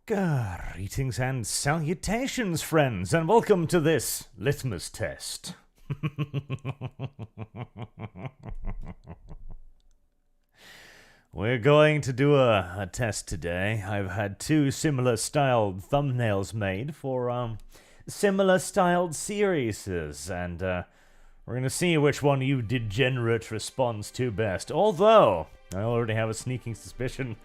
Greetings and salutations, friends, and welcome to this litmus test. We're going to do a test today. I've had two similar styled thumbnails made for similar styled series, and we're going to see which one you degenerate responds to best. Although, I already have a sneaking suspicion.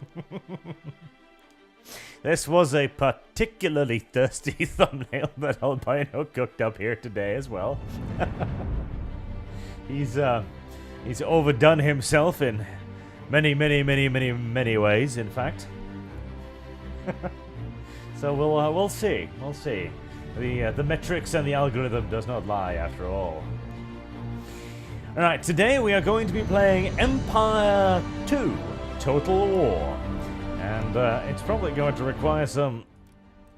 This was a particularly thirsty thumbnail that Albino cooked up here today as well. He's overdone himself in many ways, in fact. So we'll see. We'll see. The metrics and the algorithm does not lie after all. Alright, today we are going to be playing Empire 2 Total War. And it's probably going to require some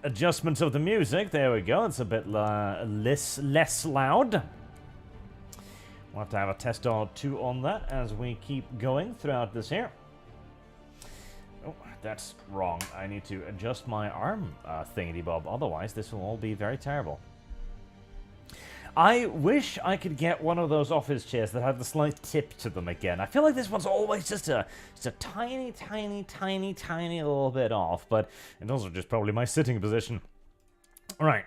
adjustments of the music. There we go. It's a bit less loud. We'll have to have a test or two on that as we keep going throughout this here. Oh, that's wrong. I need to adjust my arm thingy-bob. Otherwise, this will all be very terrible. I wish I could get one of those office chairs that had the slight tip to them again. I feel like this one's always just a tiny little bit off, but it's also just probably my sitting position. Alright,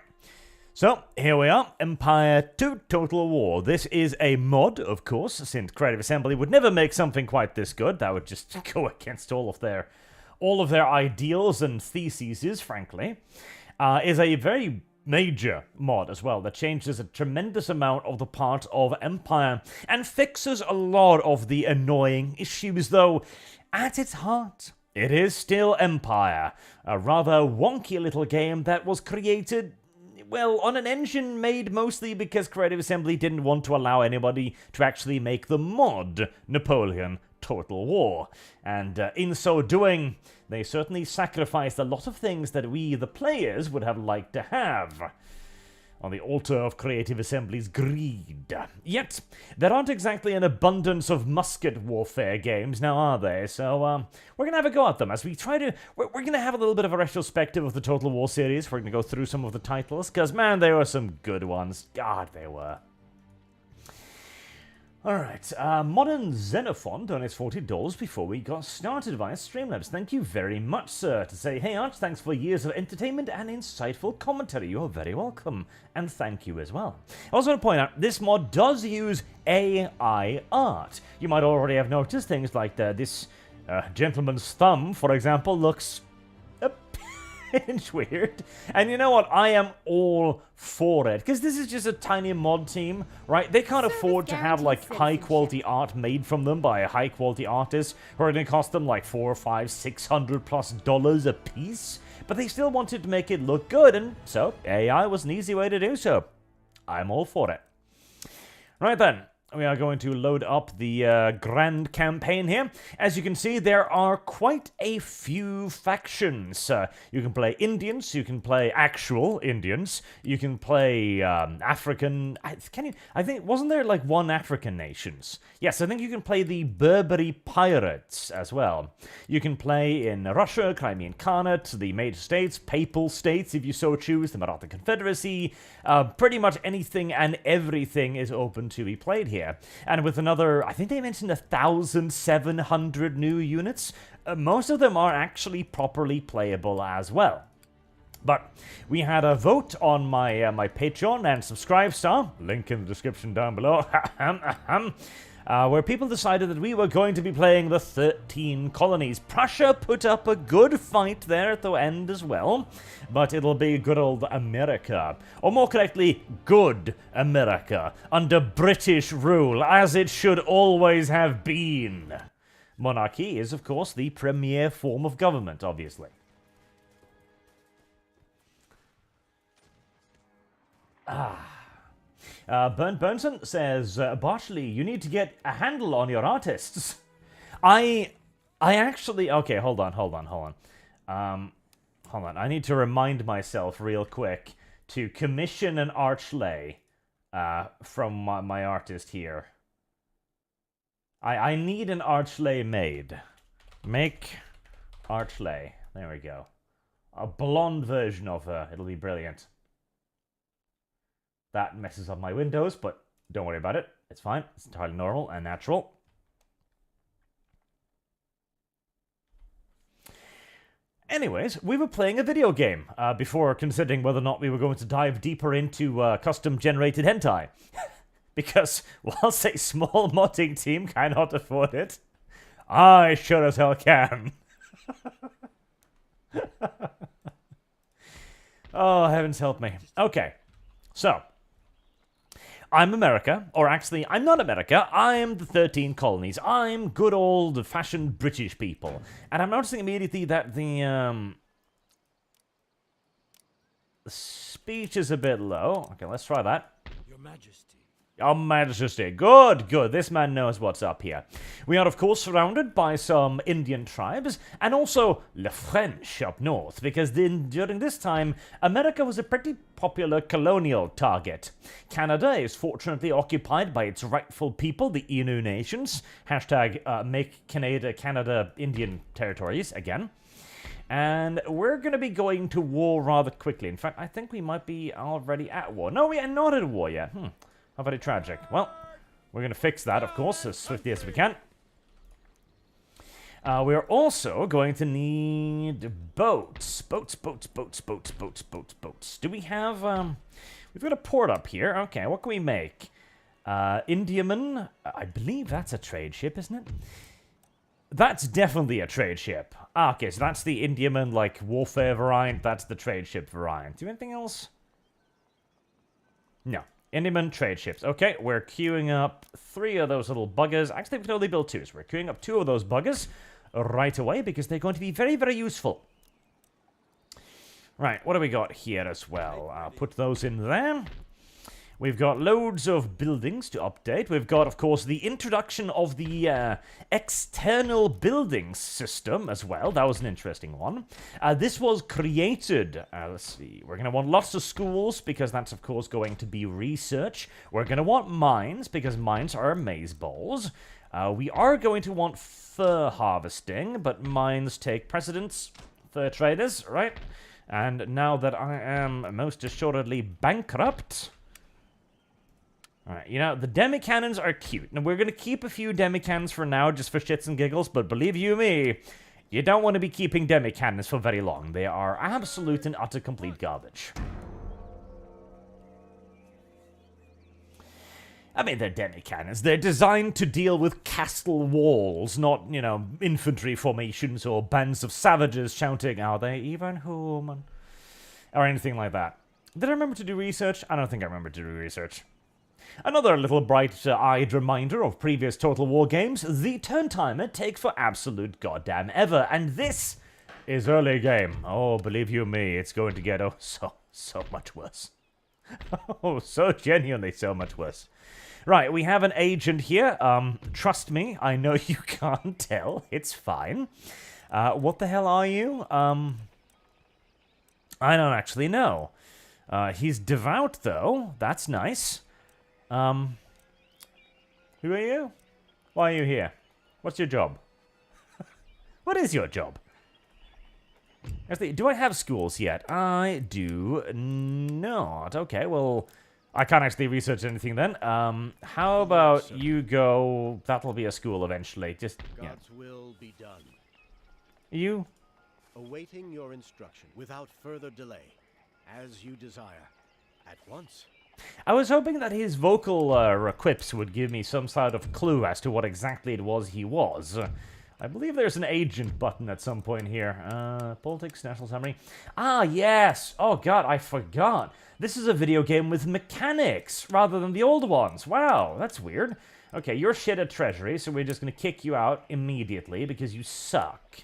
so here we are, Empire 2 Total War. This is a mod, of course, since Creative Assembly would never make something quite this good. That would just go against all of their ideals and theses, frankly. Is a very major mod as well that changes a tremendous amount of the part of Empire and fixes a lot of the annoying issues, though at its heart it is still Empire, a rather wonky little game that was created, well, on an engine made mostly because Creative Assembly didn't want to allow anybody to actually make the mod Napoleon Total War, and in so doing, they certainly sacrificed a lot of things that we, the players, would have liked to have on the altar of Creative Assembly's greed. Yet, there aren't exactly an abundance of musket warfare games now, are there? So, we're gonna have a go at them as we try to... We're gonna have a little bit of a retrospective of the Total War series. We're gonna go through some of the titles, because, man, there were some good ones. God, they were. Alright, Modern Xenophon donates $40 before we got started via Streamlabs. Thank you very much, sir. To say, hey Arch, thanks for years of entertainment and insightful commentary. You're very welcome. And thank you as well. I also want to point out, this mod does use AI art. You might already have noticed things like this gentleman's thumb, for example, looks a pinch weird. And you know what? I am all for it, because this is just a tiny mod team, right? They can't afford to have like high quality art made from them by a high quality artist, or it'd cost them like $400, $500, $600+ a piece, but they still wanted to make it look good, and so AI was an easy way to do so. I'm all for it. Right then, we are going to load up the grand campaign here. As you can see, there are quite a few factions. You can play Indians, you can play actual Indians, you can play African... I think, wasn't there like one African nations? Yes, I think you can play the Berberi Pirates as well. You can play in Russia, Crimean Khanate, the Major States, Papal States, if you so choose, the Maratha Confederacy. Pretty much anything and everything is open to be played here. And with another, I think they mentioned 1,700 new units, most of them are actually properly playable as well. But we had a vote on my my Patreon and Subscribe Star, link in the description down below, where people decided that we were going to be playing the 13 Colonies. Prussia put up a good fight there at the end as well, but it'll be good old America. Or more correctly, good America, under British rule, as it should always have been. Monarchy is, of course, the premier form of government, obviously. Bernd Burnson says, Bartley, you need to get a handle on your artists. I actually... Okay, hold on. I need to remind myself real quick to commission an archlay from my artist here. I need an archlay made. Make archlay. There we go. A blonde version of her. It'll be brilliant. That messes up my windows, but don't worry about it. It's fine. It's entirely normal and natural. Anyways, we were playing a video game before considering whether or not we were going to dive deeper into custom-generated hentai. Because whilst a small modding team cannot afford it, I sure as hell can. Oh, heavens help me. Okay, so I'm America, or actually, I'm not America. I'm the 13 Colonies. I'm good old-fashioned British people. And I'm noticing immediately that the speech is a bit low. Okay, let's try that. Your Majesty. Your Majesty. Good, good. This man knows what's up here. We are, of course, surrounded by some Indian tribes, and also the French up north, because during this time, America was a pretty popular colonial target. Canada is fortunately occupied by its rightful people, the Innu nations. Hashtag make Canada Indian territories again. And we're going to be going to war rather quickly. In fact, I think we might be already at war. No, we are not at war yet. How very tragic. Well, we're going to fix that, of course, as swiftly as we can. We're also going to need boats. Boats. Do we have, we've got a port up here. Okay, what can we make? Indiaman. I believe that's a trade ship, isn't it? That's definitely a trade ship. Okay, so that's the Indiaman, like, warfare variant. That's the trade ship variant. Do anything else? No. Indiaman trade ships. Okay, we're queuing up 3 of those little buggers. Actually, we can only build 2, so we're queuing up 2 of those buggers right away because they're going to be very, very useful. Right, what do we got here as well? I'll put those in there. We've got loads of buildings to update. We've got, of course, the introduction of the external buildings system as well. That was an interesting one. This was created, let's see, we're going to want lots of schools because that's, of course, going to be research. We're going to want mines because mines are maize balls. We are going to want fur harvesting, but mines take precedence. Fur traders, right? And now that I am most assuredly bankrupt... Alright, you know, the demi-cannons are cute. Now, we're going to keep a few demi-cannons for now, just for shits and giggles, but believe you me, you don't want to be keeping demi-cannons for very long. They are absolute and utter complete garbage. I mean, they're demi-cannons. They're designed to deal with castle walls, not, you know, infantry formations or bands of savages shouting, "Are they even human?" Or anything like that. Did I remember to do research? I don't think I remember to do research. Another little bright-eyed reminder of previous Total War games, the turn timer takes for absolute goddamn ever, and this is early game. Oh, believe you me, it's going to get so much worse. Oh, so genuinely so much worse. Right, we have an agent here. Trust me, I know you can't tell. It's fine. What the hell are you? I don't actually know. He's devout, though. That's nice. Who are you? Why are you here? What's your job? What is your job? Actually, do I have schools yet? I do not. Okay, well, I can't actually research anything then. How about you go... That'll be a school eventually. Just, yeah. God's will be done. You? Awaiting your instruction without further delay, as you desire, at once. I was hoping that his vocal quips would give me some sort of clue as to what exactly it was he was. I believe there's an agent button at some point here. Politics, national summary. Ah, yes! Oh god, I forgot. This is a video game with mechanics rather than the old ones. Wow, that's weird. Okay, you're shit at treasury, so we're just gonna kick you out immediately because you suck.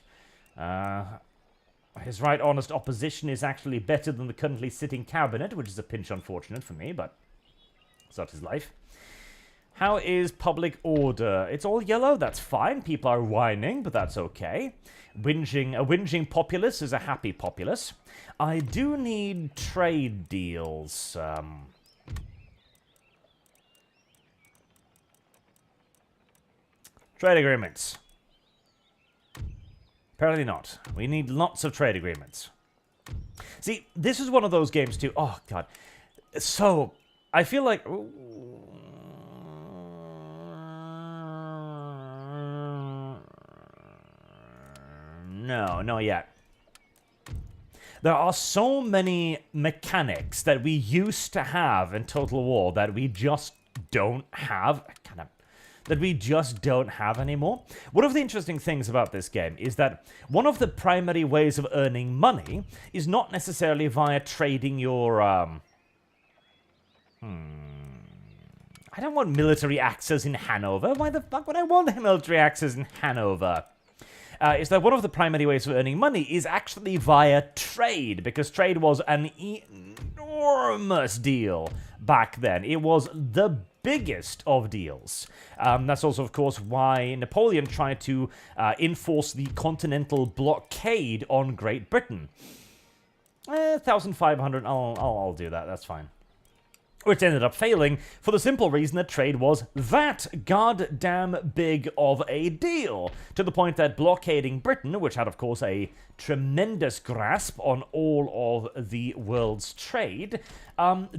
His right honest opposition is actually better than the currently sitting cabinet, which is a pinch unfortunate for me, but such is life. How is public order? It's all yellow, that's fine. People are whining, but that's okay. A whinging populace is a happy populace. I do need trade deals. Trade agreements. Apparently not. We need lots of trade agreements. See, this is one of those games too. Oh, God. So, I feel like... No, not yet. There are so many mechanics that we used to have in Total War that we just don't have. That we just don't have anymore. One of the interesting things about this game is that one of the primary ways of earning money is not necessarily via trading your, I don't want military axes in Hanover. Why the fuck would I want military axes in Hanover? Is that one of the primary ways of earning money is actually via trade, because trade was an enormous deal back then. It was the biggest of deals. That's also, of course, why Napoleon tried to enforce the continental blockade on Great Britain. 1,500, I'll do that, that's fine. Which ended up failing for the simple reason that trade was that goddamn big of a deal. To the point that blockading Britain, which had, of course, a tremendous grasp on all of the world's trade,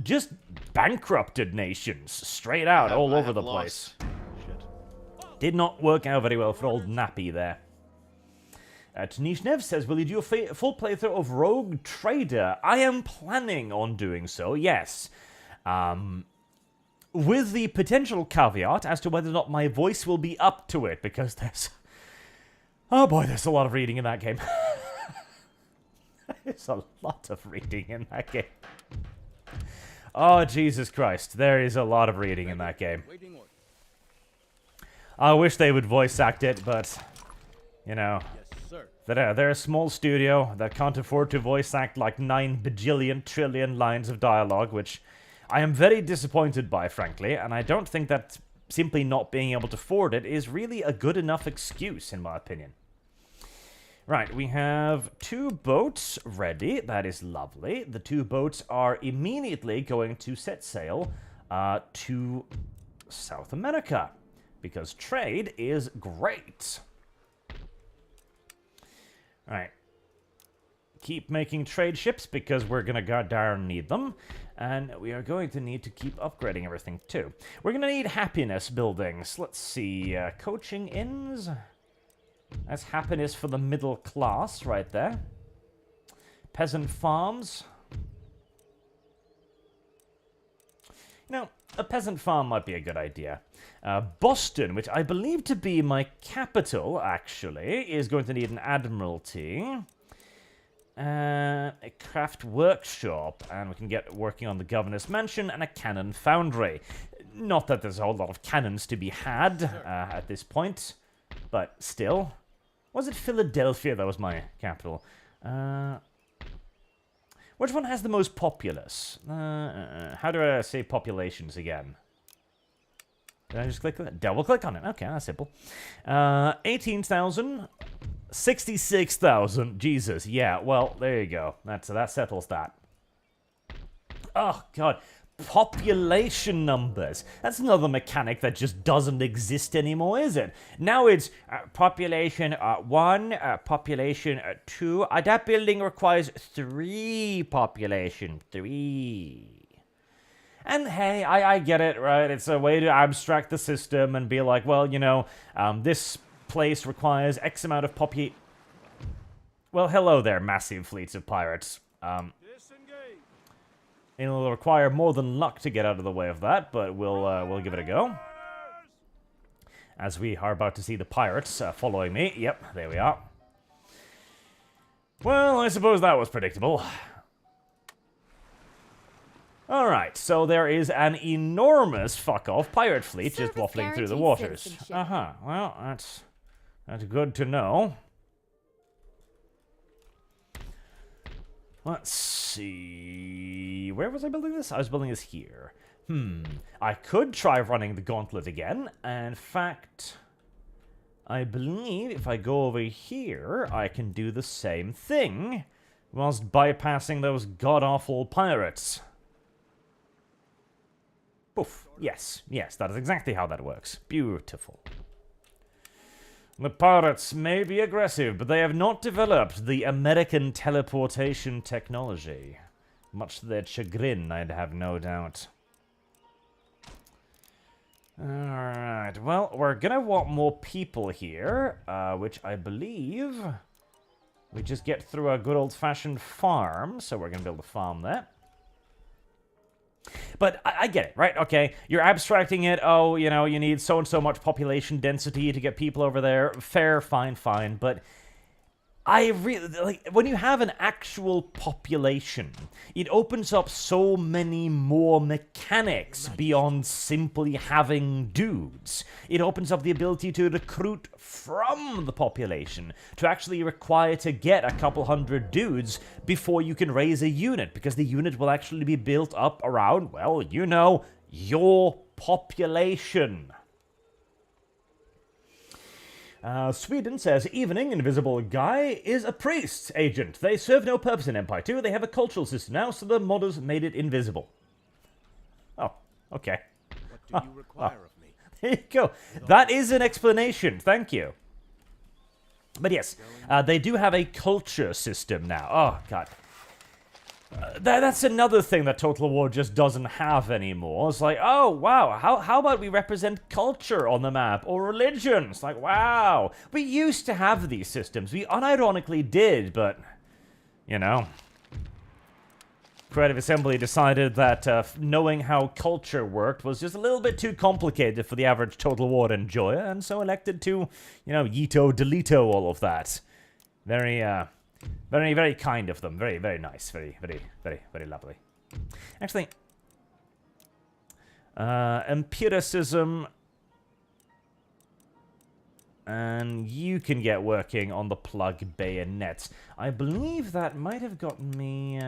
just bankrupted nations straight out all over the place. Shit. Did not work out very well for old Nappy there. Tanishnev says, will you do a full playthrough of Rogue Trader? I am planning on doing so, yes. With the potential caveat as to whether or not my voice will be up to it, because there's... Oh boy, there's a lot of reading in that game. There's a lot of reading in that game. Oh, Jesus Christ, there is a lot of reading in that game. I wish they would voice act it, but, you know... They're a small studio that can't afford to voice act like 9 bajillion trillion lines of dialogue, which... I am very disappointed by, frankly, and I don't think that simply not being able to afford it is really a good enough excuse, in my opinion. Right, we have 2 boats ready. That is lovely. The 2 boats are immediately going to set sail to South America, because trade is great. Right. Keep making trade ships, because we're gonna goddamn need them. And we are going to need to keep upgrading everything, too. We're gonna need happiness buildings. Let's see, coaching inns. That's happiness for the middle class, right there. Peasant farms. You know, a peasant farm might be a good idea. Boston, which I believe to be my capital, actually, is going to need an admiralty. A craft workshop, and we can get working on the governor's mansion and a cannon foundry. Not that there's a whole lot of cannons to be had at this point, but still. Was it Philadelphia that was my capital? Which one has the most populace? How do I say populations again? Did I just click on it? Double click on it. Okay, that's simple. 18,000. 66,000. Jesus. Yeah, well, there you go. That settles that. Oh, God. Population numbers. That's another mechanic that just doesn't exist anymore, is it? Now it's population 1, population 2. That building requires 3 population. 3. And hey, I get it, right? It's a way to abstract the system and be like, well, you know, this place requires X amount of Well, hello there, massive fleets of pirates. It'll require more than luck to get out of the way of that, but we'll give it a go. As we are about to see the pirates following me. Yep, there we are. Well, I suppose that was predictable. Alright, so there is an enormous fuck-off pirate fleet just waffling through the waters. Well, that's good to know. Let's see... Where was I building this? I was building this here. I could try running the gauntlet again. In fact, I believe if I go over here, I can do the same thing whilst bypassing those god-awful pirates. Poof. Yes, that is exactly how that works. Beautiful. The pirates may be aggressive, but they have not developed the American teleportation technology. Much to their chagrin, I'd have no doubt. Alright, well, we're gonna want more people here, which I believe we just get through a good old-fashioned farm, so we're gonna build a farm there. But I get it, right? Okay, you're abstracting it. Oh, you know, you need so and so much population density to get people over there. Fair, fine, fine. But I really, like, when you have an actual population, it opens up so many more mechanics beyond simply having dudes. It opens up the ability to recruit from the population, to actually require to get a couple hundred dudes before you can raise a unit, because the unit will actually be built up around, well, you know, your population. Sweden says, evening, invisible guy is a priest agent. They serve no purpose in Empire 2. They have a cultural system now, so the modders made it invisible. Oh, okay. What do you require of me? There you go. That is an explanation. Thank you. But yes, they do have a culture system now. Oh, God. That's another thing that Total War just doesn't have anymore. It's like, oh, wow, how about we represent culture on the map, or religion? It's like, wow. We used to have these systems. We unironically did, but, you know. Creative Assembly decided that knowing how culture worked was just a little bit too complicated for the average Total War enjoyer, and so elected to, you know, Yito, Delito, all of that. Very, very kind of them. Very, very nice. Very, very, very, very lovely. Actually, empiricism, and you can get working on the plug bayonets. I believe that might have gotten me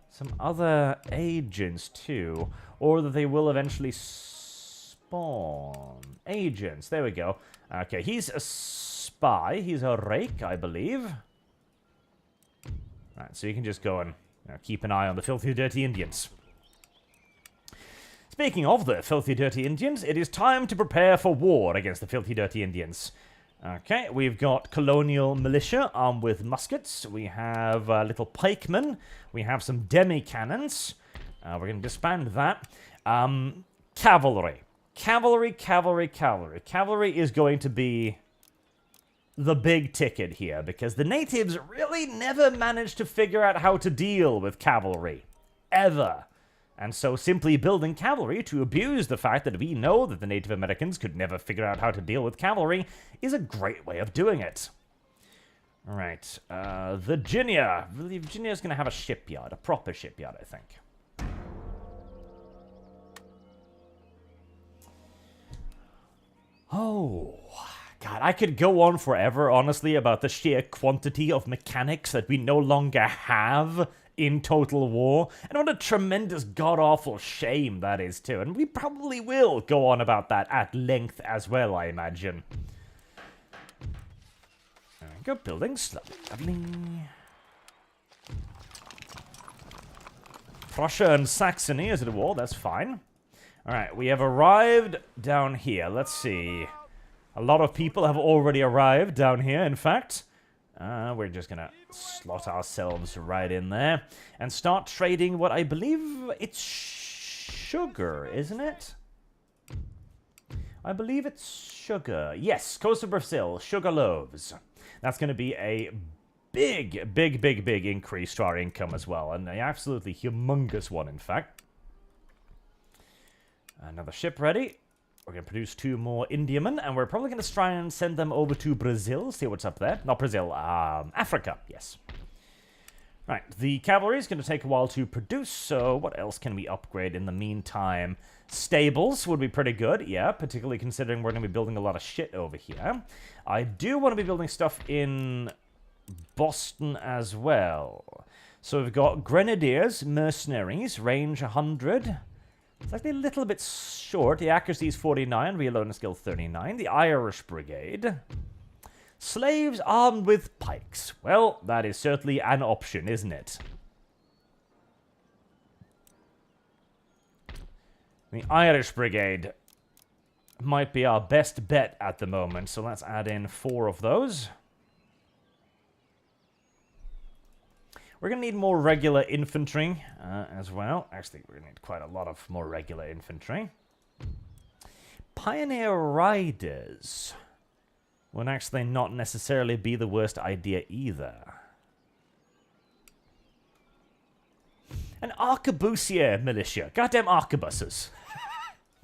some other agents too, or that they will eventually spawn. Agents, there we go. Okay, he's a spy. He's a rake, I believe. Right, so you can just go and keep an eye on the filthy, dirty Indians. Speaking of the filthy, dirty Indians, it is time to prepare for war against the filthy, dirty Indians. Okay, we've got colonial militia armed with muskets. We have little pikemen. We have some demi-cannons. We're going to disband that. Cavalry. Cavalry, cavalry, cavalry. Cavalry is going to be the big ticket here, because the natives really never managed to figure out how to deal with cavalry. Ever. And so simply building cavalry to abuse the fact that we know that the Native Americans could never figure out how to deal with cavalry is a great way of doing it. Alright, Virginia. Virginia's going to have a shipyard, a proper shipyard, I think. Oh, God, I could go on forever, honestly, about the sheer quantity of mechanics that we no longer have in Total War, and what a tremendous god-awful shame that is, too. And we probably will go on about that at length as well, I imagine. There we go, buildings. Lovely. Prussia and Saxony is at war, that's fine. Alright, we have arrived down here. Let's see. A lot of people have already arrived down here, in fact. We're just gonna slot ourselves right in there and start trading what I believe it's sugar, isn't it? I believe it's sugar. Yes, Coast of Brazil, sugar loaves. That's gonna be a big increase to our income as well, and an absolutely humongous one, in fact. Another ship ready. We're going to produce 2 more Indiamen, and we're probably going to try and send them over to Brazil, see what's up there. Not Brazil, Africa, yes. Right, the cavalry is going to take a while to produce, so what else can we upgrade in the meantime? Stables would be pretty good, yeah, particularly considering we're going to be building a lot of shit over here. I do want to be building stuff in Boston as well. So we've got Grenadiers, Mercenaries, range 100. It's like a little bit short. The accuracy is 49, reloading skill 39. The Irish Brigade. Slaves armed with pikes. Well, that is certainly an option, isn't it? The Irish Brigade might be our best bet at the moment. So let's add in 4 of those. We're going to need more regular infantry as well. Actually, we're going to need quite a lot of more regular infantry. Pioneer Riders would actually not necessarily be the worst idea either. An arquebusier militia. Goddamn arquebuses.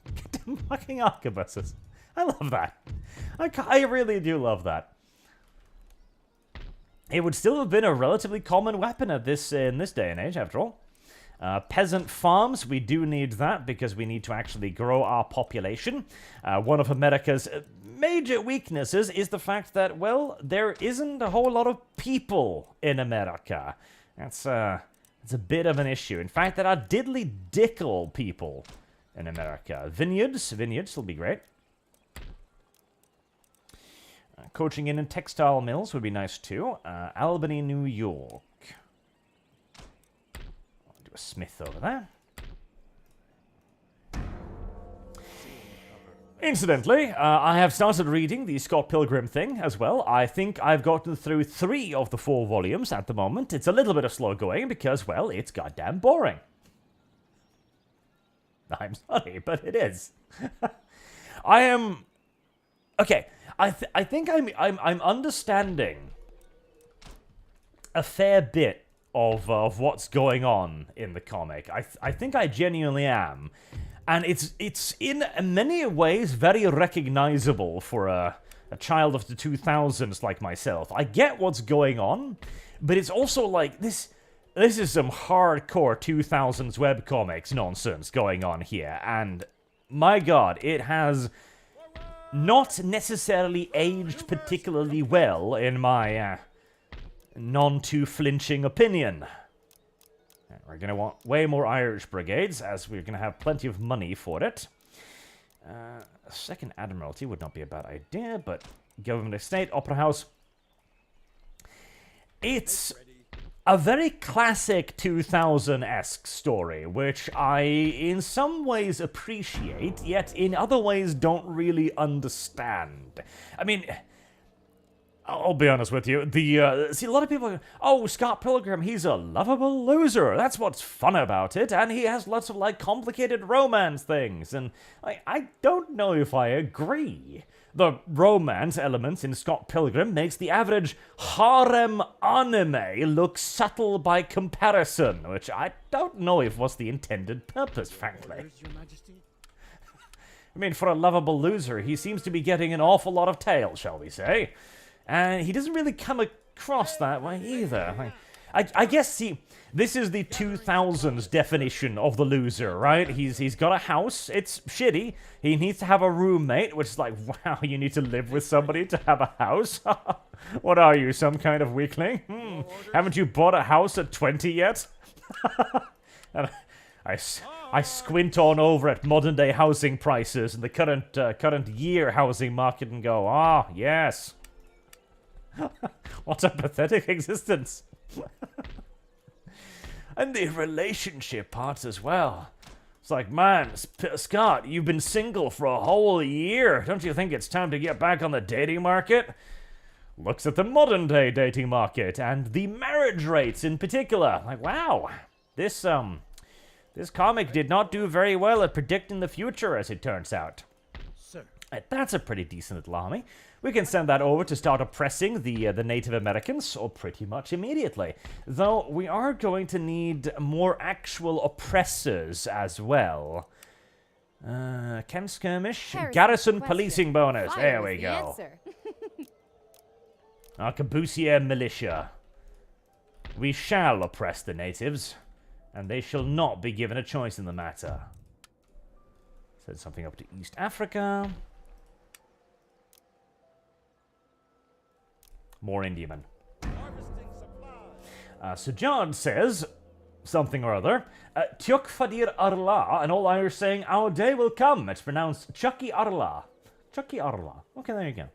Goddamn fucking arquebuses. I love that. I really do love that. It would still have been a relatively common weapon at in this day and age, after all. Peasant farms, we do need that because we need to actually grow our population. One of America's major weaknesses is the fact that, well, there isn't a whole lot of people in America. That's a bit of an issue. In fact, there are diddly dickle people in America. Vineyards will be great. Coaching in textile mills would be nice too. Albany, New York. I'll do a smith over there. Incidentally, I have started reading the Scott Pilgrim thing as well. I think I've gotten through 3 of the 4 volumes at the moment. It's a little bit of slow going because, well, it's goddamn boring. I'm sorry, but it is. I am... Okay, I think I'm understanding a fair bit of what's going on in the comic. I think I genuinely am. And it's in many ways very recognizable for a child of the 2000s like myself. I get what's going on, but it's also like this is some hardcore 2000s webcomics nonsense going on here. And my god, it has not necessarily aged particularly well in my non-too-flinching opinion. We're going to want way more Irish brigades, as we're going to have plenty of money for it. A second Admiralty would not be a bad idea, but Government Estate, Opera House. It's a very classic 2000-esque story, which I in some ways appreciate, yet in other ways don't really understand. I mean... I'll be honest with you, see, a lot of people go, oh, Scott Pilgrim, he's a lovable loser. That's what's fun about it, and he has lots of, like, complicated romance things, and I don't know if I agree. The romance elements in Scott Pilgrim makes the average harem anime look subtle by comparison, which I don't know if was the intended purpose, frankly. Your Majesty? I mean, for a lovable loser, he seems to be getting an awful lot of tail, shall we say. And he doesn't really come across that way either. I guess, see, this is the 2000s definition of the loser, right? He's got a house, it's shitty, he needs to have a roommate, which is like, wow, you need to live with somebody to have a house? What are you, some kind of weakling? Haven't you bought a house at 20 yet? And I squint on over at modern-day housing prices and the current year housing market and go, ah, yes. What a pathetic existence. And the relationship parts as well. It's like, man, Scott, you've been single for a whole year. Don't you think it's time to get back on the dating market? Looks at the modern day dating market and the marriage rates in particular. Like, wow, this comic did not do very well at predicting the future, as it turns out. Sir. That's a pretty decent little army. We can send that over to start oppressing the Native Americans, or pretty much immediately. Though we are going to need more actual oppressors as well. Camp skirmish, garrison policing bonus. There we go. Arquebusier militia. We shall oppress the natives, and they shall not be given a choice in the matter. Send something up to East Africa. More Indiamen. Sujad says something or other. Tiok Fadir Arla, and all Irish saying, our day will come. It's pronounced Chucky Arla. Chucky Arla. Okay, there you go.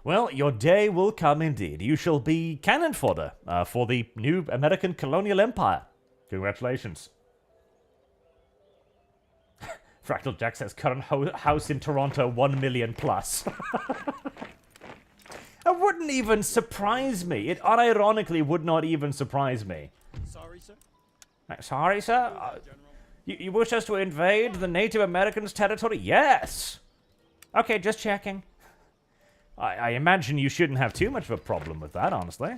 Well, your day will come indeed. You shall be cannon fodder for the new American colonial empire. Congratulations. Fractal Jack says current house in Toronto 1 million plus. That wouldn't even surprise me. It unironically would not even surprise me. Sorry, sir? Sorry, sir? You wish us to invade the Native Americans' territory? Yes! Okay, just checking. I imagine you shouldn't have too much of a problem with that, honestly.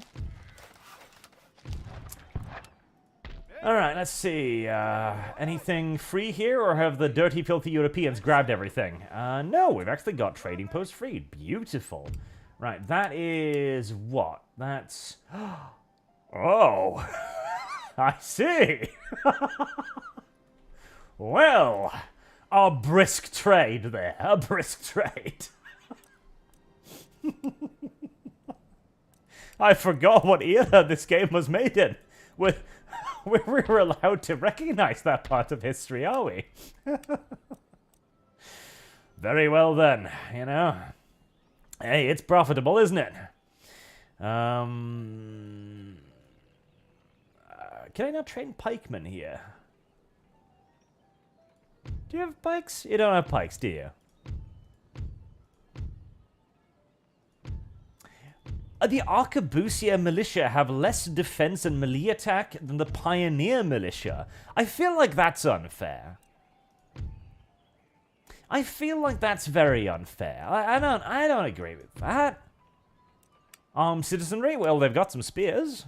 Alright, let's see. Anything free here, or have the dirty, filthy Europeans grabbed everything? No, we've actually got trading posts free. Beautiful. Right, that is what? That's... Oh! I see! Well, a brisk trade there. A brisk trade. I forgot what era this game was made in. We were allowed to recognize that part of history, are we? Very well then, you know. Hey, it's profitable, isn't it? Can I not train pikemen here? Do you have pikes? You don't have pikes, do you? The Arquebusier militia have less defense and melee attack than the Pioneer militia. I feel like that's unfair. I feel like that's very unfair. I don't agree with that. Citizenry? Well, they've got some spears.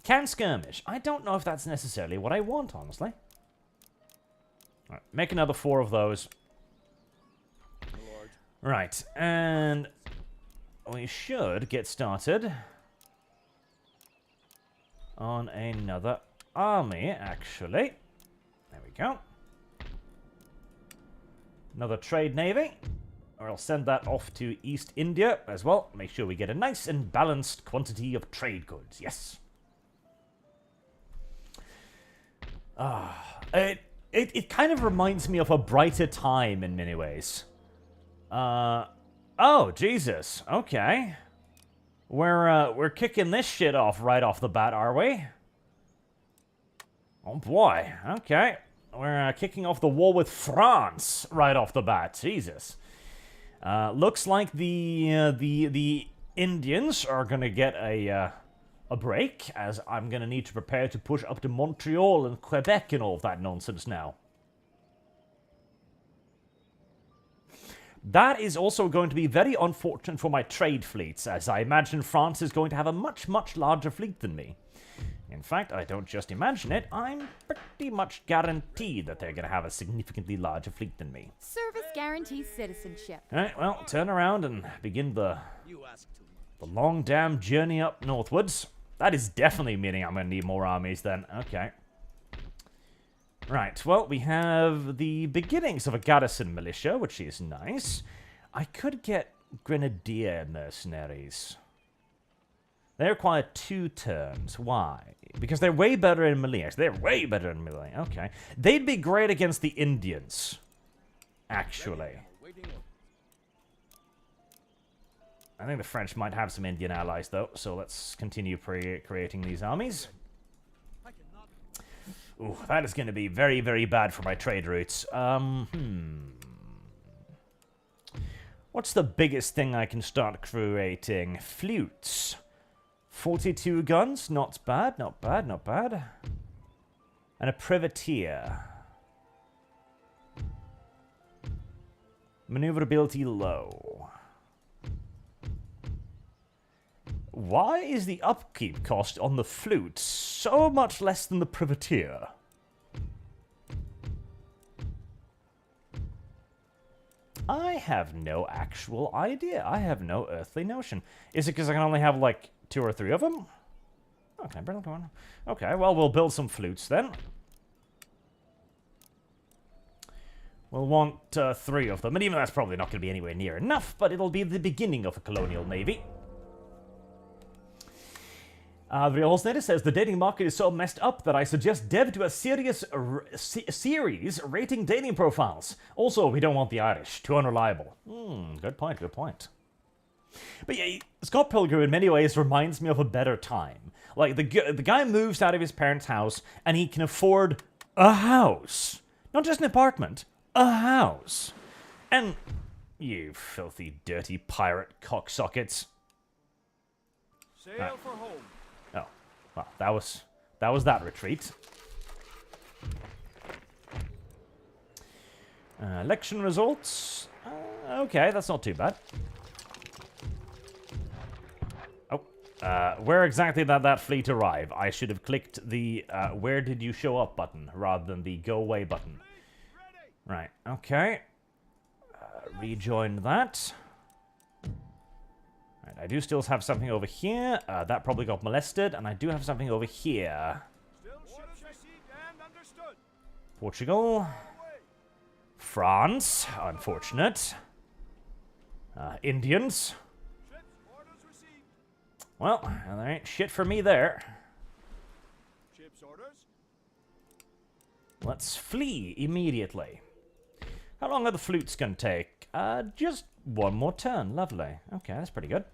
Can skirmish. I don't know if that's necessarily what I want, honestly. All right, make another 4 of those. Lord. Right, and we should get started on another army, actually. There we go. Another trade navy. Or I'll send that off to East India as well. Make sure we get a nice and balanced quantity of trade goods. Yes. It kind of reminds me of a brighter time in many ways. Oh, Jesus. Okay. We're kicking this shit off right off the bat, are we? Oh, boy. Okay. We're kicking off the war with France right off the bat. Jesus. Looks like the Indians are going to get a break, as I'm going to need to prepare to push up to Montreal and Quebec and all of that nonsense now. That is also going to be very unfortunate for my trade fleets, as I imagine France is going to have a much, much larger fleet than me. In fact, I don't just imagine it, I'm pretty much guaranteed that they're going to have a significantly larger fleet than me. Service guarantees citizenship. Alright, well, turn around and begin the long damn journey up northwards. That is definitely meaning I'm going to need more armies then. Okay. Right, well, we have the beginnings of a garrison militia, which is nice. I could get grenadier mercenaries. They require 2 turns. Why? Because they're way better in melee. They're way better in melee. Okay. They'd be great against the Indians, actually. I think the French might have some Indian allies, though, so let's continue creating these armies. Ooh, that is going to be very, very bad for my trade routes. What's the biggest thing I can start creating? Flutes. 42 guns, not bad, not bad, not bad. And a privateer. Maneuverability low. Why is the upkeep cost on the flute so much less than the privateer? I have no actual idea. I have no earthly notion. Is it because I can only have, like, 2 or 3 of them? Okay, brilliant one. Okay, well, we'll build some flutes then. We'll want 3 of them, and even that's probably not going to be anywhere near enough, but it'll be the beginning of a colonial navy. The Real Holznator says, the dating market is so messed up that I suggest Dev do a series rating dating profiles. Also, we don't want the Irish. Too unreliable. Good point, good point. But yeah, Scott Pilgrim in many ways reminds me of a better time. Like, the guy moves out of his parents' house, and he can afford a house. Not just an apartment, a house. And you filthy, dirty pirate cocksockets. Sail for home. Oh, well, that was that retreat. Election results. Okay, that's not too bad. Oh, where exactly did that fleet arrive? I should have clicked the where did you show up button rather than the go away button. Right, okay. Rejoin that. Right, I do still have something over here. That probably got molested, and I do have something over here. Portugal. France. Unfortunate. Indians. Well, there ain't shit for me there. Let's flee immediately. How long are the flutes gonna take? Just one more turn. Lovely. Okay, that's pretty good.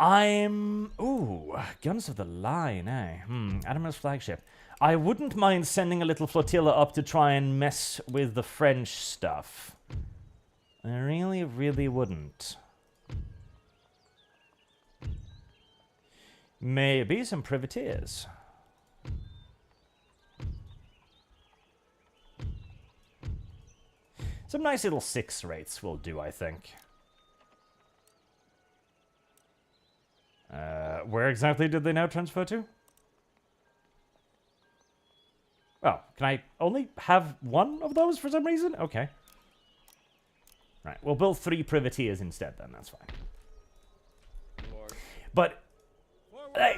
Ooh, Guns of the Line, eh? Admiral's flagship. I wouldn't mind sending a little flotilla up to try and mess with the French stuff. I really, really wouldn't. Maybe some privateers. Some nice little 6 rates will do, I think. Where exactly did they now transfer to? Oh, can I only have one of those for some reason? Okay. Right, we'll build 3 privateers instead then, that's fine. But,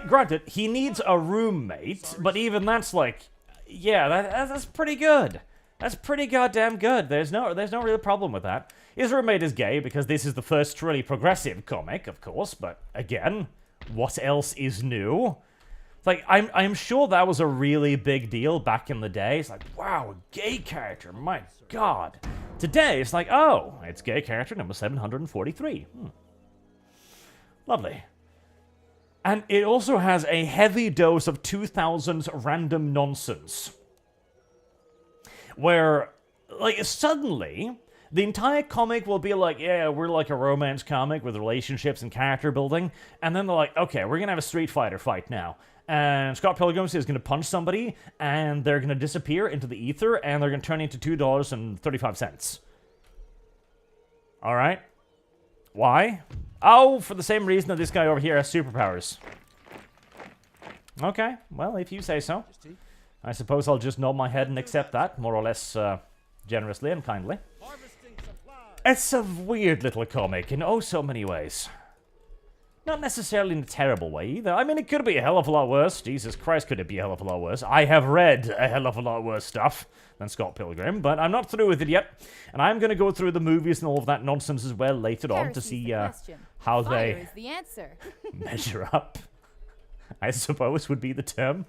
granted, he needs a roommate, but even that's like, yeah, that's pretty good. That's pretty goddamn good. There's no real problem with that. His roommate is gay because this is the first truly progressive comic, of course, but again, what else is new? Like, I'm sure that was a really big deal back in the day. It's like, wow, a gay character, my god. Today, it's like, oh, it's gay character number 743. Lovely. And it also has a heavy dose of 2000s random nonsense. Where, like, suddenly, the entire comic will be like, yeah, we're like a romance comic with relationships and character building. And then they're like, okay, we're going to have a Street Fighter fight now. And Scott Pilgrim is going to punch somebody, and they're going to disappear into the ether, and they're going to turn into $2.35. Alright. Why? Oh, for the same reason that this guy over here has superpowers. Okay, well, if you say so. I suppose I'll just nod my head and accept that, more or less generously and kindly. It's a weird little comic in oh so many ways. Not necessarily in a terrible way either. I mean, it could be a hell of a lot worse. Jesus Christ, could it be a hell of a lot worse? I have read a hell of a lot worse stuff than Scott Pilgrim, but I'm not through with it yet. And I'm going to go through the movies and all of that nonsense as well later on to see how they is the answer. measure up, I suppose would be the term.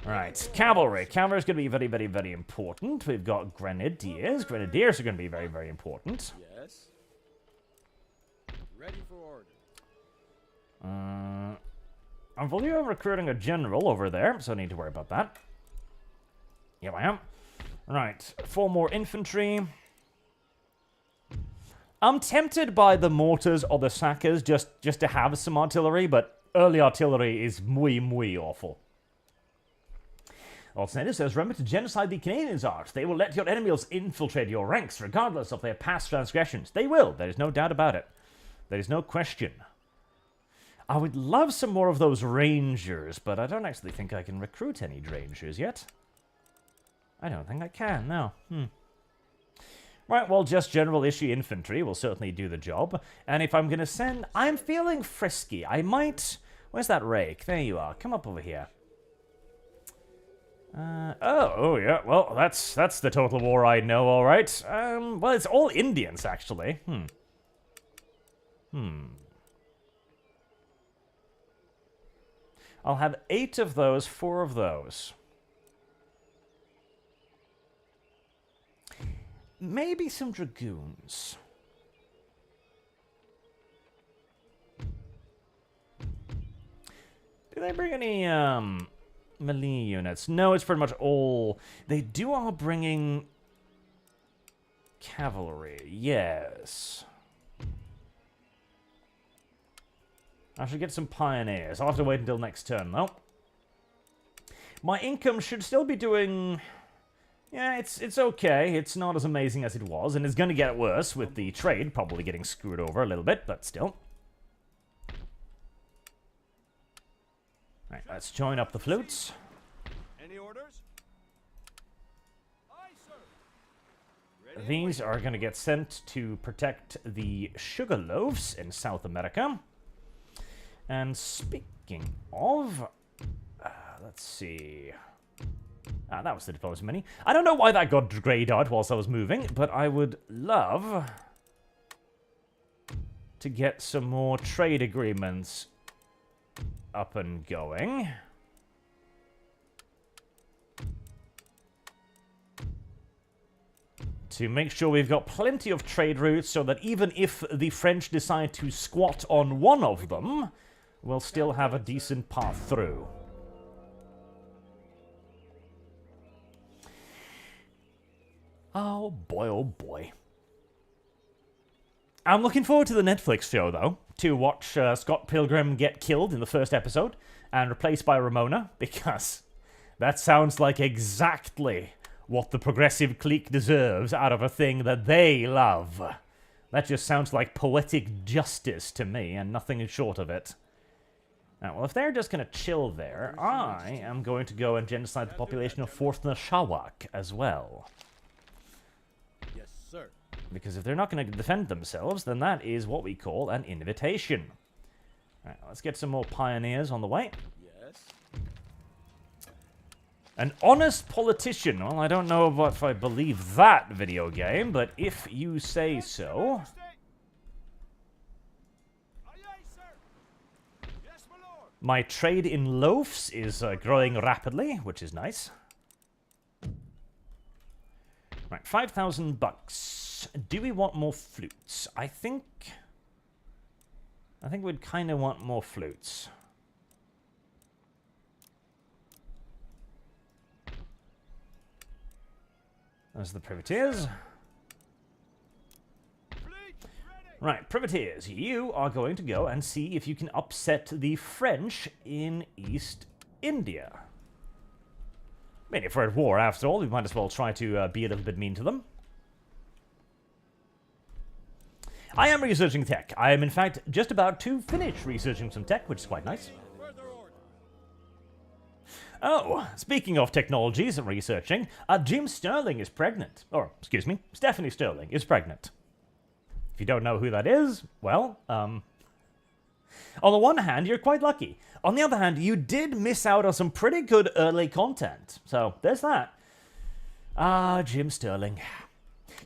Right, cavalry. Cavalry is going to be very, very, very important. We've got grenadiers. Grenadiers are going to be very, very important. Yes. Ready for order. I'm fully recruiting a general over there, so I need to worry about that. Here I am. Right, 4 more infantry. I'm tempted by the mortars or the sackers just to have some artillery, but early artillery is muy awful. Alternative says, remember to genocide the Canadians, Art. They will let your enemies infiltrate your ranks, regardless of their past transgressions. They will. There is no doubt about it. There is no question. I would love some more of those rangers, but I don't actually think I can recruit any rangers yet. I don't think I can, no. Right, well, just general issue infantry will certainly do the job. And if I'm going to send... I'm feeling frisky. I might... Where's that rake? There you are. Come up over here. Oh, yeah, well, that's the Total War I know, alright. Well, it's all Indians, actually. I'll have 8 of those, 4 of those. Maybe some dragoons. Do they bring any, melee units. No, it's pretty much all... They are bringing... cavalry, yes. I should get some pioneers. I'll have to wait until next turn, though. My income should still be doing... Yeah, it's okay. It's not as amazing as it was, and it's going to get worse with the trade probably getting screwed over a little bit, but still. Right, let's join up the flutes. Any orders? Aye, sir. These are going to get sent to protect the sugar loaves in South America. And speaking of... let's see... that was the diplomacy mini. I don't know why that got grayed out whilst I was moving, but I would love to get some more trade agreements up and going. To make sure we've got plenty of trade routes so that even if the French decide to squat on one of them, we'll still have a decent path through. Oh boy, oh boy. I'm looking forward to the Netflix show, though, to watch Scott Pilgrim get killed in the first episode and replaced by Ramona, because that sounds like exactly what the progressive clique deserves out of a thing that they love. That just sounds like poetic justice to me, and nothing short of it. Now, well, if they're just going to chill there, I am going to go and genocide the population of Fort Nashawak as well. Yes, sir. Because if they're not going to defend themselves, then that is what we call an invitation. Alright, let's get some more pioneers on the way. Yes. An honest politician. Well, I don't know if I believe that video game, but if you say so... My trade in loaves is growing rapidly, which is nice. Right, 5,000 bucks. Do we want more flutes? I think we'd kind of want more flutes. There's the privateers. Right, privateers, you are going to go and see if you can upset the French in East India. I mean, if we're at war, after all, we might as well try to be a little bit mean to them. I am researching tech. I am, in fact, just about to finish researching some tech, which is quite nice. Oh, speaking of technologies and researching, Jim Sterling is pregnant. Or, excuse me, Stephanie Sterling is pregnant. If you don't know who that is, well, on the one hand, you're quite lucky. On the other hand, you did miss out on some pretty good early content. So, there's that. Jim Sterling.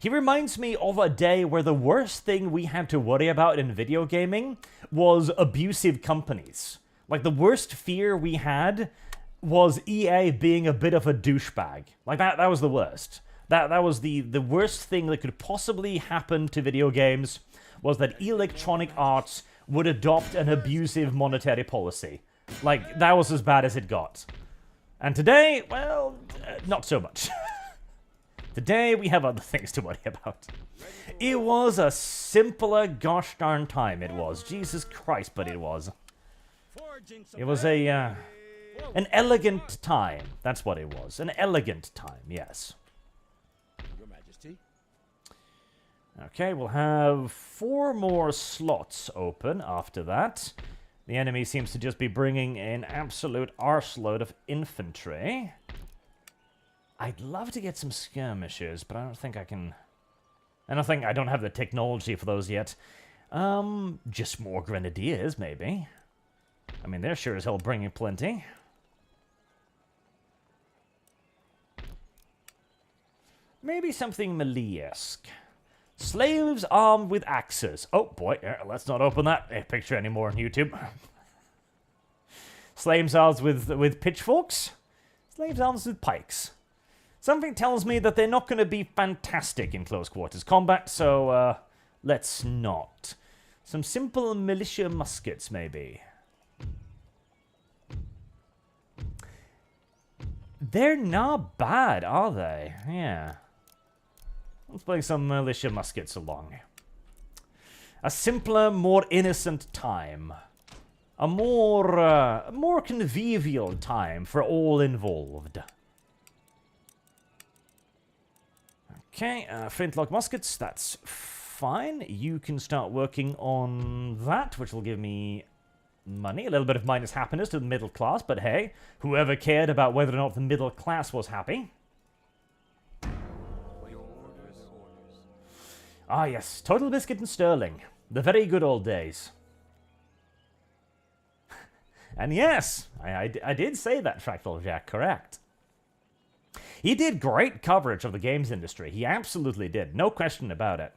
He reminds me of a day where the worst thing we had to worry about in video gaming was abusive companies. Like, the worst fear we had was EA being a bit of a douchebag. Like, that was the worst. That was the worst thing that could possibly happen to video games, was that Electronic Arts would adopt an abusive monetary policy. Like, that was as bad as it got. And today, well, not so much. Today, we have other things to worry about. It was a simpler gosh darn time, it was. Jesus Christ, but it was. It was an elegant time. That's what it was. An elegant time, yes. Okay, we'll have 4 more slots open after that. The enemy seems to just be bringing an absolute arseload of infantry. I'd love to get some skirmishes, but I don't think I can... I don't have the technology for those yet. Just more grenadiers, maybe. I mean, they're sure as hell bringing plenty. Maybe something melee-esque. Slaves armed with axes. Oh boy, let's not open that picture anymore on YouTube. Slaves armed with pitchforks. Slaves armed with pikes. Something tells me that they're not going to be fantastic in close quarters combat, so let's not. Some simple militia muskets, maybe. They're not bad, are they? Yeah. Let's bring some militia muskets along. A simpler, more innocent time. A more convivial time for all involved. Okay, flintlock muskets, that's fine. You can start working on that, which will give me money. A little bit of minus happiness to the middle class, but hey, whoever cared about whether or not the middle class was happy? Ah yes, Total Biscuit and Sterling. The very good old days. And yes, I did say that, Fractal Jack, correct. He did great coverage of the games industry. He absolutely did, no question about it.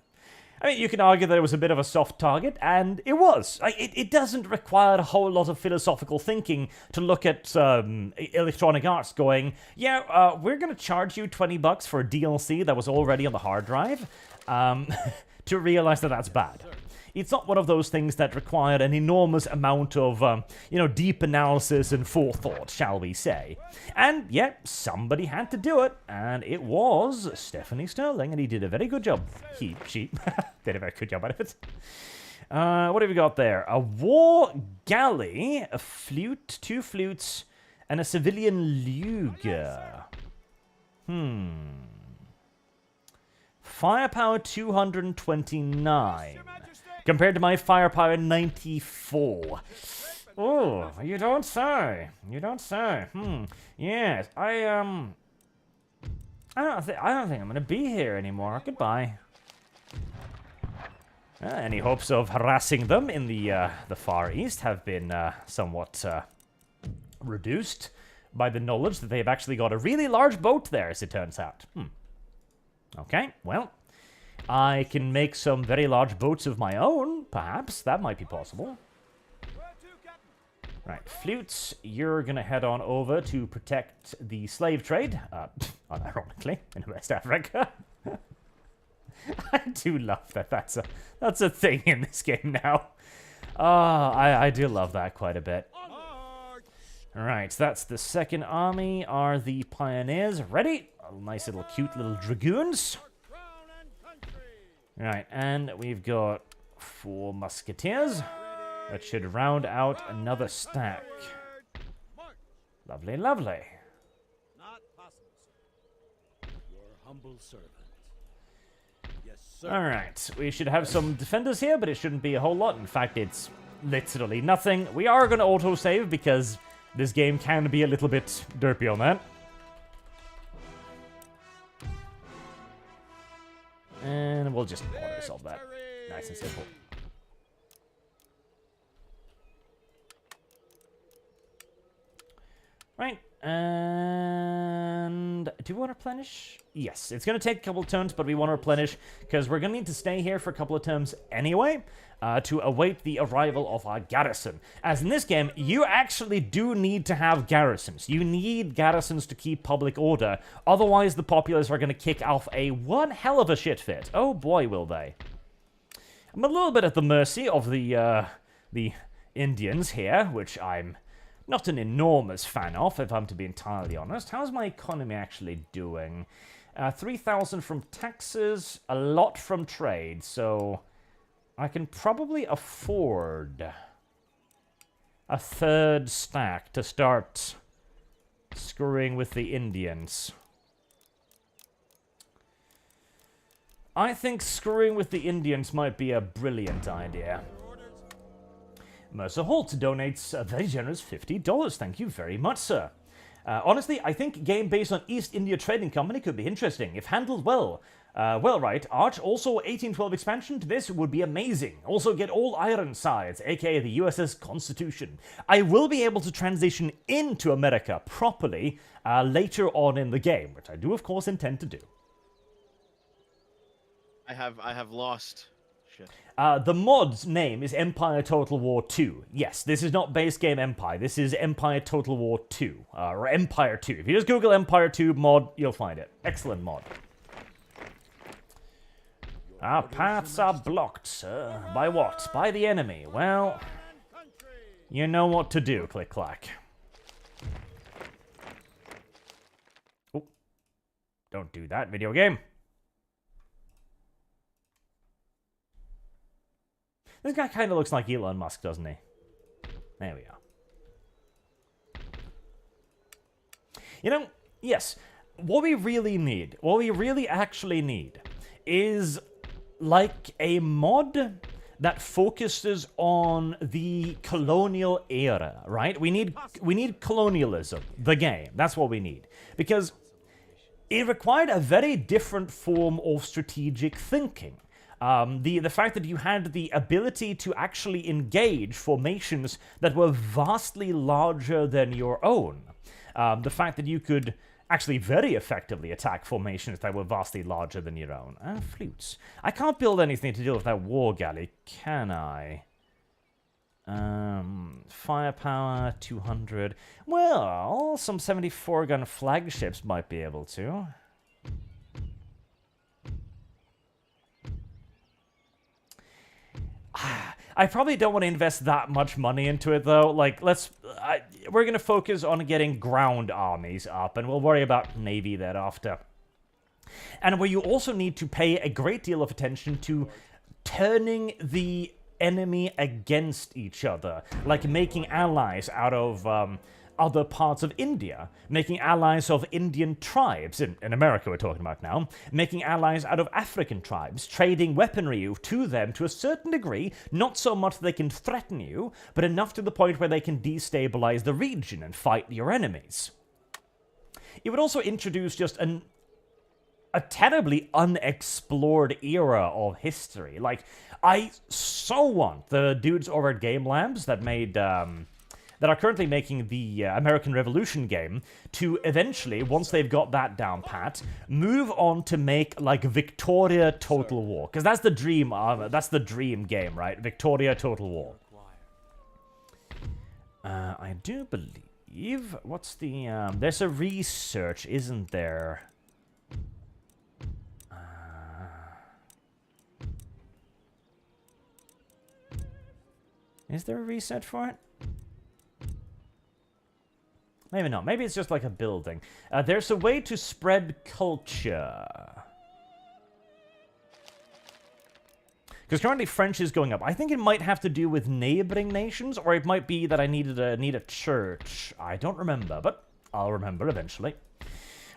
I mean, you can argue that it was a bit of a soft target, and it was. It doesn't require a whole lot of philosophical thinking to look at Electronic Arts going, yeah, we're going to charge you $20 for a DLC that was already on the hard drive, to realize that that's bad. It's not one of those things that require an enormous amount of, deep analysis and forethought, shall we say. And, yeah, somebody had to do it, and it was Stephanie Sterling, and he did a very good job. She did a very good job out of it. What have we got there? A war galley, a flute, 2 flutes, and a civilian luger. Firepower 229. Compared to my firepower 94. Oh, you don't say. You don't say. Yes, I don't think I'm gonna be here anymore. Goodbye. Any hopes of harassing them in the Far East have been somewhat reduced by the knowledge that they've actually got a really large boat there, as it turns out. Okay, well, I can make some very large boats of my own, perhaps. That might be possible. Right, flutes, you're gonna head on over to protect the slave trade, unironically, in West Africa. I do love that that's a thing in this game now. I do love that quite a bit. Alright, that's the second army, are the pioneers. Ready? Nice little cute little dragoons. Right, and we've got 4 musketeers. That should round out another stack. Lovely, lovely. Not possible, sir. Your humble servant. Yes, sir. Alright, we should have some defenders here, but it shouldn't be a whole lot. In fact, it's literally nothing. We are going to autosave because this game can be a little bit derpy on that. And we'll just auto-resolve that. Nice and simple. Right, and do we want to replenish? Yes, it's going to take a couple of turns, but we want to replenish because we're going to need to stay here for a couple of turns anyway to await the arrival of our garrison. As in this game, you actually do need to have garrisons. You need garrisons to keep public order, otherwise the populace are going to kick off a one hell of a shit fit. Oh boy, will they. I'm a little bit at the mercy of the Indians here, which I'm not an enormous fan of, if I'm to be entirely honest. How's my economy actually doing? 3,000 from taxes, a lot from trade, so I can probably afford a third stack to start screwing with the Indians. I think screwing with the Indians might be a brilliant idea. Mercer Holt donates a very generous $50. Thank you very much, sir. Honestly, I think a game based on East India Trading Company could be interesting, if handled well. Right, Arch, also 1812 expansion to this would be amazing. Also get all iron sides, aka the USS Constitution. I will be able to transition into America properly later on in the game, which I do of course intend to do. I have lost. Shit. The mod's name is Empire Total War 2. Yes, this is not base game Empire. This is Empire Total War 2, or Empire 2. If you just Google Empire 2 mod, you'll find it. Excellent mod. Our paths are blocked, sir. By what? By the enemy. Well, you know what to do, click-clack. Don't do that, video game. This guy kind of looks like Elon Musk, doesn't he? There we are. You know, yes, what we really need, what we really actually need, is like a mod that focuses on the colonial era, right? We need colonialism, the game. That's what we need. Because it required a very different form of strategic thinking. The fact that you had the ability to actually engage formations that were vastly larger than your own. The fact that you could actually very effectively attack formations that were vastly larger than your own. Flutes. I can't build anything to deal with that war galley, can I? Firepower, 200. Well, some 74-gun flagships might be able to. I probably don't want to invest that much money into it, though. Like, we're going to focus on getting ground armies up, and we'll worry about Navy thereafter. And where you also need to pay a great deal of attention to turning the enemy against each other, like making allies out of other parts of India, making allies of Indian tribes, in America we're talking about now, making allies out of African tribes, trading weaponry to them to a certain degree, not so much that they can threaten you, but enough to the point where they can destabilize the region and fight your enemies. It would also introduce just a terribly unexplored era of history. Like, I so want the dudes over at Game Labs that made, that are currently making the American Revolution game to eventually, once they've got that down pat, move on to make, like, Victoria Total War. Because that's the dream game, right? Victoria Total War. I do believe, what's the, there's a research, isn't there? Is there a research for it? Maybe not. Maybe it's just like a building. There's a way to spread culture. Because currently French is going up. I think it might have to do with neighboring nations, or it might be that I need a church. I don't remember, but I'll remember eventually.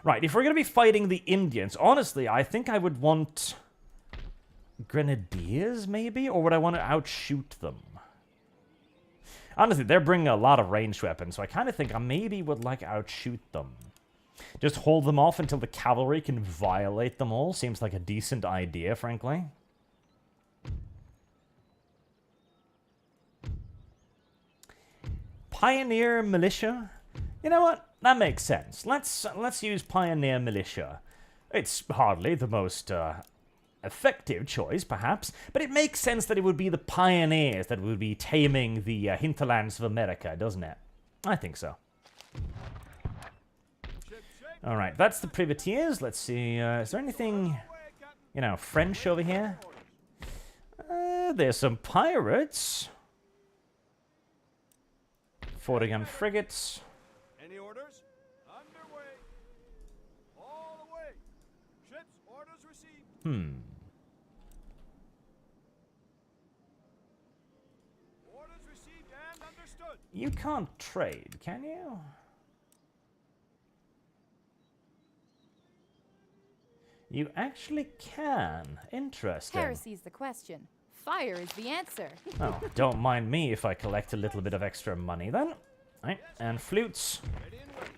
Right, if we're going to be fighting the Indians, honestly, I think I would want grenadiers, maybe? Or would I want to outshoot them? Honestly, they're bringing a lot of ranged weapons, so I kind of think I maybe would like outshoot them. Just hold them off until the cavalry can violate them all. Seems like a decent idea, frankly. Pioneer militia? You know what? That makes sense. Let's use Pioneer militia. It's hardly the most effective choice, perhaps, but it makes sense that it would be the pioneers that would be taming the hinterlands of America, doesn't it? I think so. Alright, that's the privateers. Let's see, is there anything, you know, French over here? There's some pirates. 40-gun frigates. Any orders? Underway. All the way. Ships, orders received. Orders received and understood. You can't trade, can you? You actually can. Interesting. Heresy's the question. Fire is the answer. Oh, don't mind me if I collect a little bit of extra money then. Right, and flutes. Ready and ready.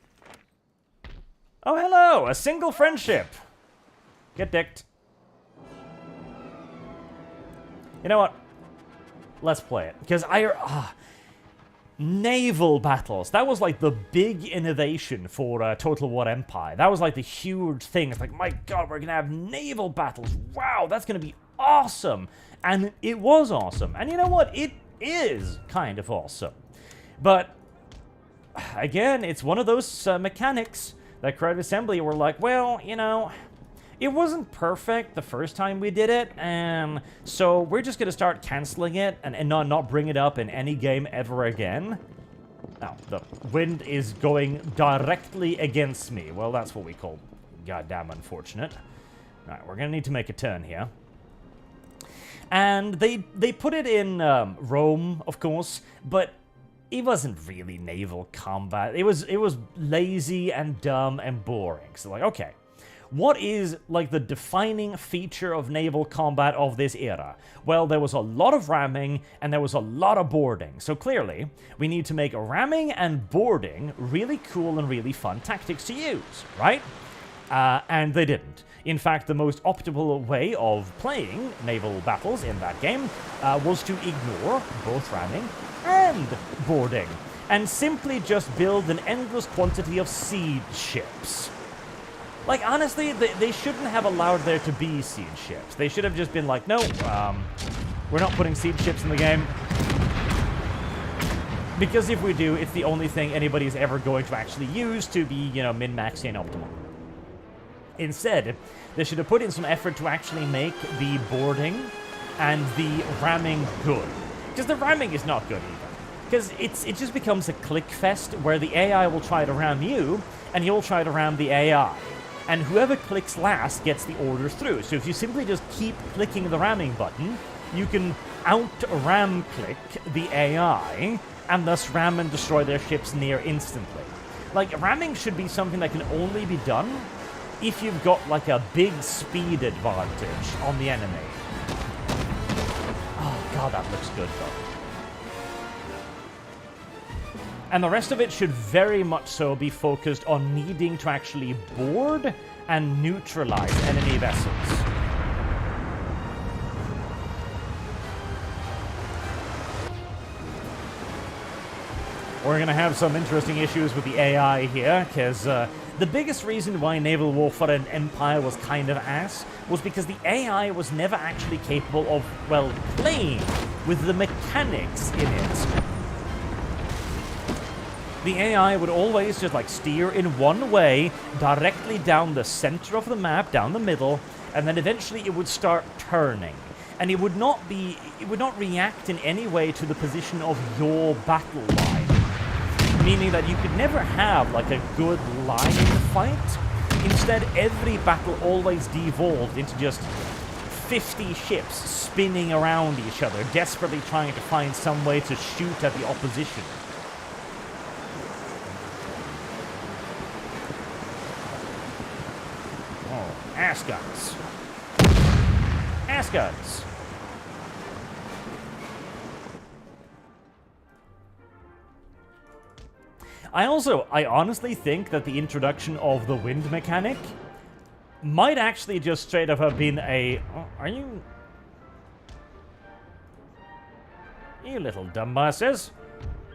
Oh, hello! A single friendship! Get dicked. You know what? Let's play it. Because naval battles. That was like the big innovation for Total War Empire. That was like the huge thing. It's like, my god, we're going to have naval battles. Wow, that's going to be awesome. And it was awesome. And you know what? It is kind of awesome. But, again, it's one of those mechanics that Creative Assembly were like, well, you know, it wasn't perfect the first time we did it, and so we're just going to start canceling it and not bring it up in any game ever again. Now, the wind is going directly against me. Well, that's what we call goddamn unfortunate. Alright, we're gonna need to make a turn here. And they put it in Rome, of course, but it wasn't really naval combat. It was lazy and dumb and boring. So like, okay, what is like the defining feature of naval combat of this era? Well, there was a lot of ramming and there was a lot of boarding. So clearly, we need to make ramming and boarding really cool and really fun tactics to use, right? And they didn't. In fact, the most optimal way of playing naval battles in that game was to ignore both ramming and boarding, and simply just build an endless quantity of siege ships. Like, honestly, they shouldn't have allowed there to be siege ships. They should have just been like, no, we're not putting siege ships in the game. Because if we do, it's the only thing anybody's ever going to actually use to be, you know, min-maxing optimal. Instead, they should have put in some effort to actually make the boarding and the ramming good. Because the ramming is not good either. Because it just becomes a click fest where the AI will try to ram you, and you'll try to ram the AI. And whoever clicks last gets the order through. So if you simply just keep clicking the ramming button, you can out-ram click the AI, and thus ram and destroy their ships near instantly. Like, ramming should be something that can only be done if you've got, like, a big speed advantage on the enemy. Oh, God, that looks good, though. And the rest of it should very much so be focused on needing to actually board and neutralize enemy vessels. We're going to have some interesting issues with the AI here, because the biggest reason why Naval Warfare and Empire was kind of ass was because the AI was never actually capable of, well, playing with the mechanics in it. The AI would always just, like, steer in one way, directly down the center of the map, down the middle, and then eventually it would start turning. And it would not react in any way to the position of your battle line. Meaning that you could never have, like, a good line fight. Instead, every battle always devolved into just 50 ships spinning around each other, desperately trying to find some way to shoot at the opposition. Oh, ass guns. Ass guns. I honestly think that the introduction of the wind mechanic might actually just straight up have been a... Oh, are you... You little dumbasses.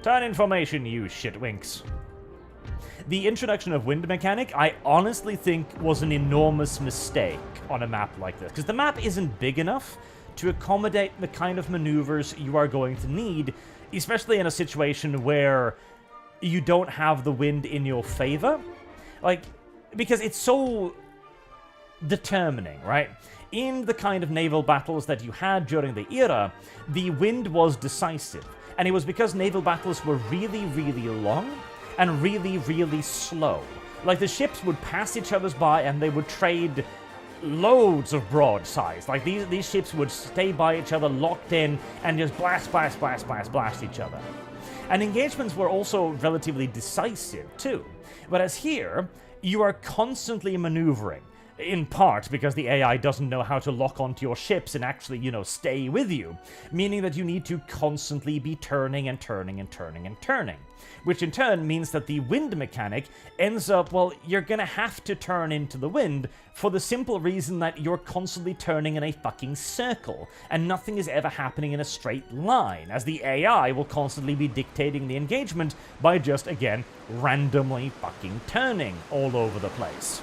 Turn in formation, you shitwinks. The introduction of wind mechanic, I honestly think was an enormous mistake on a map like this, because the map isn't big enough to accommodate the kind of maneuvers you are going to need, especially in a situation where you don't have the wind in your favor. Like, because it's so determining, right? In the kind of naval battles that you had during the era, the wind was decisive. And it was because naval battles were really, really long and really, really slow. Like, the ships would pass each other's by and they would trade loads of broadsides. Like, these ships would stay by each other, locked in, and just blast, blast, blast, blast, blast each other. And engagements were also relatively decisive, too. Whereas here, you are constantly maneuvering. In part because the AI doesn't know how to lock onto your ships and actually, you know, stay with you. Meaning that you need to constantly be turning and turning and turning and turning. Which in turn means that the wind mechanic ends up, well, you're gonna have to turn into the wind for the simple reason that you're constantly turning in a fucking circle, and nothing is ever happening in a straight line, as the AI will constantly be dictating the engagement by just, again, randomly fucking turning all over the place.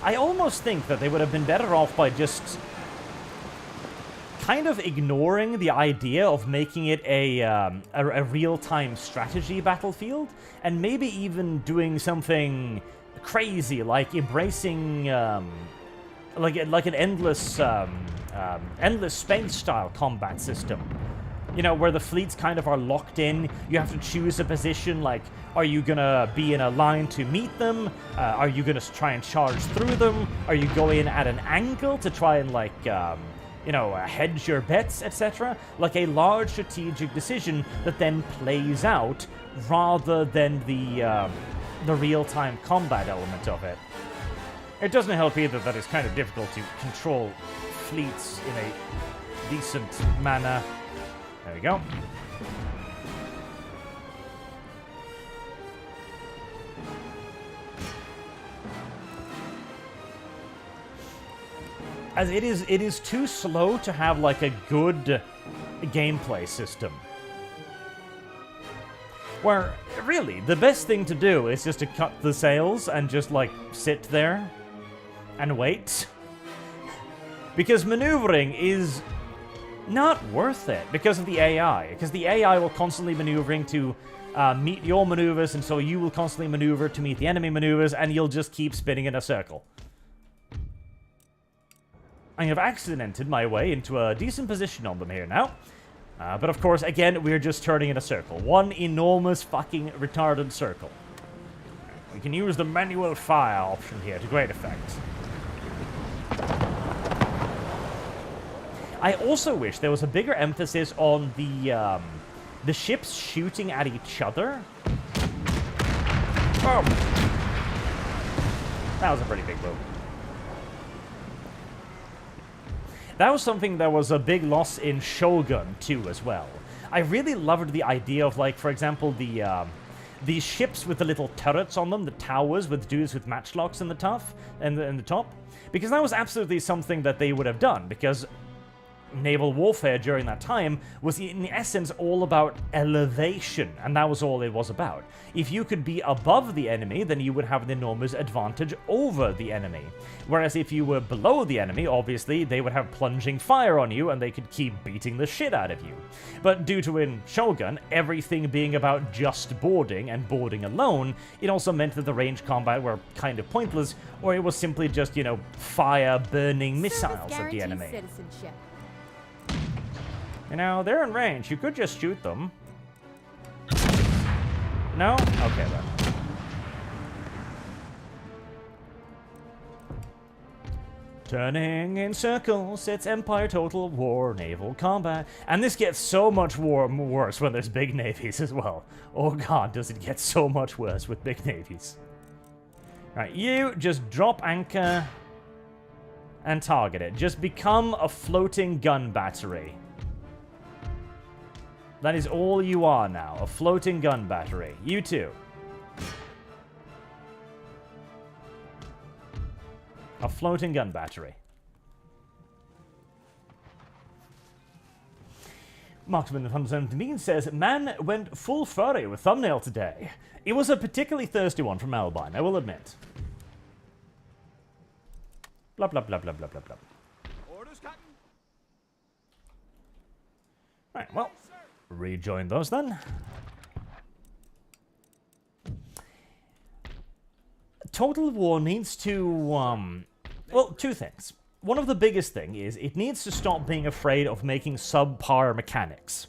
I almost think that they would have been better off by just kind of ignoring the idea of making it a real-time strategy battlefield, and maybe even doing something crazy, like embracing like an endless endless space-style combat system, you know, where the fleets kind of are locked in. You have to choose a position, like, are you gonna be in a line to meet them? Are you gonna try and charge through them? Are you going at an angle to try and, like, you know, hedge your bets, etc.? Like a large strategic decision that then plays out rather than the real-time combat element of it. It doesn't help either that it's kind of difficult to control fleets in a decent manner. There we go. As it is too slow to have like a good gameplay system. Where really the best thing to do is just to cut the sails and just like sit there and wait. Because maneuvering is not worth it because of the AI. Because the AI will constantly maneuvering to meet your maneuvers, and so you will constantly maneuver to meet the enemy maneuvers, and you'll just keep spinning in a circle. I have accidented my way into a decent position on them here now. But of course, again, we're just turning in a circle. One enormous fucking retarded circle. We can use the manual fire option here to great effect. I also wish there was a bigger emphasis on the ships shooting at each other. Oh. That was a pretty big move. That was something that was a big loss in Shogun too, as well. I really loved the idea of, like, for example, the ships with the little turrets on them, the towers with dudes with matchlocks in the top, because that was absolutely something that they would have done, because naval warfare during that time was in essence all about elevation, and that was all it was about. If you could be above the enemy, then you would have an enormous advantage over the enemy. Whereas if you were below the enemy, obviously they would have plunging fire on you and they could keep beating the shit out of you. But due to in Shogun, everything being about just boarding and boarding alone, it also meant that the range combat were kind of pointless, or it was simply just, you know, fire burning missiles at the enemy. Citizenship. You know, they're in range. You could just shoot them. No? Okay, then. Turning in circles, it's Empire Total War naval combat. And this gets so much worse when there's big navies as well. Oh god, does it get so much worse with big navies. Right, you just drop anchor and target it. Just become a floating gun battery. That is all you are now, a floating gun battery. You too. A floating gun battery. Marksman of 117 says, man went full furry with thumbnail today. It was a particularly thirsty one from Albine, I will admit. Blah, blah, blah, blah, blah, blah, blah. Orders, Captain. Right, well, rejoin those then. Total War needs to, well, two things. One of the biggest thing is it needs to stop being afraid of making subpar mechanics.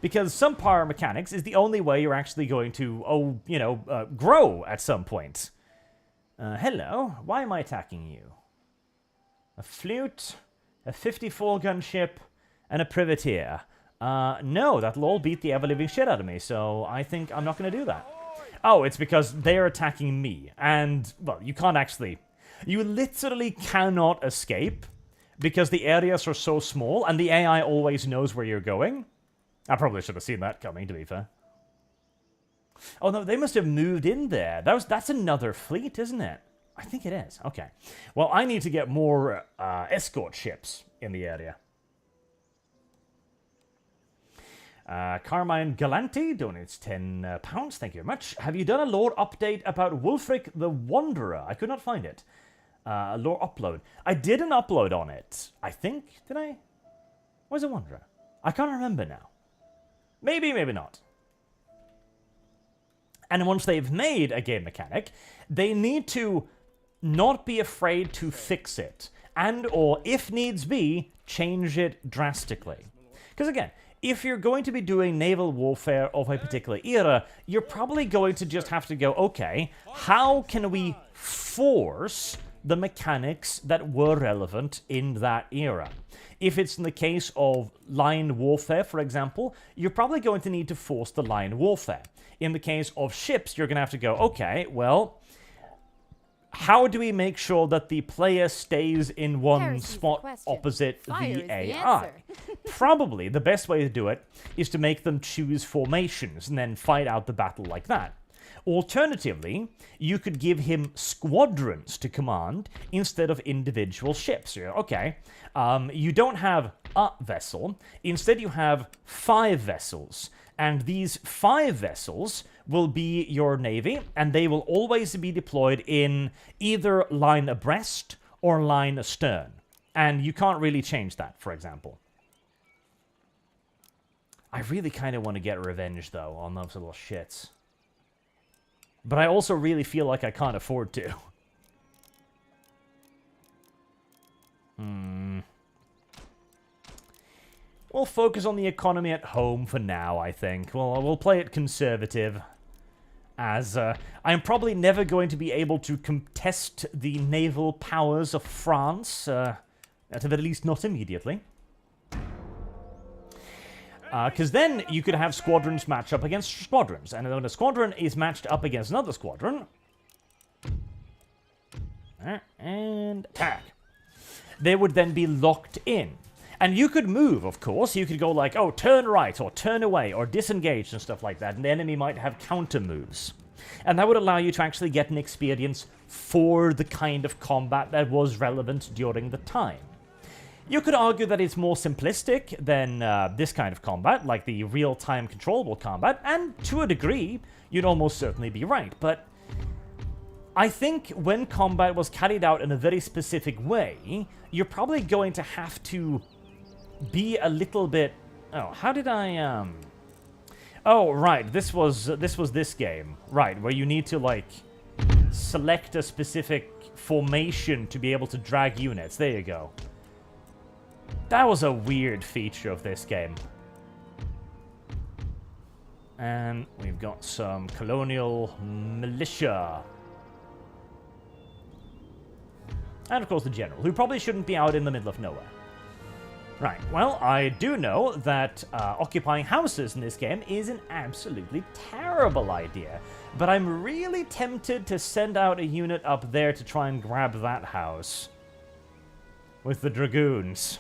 Because subpar mechanics is the only way you're actually going to, grow at some point. Hello, why am I attacking you? A flute, a 54 gun ship, and a privateer. No, that'll all beat the ever-living shit out of me, so I think I'm not going to do that. Oh, it's because they're attacking me, and, well, you can't actually... You literally cannot escape, because the areas are so small, and the AI always knows where you're going. I probably should have seen that coming, to be fair. Oh, no, they must have moved in there. That's another fleet, isn't it? I think it is. Okay. Well, I need to get more escort ships in the area. Carmine Galanti donates £10. Thank you very much. Have you done a lore update about Wulfric the Wanderer? I could not find it. Lore upload. I did an upload on it. I think. Did I? Where's the Wanderer? I can't remember now. Maybe, maybe not. And once they've made a game mechanic, they need to not be afraid to fix it. And or, if needs be, change it drastically. Because again, if you're going to be doing naval warfare of a particular era, you're probably going to just have to go, okay, how can we force the mechanics that were relevant in that era? If it's in the case of line warfare, for example, you're probably going to need to force the line warfare. In the case of ships, you're going to have to go, okay, well, how do we make sure that the player stays in one Heresy's spot question. opposite Fire is the the AI? answer. Probably the best way to do it is to make them choose formations and then fight out the battle like that. Alternatively, you could give him squadrons to command instead of individual ships. Okay, you don't have a vessel, instead you have 5 vessels. And these 5 vessels will be your navy, and they will always be deployed in either line abreast or line astern. And you can't really change that, for example. I really kind of want to get revenge, though, on those little shits. But I also really feel like I can't afford to. We'll focus on the economy at home for now, I think. We'll play it conservative. As I'm probably never going to be able to contest the naval powers of France, at the very least not immediately. Because then you could have squadrons match up against squadrons, and when a squadron is matched up against another squadron, and attack, they would then be locked in. And you could move, of course. You could go like, oh, turn right, or turn away, or disengage, and stuff like that, and the enemy might have counter moves. And that would allow you to actually get an experience for the kind of combat that was relevant during the time. You could argue that it's more simplistic than this kind of combat, like the real-time controllable combat, and to a degree, you'd almost certainly be right, but I think when combat was carried out in a very specific way, you're probably going to have to be a little bit... Oh, how did I, Oh, right, this was this game. Right, where you need to, like, select a specific formation to be able to drag units. There you go. That was a weird feature of this game. And we've got some colonial militia. And of course the general, who probably shouldn't be out in the middle of nowhere. Right, well, I do know that occupying houses in this game is an absolutely terrible idea. But I'm really tempted to send out a unit up there to try and grab that house. With the dragoons.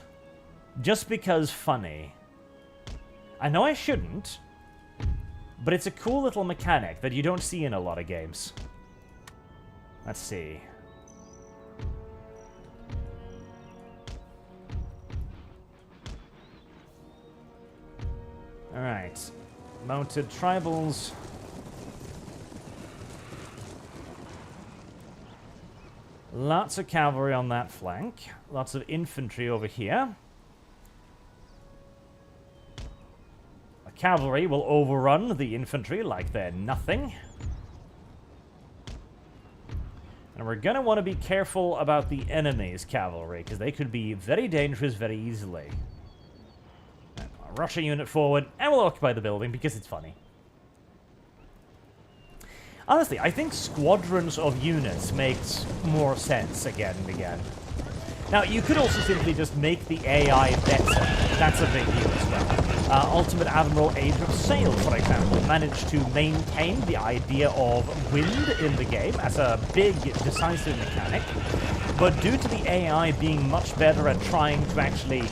Just because funny. I know I shouldn't, but it's a cool little mechanic that you don't see in a lot of games. Let's see. Alright. Mounted tribals. Lots of cavalry on that flank. Lots of infantry over here. Cavalry will overrun the infantry like they're nothing. And we're going to want to be careful about the enemy's cavalry, because they could be very dangerous very easily. And I'll rush a unit forward, and we'll occupy the building, because it's funny. Honestly, I think squadrons of units makes more sense again and again. Now, you could also simply just make the AI better. That's a big deal as well. Ultimate Admiral Age of Sail, for example, managed to maintain the idea of wind in the game as a big, decisive mechanic. But due to the AI being much better at trying to actually,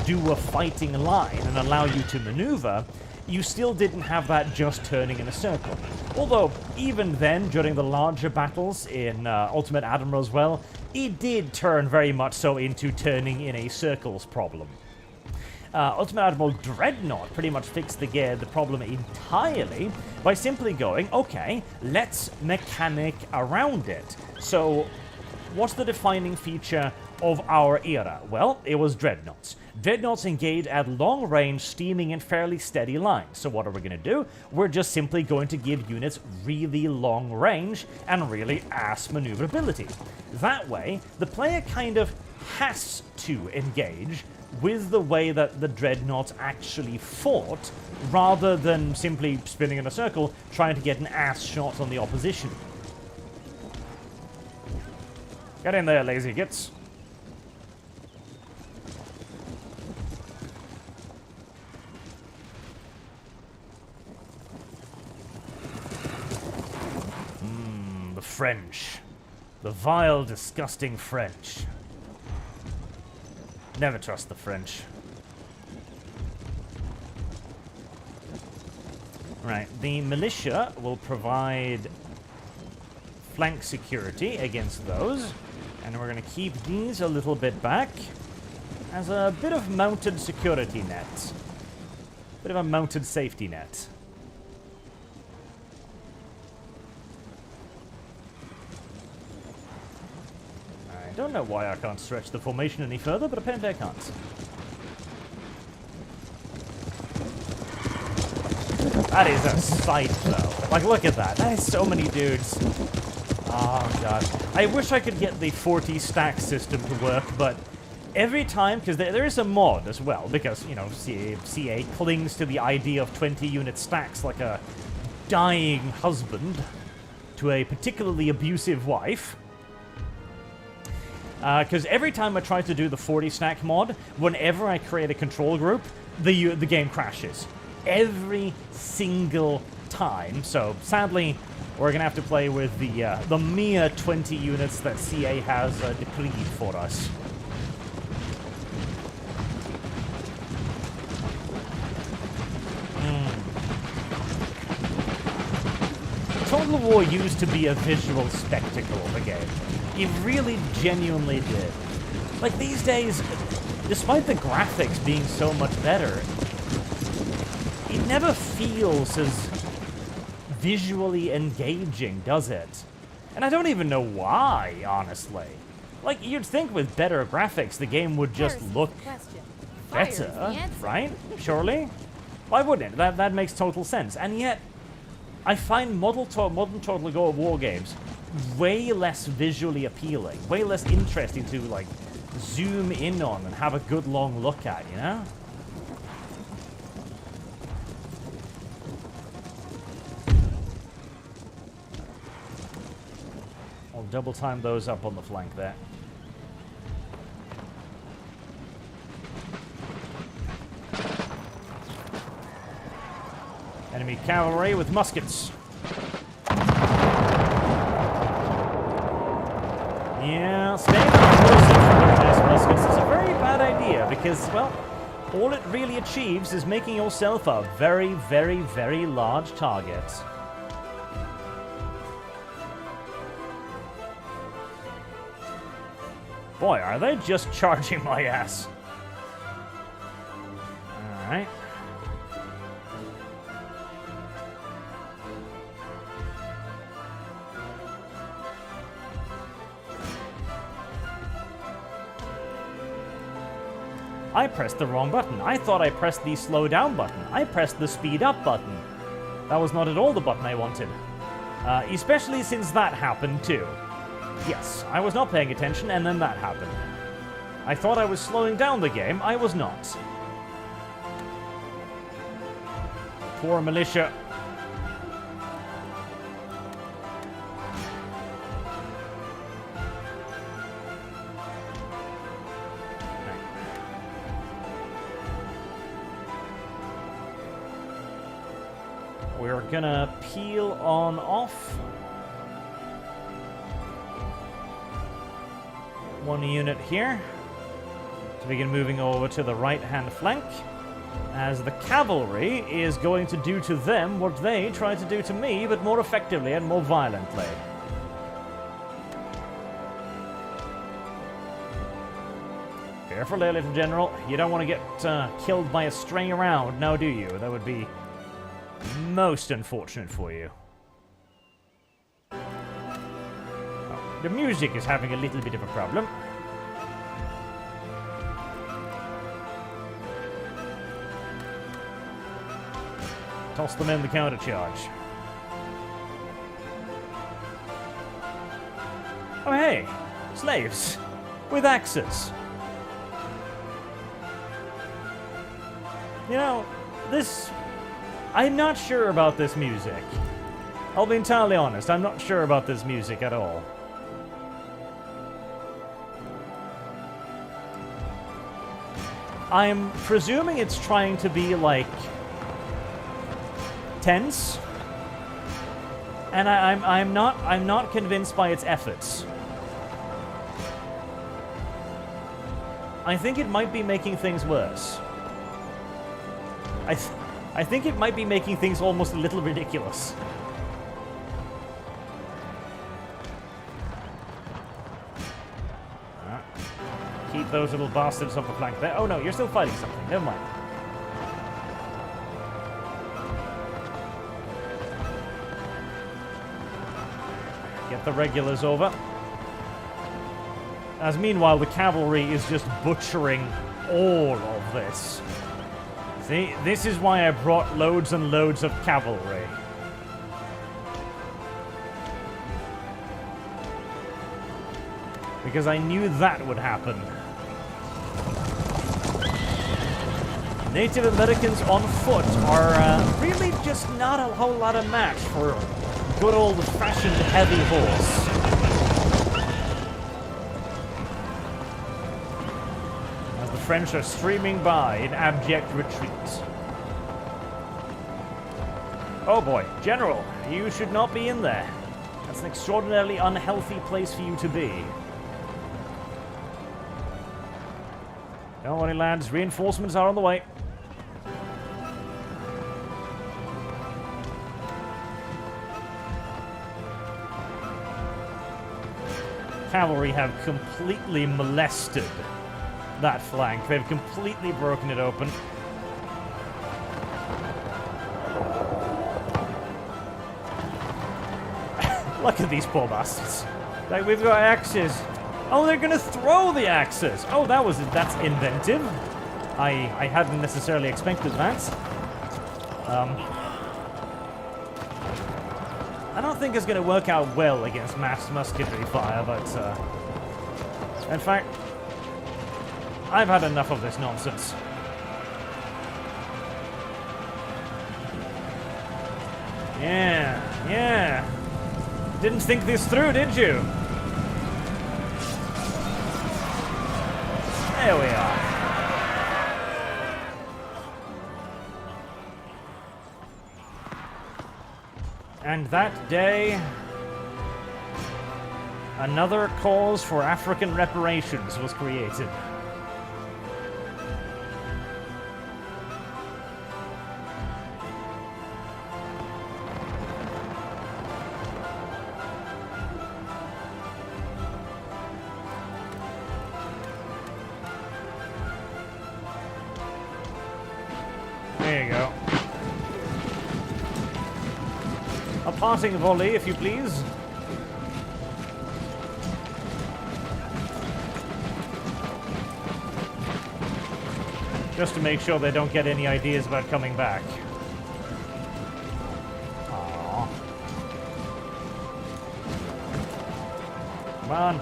do a fighting line and allow you to maneuver, you still didn't have that just turning in a circle. Although, even then, during the larger battles in Ultimate Admiral as well, it did turn very much so into turning in a circles problem. Ultimate Admiral Dreadnought pretty much fixed the problem entirely by simply going, okay, let's mechanic around it. So, what's the defining feature of our era? Well, it was Dreadnoughts. Dreadnoughts engage at long range, steaming in fairly steady lines. So what are we going to do? We're just simply going to give units really long range and really ass maneuverability. That way, the player kind of has to engage with the way that the dreadnoughts actually fought, rather than simply spinning in a circle trying to get an ass shot on the opposition. Get in there, lazy gits. The French. The vile, disgusting French. Never trust the French. Right, the militia will provide flank security against those, and we're going to keep these a little bit back as a bit of mounted security net. Bit of a mounted safety net. I don't know why I can't stretch the formation any further, but apparently I can't. That is a sight, though. Like, look at that. That is so many dudes. Oh, God. I wish I could get the 40 stack system to work, but every time, because there is a mod as well, because, you know, CA clings to the idea of 20-unit stacks like a dying husband to a particularly abusive wife. Because every time I try to do the 40 stack mod, whenever I create a control group, the game crashes. Every single time. So sadly, we're gonna have to play with the mere 20 units that CA has decreed for us. Total War used to be a visual spectacle of a game. It really genuinely did. Like these days, despite the graphics being so much better, it never feels as visually engaging, does it? And I don't even know why, honestly. Like, you'd think with better graphics, the game would just look better, right? Surely? Why wouldn't it? That makes total sense. And yet, I find modern Total War games way less visually appealing, way less interesting to, like, zoom in on and have a good long look at, you know? I'll double time those up on the flank there. Enemy cavalry with muskets. Yeah, staying with those muskets is a very bad idea because, well, all it really achieves is making yourself a very, very, very large target. Boy, are they just charging my ass. Alright. I pressed the wrong button. I thought I pressed the slow down button. I pressed the speed up button. That was not at all the button I wanted. Especially since that happened too. Yes, I was not paying attention and then that happened. I thought I was slowing down the game. I was not. Poor militia. We're gonna peel on off. One unit here to begin moving over to the right-hand flank, as the cavalry is going to do to them what they tried to do to me, but more effectively and more violently. Careful there, little general. You don't want to get killed by a stray around, now do you? That would be most unfortunate for you. Oh, the music is having a little bit of a problem. Toss them in the counter charge. Oh hey, slaves with axes. You know, this... I'm not sure about this music. I'll be entirely honest, I'm not sure about this music at all. I'm presuming it's trying to be, like, tense. And I'm not convinced by its efforts. I think it might be making things worse. I think it might be making things almost a little ridiculous. Keep those little bastards off the flank there. Oh no, you're still fighting something. Never mind. Get the regulars over. As meanwhile, the cavalry is just butchering all of this. See, this is why I brought loads and loads of cavalry. Because I knew that would happen. Native Americans on foot are really just not a whole lot of match for good old-fashioned heavy horse. As the French are streaming by in abject retreat. Oh boy, General, you should not be in there. That's an extraordinarily unhealthy place for you to be. Don't worry, lads. Reinforcements are on the way. Cavalry have completely molested that flank. They've completely broken it open. Look at these poor bastards. Like, we've got axes. Oh, they're gonna throw the axes! Oh, that's inventive. I hadn't necessarily expected that. I don't think it's gonna work out well against mass musketry fire, but in fact, I've had enough of this nonsense. Yeah. Didn't think this through, did you? There we are. And that day, another cause for African reparations was created. There you go. A parting volley, if you please. Just to make sure they don't get any ideas about coming back. Aww. Come on.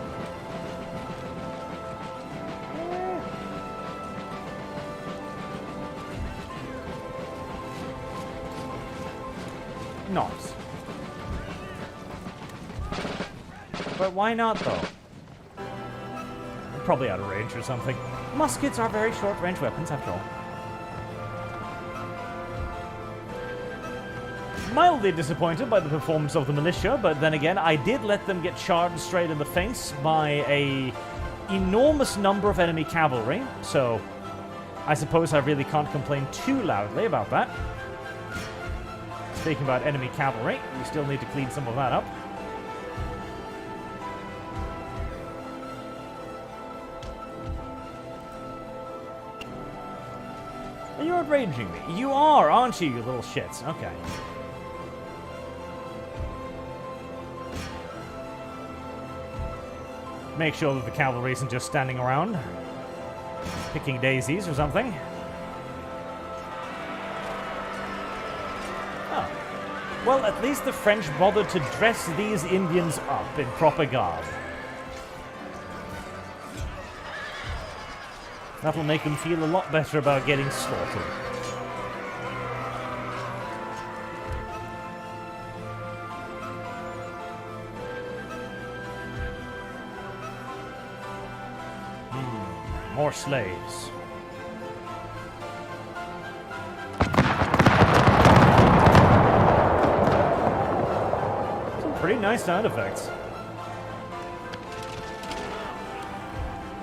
Nice. But why not, though? They're probably out of range or something. Muskets are very short-range weapons, after all. Mildly disappointed by the performance of the militia, but then again, I did let them get charged straight in the face by a enormous number of enemy cavalry, so I suppose I really can't complain too loudly about that. Speaking about enemy cavalry, we still need to clean some of that up. Are you outraging me? You are, aren't you, you little shits? Okay. Make sure that the cavalry isn't just standing around, picking daisies or something. Well, at least the French bothered to dress these Indians up in proper garb. That'll make them feel a lot better about getting slaughtered. More slaves. Some pretty nice sound effects.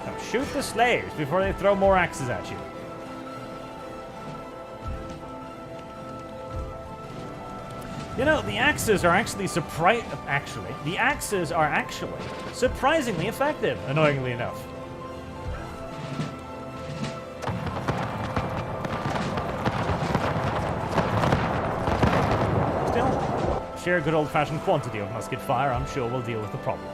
Now shoot the slaves before they throw more axes at you. You know, the axes are actually surprisingly effective, annoyingly enough. Still, sheer good old-fashioned quantity of musket fire, I'm sure will deal with the problem.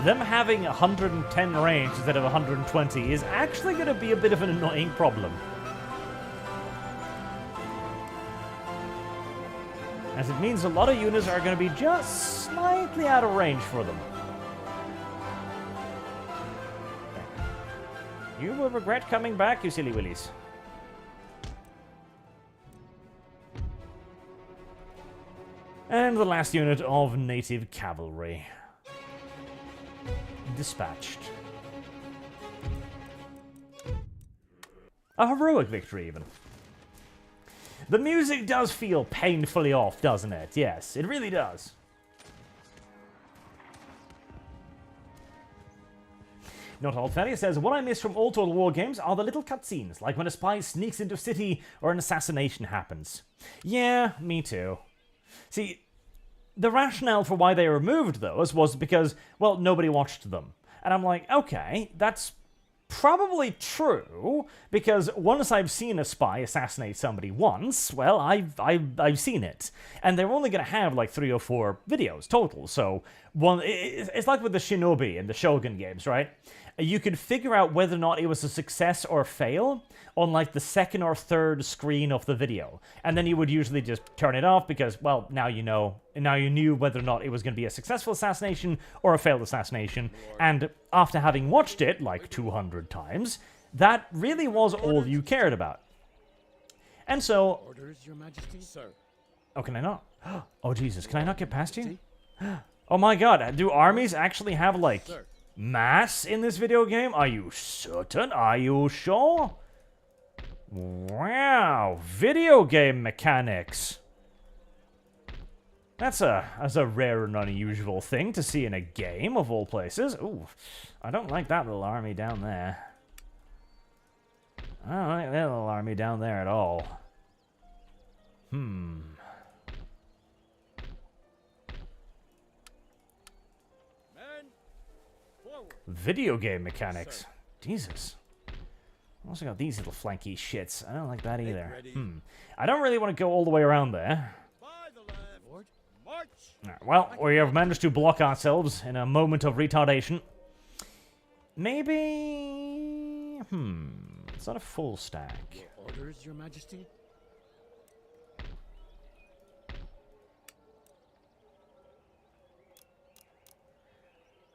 Them having 110 range instead of 120 is actually going to be a bit of an annoying problem. As it means a lot of units are going to be just slightly out of range for them. You will regret coming back, you silly willies. And the last unit of native cavalry. Dispatched. A heroic victory, even. The music does feel painfully off, doesn't it? Yes, it really does. Not Old Fatty says, what I miss from all Total War games are the little cutscenes, like when a spy sneaks into a city or an assassination happens. Yeah, me too. See, the rationale for why they removed those was because, well, nobody watched them. And I'm like, okay, that's probably true, because once I've seen a spy assassinate somebody once, well, I've seen it. And they're only going to have like 3 or 4 videos total, so it's like with the Shinobi and the Shogun games, right? You could figure out whether or not it was a success or fail on like the 2nd or 3rd screen of the video. And then you would usually just turn it off because, well, now you know, now you knew whether or not it was going to be a successful assassination or a failed assassination. And after having watched it like 200 times, that really was all you cared about. And so... Orders, Your Majesty? Sir. Oh, can I not? Oh, Jesus, can I not get past you? Oh my god, do armies actually have, like, mass in this video game? Are you certain? Are you sure? Wow, video game mechanics. That's a rare and unusual thing to see in a game, of all places. Ooh, I don't like that little army down there. I don't like that little army down there at all. Video game mechanics. Jesus. I also got these little flanky shits. I don't like that either. I don't really want to go all the way around there. Right, well, we have managed to block ourselves in a moment of retardation. Maybe... It's not a full stack. Orders, Your Majesty?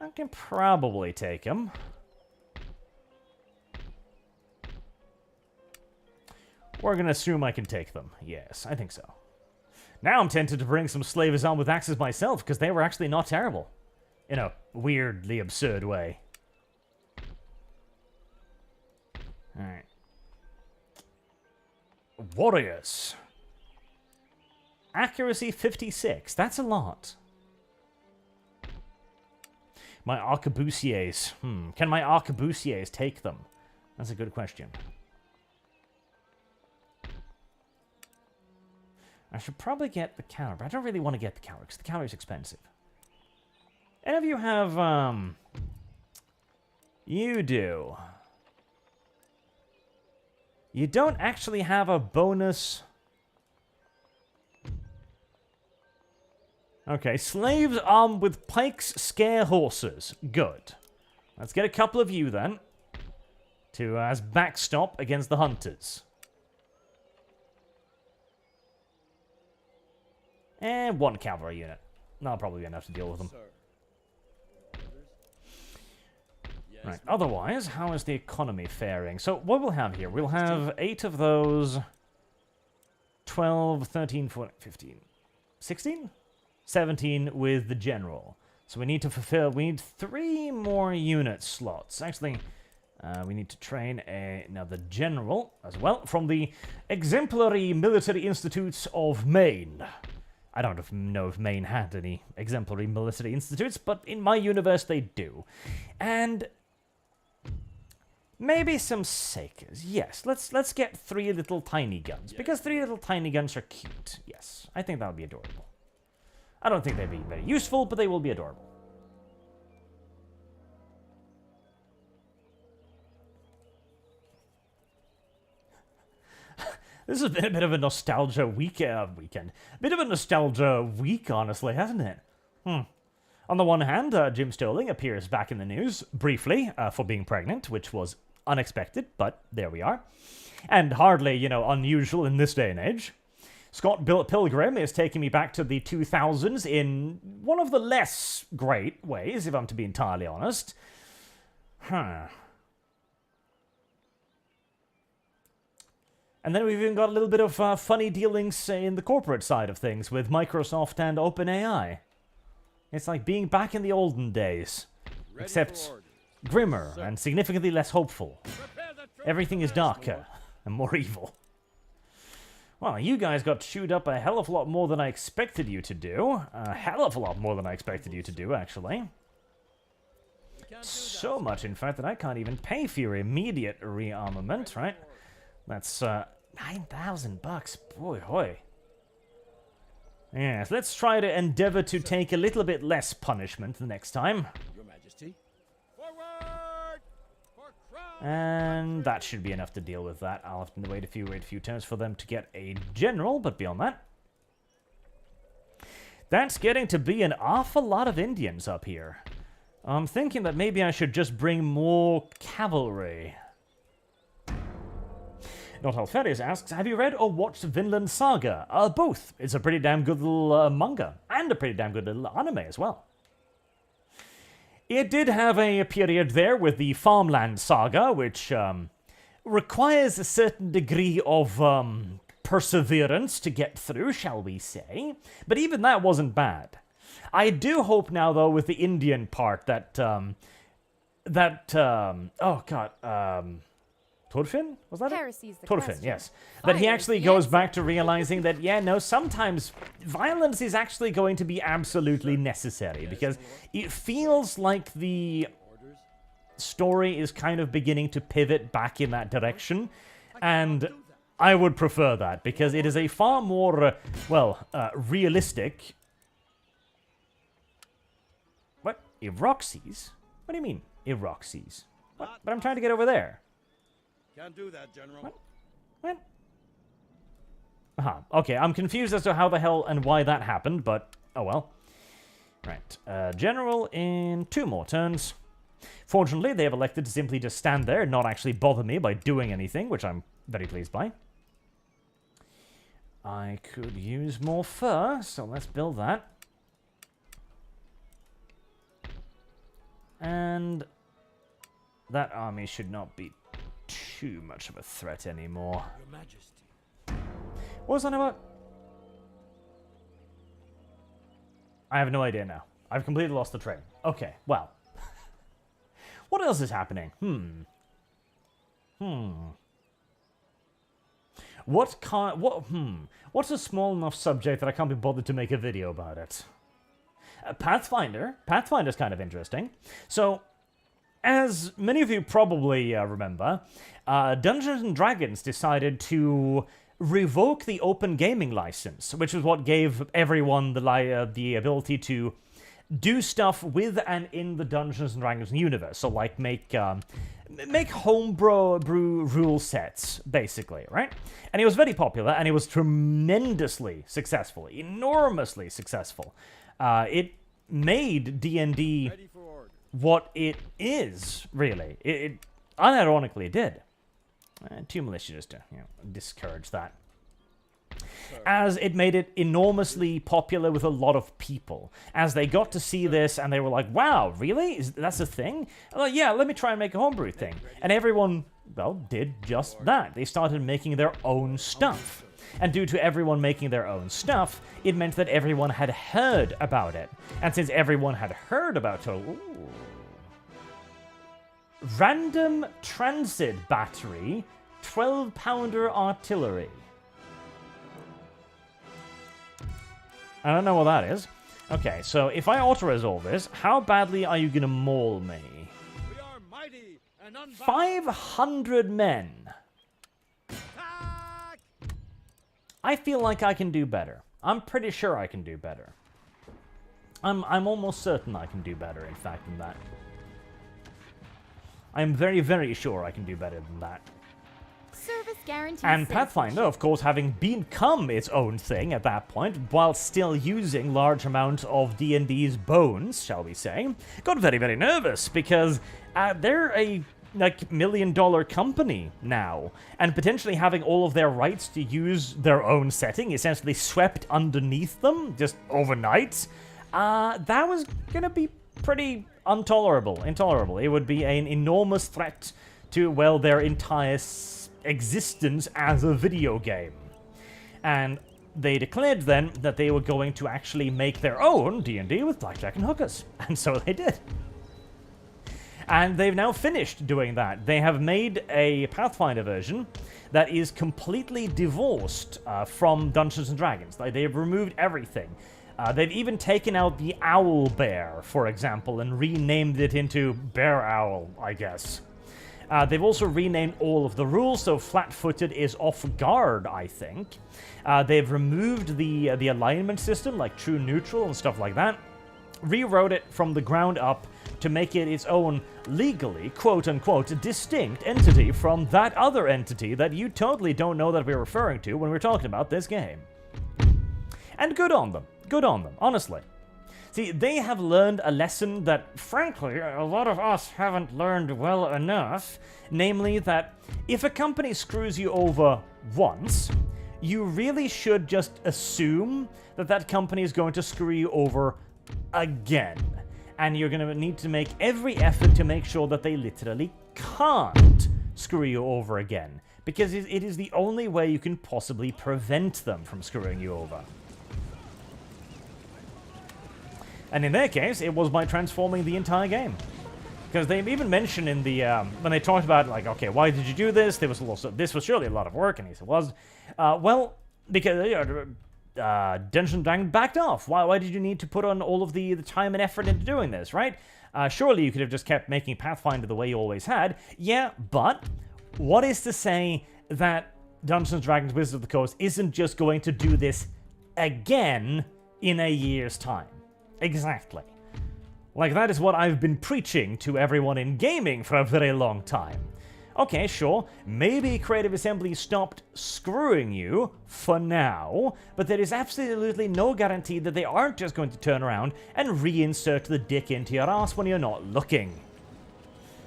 I can probably take him. We're gonna assume I can take them. Yes, I think so. Now I'm tempted to bring some slavers on with axes myself, because they were actually not terrible. In a weirdly absurd way. Alright. Warriors. Accuracy 56. That's a lot. My arquebusiers. Can my arquebusiers take them? That's a good question. I should probably get the counter, but I don't really want to get the counter, because the counter is expensive. Any of you have, You do. You don't actually have a bonus... Okay, slaves armed with pikes scare horses. Good. Let's get a couple of you then. To as backstop against the hunters. And 1 cavalry unit. That'll probably be enough to deal with them. Sir. Yes. Right, otherwise, how is the economy faring? So, what we'll have here, we'll have 8 of those, 12, 13, 14, 15, 16? 17 with the general. So we need to fulfill, we need 3 more unit slots. Actually, we need to train another general as well from the Exemplary Military Institutes of Maine. I don't know if Maine had any exemplary military institutes, but in my universe they do. And maybe some Sakers. Yes, let's get 3 little tiny guns, because 3 little tiny guns are cute. Yes, I think that would be adorable. I don't think they'd be very useful, but they will be adorable. This has been a bit of a nostalgia weekend. A bit of a nostalgia week, honestly, hasn't it? On the one hand, Jim Sterling appears back in the news, briefly, for being pregnant, which was unexpected, but there we are. And hardly, you know, unusual in this day and age. Scott Pilgrim is taking me back to the 2000s in one of the less great ways, if I'm to be entirely honest. And then we've even got a little bit of funny dealings in the corporate side of things with Microsoft and OpenAI. It's like being back in the olden days, except grimmer and significantly less hopeful. Everything is darker and more evil. Well, you guys got chewed up a hell of a lot more than I expected you to do. A hell of a lot more than I expected you to do, actually. So much, in fact, that I can't even pay for your immediate rearmament, right? That's, 9,000 bucks. Boy, hoy. Yes, let's try to endeavor to take a little bit less punishment the next time. Your Majesty. And that should be enough to deal with that. I'll have to wait a few turns for them to get a general, but beyond that, that's getting to be an awful lot of Indians up here. I'm thinking that maybe I should just bring more cavalry. Not Alferius asks, have you read or watched Vinland Saga? Both. It's a pretty damn good little manga, and a pretty damn good little anime as well. It did have a period there with the Farmland Saga, which requires a certain degree of perseverance to get through, shall we say. But even that wasn't bad. I do hope now, though, with the Indian part that, oh god, Thorfinn? Was that Heresy's the Thorfinn, question. yes. That he Fire actually is the goes answer. back to realizing that, yeah, no, sometimes violence is actually going to be absolutely necessary, because it feels like the story is kind of beginning to pivot back in that direction, and I would prefer that, because it is a far more, realistic... What? Eroxes? What do you mean, Eroxes? What? But I'm trying to get over there. Can't do that, General. What? Okay, I'm confused as to how the hell and why that happened, but oh well. Right, General in 2 more turns. Fortunately, they have elected to simply just stand there and not actually bother me by doing anything, which I'm very pleased by. I could use more fur, so let's build that. And that army should not be too much of a threat anymore. Your Majesty. What was that about? I have no idea now. I've completely lost the train. Okay, well. What else is happening? What's a small enough subject that I can't be bothered to make a video about it? Pathfinder. Pathfinder's kind of interesting. So, as many of you probably remember, Dungeons & Dragons decided to revoke the open gaming license, which is what gave everyone the ability to do stuff with and in the Dungeons & Dragons universe. So, like, make homebrew rule sets, basically, right? And it was very popular, and it was tremendously successful, enormously successful. It made D&D Ready for order. what it is, really. It unironically did. Too malicious to discourage that. as it made it enormously popular with a lot of people. As they got to see this and they were like, wow, really? That's a thing? Like, yeah, let me try and make a homebrew thing. And everyone, well, did just that. They started making their own stuff. And due to everyone making their own stuff, it meant that everyone had heard about it. And since everyone had heard about it, random transit battery, 12-pounder artillery. I don't know what that is. Okay, so if I auto-resolve this, how badly are you gonna maul me? We are mighty and unbound. 500 men. Attack! I feel like I can do better. I'm pretty sure I can do better. I'm almost certain I can do better, in fact, than that. I'm very, very sure I can do better than that. Service guarantee. And Pathfinder, of course, having become its own thing at that point, while still using large amounts of D&D's bones, shall we say, got very, very nervous because they're a $1 million company now, and potentially having all of their rights to use their own setting essentially swept underneath them just overnight, that was gonna be pretty intolerable. It would be an enormous threat to, well, their entire existence as a video game. And they declared then that they were going to actually make their own D&D with blackjack and hookers. And so they did. And they've now finished doing that. They have made a Pathfinder version that is completely divorced from Dungeons & Dragons. They've removed everything. They've even taken out the owl bear, for example, and renamed it into Bear Owl, I guess. They've also renamed all of the rules, so flat-footed is off guard, I think. They've removed the alignment system, like true neutral and stuff like that. Rewrote it from the ground up to make it its own legally, quote-unquote, distinct entity from that other entity that you totally don't know that we're referring to when we're talking about this game. And good on them. Good on them, honestly. See, they have learned a lesson that, frankly, a lot of us haven't learned well enough. Namely that if a company screws you over once, you really should just assume that that company is going to screw you over again. And you're going to need to make every effort to make sure that they literally can't screw you over again. Because it is the only way you can possibly prevent them from screwing you over. And in their case, it was by transforming the entire game. Because they even mentioned in the, when they talked about, like, okay, why did you do this? There was this was surely a lot of work, and he said, was, well, because Dungeons & Dragons backed off. Why did you need to put on all of the time and effort into doing this, right? Surely you could have just kept making Pathfinder the way you always had. Yeah, but what is to say that Dungeons & Dragons Wizards of the Coast isn't just going to do this again in a year's time? Exactly. Like, that is what I've been preaching to everyone in gaming for a very long time. Okay, sure, maybe Creative Assembly stopped screwing you for now, but there is absolutely no guarantee that they aren't just going to turn around and reinsert the dick into your ass when you're not looking.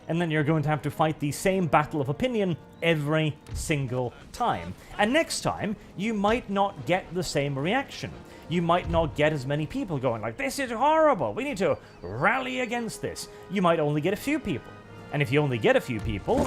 And then you're going to have to fight the same battle of opinion every single time. And next time, you might not get the same reaction. You might not get as many people going like, this is horrible, we need to rally against this. You might only get a few people. And if you only get a few people,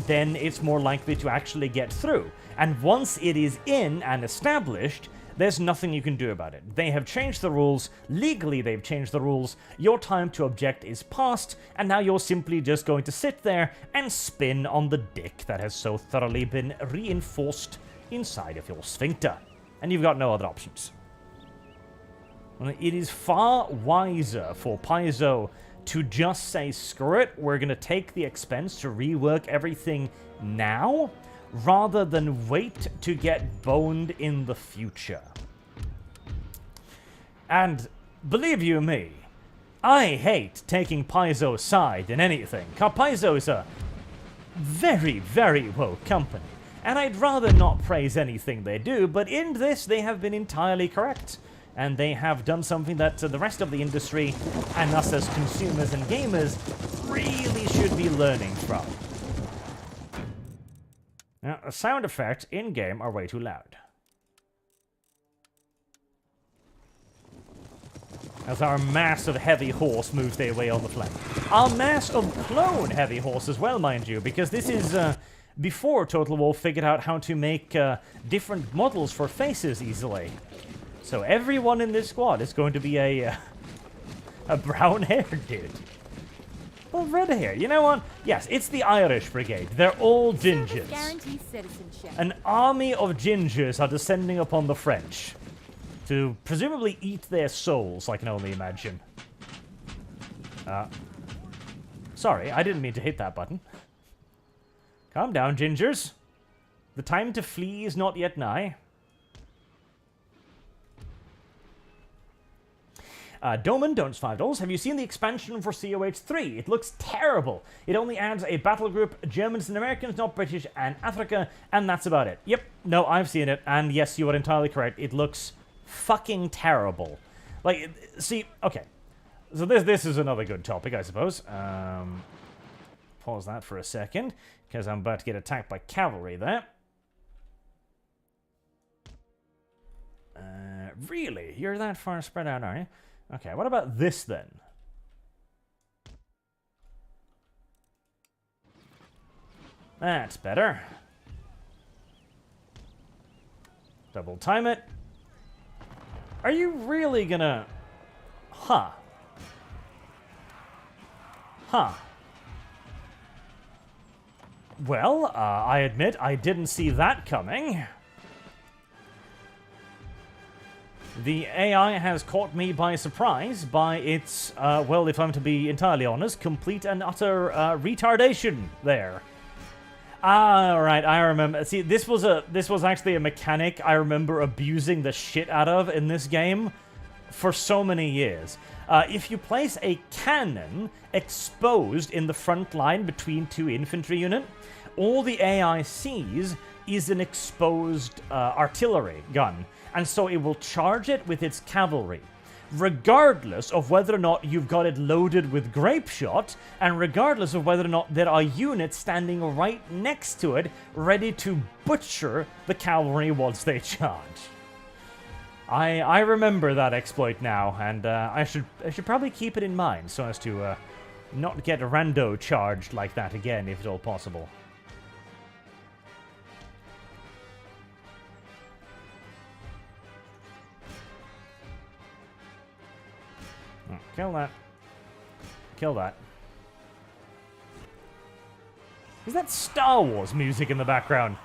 then it's more likely to actually get through. And once it is in and established, there's nothing you can do about it. They have changed the rules, legally they've changed the rules, your time to object is past, and now you're simply just going to sit there and spin on the dick that has so thoroughly been reinforced inside of your sphincter. And you've got no other options. It is far wiser for Paizo to just say, screw it, we're going to take the expense to rework everything now, rather than wait to get boned in the future. And believe you me, I hate taking Paizo's side in anything. Paizo is a very, very woke company. And I'd rather not praise anything they do, but in this they have been entirely correct. And they have done something that the rest of the industry, and us as consumers and gamers, really should be learning from. Now, the sound effects in-game are way too loud. As our mass of heavy horse moves their way on the flank. Our mass of clone heavy horse as well, mind you, because this is before Total War figured out how to make different models for faces easily. So everyone in this squad is going to be a brown-haired dude. Well, red hair. You know what? Yes, it's the Irish Brigade. They're all gingers. Guarantees citizenship. An army of gingers are descending upon the French to presumably eat their souls, I can only imagine. Sorry, I didn't mean to hit that button. Calm down, gingers. The time to flee is not yet nigh. Doman don'ts $5. Have you seen the expansion for COH 3? It looks terrible. It only adds a battle group, Germans and Americans, not British, and Africa, and that's about it. Yep, no, I've seen it, and yes, you are entirely correct. It looks fucking terrible. Like, see, okay. So this is another good topic, I suppose. Pause that for a second, because I'm about to get attacked by cavalry there. Really? You're that far spread out, are you? Okay, what about this then? That's better. Double time it. Are you really gonna... Huh. Huh. Well, I admit I didn't see that coming. The AI has caught me by surprise by its, well, if I'm to be entirely honest, complete and utter retardation there. Ah, right, I remember. See, this was actually a mechanic I remember abusing the shit out of in this game for so many years. If you place a cannon exposed in the front line between two infantry units, all the AI sees is an exposed artillery gun. And so it will charge it with its cavalry, regardless of whether or not you've got it loaded with grape shot, and regardless of whether or not there are units standing right next to it, ready to butcher the cavalry once they charge. I remember that exploit now, and I should probably keep it in mind so as to not get rando charged like that again, if at all possible. Kill that. Kill that. Is that Star Wars music in the background?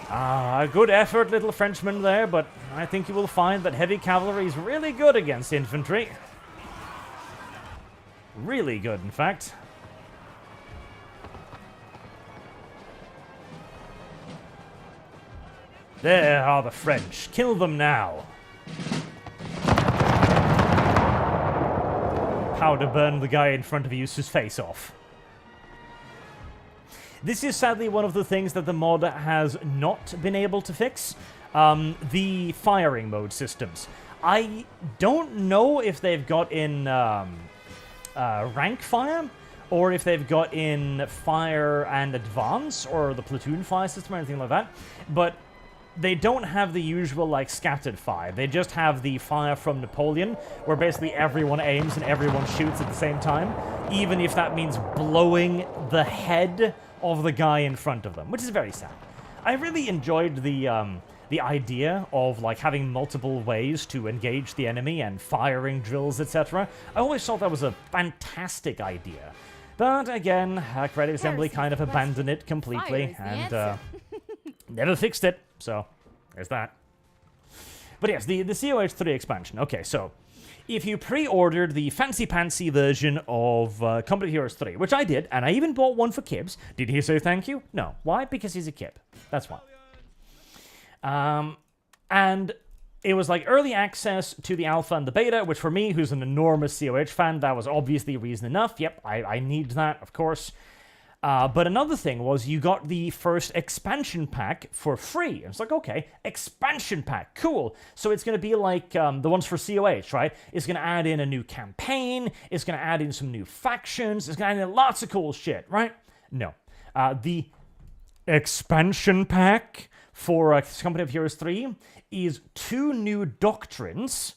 Ah, a good effort, little Frenchman there, but I think you will find that heavy cavalry is really good against infantry. Really good, in fact. There are the French. Kill them now. Powder burn the guy in front of you's face off. This is sadly one of the things that the mod has not been able to fix. The firing mode systems. I don't know if they've got in rank fire, or if they've got in fire and advance, or the platoon fire system or anything like that, but they don't have the usual, like, scattered fire. They just have the fire from Napoleon, where basically everyone aims and everyone shoots at the same time, even if that means blowing the head of the guy in front of them, which is very sad. I really enjoyed the idea of, like, having multiple ways to engage the enemy and firing drills, etc. I always thought that was a fantastic idea. But again, Credit Assembly kind of abandoned it completely, and never fixed it. So, there's that. But yes, the COH 3 expansion. Okay, so if you pre-ordered the fancy-pantsy version of Company Heroes 3, which I did, and I even bought one for Kibbs, did he say thank you? No. Why? Because he's a Kib. That's why. And it was like early access to the alpha and the beta, which for me, who's an enormous COH fan, that was obviously reason enough. Yep, I need that, of course. But another thing was you got the first expansion pack for free. It's like, okay, expansion pack, cool. So it's going to be like the ones for COH, right? It's going to add in a new campaign. It's going to add in some new factions. It's going to add in lots of cool shit, right? No. The expansion pack for Company of Heroes 3 is 2 new doctrines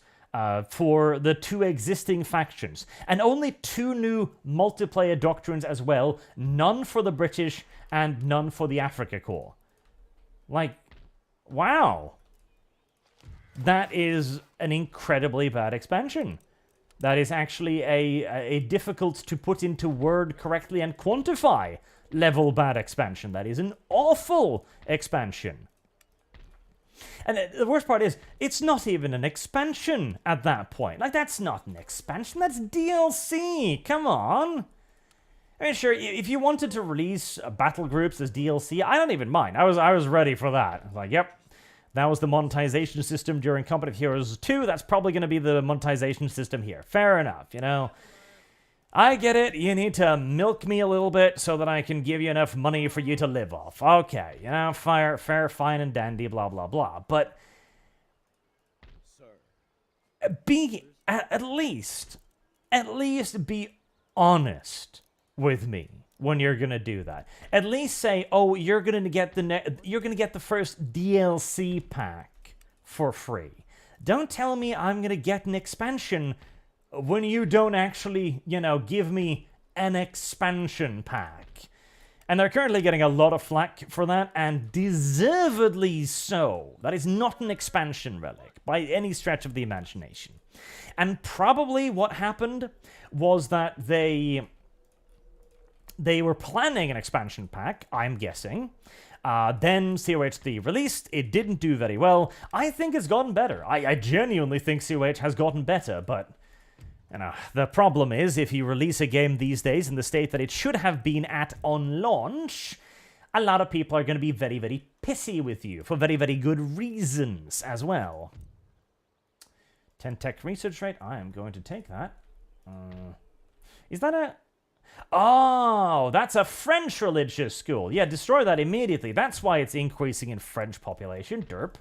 for the 2 existing factions, and only 2 new multiplayer doctrines as well, none for the British and none for the Africa Corps. Like, wow. That is an incredibly bad expansion. That is actually a difficult to put into word correctly and quantify level bad expansion. That is an awful expansion. And the worst part is, it's not even an expansion at that point. Like, that's not an expansion, that's DLC. Come on. I mean, sure, if you wanted to release battle groups as DLC, I don't even mind. I was ready for that. I was like, yep, that was the monetization system during Company of Heroes 2. That's probably going to be the monetization system here. Fair enough, you know. I get it, you need to milk me a little bit so that I can give you enough money for you to live off. Okay, you know, fair, fine, and dandy, blah, blah, blah. But be, at least be honest with me when you're gonna do that. At least say, oh, you're gonna get the first DLC pack for free. Don't tell me I'm gonna get an expansion when you don't actually, you know, give me an expansion pack. And they're currently getting a lot of flack for that, and deservedly so. That is not an expansion relic, by any stretch of the imagination. And probably what happened was that they were planning an expansion pack, I'm guessing. Then COH3 released, it didn't do very well. I think it's gotten better. I genuinely think COH has gotten better, but you know, the problem is, if you release a game these days in the state that it should have been at on launch, a lot of people are going to be very, very pissy with you, for very, very good reasons as well. 10 tech research rate, I am going to take that. Is that a... Oh, that's a French religious school. Yeah, destroy that immediately. That's why it's increasing in French population, derp.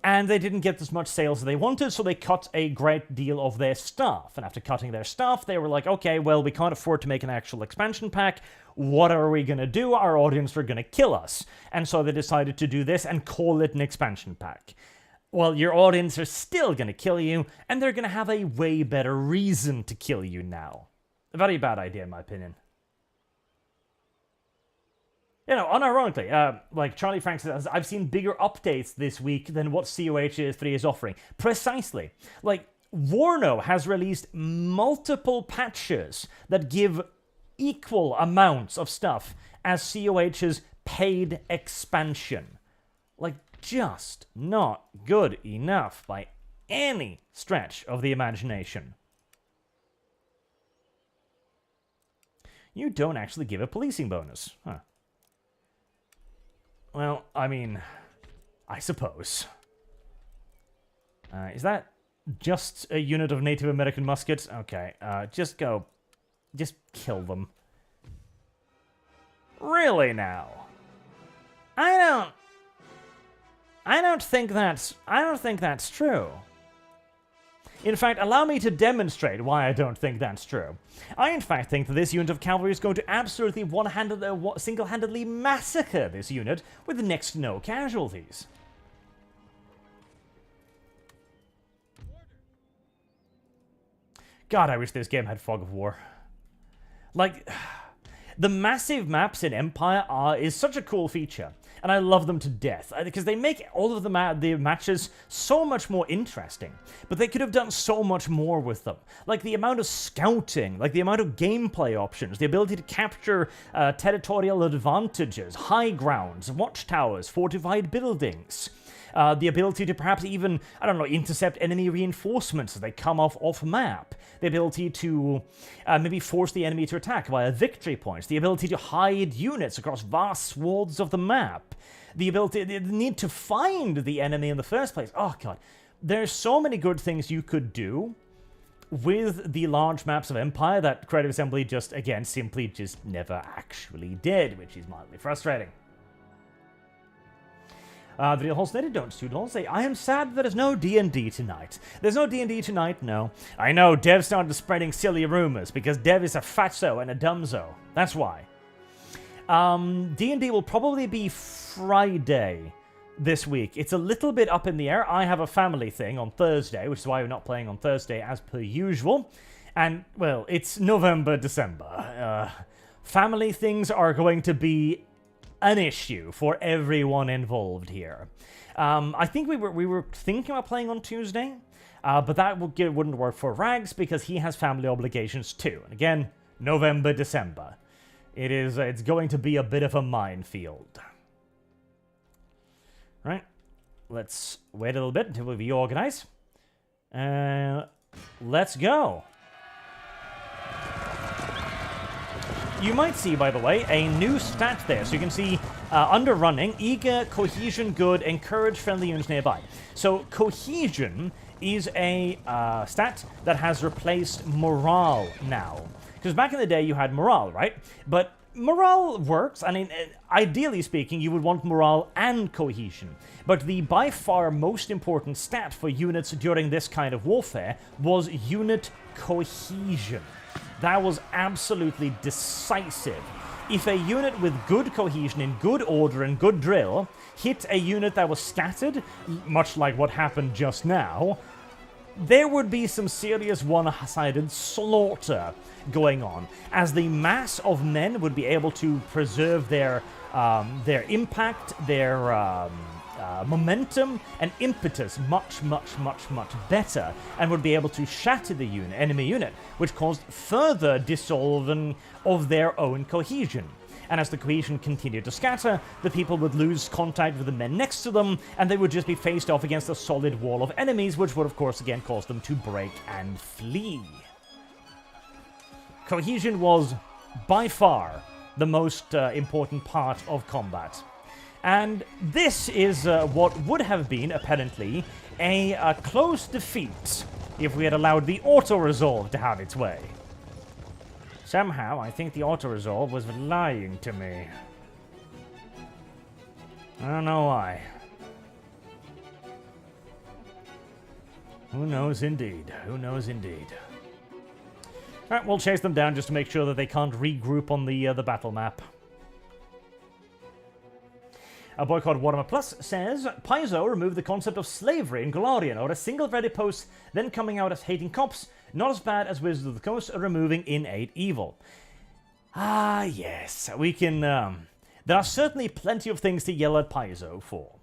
And they didn't get as much sales as they wanted, so they cut a great deal of their staff. And after cutting their staff, they were like, okay, well, we can't afford to make an actual expansion pack. What are we going to do? Our audience are going to kill us. And so they decided to do this and call it an expansion pack. Well, your audience are still going to kill you, and they're going to have a way better reason to kill you now. A very bad idea, in my opinion. You know, unironically, like Charlie Frank says, I've seen bigger updates this week than what COH3 is offering. Precisely. Like, Warno has released multiple patches that give equal amounts of stuff as COH's paid expansion. Like, just not good enough by any stretch of the imagination. You don't actually give a policing bonus, huh? Well, I mean, I suppose. Is that just a unit of Native American muskets? Okay, just kill them. Really now? I don't think that's true. In fact, allow me to demonstrate why I don't think that's true. I, in fact, think that this unit of cavalry is going to absolutely single-handedly massacre this unit with next to no casualties. God, I wish this game had Fog of War. Like, the massive maps in Empire is such a cool feature. And I love them to death, because they make all of the matches so much more interesting. But they could have done so much more with them. Like the amount of scouting, like the amount of gameplay options, the ability to capture territorial advantages, high grounds, watchtowers, fortified buildings. The ability to perhaps even, I don't know, intercept enemy reinforcements as they come off map. The ability to maybe force the enemy to attack via victory points. The ability to hide units across vast swaths of the map. The need to find the enemy in the first place. Oh god, there's so many good things you could do with the large maps of Empire that Creative Assembly simply never actually did, which is mildly frustrating. The real Holstein don't $2. Say, I am sad there is no D&D tonight. There's no D&D tonight, no. I know, Dev started spreading silly rumors because Dev is a fatso and a dumbzo. That's why. D&D will probably be Friday this week. It's a little bit up in the air. I have a family thing on Thursday, which is why we're not playing on Thursday as per usual. And, well, it's November, December. Family things are going to be an issue for everyone involved here. I think we were thinking about playing on Tuesday, but that wouldn't work for Rags because he has family obligations too. And again, November, December. It's going to be a bit of a minefield. Right, let's wait a little bit until we reorganize. Let's go. You might see, by the way, a new stat there. So you can see under running, eager, cohesion, good, encourage friendly units nearby. So cohesion is a stat that has replaced morale now. Because back in the day you had morale, right? But morale works. I mean, ideally speaking, you would want morale and cohesion. But the by far most important stat for units during this kind of warfare was unit cohesion. That was absolutely decisive. If a unit with good cohesion, in good order and good drill, hit a unit that was scattered, much like what happened just now, there would be some serious one-sided slaughter going on, as the mass of men would be able to preserve their impact, their momentum, and impetus much better, and would be able to shatter the enemy unit, which caused further dissolving of their own cohesion. And as the cohesion continued to scatter, the people would lose contact with the men next to them, and they would just be faced off against a solid wall of enemies, which would of course again cause them to break and flee. Cohesion was by far the most important part of combat. And this is what would have been, apparently, a close defeat if we had allowed the auto-resolve to have its way. Somehow, I think the auto-resolve was lying to me. I don't know why. Who knows indeed? Who knows indeed? Alright, we'll chase them down just to make sure that they can't regroup on the battle map. A boy called Warhammer Plus says, Paizo removed the concept of slavery in Golarion, or a single Reddit post, then coming out as hating cops, not as bad as Wizards of the Coast removing innate evil. Ah, yes, we can, there are certainly plenty of things to yell at Paizo for.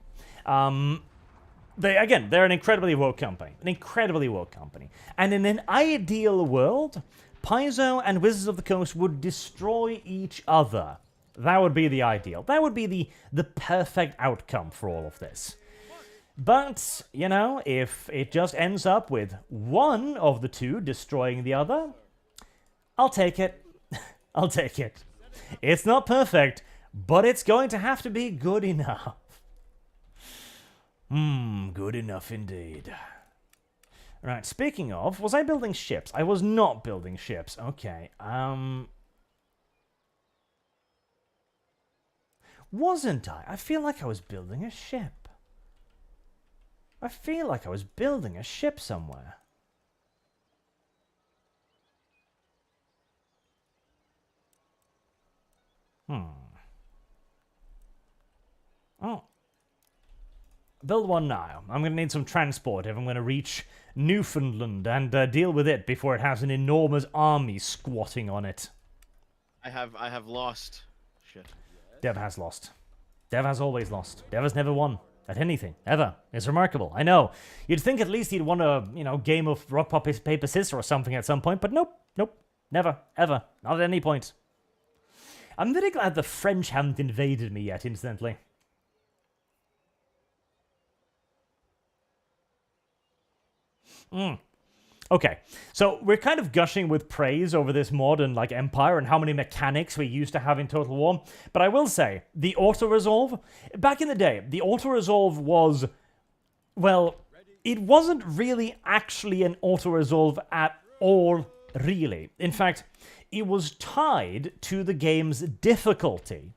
They're an incredibly woke company. And in an ideal world, Paizo and Wizards of the Coast would destroy each other. That would be the ideal. That would be the perfect outcome for all of this. But, you know, if it just ends up with one of the two destroying the other, I'll take it. I'll take it. It's not perfect, but it's going to have to be good enough. Good enough indeed. Right, speaking of, was I building ships? I was not building ships. Okay, wasn't I? I feel like I was building a ship. I feel like I was building a ship somewhere. Oh. Build one now. I'm going to need some transport if I'm going to reach Newfoundland and deal with it before it has an enormous army squatting on it. I have lost. Shit. Dev has lost. Dev has always lost. Dev has never won at anything, ever. It's remarkable. I know. You'd think at least he'd won a, game of rock, paper, scissors or something at some point, but nope. Never, ever. Not at any point. I'm very glad the French haven't invaded me yet, incidentally. Okay, so we're kind of gushing with praise over this mod and like Empire and how many mechanics we used to have in Total War, but I will say, the auto-resolve, back in the day, the auto-resolve was, well, it wasn't really actually an auto-resolve at all, really. In fact, it was tied to the game's difficulty.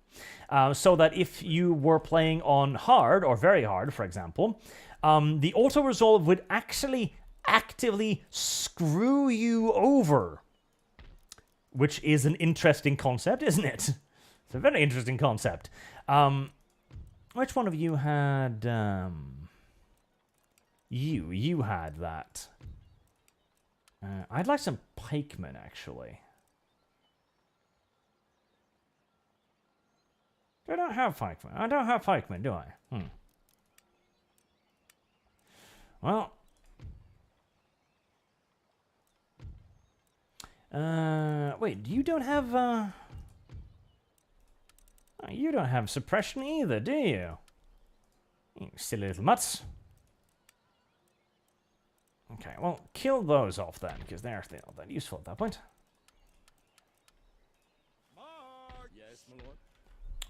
so that if you were playing on hard or very hard, for example, the auto-resolve would actually actively screw you over. Which is an interesting concept, isn't it? It's a very interesting concept. Which one of you had... You had that. I'd like some pikemen, actually. I don't have pikemen. I don't have pikemen, do I? Well... wait, you don't have, you don't have suppression either, do you? You silly little mutts. Okay, well, kill those off then, because they're not that useful at that point. March! Yes, my lord.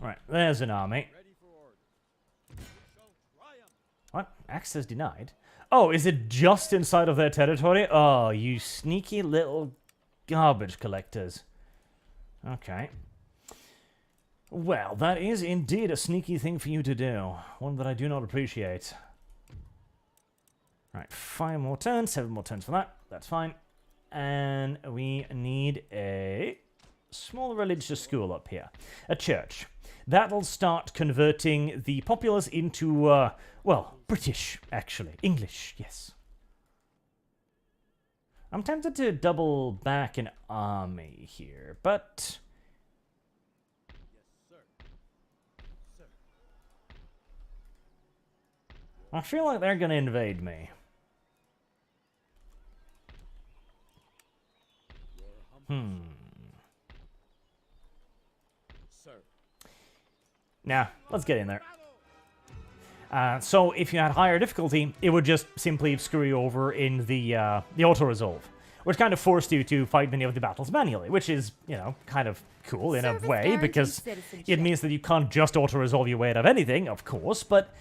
Right, there's an army. Ready for orders. We shall triumph. What? Access denied? Oh, is it just inside of their territory? Oh, you sneaky little... garbage collectors. Okay. Well, that is indeed a sneaky thing for you to do. One that I do not appreciate. Right, 5 more turns, 7 more turns for that. That's fine. And we need a small religious school up here. A church. That'll start converting the populace into, well, British, actually. English, yes. I'm tempted to double back an army here, but... Yes, sir. Sir. I feel like they're going to invade me. Sir. Nah, let's get in there. So if you had higher difficulty, it would just simply screw you over in the auto-resolve, which kind of forced you to fight many of the battles manually, which is, you know, kind of cool in a Service way, guarantees because citizenship. it means that you can't just auto-resolve your way out of anything, of course, but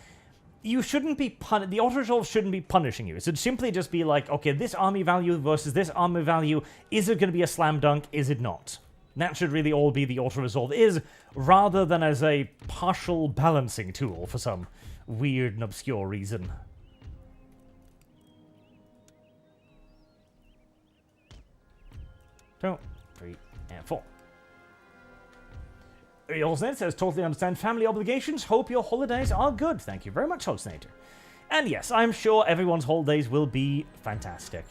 you shouldn't be the auto-resolve shouldn't be punishing you. It should simply just be like, okay, this army value versus this army value, is it going to be a slam dunk, is it not? That should really all be the auto-resolve is, rather than as a partial balancing tool for some weird and obscure reason. 2, 3, and 4. Hallucinator says, totally understand family obligations. Hope your holidays are good. Thank you very much, Hallucinator. And yes, I'm sure everyone's holidays will be fantastic.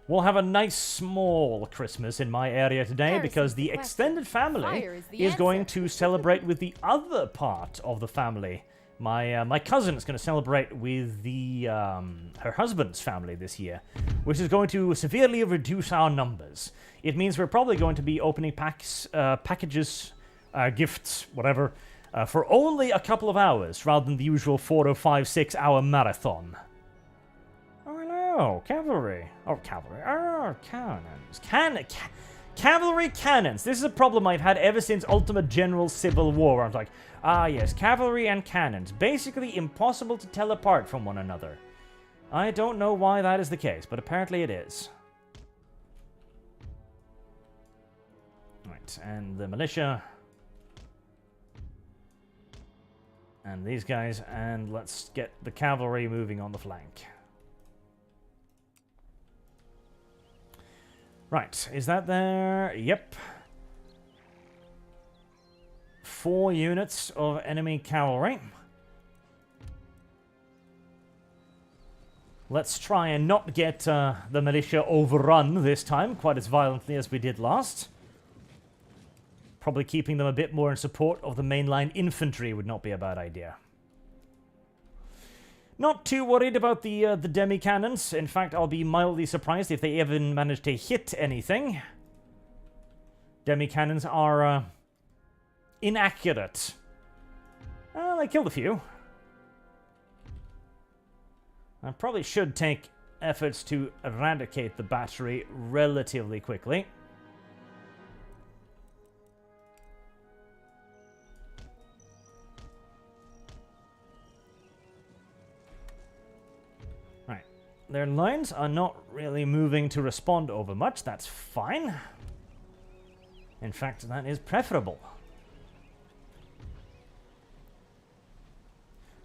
We'll have a nice small Christmas in my area today Harrison's because the the question. extended family Fire is the is going answer. to celebrate with the other part of the family. My cousin is going to celebrate with the her husband's family this year, which is going to severely reduce our numbers. It means we're probably going to be opening packages, gifts, whatever, for only a couple of hours rather than the usual 4 or 5, 6 hour marathon. Oh, hello, cavalry. Oh, cavalry. Oh, cannons. Cavalry cannons. This is a problem I've had ever since Ultimate General Civil War. I was like, ah, yes, cavalry and cannons. Basically impossible to tell apart from one another. I don't know why that is the case, but apparently it is. Right, and the militia. And these guys, and let's get the cavalry moving on the flank. Right, is that there? Yep. 4 units of enemy cavalry. Let's try and not get the militia overrun this time quite as violently as we did last. Probably keeping them a bit more in support of the mainline infantry would not be a bad idea. Not too worried about the demi-cannons. In fact, I'll be mildly surprised if they even manage to hit anything. Demi-cannons are inaccurate. They killed a few. I probably should take efforts to eradicate the battery relatively quickly. Right. Their lines are not really moving to respond over much. That's fine. In fact, that is preferable.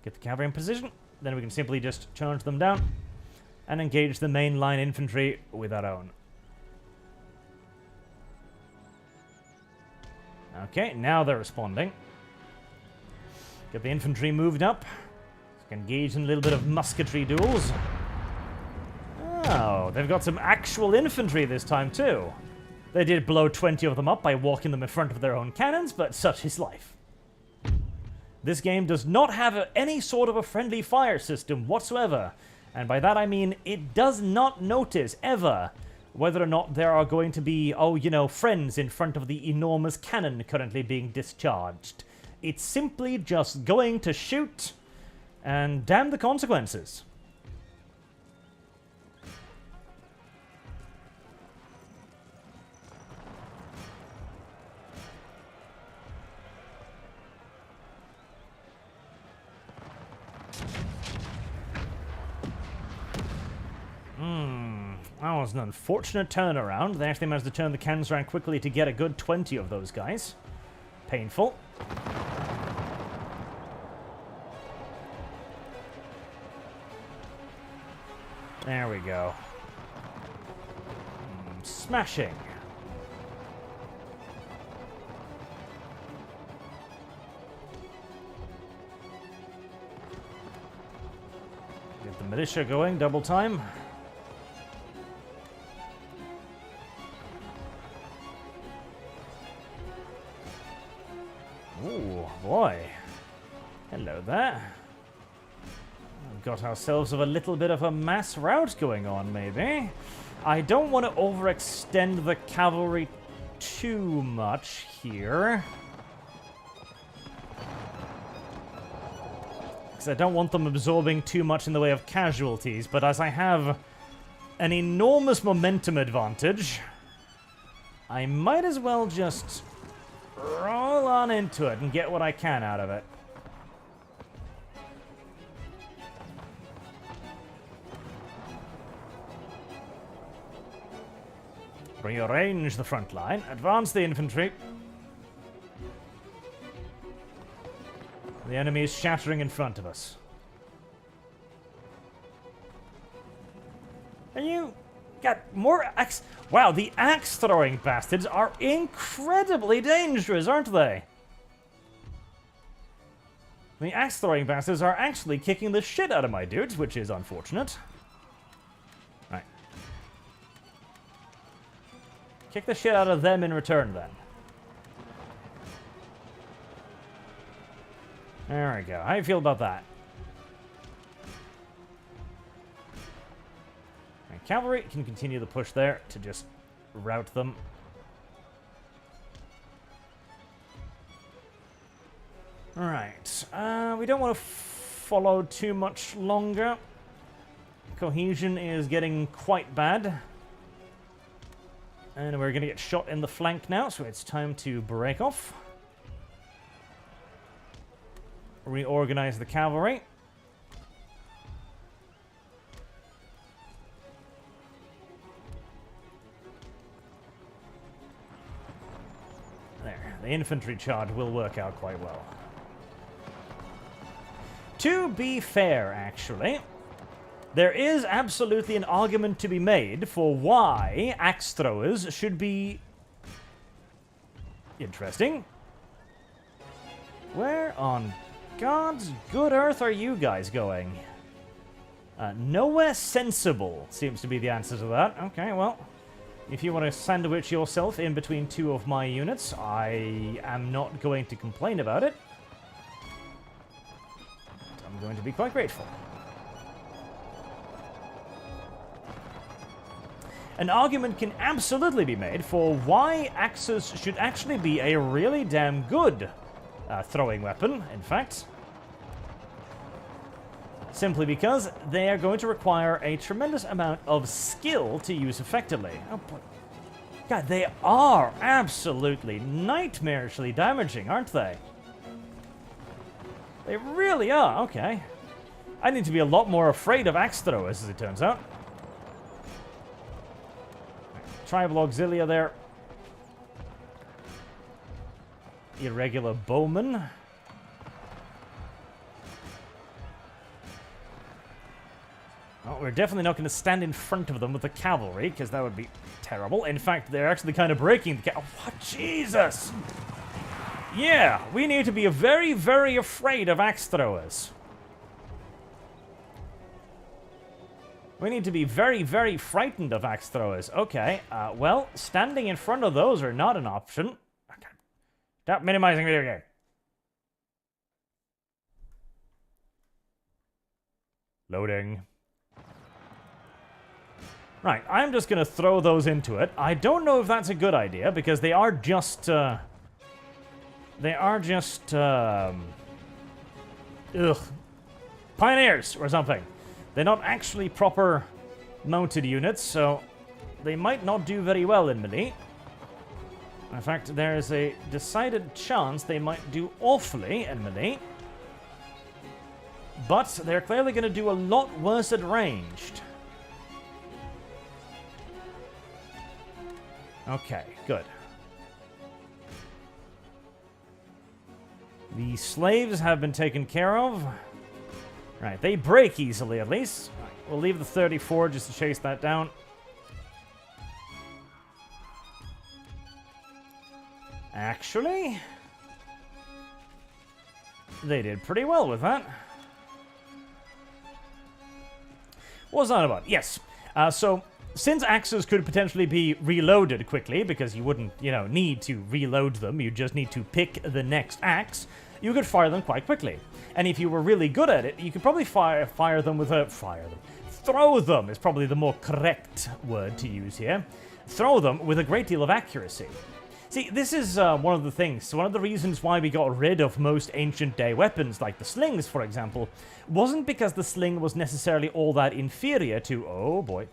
Get the cavalry in position. Then we can simply just charge them down and engage the main line infantry with our own. Okay, now they're responding. Get the infantry moved up. Engage in a little bit of musketry duels. Oh, they've got some actual infantry this time too. They did blow 20 of them up by walking them in front of their own cannons, but such is life. This game does not have any sort of a friendly fire system whatsoever. And by that I mean it does not notice, ever, whether or not there are going to be, oh, you know, friends in front of the enormous cannon currently being discharged. It's simply just going to shoot, and damn the consequences. That was an unfortunate turnaround. They actually managed to turn the cannons around quickly to get a good 20 of those guys. Painful. There we go. Smashing. Get the militia going, double time. Ooh, boy. Hello there. We've got ourselves a little bit of a mass rout going on, maybe. I don't want to overextend the cavalry too much here. Because I don't want them absorbing too much in the way of casualties, but as I have an enormous momentum advantage, I might as well just roll on into it and get what I can out of it. Rearrange the front line, advance the infantry. The enemy is shattering in front of us. And you got more axe. Wow, the axe throwing bastards are incredibly dangerous, aren't they? The axe throwing bastards are actually kicking the shit out of my dudes, which is unfortunate. Right. Kick the shit out of them in return, then. There we go. How do you feel about that? And cavalry can continue the push there to just rout them. Alright. We don't want to follow too much longer. Cohesion is getting quite bad. And we're going to get shot in the flank now, so it's time to break off. Reorganize the cavalry. There, the infantry charge will work out quite well. To be fair, actually, there is absolutely an argument to be made for why axe throwers should be interesting. Where on God's good earth are you guys going? Nowhere sensible seems to be the answer to that. Okay, well, if you want to sandwich yourself in between two of my units, I am not going to complain about it. I'm going to be quite grateful. An argument can absolutely be made for why axes should actually be a really damn good throwing weapon, in fact. Simply because they are going to require a tremendous amount of skill to use effectively. Oh boy. God, they are absolutely nightmarishly damaging, aren't they? They really are. Okay. I need to be a lot more afraid of axe throwers, as it turns out. Tribal auxilia there. Irregular bowmen. Well, we're definitely not going to stand in front of them with the cavalry, because that would be terrible. In fact, they're actually kind of breaking the oh, what? Jesus! Yeah, we need to be very, very afraid of axe throwers. We need to be very, very frightened of axe throwers. Okay, well, standing in front of those are not an option. Okay. Stop minimizing video game. Loading. Right, I'm just going to throw those into it. I don't know if that's a good idea, because they are just, ugh. Pioneers, or something. They're not actually proper mounted units, so they might not do very well in melee. In fact, there is a decided chance they might do awfully in melee. But they're clearly going to do a lot worse at ranged. Okay, good. The slaves have been taken care of. Right, they break easily at least. We'll leave the 34 just to chase that down. Actually, they did pretty well with that. What was that about? Yes. So, since axes could potentially be reloaded quickly, because you wouldn't, need to reload them, you just need to pick the next axe, you could fire them quite quickly. And if you were really good at it, you could probably fire them with a... Throw them is probably the more correct word to use here. Throw them with a great deal of accuracy. See, this is one of the things, one of the reasons why we got rid of most ancient day weapons, like the slings, for example, wasn't because the sling was necessarily all that inferior to... Oh, boy.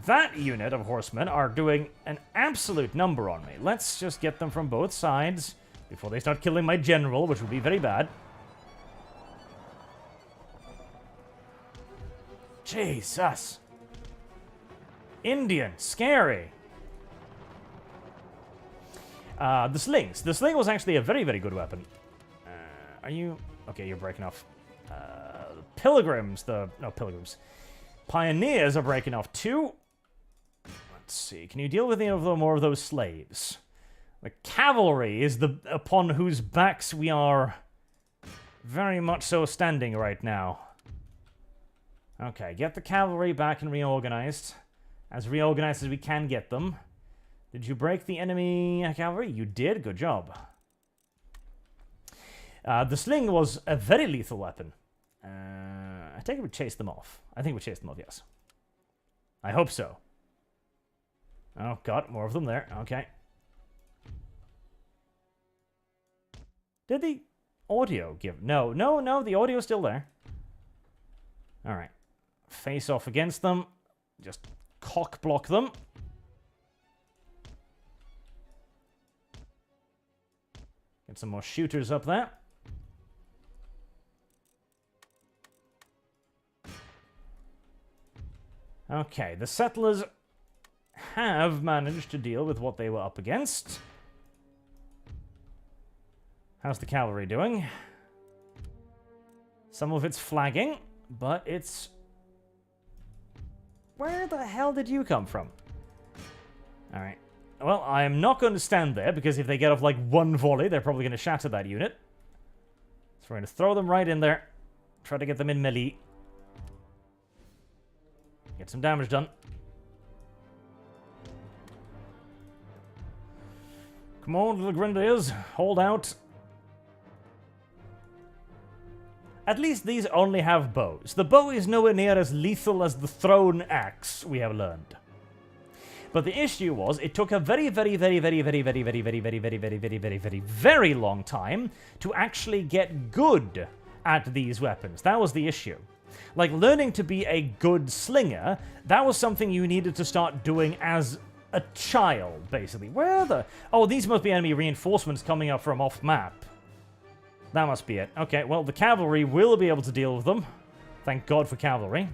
That unit of horsemen are doing an absolute number on me. Let's just get them from both sides before they start killing my general, which would be very bad. Jesus. Indian. Scary. The slings. The sling was actually a very, very good weapon. Are you... Okay, you're breaking off. Pilgrims. No, pilgrims. Pioneers are breaking off too. Let's see. Can you deal with any of them more of those slaves? The cavalry is the upon whose backs we are very much so standing right now. Okay, get the cavalry back and reorganized. As reorganized as we can get them. Did you break the enemy cavalry? You did. Good job. The sling was a very lethal weapon. I think we chased them off. I think we chased them off, yes. I hope so. Oh, God, more of them there. Okay. Did the audio give... No, the audio's still there. Alright. Face off against them. Just cock block them. Get some more shooters up there. Okay, the settlers have managed to deal with what they were up against. How's the cavalry doing? Some of it's flagging, but it's... Where the hell did you come from? Alright. Well, I am not going to stand there, because if they get off like one volley, they're probably going to shatter that unit. So we're going to throw them right in there. Try to get them in melee. Get some damage done. Come on, little grenadiers. Hold out. At least these only have bows. The bow is nowhere near as lethal as the thrown axe, we have learned. But the issue was, it took a very long time to actually get good at these weapons. That was the issue. Like, learning to be a good slinger, that was something you needed to start doing as a child, basically. Where are the... Oh, these must be enemy reinforcements coming up from off-map. That must be it. Okay, well, the cavalry will be able to deal with them. Thank God for cavalry.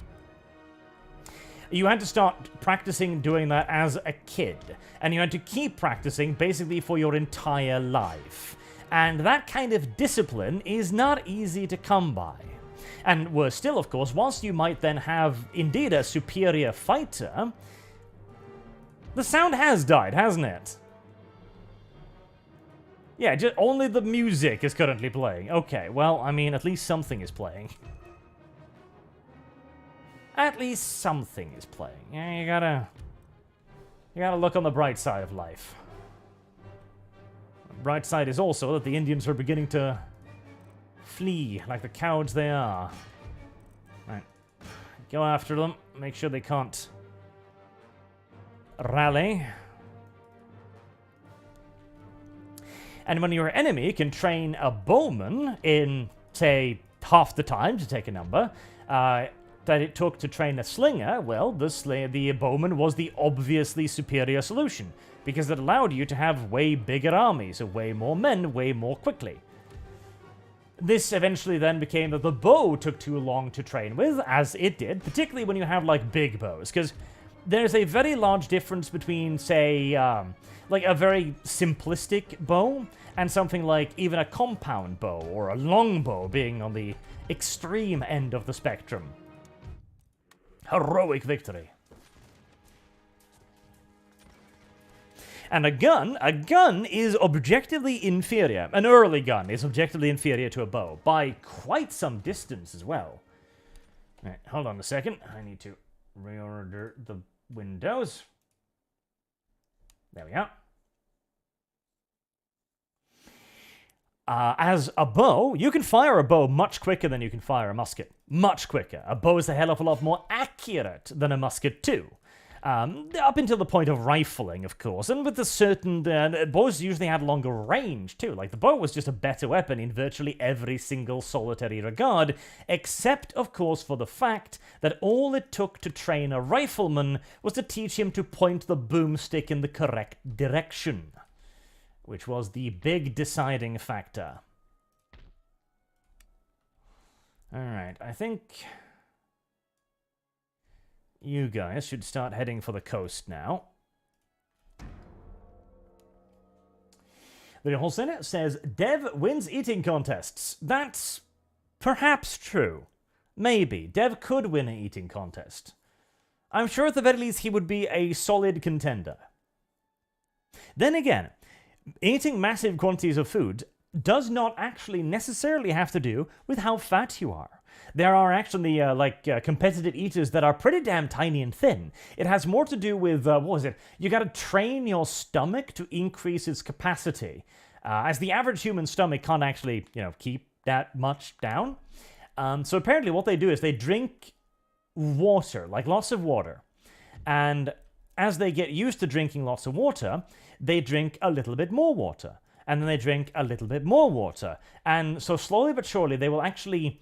You had to start practicing doing that as a kid. And you had to keep practicing, basically, for your entire life. And that kind of discipline is not easy to come by. And worse still, of course, whilst you might then have indeed a superior fighter, the sound has died, hasn't it? Yeah, just only the music is currently playing. Okay, well, I mean, at least something is playing. At least something is playing. Yeah, you gotta look on the bright side of life. The bright side is also that the Indians are beginning to flee like the cowards they are. Right. Go after them. Make sure they can't rally. And when your enemy can train a bowman in, say, half the time to take a number, that it took to train a slinger, well, the bowman was the obviously superior solution, because it allowed you to have way bigger armies, of way more men, way more quickly. This eventually then became that the bow took too long to train with, as it did, particularly when you have, like, big bows, because there's a very large difference between, say, like a very simplistic bow and something like even a compound bow or a long bow being on the extreme end of the spectrum. Heroic victory. And a gun is objectively inferior. An early gun is objectively inferior to a bow by quite some distance as well. All right, hold on a second. I need to reorder the windows. There we are. As a bow, you can fire a bow much quicker than you can fire a musket. Much quicker. A bow is a hell of a lot more accurate than a musket too. Up until the point of rifling, of course. And with the certain... bows usually had longer range too. Like, the bow was just a better weapon in virtually every single solitary regard, except, of course, for the fact that all it took to train a rifleman was to teach him to point the boomstick in the correct direction, which was the big deciding factor. Alright, I think you guys should start heading for the coast now. The whole Senate says, Dev wins eating contests. That's perhaps true. Maybe. Dev could win an eating contest. I'm sure at the very least he would be a solid contender. Then again, eating massive quantities of food does not actually necessarily have to do with how fat you are. There are actually, competitive eaters that are pretty damn tiny and thin. It has more to do with, you gotta train your stomach to increase its capacity. As the average human stomach can't actually, keep that much down. So apparently what they do is they drink water, like lots of water. And as they get used to drinking lots of water, they drink a little bit more water. And then they drink a little bit more water. And so slowly but surely they will actually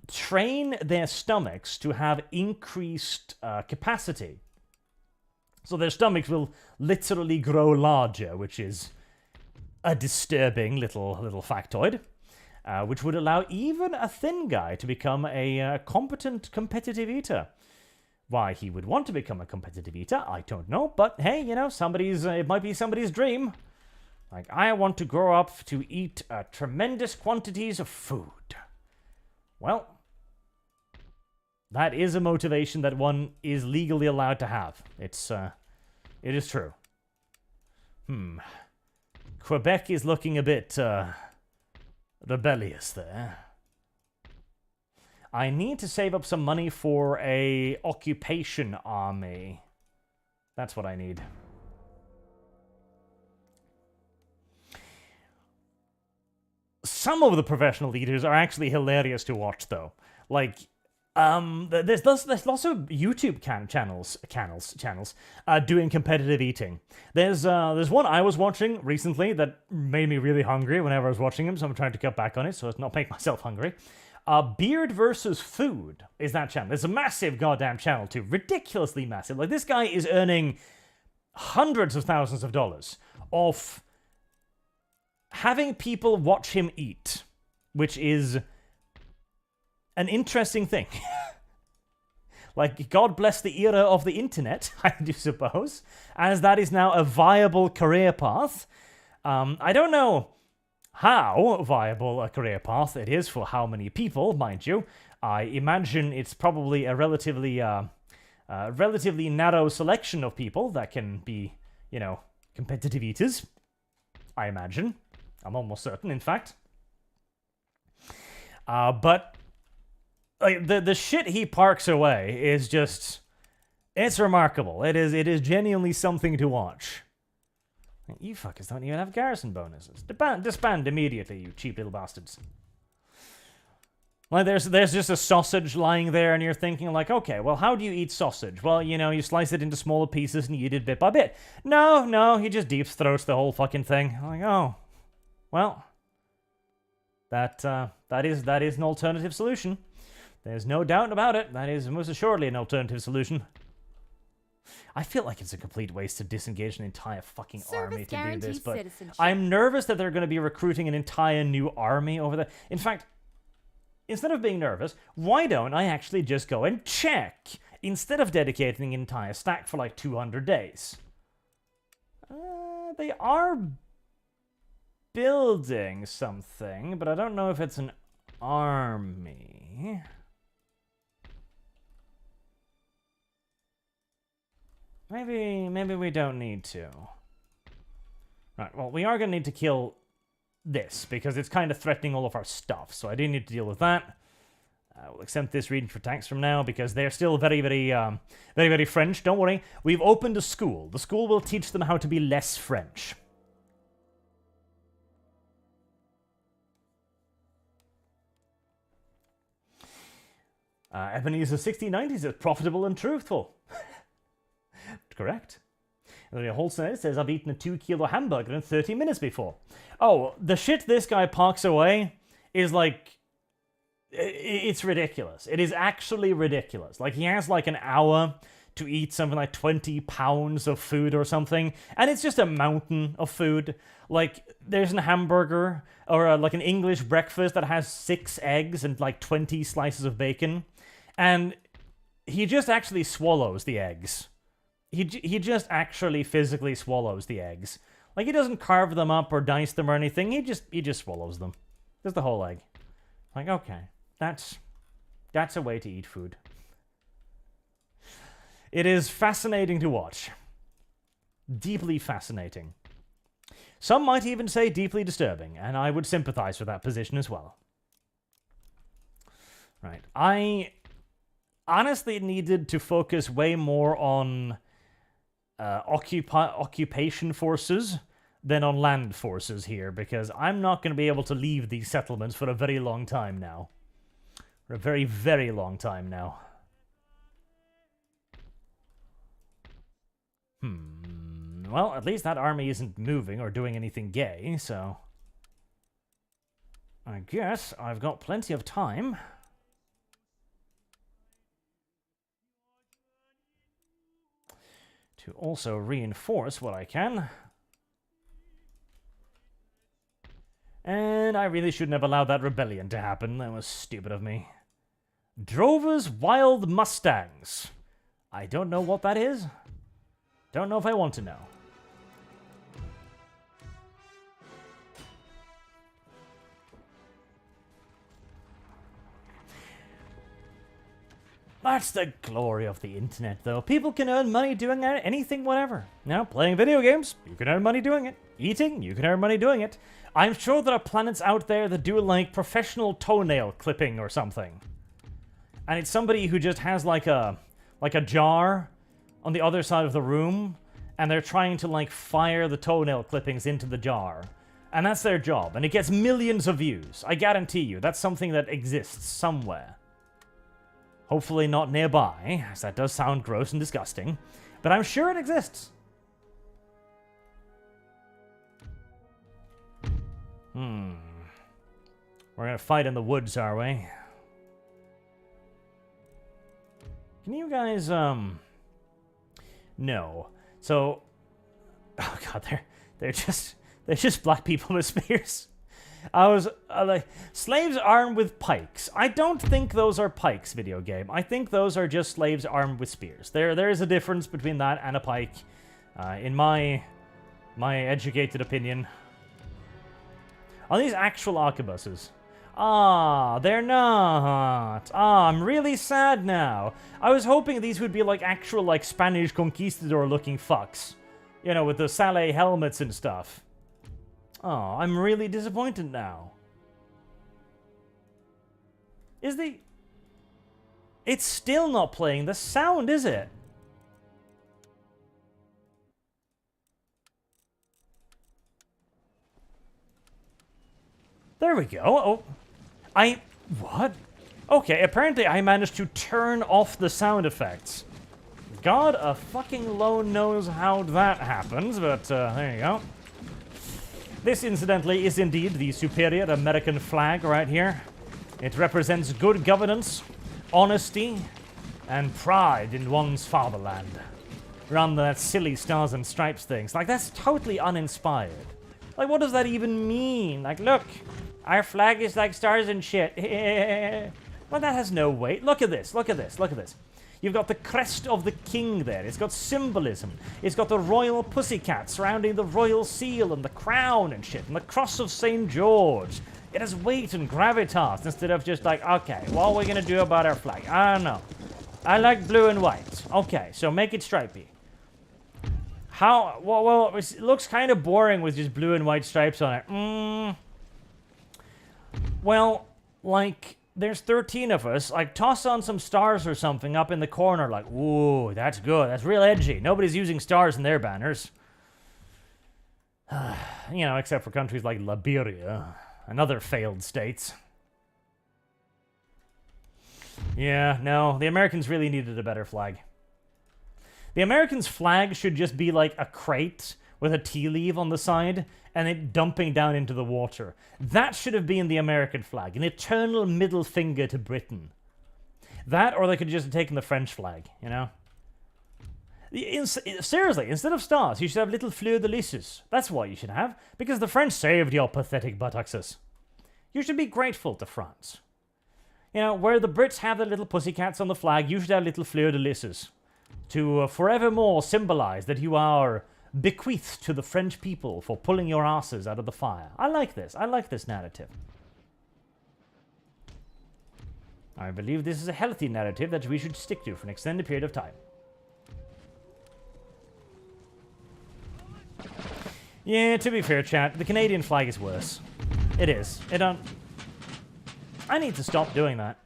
train their stomachs to have increased capacity. So their stomachs will literally grow larger, which is a disturbing little factoid, which would allow even a thin guy to become a competent competitive eater. Why he would want to become a competitive eater, I don't know, but hey, it might be somebody's dream. Like, I want to grow up to eat tremendous quantities of food. Well, that is a motivation that one is legally allowed to have. It is true. Quebec is looking a bit rebellious there. I need to save up some money for a occupation army. That's what I need. Some of the professional leaders are actually hilarious to watch, though. Like, there's lots of YouTube channels doing competitive eating. There's one I was watching recently that made me really hungry whenever I was watching him, so I'm trying to cut back on it so as not make myself hungry. Beard versus Food is that channel. It's a massive goddamn channel too, ridiculously massive. Like, this guy is earning hundreds of thousands of dollars off having people watch him eat, which is an interesting thing. Like, God bless the era of the internet, I do suppose, as that is now a viable career path. I don't know how viable a career path it is for how many people, mind you. I imagine it's probably a relatively narrow selection of people that can be, you know, competitive eaters. I imagine. I'm almost certain, in fact. But like the shit he parks away is just, it's remarkable. It is genuinely something to watch. You fuckers don't even have garrison bonuses. Disband immediately, you cheap little bastards. Like, there's just a sausage lying there, and you're thinking, like, okay, well, how do you eat sausage? Well, you know, you slice it into smaller pieces and you eat it bit by bit. No, he just deep throats the whole fucking thing. I'm like, oh, well, that is an alternative solution. There's no doubt about it. That is most assuredly an alternative solution. I feel like it's a complete waste to disengage an entire fucking army to do this, but I'm nervous that they're going to be recruiting an entire new army over there. In fact, instead of being nervous, why don't I actually just go and check, instead of dedicating an entire stack for like 200 days? They are building something, but I don't know if it's an army. Maybe we don't need to. Right, well, we are going to need to kill this, because it's kind of threatening all of our stuff, so I do need to deal with that. We'll exempt this region for tanks from now, because they're still very French. Don't worry, we've opened a school. The school will teach them how to be less French. Ebenezer 6090 says profitable and truthful. Correct. And then Holson says, I've eaten a 2-kilo hamburger in 30 minutes before. Oh, the shit this guy parks away is like, it's ridiculous. It is actually ridiculous. Like, he has like an hour to eat something like 20 pounds of food or something, and it's just a mountain of food. Like, there's a hamburger, or like an English breakfast that has 6 eggs and like 20 slices of bacon, and he just actually swallows the eggs. He just actually physically swallows the eggs. Like, he doesn't carve them up or dice them or anything. He just swallows them. Just the whole egg. Like, okay, that's a way to eat food. It is fascinating to watch. Deeply fascinating. Some might even say deeply disturbing, and I would sympathize with that position as well. Right, I honestly needed to focus way more on occupation forces than on land forces here, because I'm not going to be able to leave these settlements for a very long time now. For a very, very long time now. Well, at least that army isn't moving or doing anything gay, so I guess I've got plenty of time. To also reinforce what I can. And I really shouldn't have allowed that rebellion to happen. That was stupid of me. Drover's Wild Mustangs. I don't know what that is. Don't know if I want to know. That's the glory of the internet, though. People can earn money doing anything, whatever. Now, playing video games, you can earn money doing it. Eating, you can earn money doing it. I'm sure there are planets out there that do, like, professional toenail clipping or something. And it's somebody who just has, like a jar on the other side of the room, and they're trying to, like, fire the toenail clippings into the jar. And that's their job, and it gets millions of views. I guarantee you, that's something that exists somewhere. Hopefully not nearby, as that does sound gross and disgusting, but I'm sure it exists. We're gonna fight in the woods, are we? Can you guys, No. So, oh god, they're just black people with spears. I was like, slaves armed with pikes. I don't think those are pikes, video game. I think those are just slaves armed with spears. There is a difference between that and a pike, in my educated opinion. Are these actual arquebuses? Ah, they're not. Ah, I'm really sad now. I was hoping these would be like actual like Spanish conquistador looking fucks. You know, with the Saleh helmets and stuff. Oh, I'm really disappointed now. Is the... It's still not playing the sound, is it? There we go. Oh, what? Okay, apparently I managed to turn off the sound effects. God a fucking alone knows how that happens, but there you go. This, incidentally, is indeed the superior American flag right here. It represents good governance, honesty, and pride in one's fatherland. Rather than that silly stars and stripes things. Like, that's totally uninspired. Like, what does that even mean? Like, look, our flag is like stars and shit. Well, that has no weight. Look at this, look at this, look at this. You've got the crest of the king there. It's got symbolism. It's got the royal pussycat surrounding the royal seal and the crown and shit. And the cross of St. George. It has weight and gravitas instead of just like, okay, what are we going to do about our flag? I don't know. I like blue and white. Okay, so make it stripy. How? Well, it looks kind of boring with just blue and white stripes on it. Well, like... There's 13 of us. Like, toss on some stars or something up in the corner. Like, ooh, that's good. That's real edgy. Nobody's using stars in their banners. You know, except for countries like Liberia and other failed states. Yeah, no, the Americans really needed a better flag. The Americans' flag should just be like a crate with a tea leaf on the side and it dumping down into the water. That should have been the American flag, an eternal middle finger to Britain. That, or they could have just taken the French flag, you know? Seriously, instead of stars, you should have little fleur-de-lises. That's what you should have, because the French saved your pathetic buttocks. You should be grateful to France. You know, where the Brits have their little pussycats on the flag, you should have little fleur-de-lises to forevermore symbolize that you are bequeathed to the French people for pulling your asses out of the fire. I like this. I like this narrative. I believe this is a healthy narrative that we should stick to for an extended period of time. Yeah, to be fair, chat, the Canadian flag is worse. It is. I need to stop doing that.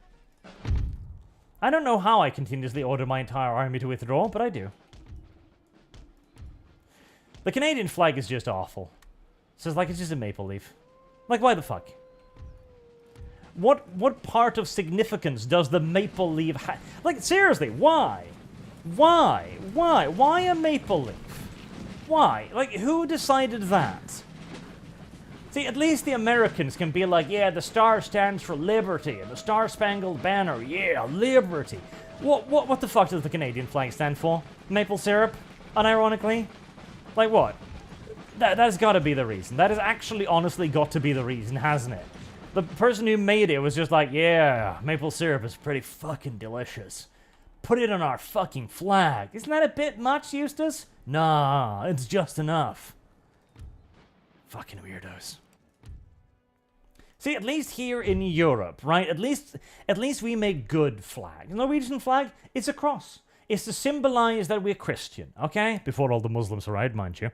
I don't know how I continuously order my entire army to withdraw, but I do. The Canadian flag is just awful. So it's like it's just a maple leaf. Like, why the fuck? What part of significance does the maple leaf have? Like, seriously, why? Why? Why? Why a maple leaf? Why? Like, who decided that? See, at least the Americans can be like, yeah, the star stands for liberty, and the Star-Spangled Banner, yeah, liberty. What the fuck does the Canadian flag stand for? Maple syrup? Unironically? Like what? That's got to be the reason. That has actually honestly got to be the reason, hasn't it? The person who made it was just like, yeah, maple syrup is pretty fucking delicious. Put it on our fucking flag. Isn't that a bit much, Eustace? Nah, it's just enough. Fucking weirdos. See, at least here in Europe, right? At least we make good flag. The Norwegian flag, it's a cross. It's to symbolize that we're Christian, okay? Before all the Muslims arrived, mind you.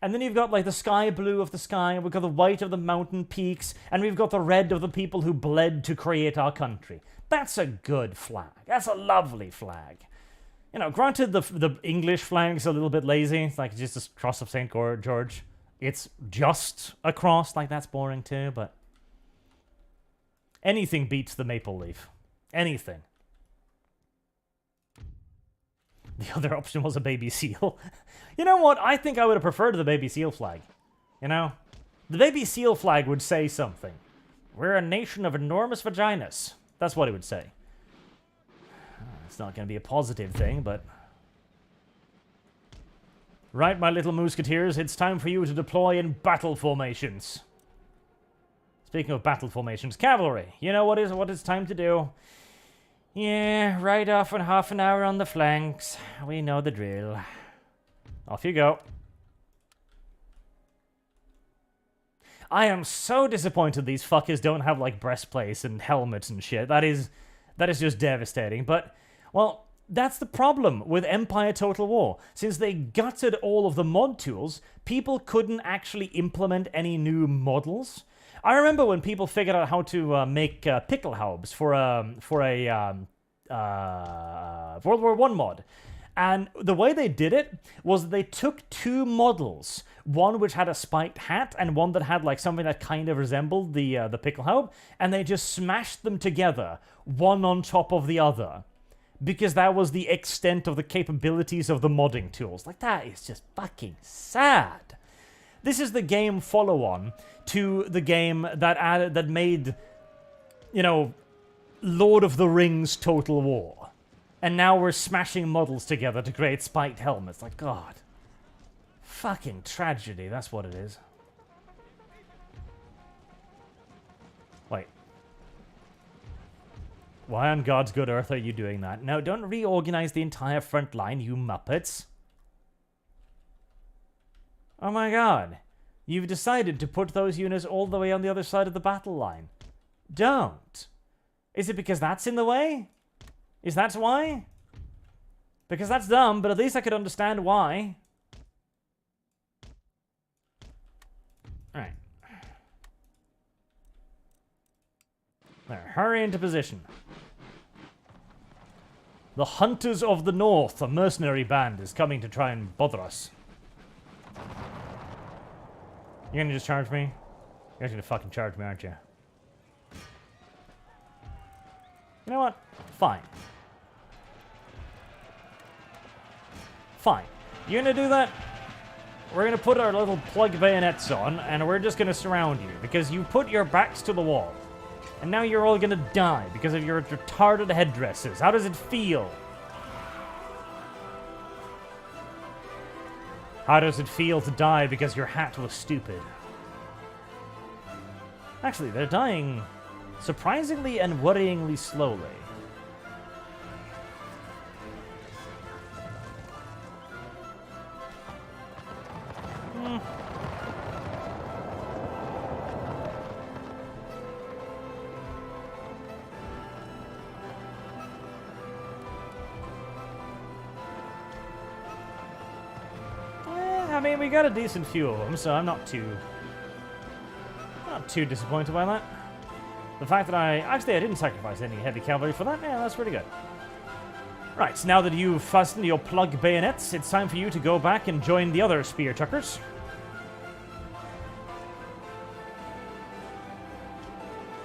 And then you've got, like, the sky blue of the sky, and we've got the white of the mountain peaks, and we've got the red of the people who bled to create our country. That's a good flag. That's a lovely flag. You know, granted, the English flag's a little bit lazy. It's like just a cross of St. George. It's just a cross, like that's boring too, but... anything beats the maple leaf. Anything. The other option was a baby seal. You know what? I think I would have preferred the baby seal flag. You know? The baby seal flag would say something. We're a nation of enormous vaginas. That's what it would say. It's not going to be a positive thing, but... right, my little musketeers, it's time for you to deploy in battle formations. Speaking of battle formations, cavalry. You know what it's time to do. Yeah, right off in half an hour on the flanks. We know the drill. Off you go. I am so disappointed these fuckers don't have, like, breastplates and helmets and shit. That is just devastating. But, well, that's the problem with Empire Total War. Since they gutted all of the mod tools, people couldn't actually implement any new models. I remember when people figured out how to make pickelhaubes for a World War I mod. And the way they did it was they took two models, one which had a spiked hat and one that had like something that kind of resembled the pickelhaube, and they just smashed them together, one on top of the other, because that was the extent of the capabilities of the modding tools. Like, that is just fucking sad. This is the game follow-on to the game that made, you know, Lord of the Rings Total War. And now we're smashing models together to create spiked helmets. Like, God. Fucking tragedy, that's what it is. Wait. Why on God's good earth are you doing that? No, don't reorganize the entire front line, you muppets. Oh my God. You've decided to put those units all the way on the other side of the battle line. Don't. Is it because that's in the way? Is that why? Because that's dumb, but at least I could understand why. Alright. There, hurry into position. The Hunters of the North, a mercenary band, is coming to try and bother us. You're gonna just charge me? You're gonna fucking charge me, aren't you? You know what? Fine. Fine. You're gonna do that? We're gonna put our little plug bayonets on, and we're just gonna surround you, because you put your backs to the wall. And now you're all gonna die because of your retarded headdresses. How does it feel? How does it feel to die because your hat was stupid? Actually, they're dying surprisingly and worryingly slowly. I mean, we got a decent few of them, so I'm not too disappointed by that. The fact that I didn't sacrifice any heavy cavalry for that, yeah, that's pretty good. Right, so now that you've fastened your plug bayonets, it's time for you to go back and join the other spear chuckers.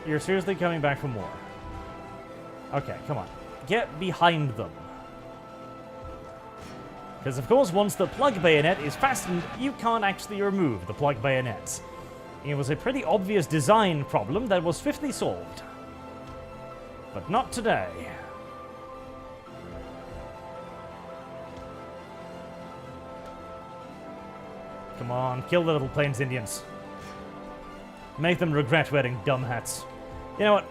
You're seriously coming back for more. Okay, come on. Get behind them. Because, of course, once the plug bayonet is fastened, you can't actually remove the plug bayonets. It was a pretty obvious design problem that was swiftly solved. But not today. Come on, kill the little Plains Indians. Make them regret wearing dumb hats. You know what?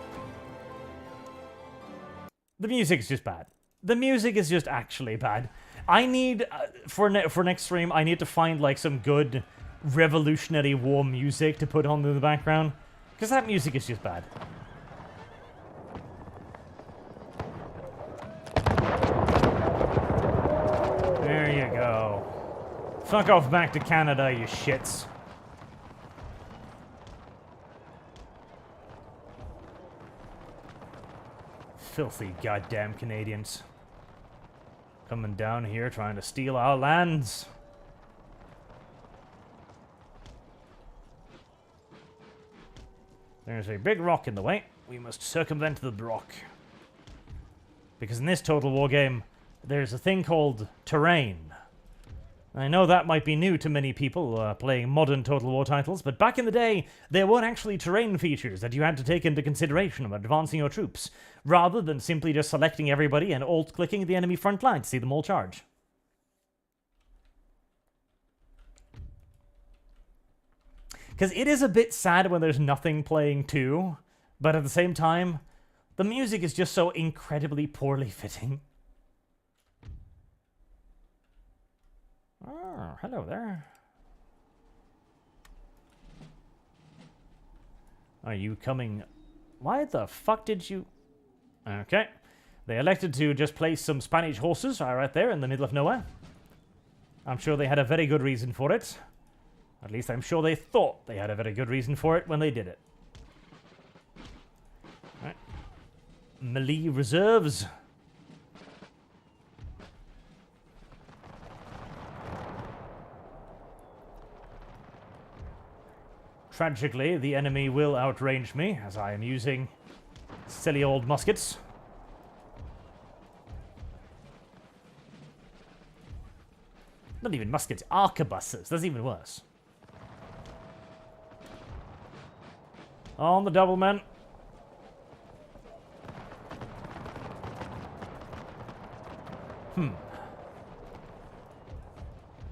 The music's just bad. The music is just actually bad. I need, for next stream, I need to find, like, some good Revolutionary War music to put on in the background. Because that music is just bad. There you go. Fuck off back to Canada, you shits. Filthy goddamn Canadians. Coming down here trying to steal our lands. There's a big rock in the way. We must circumvent the rock. Because in this Total War game, there's a thing called terrain. I know that might be new to many people playing modern Total War titles, but back in the day, there were actually terrain features that you had to take into consideration when advancing your troops, rather than simply just selecting everybody and alt-clicking the enemy front line to see them all charge. Because it is a bit sad when there's nothing playing too, but at the same time, the music is just so incredibly poorly fitting. Oh, hello there. Are you coming? Why the fuck did you... Okay. They elected to just place some Spanish horses right there in the middle of nowhere. I'm sure they had a very good reason for it. At least I'm sure they thought they had a very good reason for it when they did it. Right. Melee reserves. Tragically, the enemy will outrange me as I am using silly old muskets. Not even muskets, arquebuses. That's even worse. On the double, man.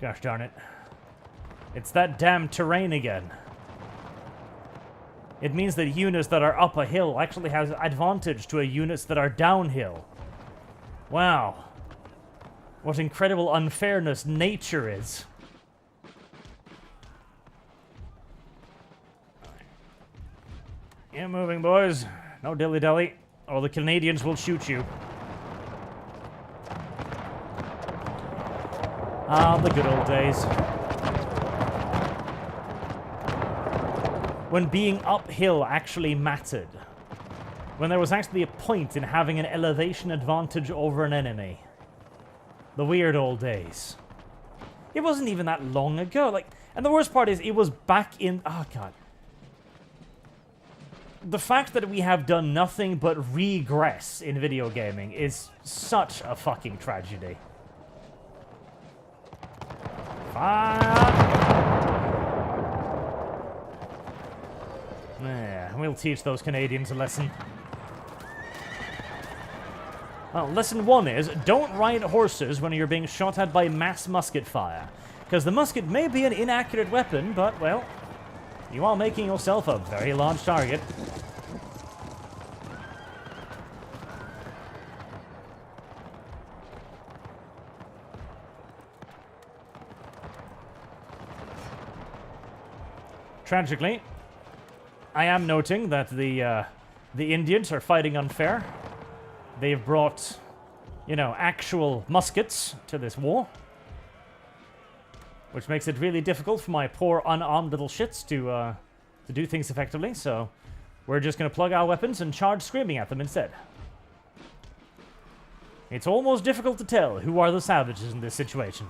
Gosh darn it. It's that damn terrain again. It means that units that are up a hill actually has advantage to units that are downhill. Wow. What incredible unfairness nature is. Get moving, boys. No dilly-dally, or the Canadians will shoot you. Ah, the good old days. When being uphill actually mattered. When there was actually a point in having an elevation advantage over an enemy. The weird old days. It wasn't even that long ago. Like, and the worst part is, it was back in... Oh, God. The fact that we have done nothing but regress in video gaming is such a fucking tragedy. Fire! Yeah, we'll teach those Canadians a lesson. Well, lesson 1 is, don't ride horses when you're being shot at by mass musket fire. Because the musket may be an inaccurate weapon, but, well, you are making yourself a very large target. Tragically, I am noting that the Indians are fighting unfair. They've brought, you know, actual muskets to this war. Which makes it really difficult for my poor unarmed little shits to do things effectively, so we're just going to plug our weapons and charge screaming at them instead. It's almost difficult to tell who are the savages in this situation.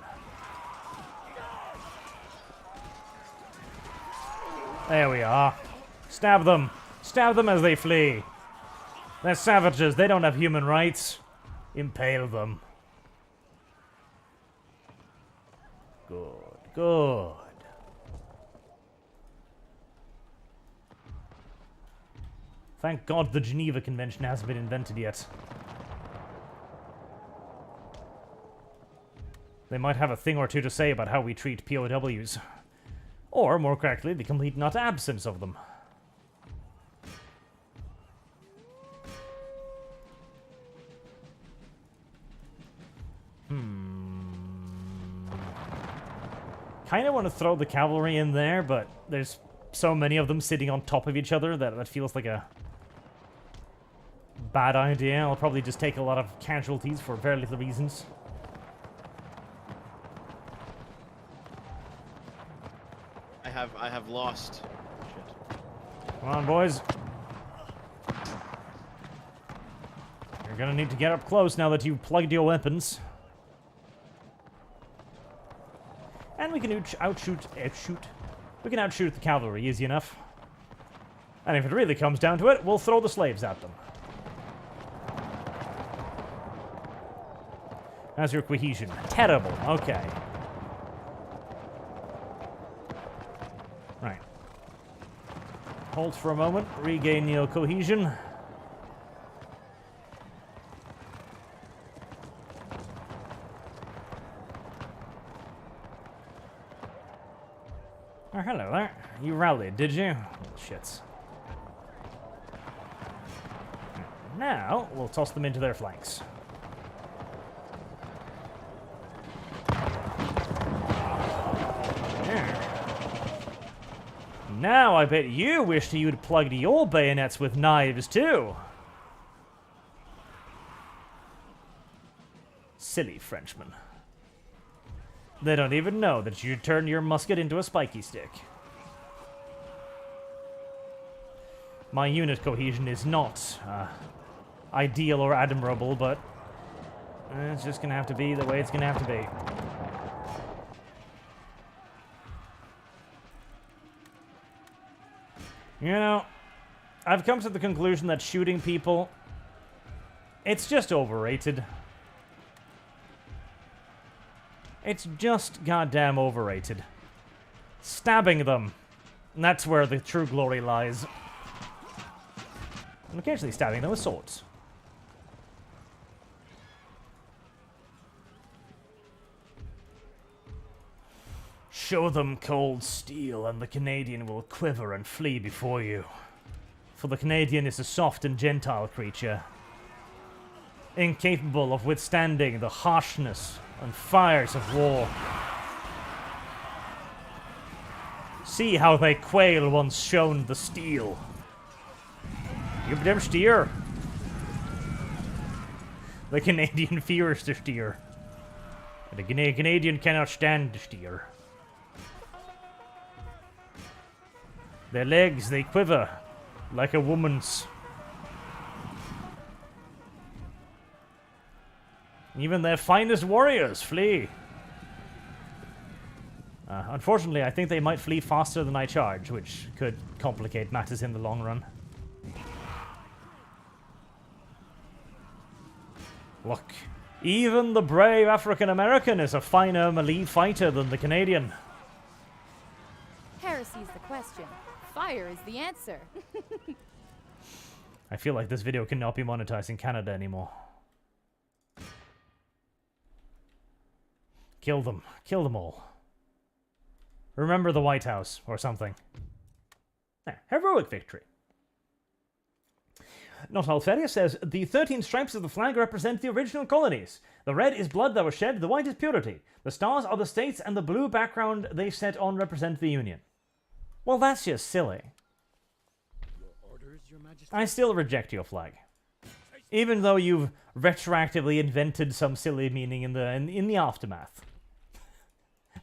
There we are. Stab them. Stab them as they flee. They're savages. They don't have human rights. Impale them. Good. Good. Thank God the Geneva Convention hasn't been invented yet. They might have a thing or two to say about how we treat POWs. Or, more correctly, the complete not absence of them. Kind of want to throw the cavalry in there, but there's so many of them sitting on top of each other that feels like a bad idea. I'll probably just take a lot of casualties for very little reasons. I have lost. Shit. Come on, boys. You're gonna need to get up close now that you've plugged your weapons. And we can outshoot. We can outshoot the cavalry easy enough. And if it really comes down to it, we'll throw the slaves at them. How's your cohesion? Terrible. Okay. Right. Hold for a moment. Regain your cohesion. Oh, hello there. You rallied, did you? Shits. Now, we'll toss them into their flanks. Now I bet you wished you'd plugged your bayonets with knives too. Silly Frenchmen. They don't even know that you turned your musket into a spiky stick. My unit cohesion is not ideal or admirable, but it's just gonna have to be the way it's gonna have to be. You know, I've come to the conclusion that shooting people, it's just overrated. It's just goddamn overrated. Stabbing them, that's where the true glory lies. And occasionally stabbing them with swords. Show them cold steel, and the Canadian will quiver and flee before you. For the Canadian is a soft and gentile creature, incapable of withstanding the harshness and fires of war. See how they quail once shown the steel. Give them steer. The Canadian fears the steer. The Canadian cannot stand the steer. Their legs, they quiver like a woman's. Even their finest warriors flee. Unfortunately, I think they might flee faster than I charge, which could complicate matters in the long run. Look, even the brave African American is a finer melee fighter than the Canadian. Heresy's the question. Fire is the answer. I feel like this video cannot be monetized in Canada anymore. Kill them. Kill them all. Remember the White House, or something. Heroic victory. Not Alferia says, the 13 stripes of the flag represent the original colonies. The red is blood that was shed, the white is purity. The stars are the states, and the blue background they set on represent the Union. Well, that's just silly. Your orders, Your Majesty. I still reject your flag. Even though you've retroactively invented some silly meaning in the aftermath.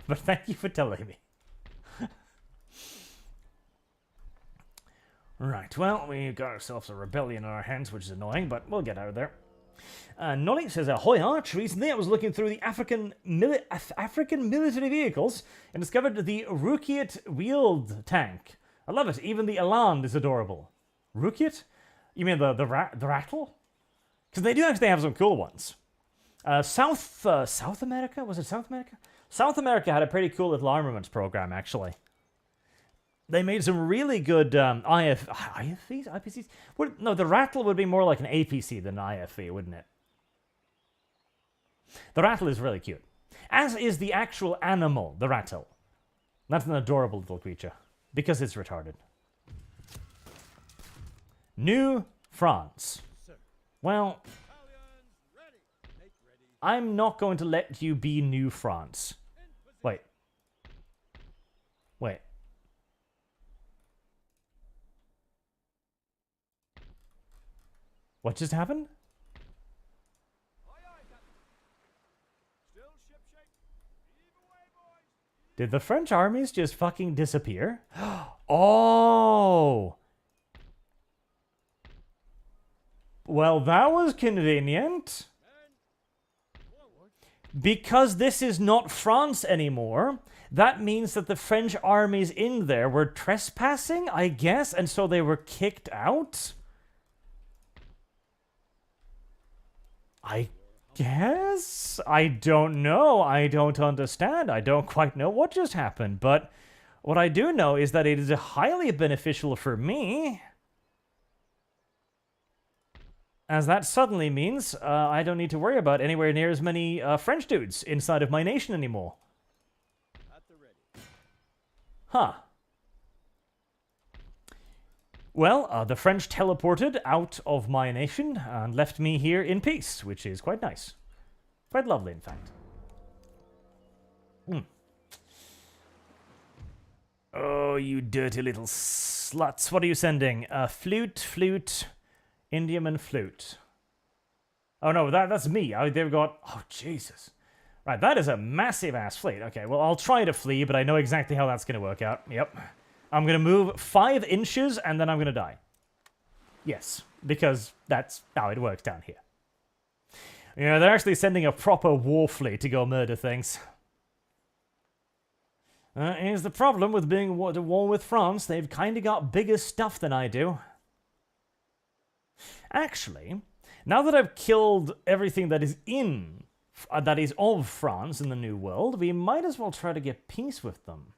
But thank you for telling me. Right, well, we got ourselves a rebellion on our hands, which is annoying, but we'll get out of there. Nolly says, ahoy Arch, recently I was looking through the African military vehicles and discovered the Rukiet wheeled tank. I love it, even the Eland is adorable. Rukiet? You mean the rattle? Because they do actually have some cool ones. South America? Was it South America? South America had a pretty cool little armaments program, actually. They made some really good IFVs? IPCs? No, the rattle would be more like an APC than an IFV, wouldn't it? The rattle is really cute. As is the actual animal, the rattle. That's an adorable little creature. Because it's retarded. New France. Well, I'm not going to let you be New France. Wait. Wait. What just happened? Did the French armies just fucking disappear? Oh! Well, that was convenient. Because this is not France anymore, that means that the French armies in there were trespassing, I guess, and so they were kicked out? I guess? I don't know. I don't understand. I don't quite know what just happened, but what I do know is that it is highly beneficial for me, as that suddenly means I don't need to worry about anywhere near as many French dudes inside of my nation anymore. Huh. Well, the French teleported out of my nation and left me here in peace, which is quite nice. Quite lovely, in fact. Oh, you dirty little sluts. What are you sending? Flute, Indiaman flute. Oh no, that's me. They've got... Oh, Jesus. Right, that is a massive-ass fleet. Okay, well, I'll try to flee, but I know exactly how that's going to work out. Yep. I'm going to move 5 inches, and then I'm going to die. Yes, because that's how it works down here. Yeah, they're actually sending a proper war fleet to go murder things. Here's the problem with being at war with France. They've kind of got bigger stuff than I do. Actually, now that I've killed everything that is of France in the New World, we might as well try to get peace with them.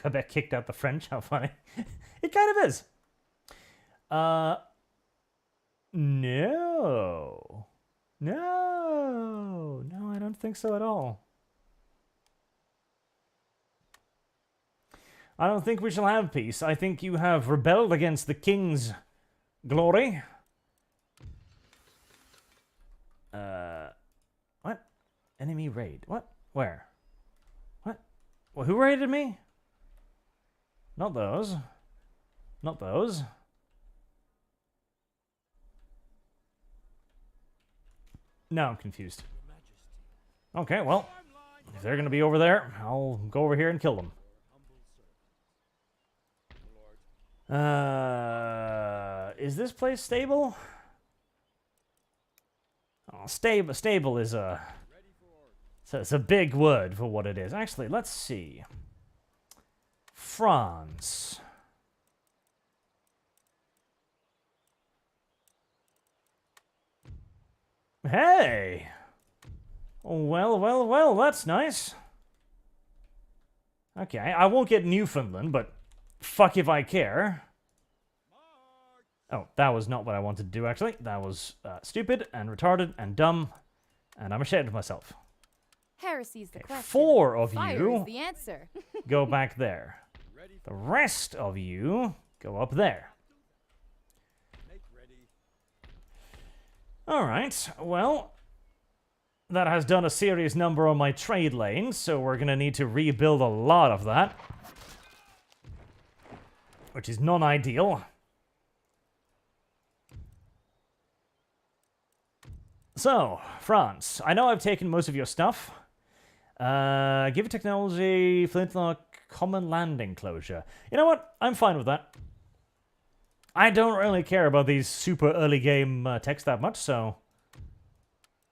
Quebec kicked out the French, how funny. It kind of is. No. No, I don't think so at all. I don't think we shall have peace. I think you have rebelled against the king's glory. What? Enemy raid. What? Where? What? Well, who raided me? Not those. Not those. No, I'm confused. Okay, well, if they're going to be over there, I'll go over here and kill them. Is this place stable? Oh, stable is a... It's a big word for what it is. Actually, let's see. France. Hey! Well, that's nice. Okay, I won't get Newfoundland, but fuck if I care. Oh, that was not what I wanted to do, actually. That was stupid and retarded and dumb, and I'm ashamed of myself. Heresy's the question. 4 of Fire you is the answer. go back there. The rest of you go up there. Alright, well, that has done a serious number on my trade lanes, so we're going to need to rebuild a lot of that. Which is non-ideal. So, France. I know I've taken most of your stuff. Give technology, flintlock, common landing closure. You know what? I'm fine with that. I don't really care about these super early game techs that much, so...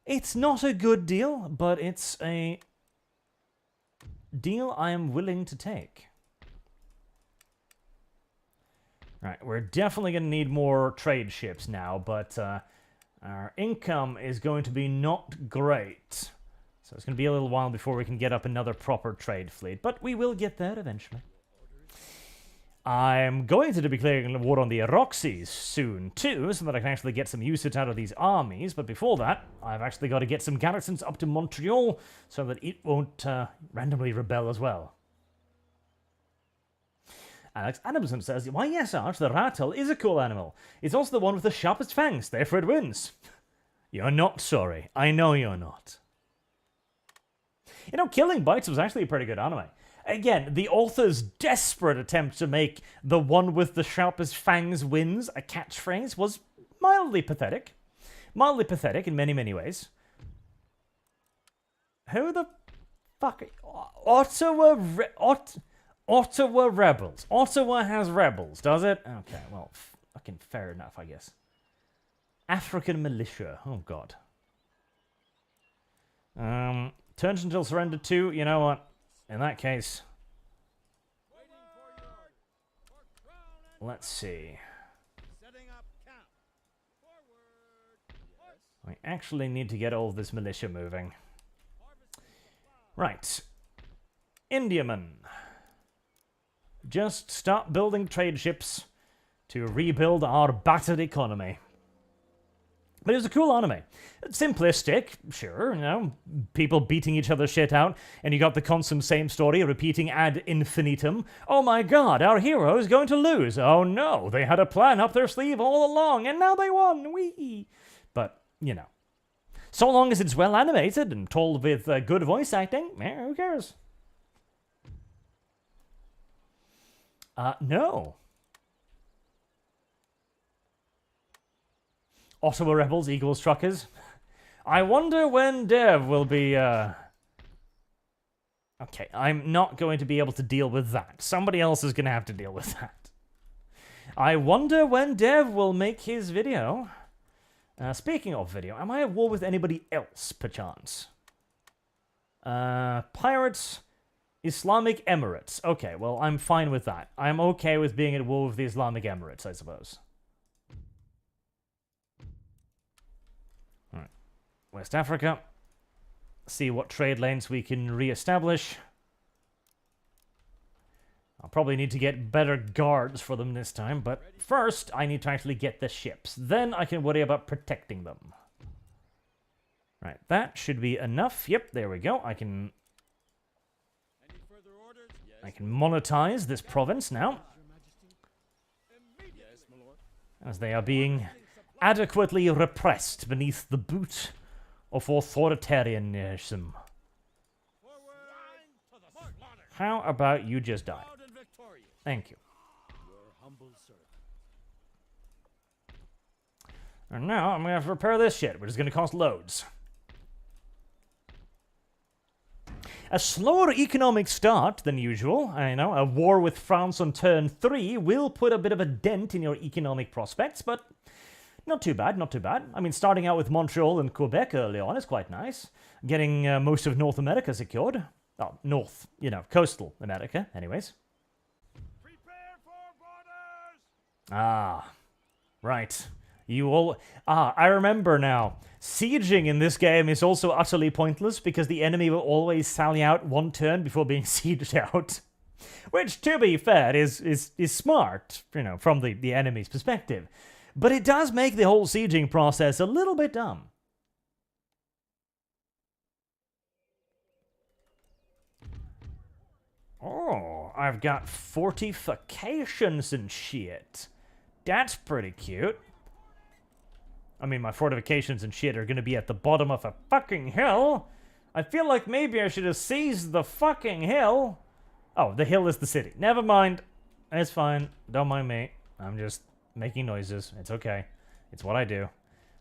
It's not a good deal, but it's a deal I am willing to take. Right, we're definitely going to need more trade ships now, but our income is going to be not great. So it's going to be a little while before we can get up another proper trade fleet, but we will get there eventually. I'm going to be declaring war on the Roxys soon, too, so that I can actually get some usage out of these armies. But before that, I've actually got to get some garrisons up to Montreal so that it won't randomly rebel as well. Alex Adamson says, why yes, Arch, the rattle is a cool animal. It's also the one with the sharpest fangs, therefore it wins. You're not sorry. I know you're not. You know, Killing Bites was actually a pretty good anime. Again, the author's desperate attempt to make the one with the sharpest fangs wins a catchphrase was mildly pathetic. Mildly pathetic in many, many ways. Who the fuck? Ottawa Rebels. Ottawa has rebels, does it? Okay, well, fucking fair enough, I guess. African militia. Oh, God. Turns until surrender 2. You know what? In that case, let's see. We actually need to get all of this militia moving. Right. Indiaman. Just start building trade ships to rebuild our battered economy. But it was a cool anime. Simplistic, sure, you know, people beating each other's shit out, and you got the constant same story repeating ad infinitum. Oh my god, our hero is going to lose. Oh no, they had a plan up their sleeve all along, and now they won. Whee! But, you know, So long as it's well animated and told with good voice acting, who cares? No. Ottawa Rebels equals truckers. I wonder when Dev will be, Okay, I'm not going to be able to deal with that. Somebody else is going to have to deal with that. I wonder when Dev will make his video. Speaking of video, am I at war with anybody else, perchance? Pirates, Islamic Emirates. Okay, well, I'm fine with that. I'm okay with being at war with the Islamic Emirates, I suppose. Alright. West Africa. See what trade lanes we can re-establish. I'll probably need to get better guards for them this time, but first I need to actually get the ships. Then I can worry about protecting them. Right, that should be enough. Yep, there we go. I can monetize this province now, as they are being adequately repressed beneath the boot of authoritarianism. How about you just die? Thank you. And now I'm going to have to repair this shit, which is going to cost loads. A slower economic start than usual. I know, a war with France on turn 3 will put a bit of a dent in your economic prospects, but not too bad, not too bad. I mean, starting out with Montreal and Quebec early on is quite nice. Getting most of North America secured. Oh, North, coastal America, anyways. Prepare for borders! Ah, right. I remember now. Sieging in this game is also utterly pointless because the enemy will always sally out one turn before being sieged out. Which, to be fair, is smart, from the enemy's perspective. But it does make the whole sieging process a little bit dumb. Oh, I've got fortifications and shit. That's pretty cute. I mean, my fortifications and shit are gonna be at the bottom of a fucking hill. I feel like maybe I should have seized the fucking hill. Oh, the hill is the city. Never mind. It's fine. Don't mind me. I'm just making noises. It's okay. It's what I do.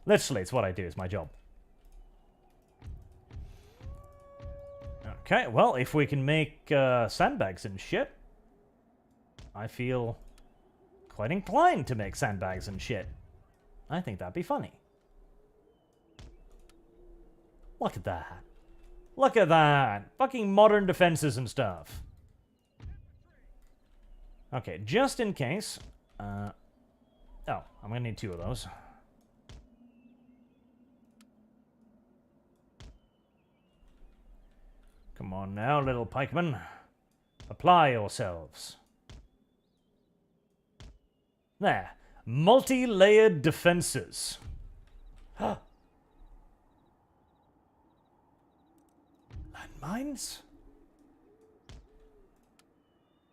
Literally, it's what I do. It's my job. Okay, well, if we can make sandbags and shit, I feel quite inclined to make sandbags and shit. I think that'd be funny. Look at that. Look at that. Fucking modern defenses and stuff. Okay, just in case. Oh, I'm gonna need 2 of those. Come on now, little pikemen. Apply yourselves. There. Multi-layered defenses. Landmines?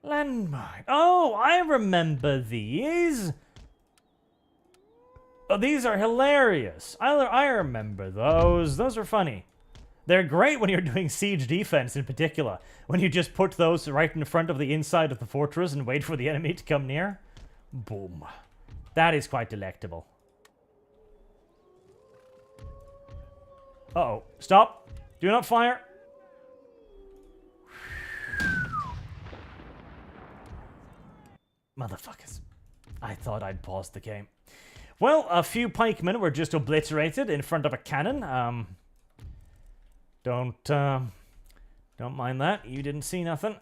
Landmine. Oh, I remember these. Oh, these are hilarious. I remember those. Those are funny. They're great when you're doing siege defense in particular. When you just put those right in front of the inside of the fortress and wait for the enemy to come near. Boom. That is quite delectable. Uh-oh. Stop. Do not fire. Motherfuckers. I thought I'd paused the game. Well, a few pikemen were just obliterated in front of a cannon. Don't mind that. You didn't see nothing.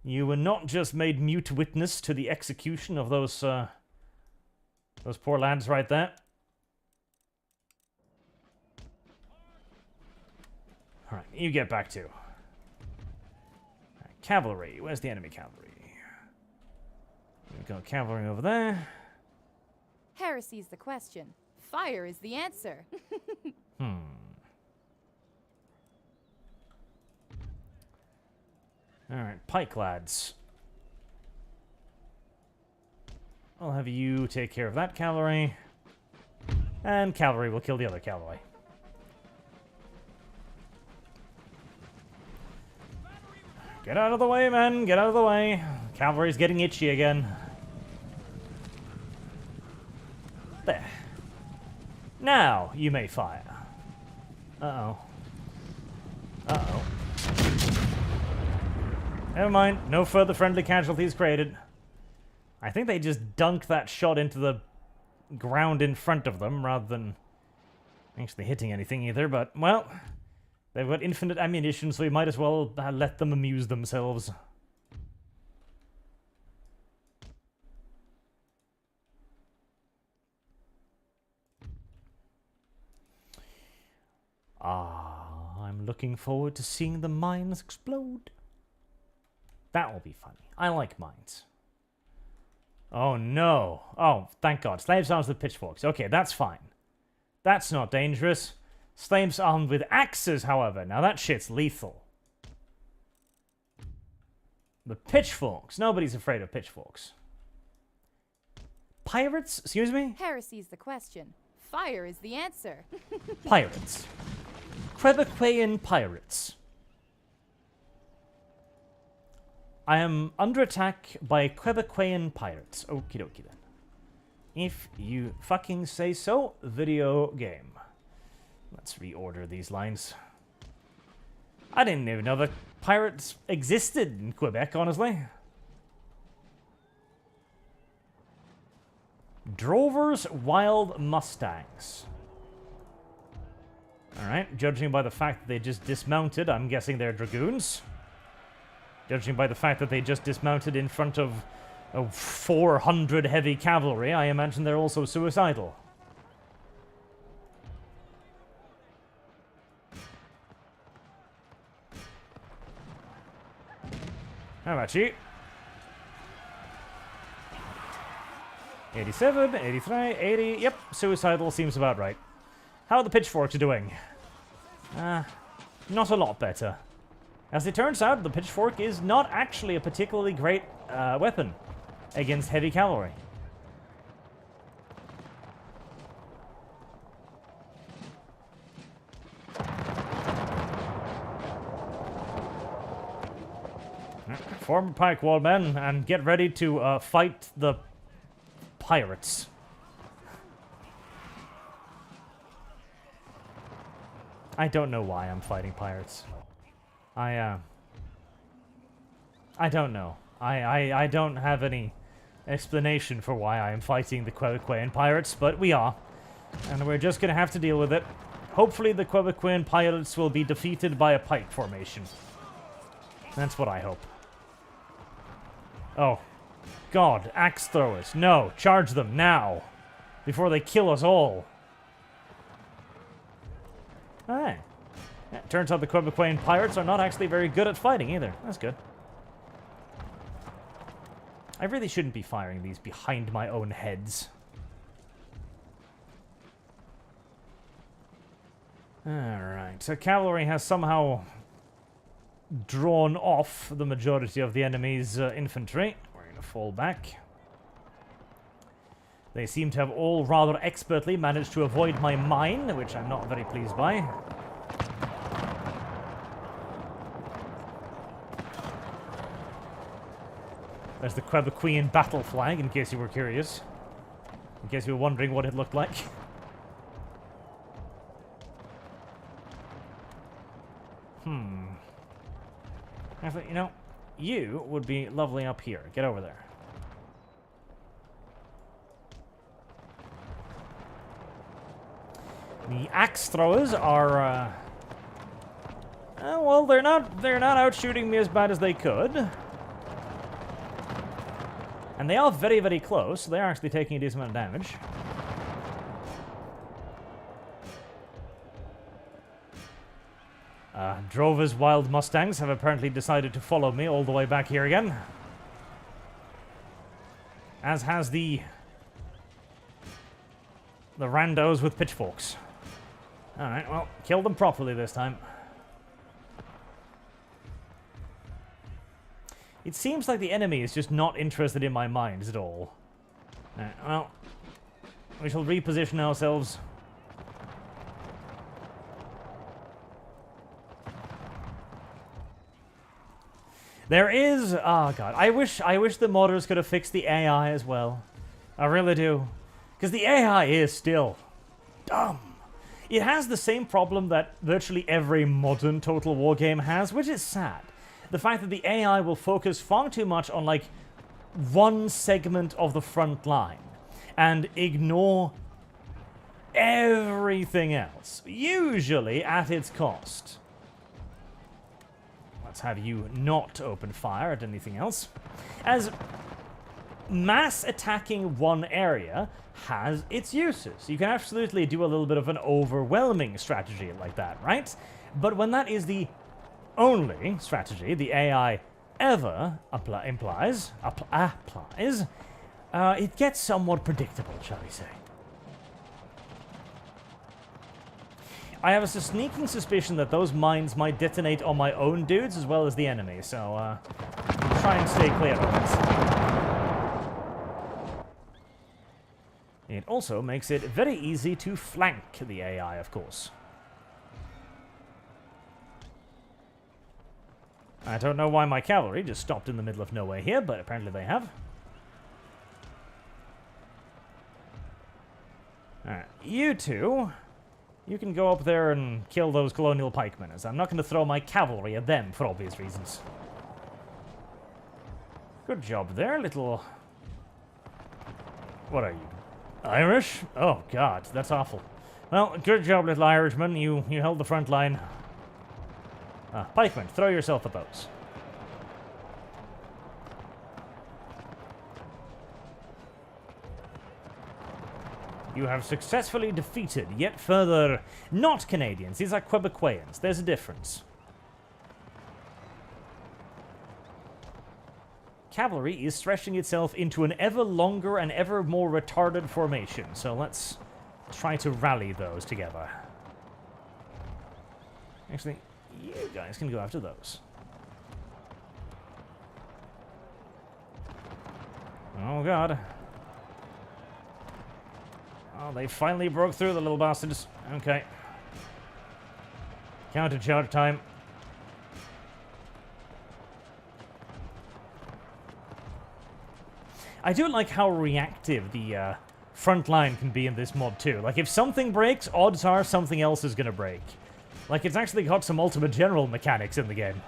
You were not just made mute witness to the execution of those poor lads right there. Alright, you get back to. Cavalry. Where's the enemy cavalry? We've got cavalry over there. Heresy's the question. Fire is the answer. Alright, pike lads. I'll have you take care of that cavalry. And cavalry will kill the other cavalry. Get out of the way, men! Get out of the way! Cavalry's getting itchy again. There. Now you may fire. Uh-oh. Uh-oh. Never mind. No further friendly casualties created. I think they just dunked that shot into the ground in front of them rather than actually hitting anything either, but, well, they've got infinite ammunition, so we might as well let them amuse themselves. Ah, I'm looking forward to seeing the mines explode. That will be funny. I like mines. Oh no. Oh, thank God. Slaves armed with pitchforks. Okay, that's fine. That's not dangerous. Slaves armed with axes, however. Now that shit's lethal. But pitchforks. Nobody's afraid of pitchforks. Pirates? Excuse me? Heresy's the question. Fire is the answer. Pirates. Quebecoian pirates. I am under attack by Quebecoian pirates. Okie dokie then. If you fucking say so, video game. Let's reorder these lines. I didn't even know that pirates existed in Quebec, honestly. Drovers Wild Mustangs. Alright, judging by the fact that they just dismounted, I'm guessing they're dragoons. Judging by the fact that they just dismounted in front of 400 heavy cavalry, I imagine they're also suicidal. How about you? 87, 83, 80, yep, suicidal seems about right. How are the pitchforks doing? Not a lot better. As it turns out, the pitchfork is not actually a particularly great weapon against heavy cavalry. Form pike wall, men, and get ready to fight the pirates. I don't know why I'm fighting pirates. I don't know. I don't have any explanation for why I am fighting the Quebecoian pirates, but we are. And we're just gonna have to deal with it. Hopefully the Quebecoian pirates will be defeated by a pike formation. That's what I hope. Oh. God, axe throwers. No, charge them now. Before they kill us all. Alright. Yeah, turns out the Quebecoian pirates are not actually very good at fighting either. That's good. I really shouldn't be firing these behind my own heads. Alright, so cavalry has somehow drawn off the majority of the enemy's infantry. We're going to fall back. They seem to have all rather expertly managed to avoid my mine, which I'm not very pleased by. There's the Quebecoian battle flag, in case you were curious. In case you were wondering what it looked like. Actually, you know, you would be lovely up here. Get over there. The axe throwers are, well, they're not out shooting me as bad as they could. And they are very, very close. They're actually taking a decent amount of damage. Drover's Wild Mustangs have apparently decided to follow me all the way back here again. As has the randos with pitchforks. Alright, well, kill them properly this time. It seems like the enemy is just not interested in my mines at all. Well, we shall reposition ourselves. There is... Oh, God. I wish the modders could have fixed the AI as well. I really do. Because the AI is still dumb. It has the same problem that virtually every modern Total War game has, which is sad. The fact that the AI will focus far too much on, like, one segment of the front line and ignore everything else, usually at its cost. Let's have you not open fire at anything else. As mass attacking one area has its uses. You can absolutely do a little bit of an overwhelming strategy like that, right? But when that is the only strategy the AI ever applies, it gets somewhat predictable, shall we say. I have a sneaking suspicion that those mines might detonate on my own dudes as well as the enemy, so try and stay clear of it. It also makes it very easy to flank the AI, of course. I don't know why my cavalry just stopped in the middle of nowhere here, but apparently they have. Alright, you two, you can go up there and kill those colonial pikemen, as I'm not going to throw my cavalry at them for obvious reasons. Good job there, little... What are you? Irish? Oh, God, that's awful. Well, good job, little Irishman. You held the front line. Pikemen, throw yourself at those. You have successfully defeated yet further not Canadians. These are Quebecoians. There's a difference. Cavalry is stretching itself into an ever longer and ever more retarded formation, so let's try to rally those together. Actually, you guys can go after those. Oh, God. Oh, they finally broke through, the little bastards. Okay. Counter charge time. I do like how reactive the front line can be in this mod too. Like, if something breaks, odds are something else is gonna break. Like, it's actually got some Ultimate General mechanics in the game.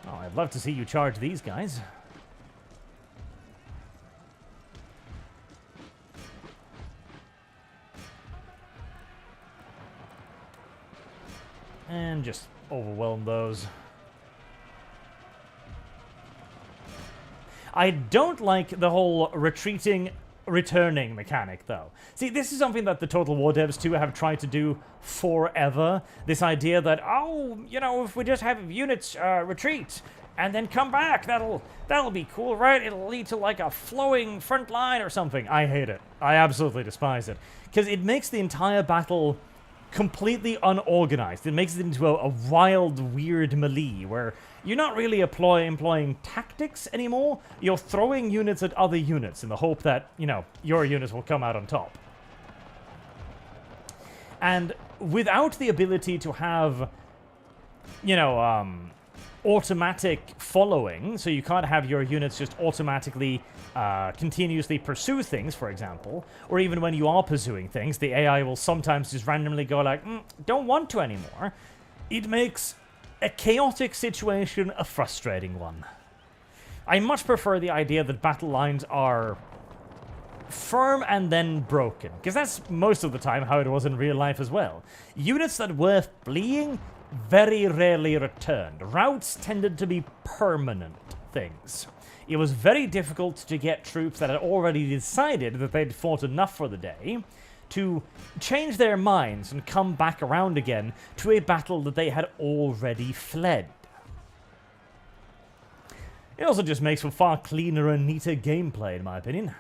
Oh, I'd love to see you charge these guys. And just overwhelm those. I don't like the whole retreating, returning mechanic, though. See, this is something that the Total War devs, too, have tried to do forever. This idea that, oh, you know, if we just have units retreat and then come back, that'll be cool, right? It'll lead to, like, a flowing front line or something. I hate it. I absolutely despise it. Because it makes the entire battle completely unorganized. It makes it into a wild, weird melee where you're not really employing tactics anymore. You're throwing units at other units in the hope that, you know, your units will come out on top. And without the ability to have, you know, automatic following, so you can't have your units just automatically continuously pursue things, for example, or even when you are pursuing things, the AI will sometimes just randomly go like, don't want to anymore. It makes a chaotic situation a frustrating one. I much prefer the idea that battle lines are firm and then broken, because that's most of the time how it was in real life as well. Units that were fleeing very rarely returned. Routes tended to be permanent things. It was very difficult to get troops that had already decided that they'd fought enough for the day to change their minds and come back around again to a battle that they had already fled. It also just makes for far cleaner and neater gameplay, in my opinion.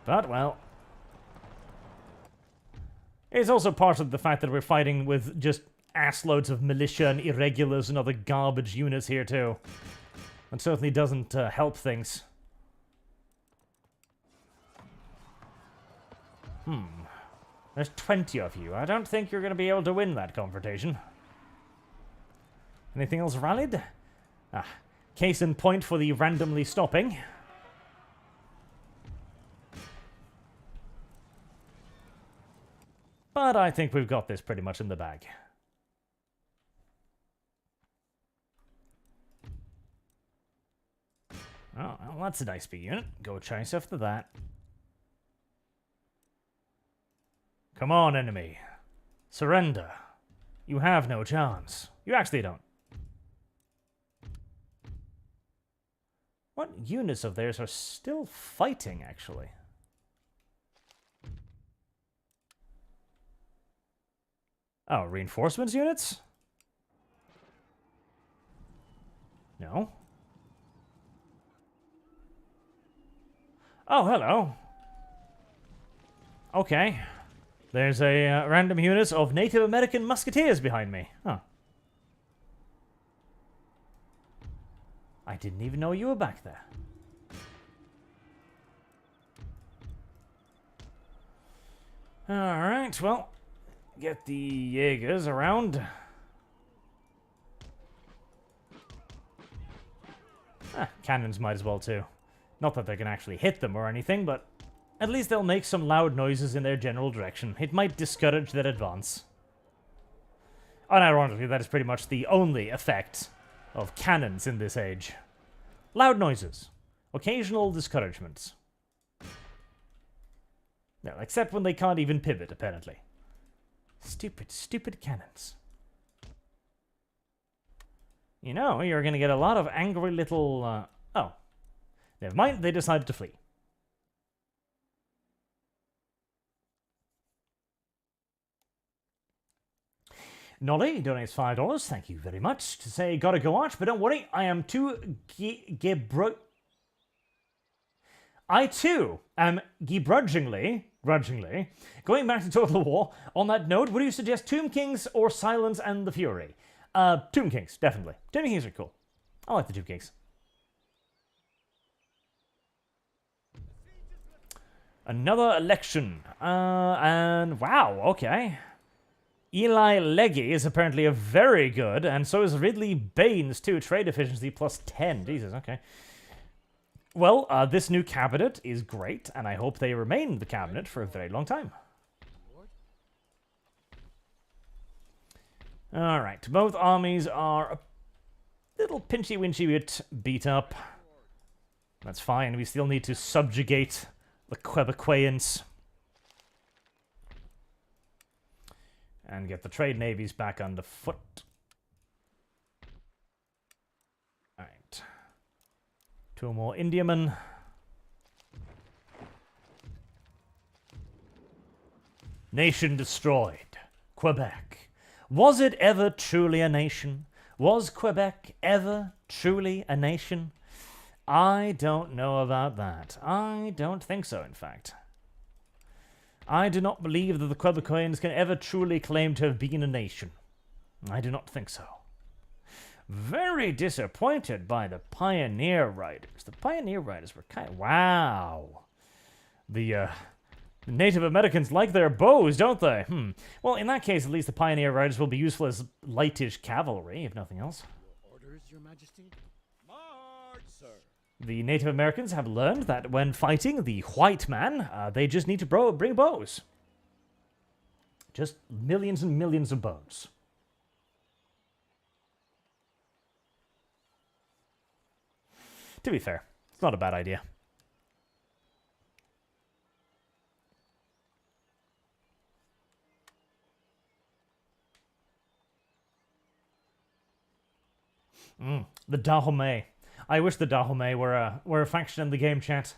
But, well, it's also part of the fact that we're fighting with just assloads of militia and irregulars and other garbage units here, too. It certainly doesn't help things. There's 20 of you. I don't think you're going to be able to win that confrontation. Anything else rallied? Ah, case in point for the randomly stopping. But I think we've got this pretty much in the bag. Oh, well, that's a nice big unit. Go try yourself to that. Come on, enemy. Surrender. You have no chance. You actually don't. What units of theirs are still fighting, actually? Oh, reinforcements units? No. Oh, hello. Okay. There's a random unit of Native American musketeers behind me. Huh. I didn't even know you were back there. Alright, well, get the Jaegers around. Cannons might as well too. Not that they can actually hit them or anything, but at least they'll make some loud noises in their general direction. It might discourage their advance. Unironically, that is pretty much the only effect of cannons in this age. Loud noises. Occasional discouragements. No, except when they can't even pivot, apparently. Stupid, stupid cannons. You know, you're going to get a lot of angry little... Oh. Never mind, they decided to flee. Nolly donates $5. Thank you very much. To say, gotta go Arch, but don't worry, I am too I too am grudgingly going back to Total War. On that note, would you suggest Tomb Kings or Silence and the Fury? Tomb Kings, definitely. Tomb Kings are cool. I like the Tomb Kings. Another election. And wow, okay. Eli Leggy is apparently a very good, and so is Ridley Baines too. Trade efficiency plus 10. Jesus, okay. Well, this new cabinet is great, and I hope they remain the cabinet for a very long time. Alright, both armies are a little pinchy-winchy bit beat up. That's fine, we still need to subjugate the Quebecoians. And get the trade navies back underfoot. Alright. Two more Indiamen. Nation destroyed. Quebec. Was it ever truly a nation? Was Quebec ever truly a nation? I don't know about that. I don't think so, in fact. I do not believe that the Quebecoians can ever truly claim to have been a nation. I do not think so. Very disappointed by the Pioneer Riders. The Pioneer Riders were kind of... Wow. The Native Americans like their bows, don't they? Well, in that case, at least the Pioneer Riders will be useful as lightish cavalry, if nothing else. Your orders, Your Majesty? March, sir. The Native Americans have learned that when fighting the white man, they just need to bring bows. Just millions and millions of bows. To be fair, it's not a bad idea. The Dahomey. I wish the Dahomey were a faction in the game, chat.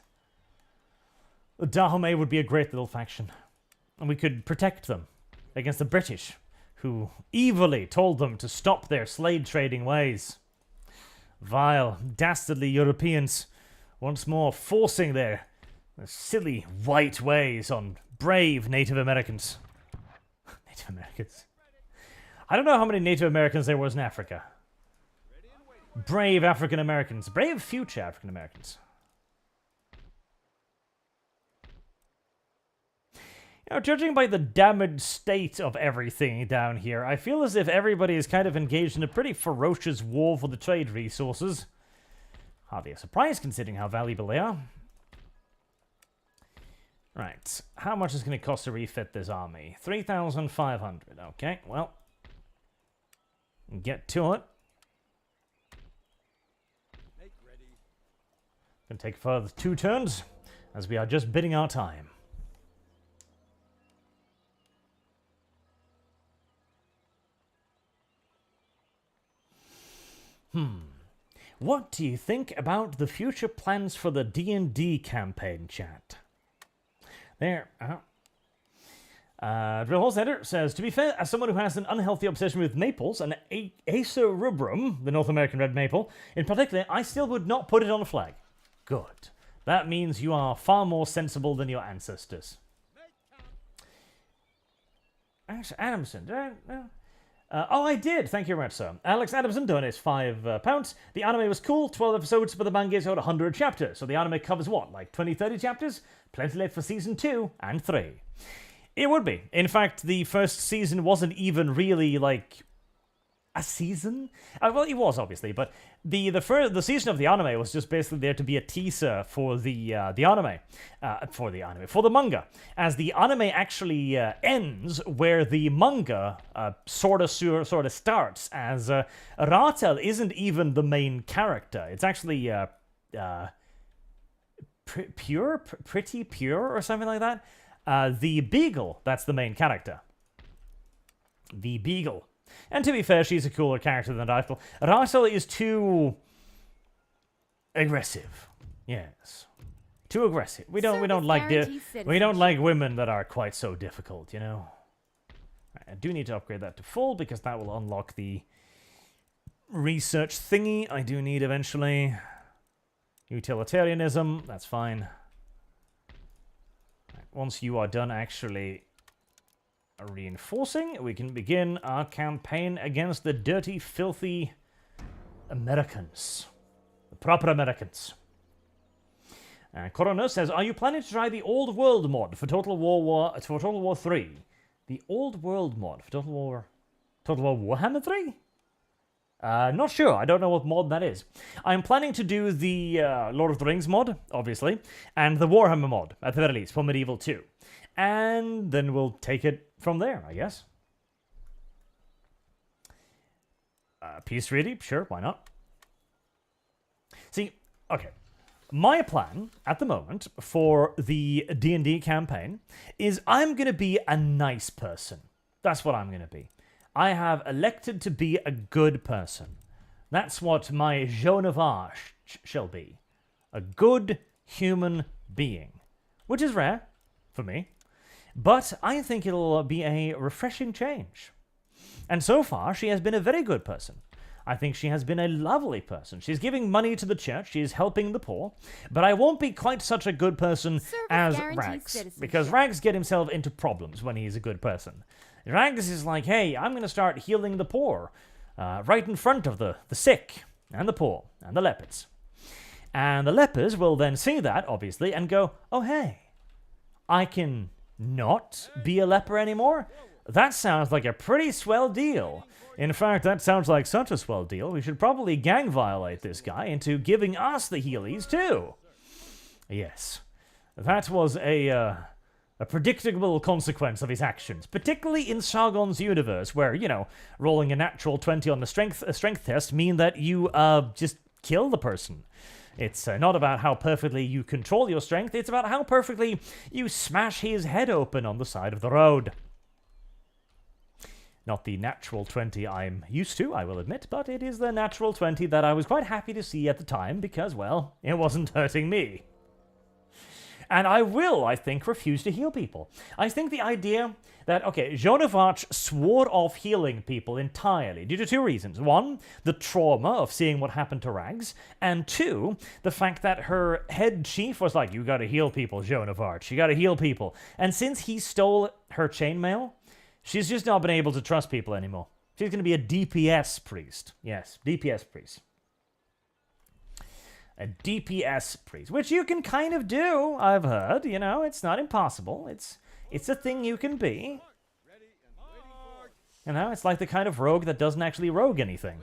The Dahomey would be a great little faction. And we could protect them against the British, who evilly told them to stop their slave trading ways. Vile, dastardly Europeans, once more forcing their silly white ways on brave Native Americans. Native Americans. I don't know how many Native Americans there was in Africa. Brave African Americans. Brave future African Americans. Now, judging by the damaged state of everything down here, I feel as if everybody is kind of engaged in a pretty ferocious war for the trade resources. Hardly a surprise considering how valuable they are. Right, how much is it going to cost to refit this army? 3,500. Okay, well, get to it. Make ready. Going to take further 2 turns, as we are just bidding our time. What do you think about the future plans for the D&D campaign, chat? There. Drillhole Center says, to be fair, as someone who has an unhealthy obsession with maples and Acer rubrum, the North American red maple, in particular, I still would not put it on a flag. Good. That means you are far more sensible than your ancestors. Alex Adamson, did I? No. Oh, I did. Thank you very much, sir. Alex Adamson donates £5. The anime was cool. 12 episodes, but the manga is out 100 chapters. So the anime covers what, like 20, 30 chapters? Plenty left for season 2 and 3. It would be. In fact, the first season wasn't even really like a season. Well, it was obviously, but the season of the anime was just basically there to be a teaser for the manga, as the anime actually ends where the manga sort of starts. As Ratel isn't even the main character; it's actually pretty pure or something like that. The Beagle, that's the main character. The Beagle. And to be fair, she's a cooler character than Ratel. Ratel is too aggressive. Yes. Too aggressive. We don't like women that are quite so difficult, you know. Right, I do need to upgrade that to full because that will unlock the research thingy I do need eventually. Utilitarianism, that's fine. Right, once you are done actually reinforcing, we can begin our campaign against the dirty, filthy Americans. The proper Americans. Coroner says, are you planning to try the Old World mod for Total War 3? The Old World mod for Total War Warhammer 3? Not sure. I don't know what mod that is. I'm planning to do the Lord of the Rings mod, obviously, and the Warhammer mod, at the very least, for Medieval 2. And then we'll take it from there, I guess. Peace treaty? Sure, why not? See, okay. My plan, at the moment, for the D&D campaign, is I'm going to be a nice person. That's what I'm going to be. I have elected to be a good person. That's what my Joan of Arc shall be. A good human being. Which is rare, for me. But I think it'll be a refreshing change. And so far, she has been a very good person. I think she has been a lovely person. She's giving money to the church. She's helping the poor. But I won't be quite such a good person as Rags. Because Rags get himself into problems when he's a good person. Rags is like, hey, I'm going to start healing the poor. Right in front of the sick, and the poor, and the lepers. And the lepers will then see that, obviously, and go, oh, hey, I can not be a leper anymore? That sounds like a pretty swell deal. In fact, that sounds like such a swell deal, we should probably gang violate this guy into giving us the healies too. Yes, that was a predictable consequence of his actions, particularly in Sargon's universe, where, you know, rolling a natural 20 on the strength test mean that you just kill the person. It's not about how perfectly you control your strength, it's about how perfectly you smash his head open on the side of the road. Not the natural 20 I'm used to, I will admit, but it is the natural 20 that I was quite happy to see at the time because, well, it wasn't hurting me. And I will, I think, refuse to heal people. I think the idea that, okay, Joan of Arc swore off healing people entirely due to 2 reasons. 1, the trauma of seeing what happened to Rags, and 2, the fact that her head chief was like, you gotta heal people, Joan of Arc, you gotta heal people. And since he stole her chainmail, she's just not been able to trust people anymore. She's gonna be a DPS priest. Yes, DPS priest. A DPS priest, which you can kind of do, I've heard, you know, it's not impossible. It's It's a thing you can be. You know, it's like the kind of rogue that doesn't actually rogue anything.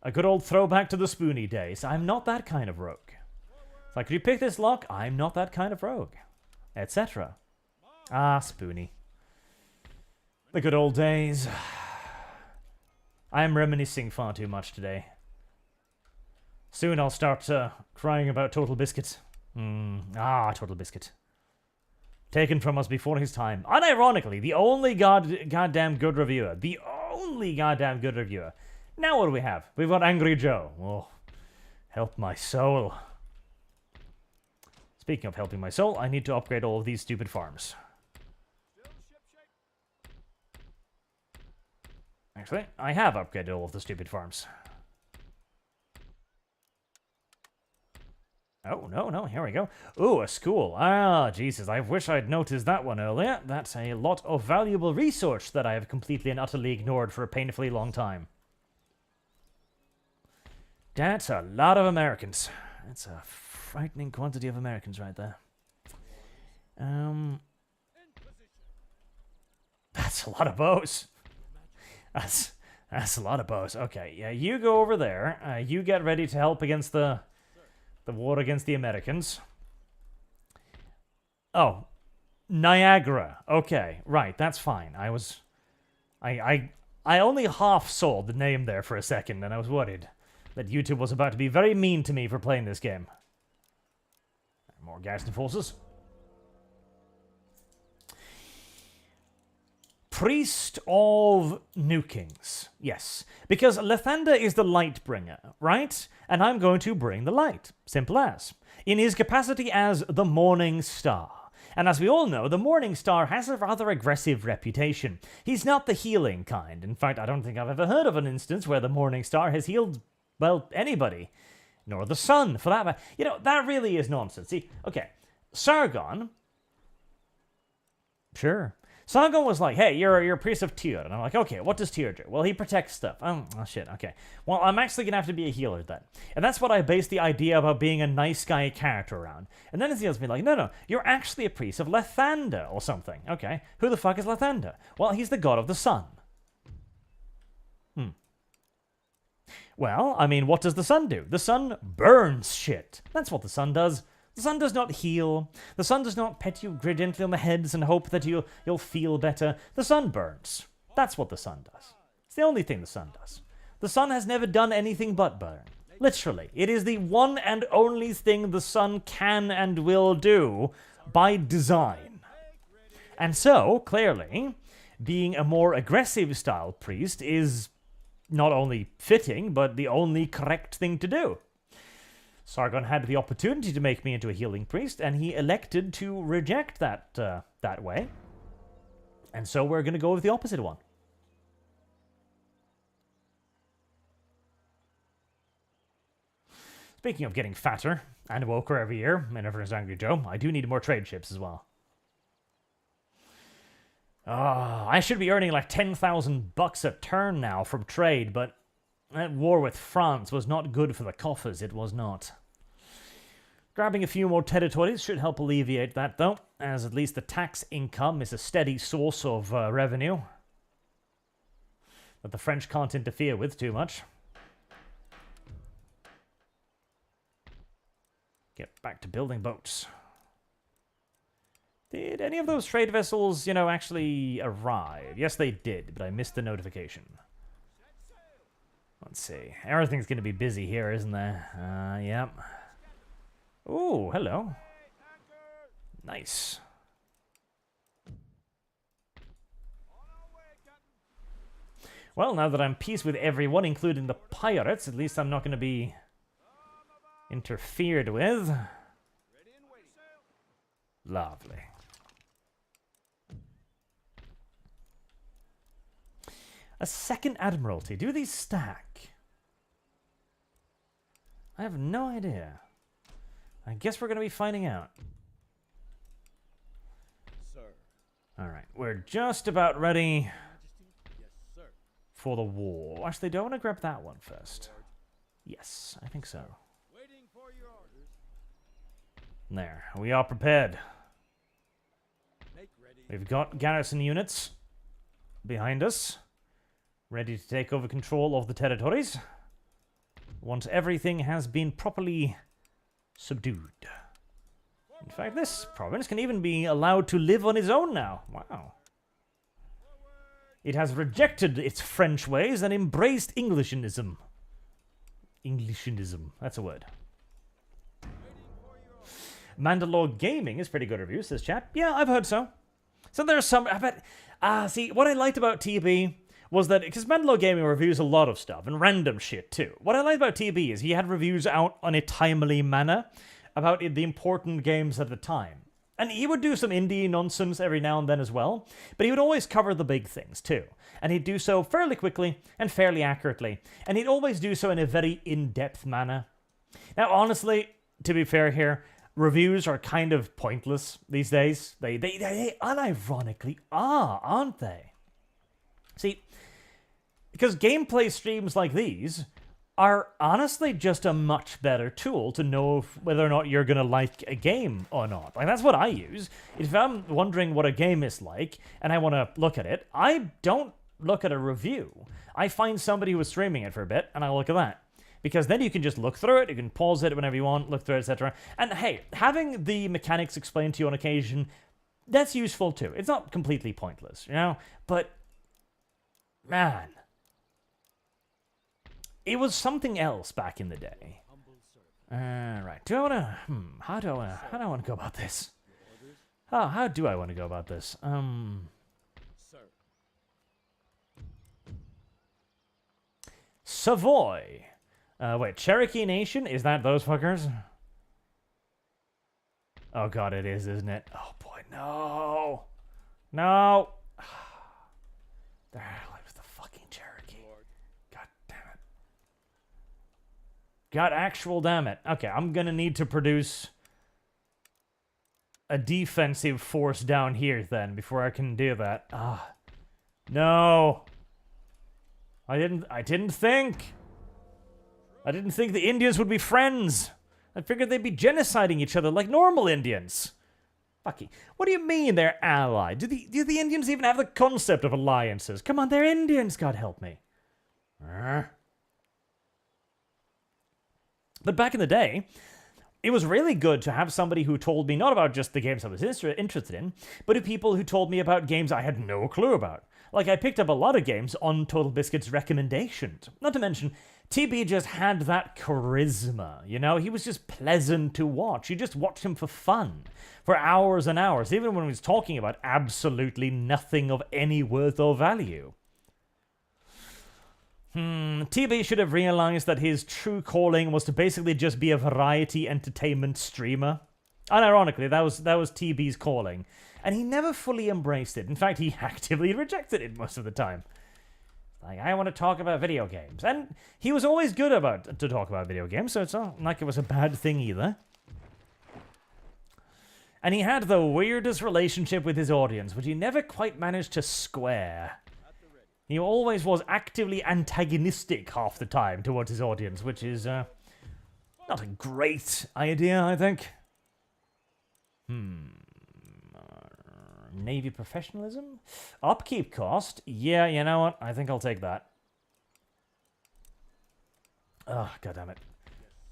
A good old throwback to the Spoony days. I'm not that kind of rogue. It's like, could you pick this lock? I'm not that kind of rogue. Etc. Ah, Spoony. The good old days. I am reminiscing far too much today. Soon I'll start crying about Total Biscuit. Total Biscuit. Taken from us before his time. Unironically, the only goddamn good reviewer. The only goddamn good reviewer. Now what do we have? We've got Angry Joe. Oh, help my soul. Speaking of helping my soul, I need to upgrade all of these stupid farms. Actually, I have upgraded all of the stupid farms. Oh, no, here we go. Ooh, a school. Ah, Jesus, I wish I'd noticed that one earlier. That's a lot of valuable research that I have completely and utterly ignored for a painfully long time. That's a lot of Americans. That's a frightening quantity of Americans right there. That's a lot of bows. That's a lot of bows. Okay, yeah, you go over there. You get ready to help against the war against the Americans. Oh, Niagara. Okay, right, that's fine. I only half saw the name there for a second, and I was worried that YouTube was about to be very mean to me for playing this game. More Garrison forces. Priest of Nukings. Yes, because Lathander is the light bringer, right? And I'm going to bring the light. Simple as. In his capacity as the Morning Star. And as we all know, the Morning Star has a rather aggressive reputation. He's not the healing kind. In fact, I don't think I've ever heard of an instance where the Morning Star has healed, well, anybody. Nor the sun, for that matter. You know, that really is nonsense. See, okay, Sargon... Sure. Sargon was like, hey, you're a priest of Tyr. And I'm like, okay, what does Tyr do? Well, he protects stuff. Oh, shit, okay. Well, I'm actually going to have to be a healer then. And that's what I base the idea about being a nice guy character around. And then it tells me like, no, you're actually a priest of Lathander or something. Okay, who the fuck is Lathander? Well, he's the god of the sun. Well, I mean, what does the sun do? The sun burns shit. That's what the sun does. The sun does not heal. The sun does not pet you gently on the heads and hope that you'll feel better. The sun burns. That's what the sun does. It's the only thing the sun does. The sun has never done anything but burn. Literally. It is the one and only thing the sun can and will do by design. And so, clearly, being a more aggressive style priest is not only fitting, but the only correct thing to do. Sargon had the opportunity to make me into a healing priest, and he elected to reject that way. And so we're going to go with the opposite one. Speaking of getting fatter and woker every year, and everyone's Angry Joe, I do need more trade ships as well. I should be earning like 10,000 bucks a turn now from trade, but that war with France was not good for the coffers, it was not. Grabbing a few more territories should help alleviate that, though, as at least the tax income is a steady source of revenue that the French can't interfere with too much. Get back to building boats. Did any of those trade vessels, actually arrive? Yes, they did, but I missed the notification. Let's see. Everything's going to be busy here, isn't there? Yep. Ooh, hello. Nice. Well, now that I'm peace with everyone, including the pirates, at least I'm not going to be interfered with. Lovely. A second admiralty. Do these stack? I have no idea. I guess we're going to be finding out. Sir. Alright, we're just about ready Yes, sir. for the war. Actually, do I want to grab that one first? Yes, I think so. Waiting for your orders. There, we are prepared. Make ready. We've got garrison units behind us, ready to take over control of the territories once everything has been properly subdued. In fact, this province can even be allowed to live on its own now. Wow. It has rejected its French ways and embraced Englishism. Englishism, that's a word. Mandalore Gaming is pretty good review, says chat. Yeah, I've heard so. So there's some, I bet, see, what I liked about TB was that, because Mandalore Gaming reviews a lot of stuff, and random shit too. What I liked about TB is he had reviews out on a timely manner about the important games at the time. And he would do some indie nonsense every now and then as well, but he would always cover the big things too. And he'd do so fairly quickly and fairly accurately, and he'd always do so in a very in-depth manner. Now, honestly, to be fair here, reviews are kind of pointless these days. They unironically are, aren't they? See, because gameplay streams like these are honestly just a much better tool to know whether or not you're going to like a game or not. Like, that's what I use. If I'm wondering what a game is like, and I want to look at it, I don't look at a review. I find somebody who was streaming it for a bit, and I look at that. Because then you can just look through it, you can pause it whenever you want, look through it, etc. And hey, having the mechanics explained to you on occasion, that's useful too. It's not completely pointless, you know? But, man, it was something else back in the day. Right. Do I want to... How do I want to go about this? Oh, how do I want to go about this? Savoy. Wait, Cherokee Nation? Is that those fuckers? Oh god, it is, isn't it? Oh boy, no! No! There lives the fucking Cherokee. God damn it. God actual damn it. Okay, I'm gonna need to produce a defensive force down here then, before I can do that. No! I didn't think! I didn't think the Indians would be friends. I figured they'd be genociding each other like normal Indians. Fucky. What do you mean they're allied? Do the Indians even have the concept of alliances? Come on, they're Indians, God help me. But back in the day, it was really good to have somebody who told me not about just the games I was interested in, but to people who told me about games I had no clue about. Like, I picked up a lot of games on Total Biscuit's recommendations. Not to mention, TB just had that charisma, you know? He was just pleasant to watch. You just watched him for fun. For hours and hours, even when he was talking about absolutely nothing of any worth or value. TB should have realized that his true calling was to basically just be a variety entertainment streamer. Unironically, that was TB's calling. And he never fully embraced it. In fact, he actively rejected it most of the time. Like, I want to talk about video games. And he was always good to talk about video games, so it's not like it was a bad thing either. And he had the weirdest relationship with his audience, which he never quite managed to square. He always was actively antagonistic half the time towards his audience, which is not a great idea, I think. Navy professionalism? Upkeep cost? Yeah, you know what? I think I'll take that. Oh, goddammit.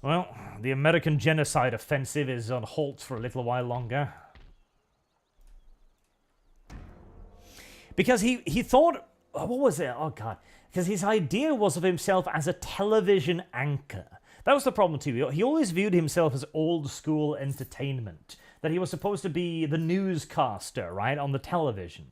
Well, the American genocide offensive is on halt for a little while longer. Because he thought... What was it? Oh, God. Because his idea was of himself as a television anchor. That was the problem, too. He always viewed himself as old-school entertainment. That he was supposed to be the newscaster, right, on the television.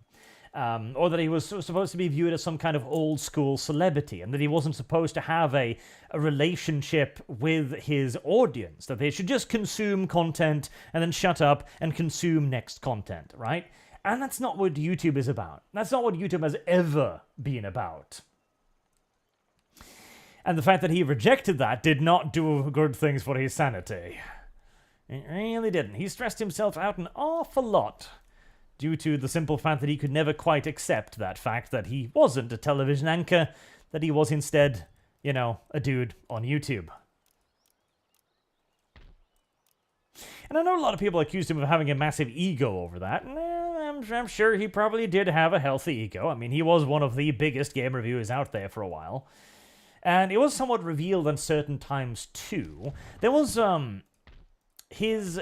Or that he was supposed to be viewed as some kind of old-school celebrity, and that he wasn't supposed to have a relationship with his audience. That they should just consume content, and then shut up and consume next content, right? And that's not what YouTube is about. That's not what YouTube has ever been about. And the fact that he rejected that did not do good things for his sanity. It really didn't. He stressed himself out an awful lot due to the simple fact that he could never quite accept that fact that he wasn't a television anchor, that he was instead, you know, a dude on YouTube. And I know a lot of people accused him of having a massive ego over that. I'm sure he probably did have a healthy ego. I mean, he was one of the biggest game reviewers out there for a while. And it was somewhat revealed at certain times, too. There was, his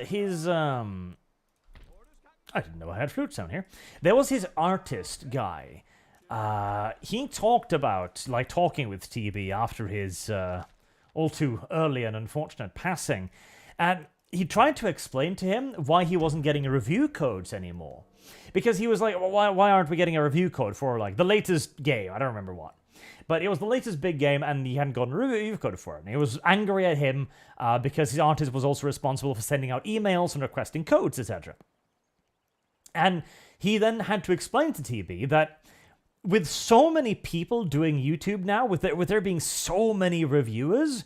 I didn't know I had flutes down here. There was his artist guy. He talked about, like, talking with TB after his all too early and unfortunate passing. And he tried to explain to him why he wasn't getting review codes anymore. Because he was like, well, why aren't we getting a review code for, like, the latest game? I don't remember what. But it was the latest big game, and he hadn't gotten a review code for it. And he was angry at him because his artist was also responsible for sending out emails and requesting codes, etc. And he then had to explain to TB that with so many people doing YouTube now, with there being so many reviewers,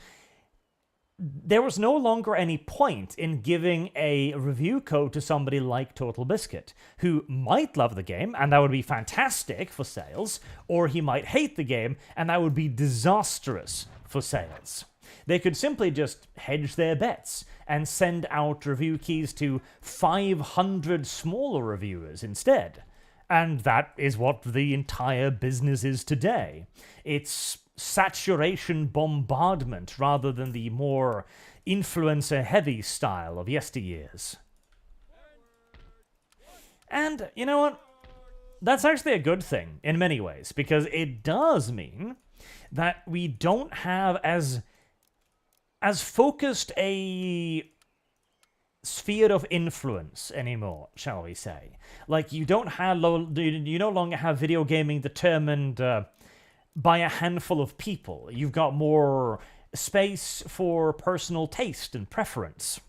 there was no longer any point in giving a review code to somebody like Total Biscuit, who might love the game, and that would be fantastic for sales, or he might hate the game, and that would be disastrous for sales. They could simply just hedge their bets and send out review keys to 500 smaller reviewers instead. And that is what the entire business is today. It's saturation bombardment rather than the more influencer-heavy style of yesteryears. And, you know what? That's actually a good thing in many ways, because it does mean that we don't have as focused a sphere of influence anymore, shall we say. Like, you no longer have video gaming determined by a handful of people. You've got more space for personal taste and preference.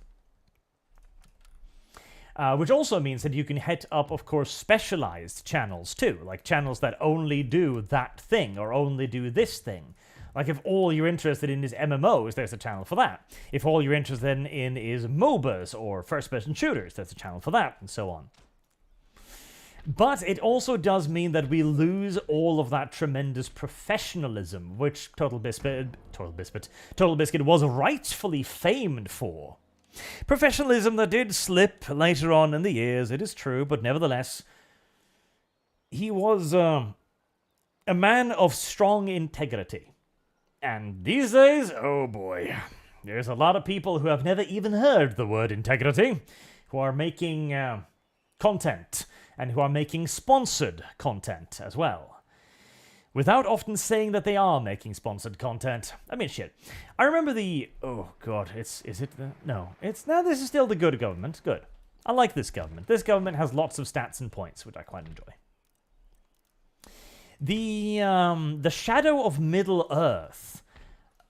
Which also means that you can hit up, of course, specialized channels too, like channels that only do that thing or only do this thing. Like, if all you're interested in is MMOs, there's a channel for that. If all you're interested in is MOBAs or first-person shooters, there's a channel for that, and so on. But it also does mean that we lose all of that tremendous professionalism, which Total Biscuit was rightfully famed for. Professionalism that did slip later on in the years, it is true, but nevertheless, he was a man of strong integrity. And these days, oh boy, there's a lot of people who have never even heard the word integrity, who are making content, and who are making sponsored content as well. Without often saying that they are making sponsored content. I mean, shit. I remember oh god, this is still the good government. Good. I like this government. This government has lots of stats and points, which I quite enjoy. The Shadow of Middle-earth.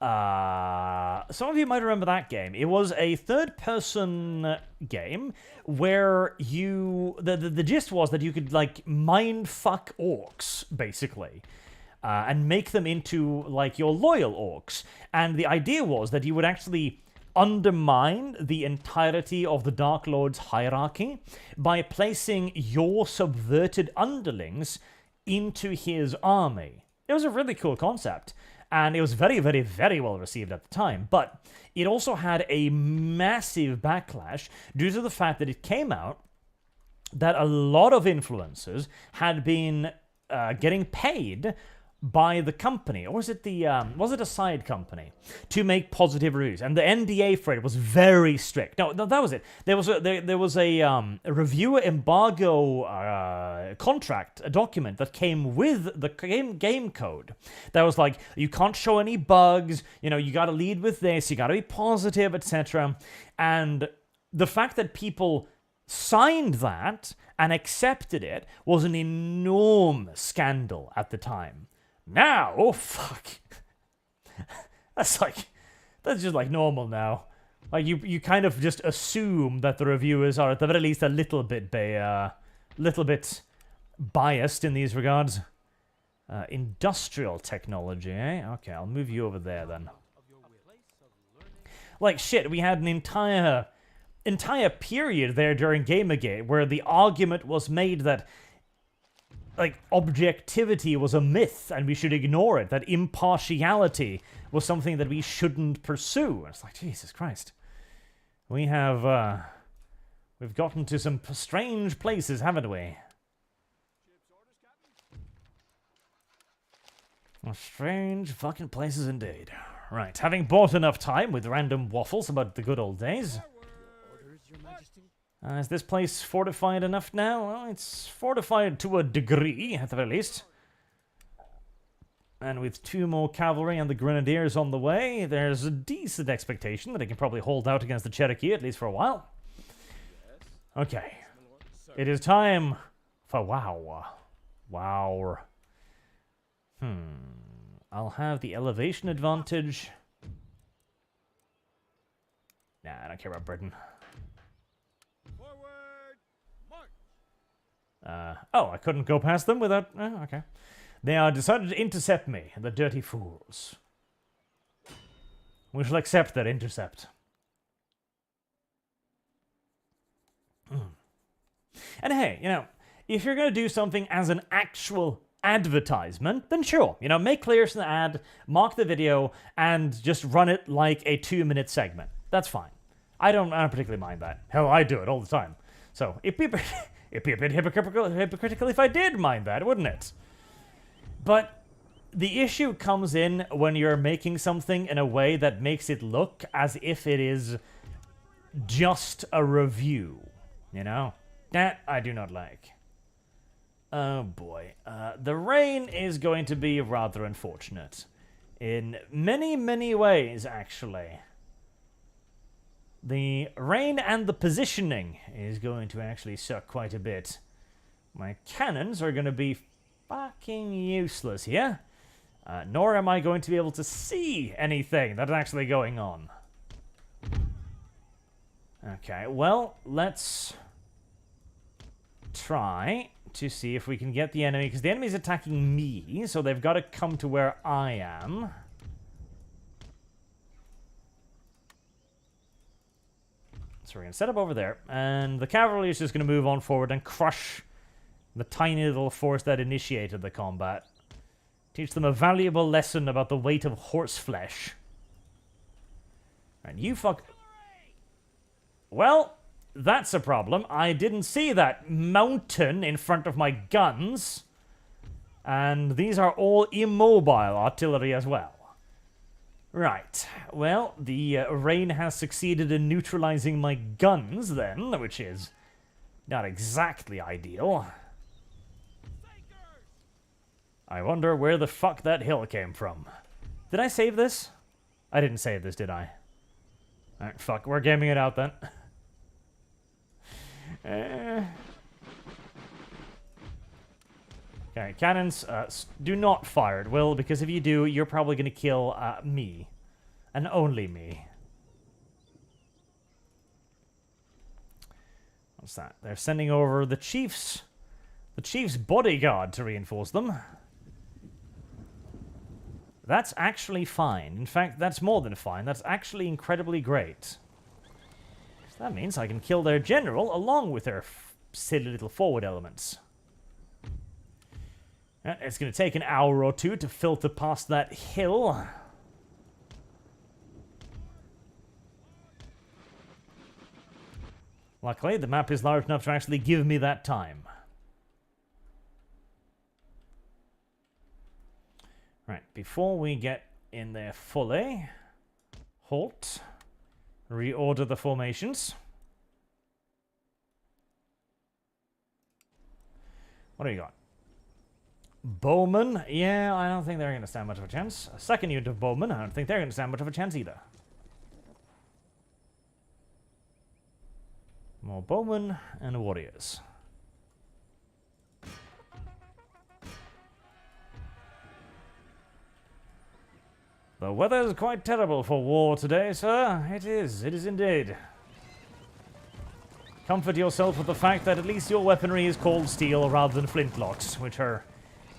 Some of you might remember that game. It was a third-person game where the gist was that you could, like, mind-fuck orcs, basically, and make them into, like, your loyal orcs. And the idea was that you would actually undermine the entirety of the Dark Lord's hierarchy by placing your subverted underlings into his army. It was a really cool concept, and it was very, very, very well received at the time, but it also had a massive backlash due to the fact that it came out that a lot of influencers had been getting paid by the company, or was it a side company, to make positive reviews, and the NDA for it was very strict. No, that was it. There was a reviewer embargo contract, a document that came with the game code that was like, you can't show any bugs, you got to lead with this, you got to be positive, etc. And the fact that people signed that and accepted it was an enormous scandal at the time. Now, oh fuck, that's just like normal now. Like, you kind of just assume that the reviewers are at the very least a little bit biased in these regards. Industrial technology, eh? Okay, I'll move you over there then. Like, shit, we had an entire period there during Gamergate where the argument was made that, like, objectivity was a myth and we should ignore it, that impartiality was something that we shouldn't pursue. It's like, Jesus Christ. We've gotten to some strange places, haven't we? Strange fucking places indeed. Right, having bought enough time with random waffles about the good old days. Orders, Your Majesty. Is this place fortified enough now? Well, it's fortified to a degree, at the very least. And with 2 more cavalry and the grenadiers on the way, there's a decent expectation that it can probably hold out against the Cherokee, at least for a while. Okay. It is time for wow. Wow. I'll have the elevation advantage. Nah, I don't care about Britain. Forward, march. Oh, I couldn't go past them without... okay. They are decided to intercept me, the dirty fools. We shall accept their intercept. And hey, you know, if you're going to do something as an actual advertisement, then sure, you know, make clear in the ad, mark the video, and just run it like a 2-minute segment. That's fine. I don't particularly mind that. Hell, I do it all the time. So, it'd be a bit hypocritical if I did mind that, wouldn't it? But the issue comes in when you're making something in a way that makes it look as if it is just a review, you know? That I do not like. Oh boy. The rain is going to be rather unfortunate. In many, many ways, actually. The rain and the positioning is going to actually suck quite a bit. My cannons are going to be fucking useless here. Nor am I going to be able to see anything that's actually going on. Okay, well, let's try to see if we can get the enemy, because the enemy's attacking me, so they've got to come to where I am. So we're going to set up over there, and the cavalry is just going to move on forward and crush the tiny little force that initiated the combat. Teach them a valuable lesson about the weight of horse flesh. And you fuck... Well, that's a problem. I didn't see that mountain in front of my guns. And these are all immobile artillery as well. Right. Well, the rain has succeeded in neutralizing my guns then, which is not exactly ideal. I wonder where the fuck that hill came from. Did I save this? I didn't save this, did I? Alright, fuck, we're gaming it out then. Okay, cannons, do not fire at will, because if you do, you're probably going to kill me. And only me. What's that? They're sending over the chief's bodyguard to reinforce them. That's actually fine. In fact, that's more than fine. That's actually incredibly great. So that means I can kill their general along with their silly little forward elements. It's going to take an hour or two to filter past that hill. Luckily, the map is large enough to actually give me that time. Right, before we get in there fully, halt, reorder the formations. What do you got? Bowmen? Yeah, I don't think they're going to stand much of a chance. A second unit of bowmen, I don't think they're going to stand much of a chance either. More bowmen and warriors. The weather is quite terrible for war today, sir. It is indeed. Comfort yourself with the fact that at least your weaponry is cold steel rather than flintlocks, which are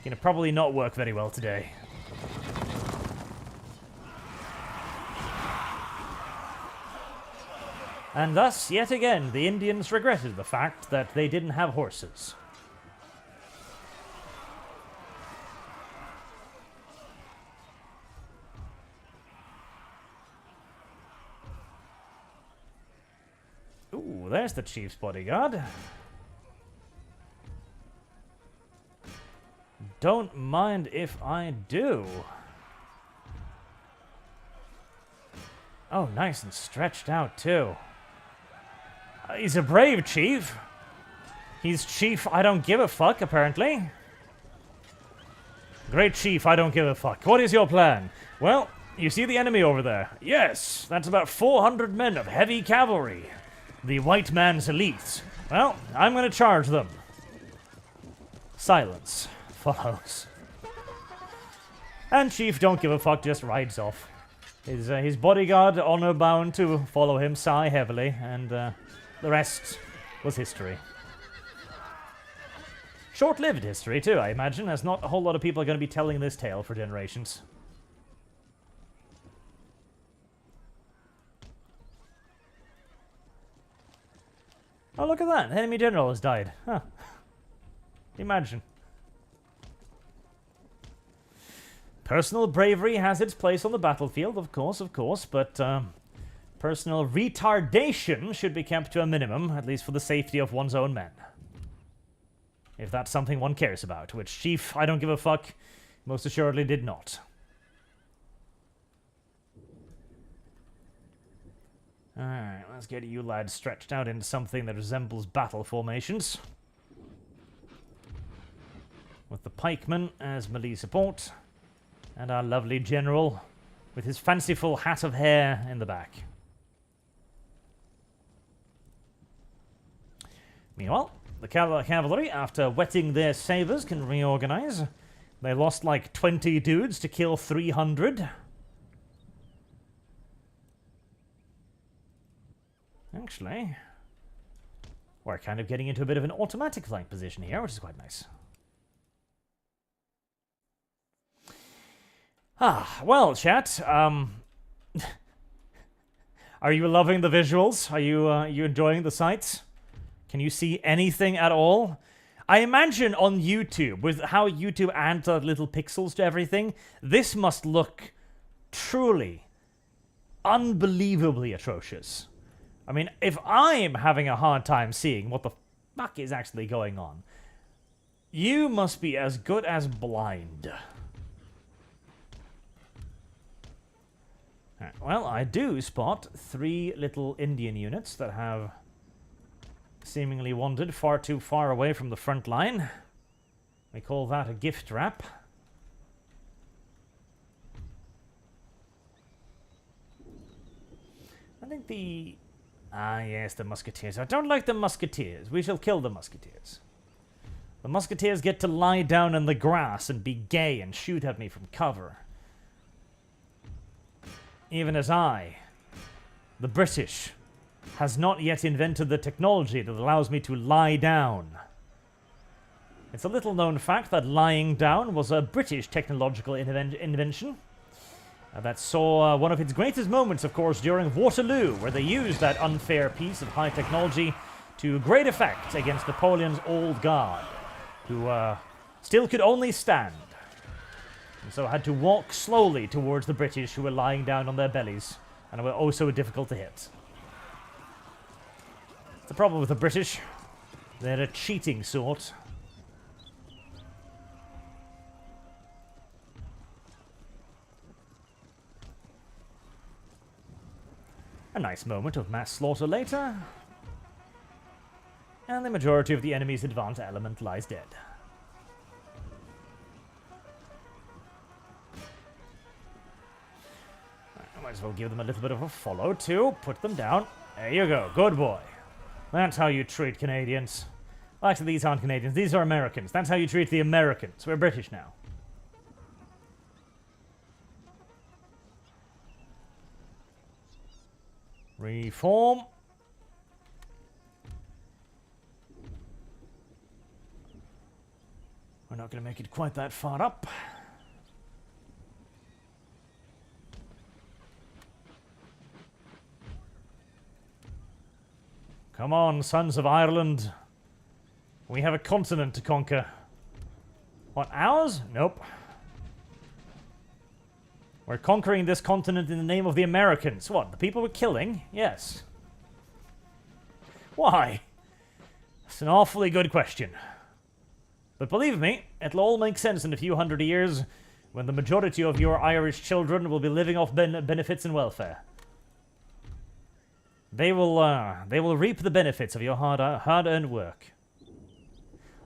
going to probably not work very well today. And thus, yet again, the Indians regretted the fact that they didn't have horses. Ooh, there's the chief's bodyguard. don't mind if I do. Oh, nice and stretched out, too. He's a brave chief. He's chief I don't give a fuck, apparently. Great chief, I don't give a fuck. What is your plan? Well, you see the enemy over there? Yes, that's about 400 men of heavy cavalry. The white man's elite. Well, I'm going to charge them. Silence follows. And chief don't give a fuck just rides off. His bodyguard, honor bound to follow him, sigh heavily, and the rest was history. Short-lived history, too, I imagine, as not a whole lot of people are going to be telling this tale for generations. Oh, look at that. Enemy general has died. Huh. Imagine. Personal bravery has its place on the battlefield, of course, but personal retardation should be kept to a minimum, at least for the safety of one's own men. If that's something one cares about, which Chief, I don't give a fuck, most assuredly did not. Alright, let's get you lads stretched out into something that resembles battle formations. With the pikemen as melee support, and our lovely general with his fanciful hat of hair in the back. Meanwhile, the cavalry, after wetting their sabers, can reorganize. They lost like 20 dudes to kill 300. Actually, we're kind of getting into a bit of an automatic flank position here, which is quite nice. Ah, well, chat, are you loving the visuals? Are you enjoying the sights? Can you see anything at all? I imagine on YouTube, with how YouTube adds little pixels to everything, this must look truly, unbelievably atrocious. I mean, if I'm having a hard time seeing what the fuck is actually going on, you must be as good as blind. Right, well, I do spot 3 little Indian units that have seemingly wandered far too far away from the front line. We call that a gift wrap. I think the... Ah, yes, the musketeers. I don't like the musketeers. We shall kill the musketeers. The musketeers get to lie down in the grass and be gay and shoot at me from cover. Even as I, the British, has not yet invented the technology that allows me to lie down. It's a little known fact that lying down was a British technological invention that saw one of its greatest moments, of course, during Waterloo, where they used that unfair piece of high technology to great effect against Napoleon's old guard, who still could only stand, and so had to walk slowly towards the British, who were lying down on their bellies and were oh so difficult to hit. The problem with the British, they're a cheating sort. A nice moment of mass slaughter later, and the majority of the enemy's advanced element lies dead. I might as well give them a little bit of a follow too. Put them down. There you go. Good boy. That's how you treat Canadians. Well, actually, these aren't Canadians. These are Americans. That's how you treat the Americans. We're British now. Reform. We're not going to make it quite that far up. Come on, sons of Ireland. We have a continent to conquer. What, ours? Nope. We're conquering this continent in the name of the Americans. What, the people we're killing? Yes. Why? That's an awfully good question. But believe me, it'll all make sense in a few hundred years when the majority of your Irish children will be living off benefits and welfare. They will reap the benefits of your hard-earned work.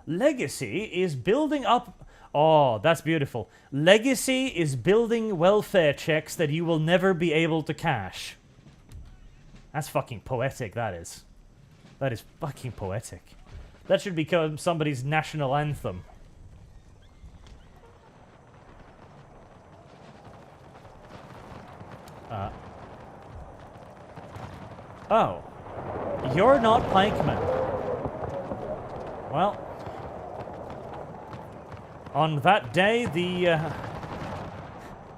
Legacy is building up... Oh, that's beautiful. Legacy is building welfare checks that you will never be able to cash. That's fucking poetic, that is. That is fucking poetic. That should become somebody's national anthem. Oh. You're not pikemen. Well... On that day, the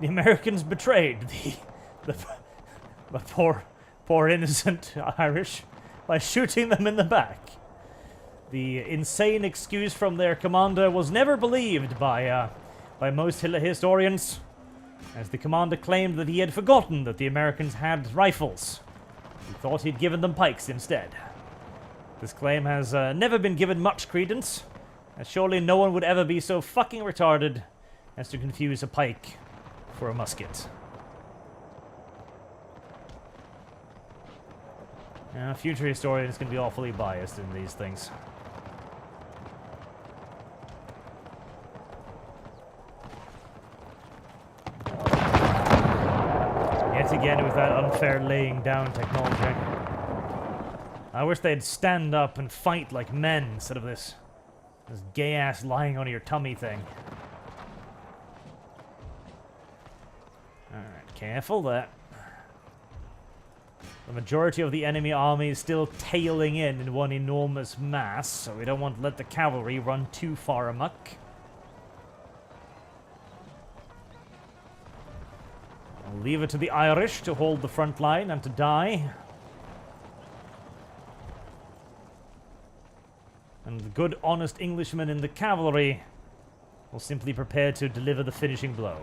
Americans betrayed the poor innocent Irish by shooting them in the back. The insane excuse from their commander was never believed by most historians, as the commander claimed that he had forgotten that the Americans had rifles. He thought he'd given them pikes instead. This claim has never been given much credence, as surely no one would ever be so fucking retarded as to confuse a pike for a musket. Future historians can be awfully biased in these things. Yet again with that unfair laying down technology. I wish they'd stand up and fight like men instead of this gay-ass lying on your tummy thing. Alright, careful there. The majority of the enemy army is still tailing in one enormous mass, so we don't want to let the cavalry run too far amok. I'll leave it to the Irish to hold the front line and to die. And the good, honest Englishmen in the cavalry will simply prepare to deliver the finishing blow.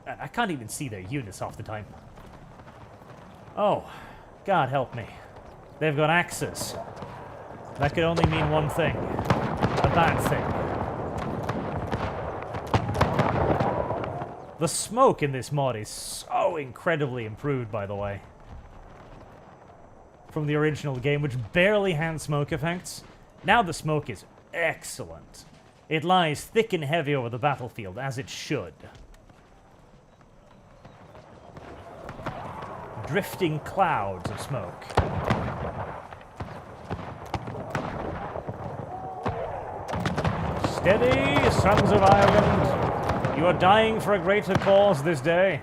I can't even see their units half the time. Oh, God help me. They've got axes. That could only mean one thing. A bad thing. The smoke in this mod is so incredibly improved, by the way. From the original game, which barely had smoke effects. Now the smoke is excellent. It lies thick and heavy over the battlefield, as it should. Drifting clouds of smoke. Steady, sons of Ireland. You are dying for a greater cause this day.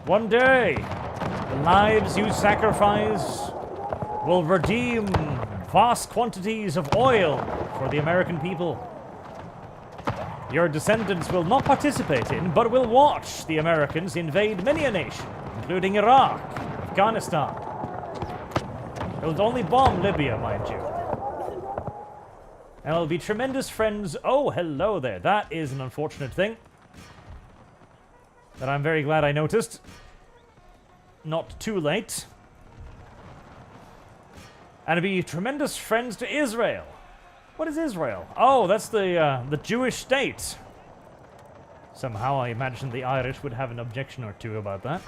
One day, the lives you sacrifice will redeem vast quantities of oil for the American people. Your descendants will not participate in, but will watch the Americans invade many a nation, including Iraq, Afghanistan. It will only bomb Libya, mind you. And it'll be tremendous friends. Oh, hello there. That is an unfortunate thing that I'm very glad I noticed. Not too late. And it'll be tremendous friends to Israel. What is Israel? Oh, that's the Jewish state. Somehow I imagine the Irish would have an objection or two about that.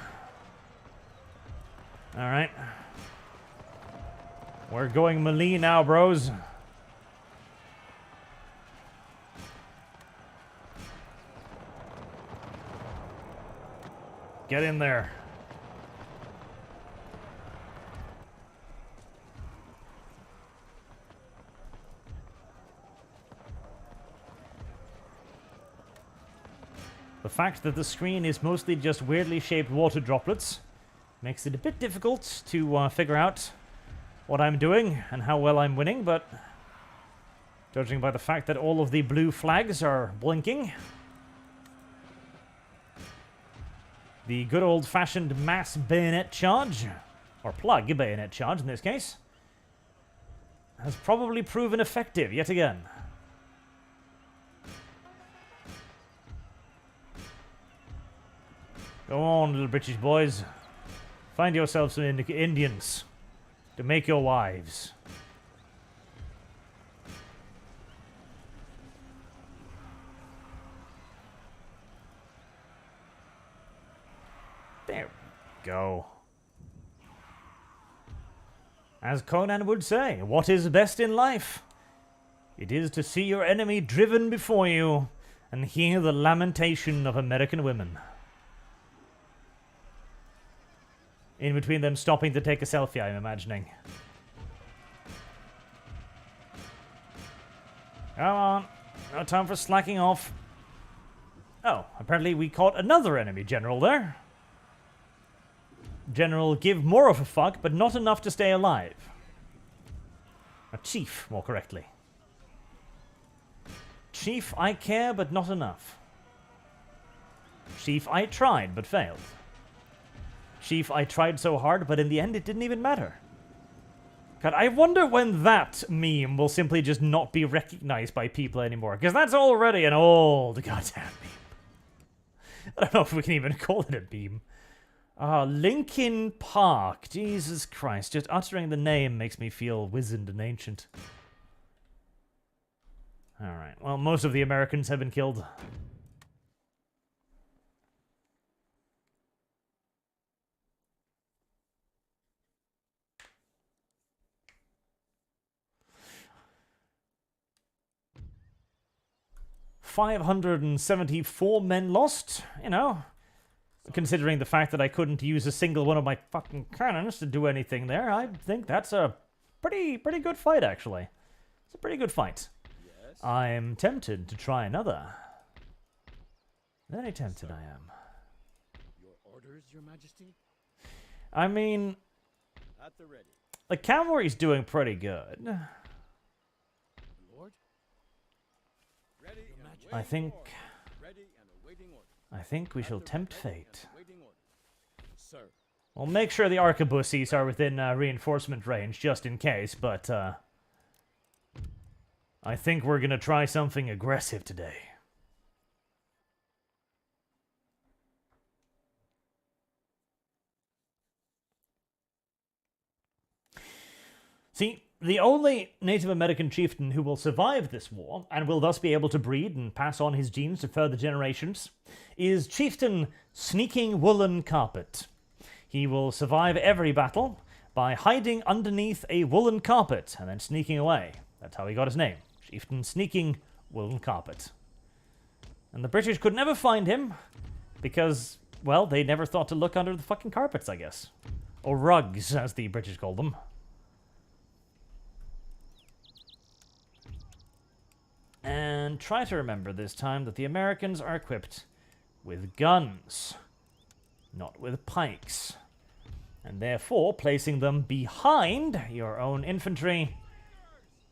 Alright. We're going melee now, bros. Get in there. The fact that the screen is mostly just weirdly shaped water droplets makes it a bit difficult to figure out what I'm doing and how well I'm winning, but judging by the fact that all of the blue flags are blinking, the good old-fashioned mass bayonet charge, or plug bayonet charge in this case, has probably proven effective yet again. Go on, little British boys. Find yourselves some Indians to make your wives. There we go. As Conan would say, what is best in life? It is to see your enemy driven before you and hear the lamentation of American women. In between them stopping to take a selfie, I'm imagining. Come on. No time for slacking off. Oh, apparently we caught another enemy general there. General give more of a fuck, but not enough to stay alive. A chief, more correctly. Chief, I care, but not enough. Chief, I tried, but failed. Chief, I tried so hard, but in the end it didn't even matter. God, I wonder when that meme will simply just not be recognized by people anymore, because that's already an old goddamn meme. I don't know if we can even call it a meme. Linkin Park. Jesus Christ, just uttering the name makes me feel wizened and ancient. Alright, well, most of the Americans have been killed. $574 men lost, you know. Considering the fact that I couldn't use a single one of my fucking cannons to do anything there, I think that's a pretty good fight, actually. It's a pretty good fight. Yes. I'm tempted to try another. Very tempted I am. Your orders, Your Majesty? I mean, At the ready. the cavalry's doing pretty good. Lord? Ready Your and Majesty. I waiting think... order. Ready and awaiting order. I think we At shall the tempt ready fate. and awaiting order. Sir. We'll make sure the arquebuses are within reinforcement range, just in case, but, I think we're gonna try something aggressive today. See, the only Native American chieftain who will survive this war, and will thus be able to breed and pass on his genes to further generations, is Chieftain Sneaking Woolen Carpet. He will survive every battle by hiding underneath a woolen carpet and then sneaking away. That's how he got his name. Chieftain Sneaking Woolen Carpet. And the British could never find him because, well, they never thought to look under the fucking carpets, I guess. Or rugs, as the British called them. And try to remember this time that the Americans are equipped with guns, not with pikes. And therefore, placing them behind your own infantry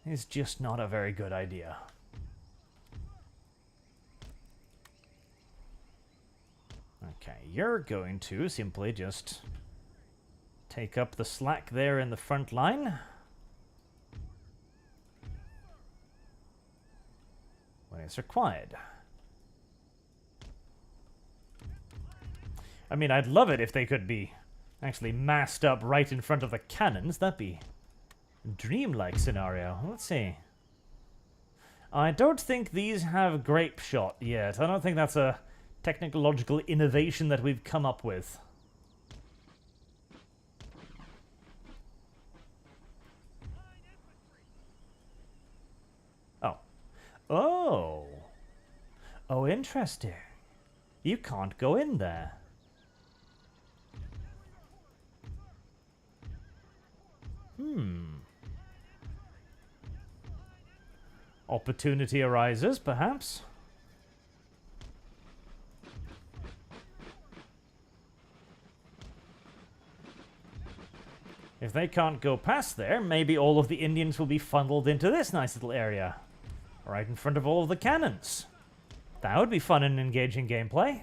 is just not a very good idea. Okay, you're going to simply just take up the slack there in the front line. When it's required. I mean, I'd love it if they could be actually massed up right in front of the cannons. That'd be a dreamlike scenario. Let's see. I don't think these have grape shot yet. I don't think that's a technological innovation that we've come up with. Oh. Oh. Oh, interesting. You can't go in there. Opportunity arises, perhaps. If they can't go past there, maybe all of the Indians will be funneled into this nice little area. Right in front of all of the cannons. That would be fun and engaging gameplay.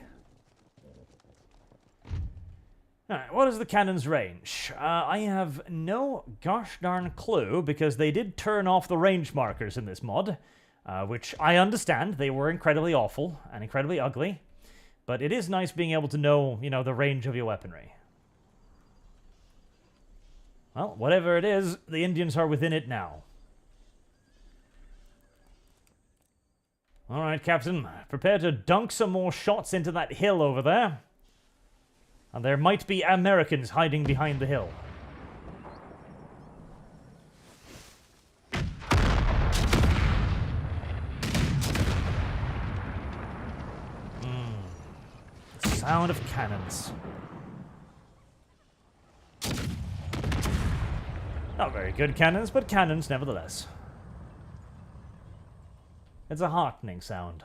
Alright, what is the cannon's range? I have no gosh darn clue, because they did turn off the range markers in this mod, which I understand, they were incredibly awful and incredibly ugly, But it is nice being able to know, you know, the range of your weaponry. Well, whatever it is, the Indians are within it now. Alright, Captain. Prepare to dunk some more shots into that hill over there. And there might be Americans hiding behind the hill. The sound of cannons. Not very good cannons, but cannons nevertheless. It's a heartening sound.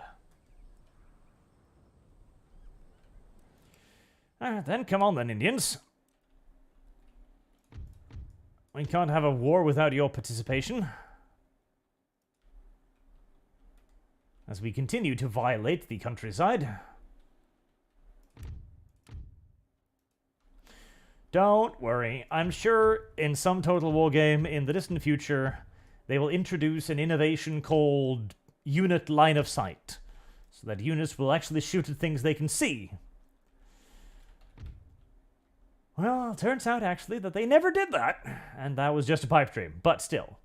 Alright then, come on then, Indians. We can't have a war without your participation. As we continue to violate the countryside. Don't worry, I'm sure in some Total War game in the distant future, they will introduce an innovation called unit line of sight, so that units will actually shoot at things they can see. Well, it turns out actually that they never did that, and that was just a pipe dream, but still.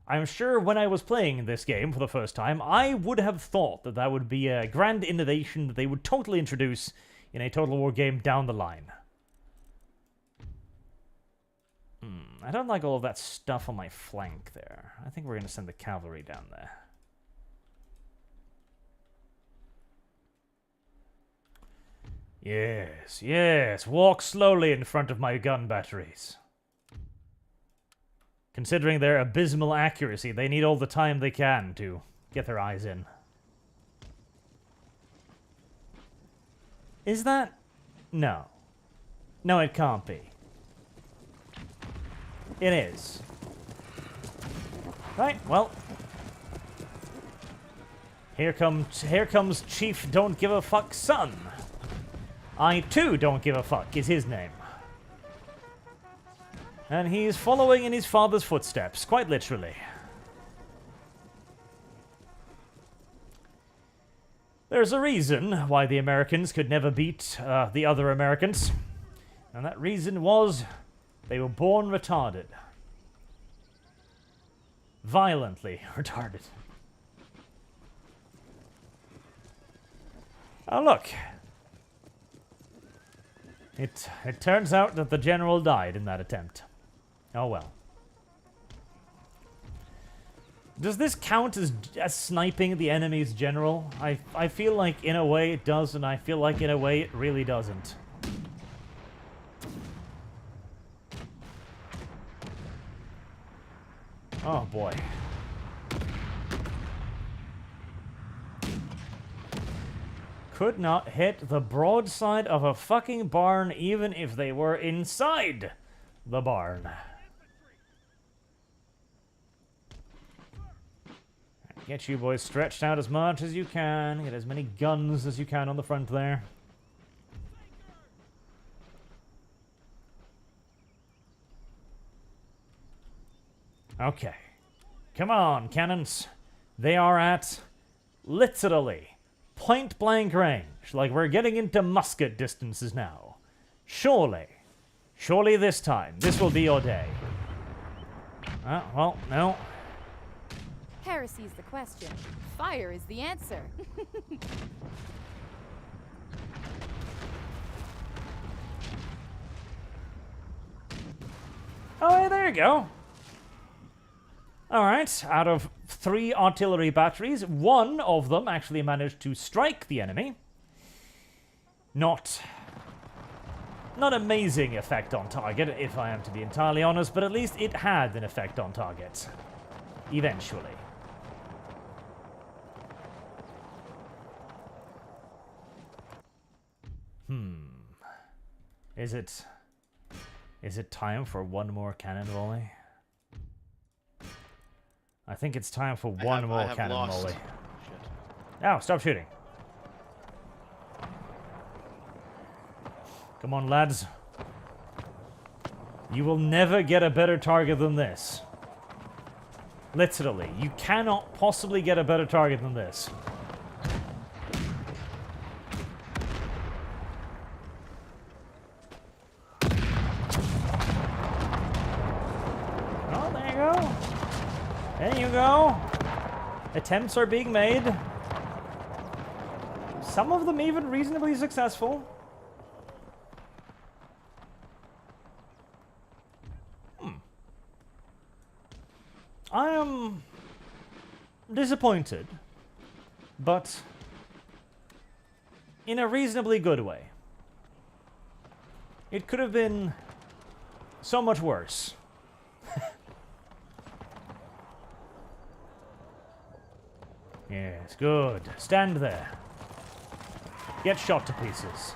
I'm sure when I was playing this game for the first time, I would have thought that that would be a grand innovation that they would totally introduce in a Total War game down the line. I don't like all of that stuff on my flank there. I think we're going to send the cavalry down there. Yes, yes, walk slowly in front of my gun batteries. Considering their abysmal accuracy, they need all the time they can to get their eyes in. Is that? No. No, it can't be. It is. Right, well. Here comes Chief Don't Give a Fuck's son. I too don't give a fuck is his name. And he's following in his father's footsteps, quite literally. There's a reason why the Americans could never beat the other Americans. And that reason was they were born retarded. Violently retarded. Oh, look. It turns out that the general died in that attempt. Oh well. Does this count as sniping the enemy's general? I feel like in a way it does, and I feel like in a way it really doesn't. Oh boy. Could not hit the broadside of a fucking barn even if they were inside the barn. Get you boys stretched out as much as you can. Get as many guns as you can on the front there. Okay. Come on, cannons. They are at, literally, point-blank range. Like, we're getting into musket distances now. Surely. Surely this time. This will be your day. Well, no. Heresy's the question. Fire is the answer. Oh, hey, there you go. Alright, out of 3 artillery batteries, 1 of them actually managed to strike the enemy. Not amazing effect on target, if I am to be entirely honest, but at least it had an effect on target. Eventually. Is it time for one more cannon volley? I think it's time for one more cannon volley. Oh, stop shooting. Come on, lads. You will never get a better target than this. Literally, you cannot possibly get a better target than this. Attempts are being made. Some of them even reasonably successful. I am disappointed, but in a reasonably good way. It could have been so much worse. Yes, good. Stand there. Get shot to pieces.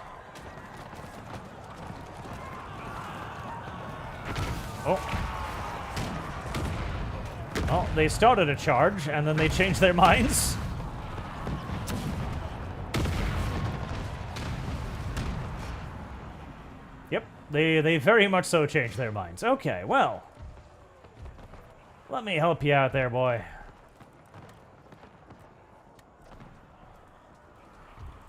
Oh. Oh, they started a charge, and then they changed their minds. Yep, they very much so changed their minds. Okay, well. Let me help you out there, boy.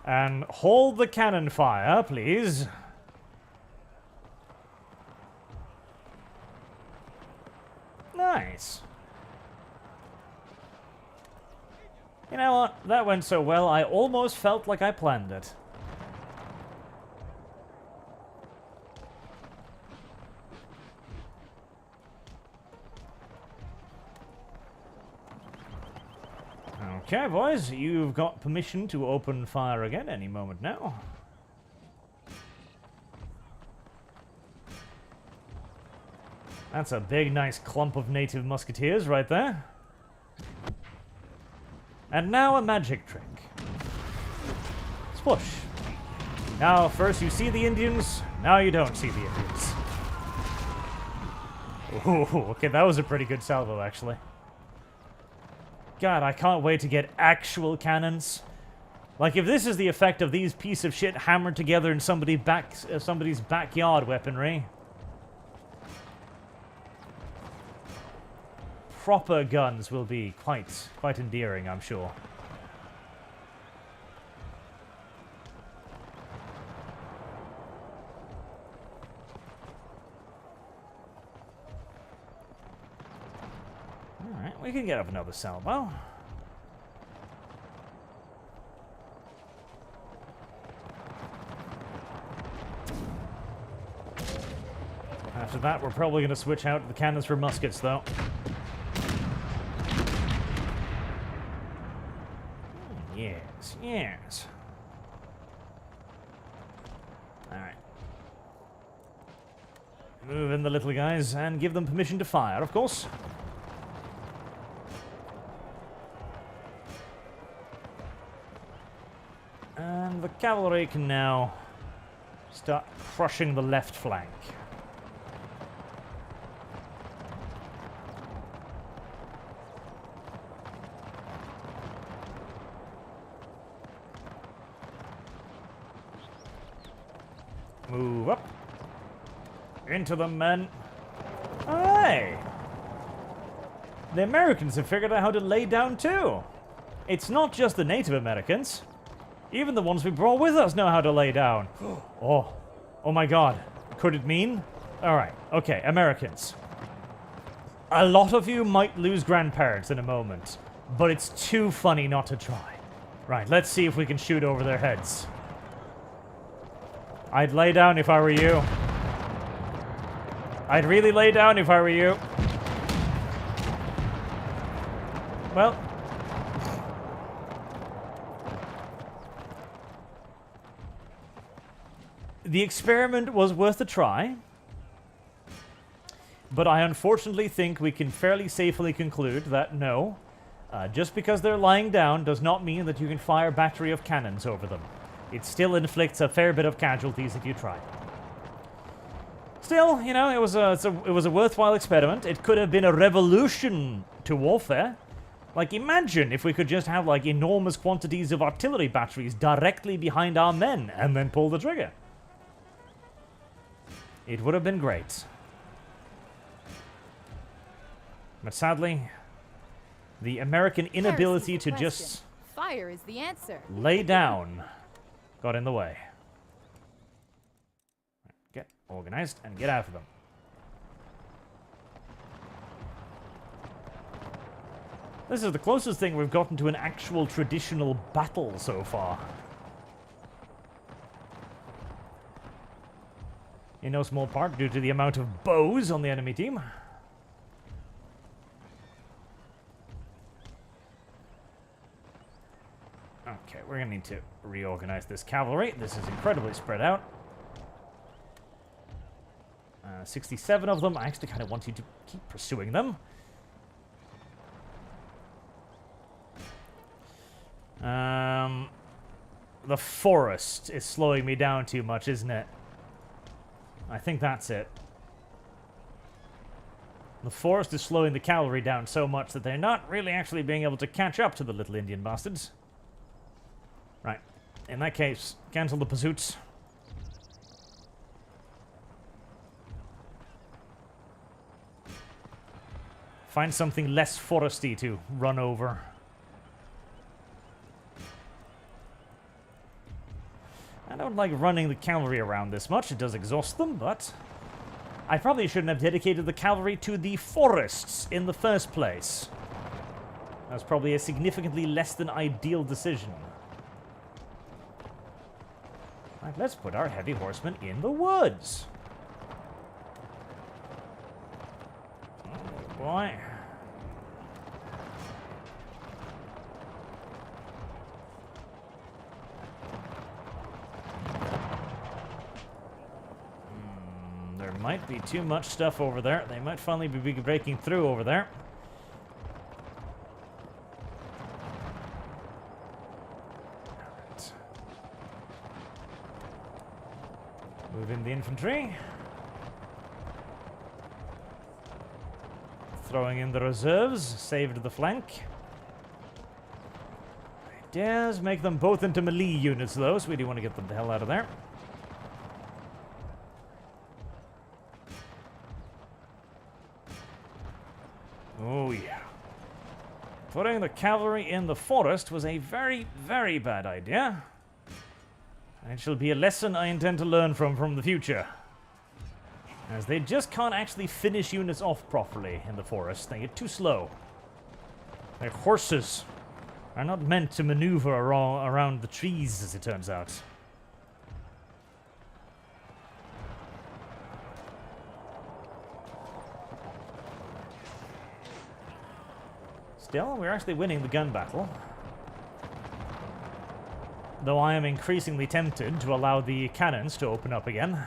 And hold the cannon fire, please. Nice. You know what? That went so well, I almost felt like I planned it. Okay, boys, you've got permission to open fire again any moment now. That's a big, nice clump of native musketeers right there. And now a magic trick. Spush. Now, first you see the Indians, now you don't see the Indians. Ooh, okay, that was a pretty good salvo, actually. God, I can't wait to get actual cannons. Like, if this is the effect of these piece of shit hammered together in somebody's backyard weaponry. Proper guns will be quite endearing, I'm sure. Alright, we can get up another salvo. After that, we're probably going to switch out the cannons for muskets, though. Yes, yes. Alright. Move in the little guys and give them permission to fire, of course. And the cavalry can now start crushing the left flank. Move up. Into them, men. Hey! The Americans have figured out how to lay down, too. It's not just the Native Americans. Even the ones we brought with us know how to lay down. Oh my god. Could it mean? Alright, okay, Americans. A lot of you might lose grandparents in a moment, but it's too funny not to try. Right, let's see if we can shoot over their heads. I'd lay down if I were you. I'd really lay down if I were you. Well. The experiment was worth a try. But I unfortunately think we can fairly safely conclude that no, just because they're lying down does not mean that you can fire a battery of cannons over them. It still inflicts a fair bit of casualties if you try. Still, you know, it was a worthwhile experiment. It could have been a revolution to warfare. Like, imagine if we could just have, like, enormous quantities of artillery batteries directly behind our men and then pull the trigger. It would have been great. But sadly, the American inability to just fire is the answer. Lay down got in the way. Get organized and get after them. This is the closest thing we've gotten to an actual traditional battle so far. In no small part due to the amount of bows on the enemy team. Okay, we're going to need to reorganize this cavalry. This is incredibly spread out. 67 of them. I actually kind of want you to keep pursuing them. The forest is slowing me down too much, isn't it? I think that's it. The forest is slowing the cavalry down so much that they're not really actually being able to catch up to the little Indian bastards. Right. In that case, cancel the pursuits. Find something less foresty to run over. I don't like running the cavalry around this much. It does exhaust them, but I probably shouldn't have dedicated the cavalry to the forests in the first place. That was probably a significantly less than ideal decision. Right, let's put our heavy horsemen in the woods. Oh boy. There might be too much stuff over there. They might finally be breaking through over there. Alright. Move in the infantry. Throwing in the reserves, saved the flank. Does make them both into melee units though, so we do want to get them the hell out of there. Oh yeah. Putting the cavalry in the forest was a very, very bad idea. And it shall be a lesson I intend to learn from the future. As they just can't actually finish units off properly in the forest. They get too slow. Their horses are not meant to maneuver around the trees, as it turns out. Still, we're actually winning the gun battle. Though I am increasingly tempted to allow the cannons to open up again.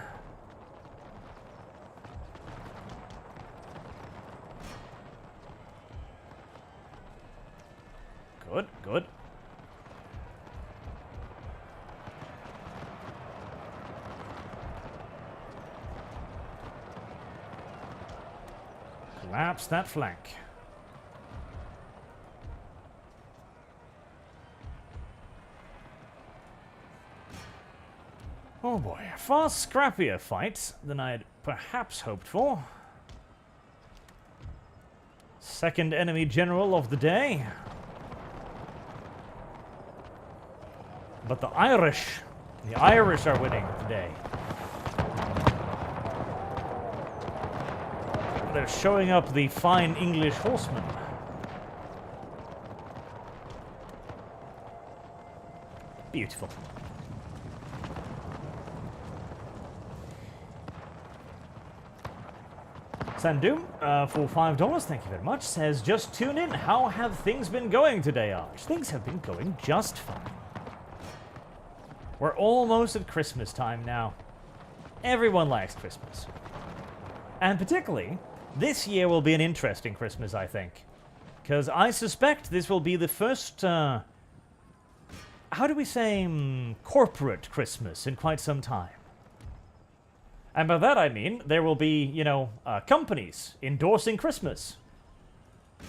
Good, good. Collapse that flank. Oh boy, a far scrappier fight than I had perhaps hoped for. Second enemy general of the day. But the Irish are winning today. They're showing up the fine English horsemen. Beautiful. Sandoom, for $5, thank you very much, says, just tune in. How have things been going today, Arch? Things have been going just fine. We're almost at Christmas time now. Everyone likes Christmas. And particularly, this year will be an interesting Christmas, I think. Because I suspect this will be the first, how do we say, corporate Christmas in quite some time. And by that I mean, there will be, you know, companies endorsing Christmas.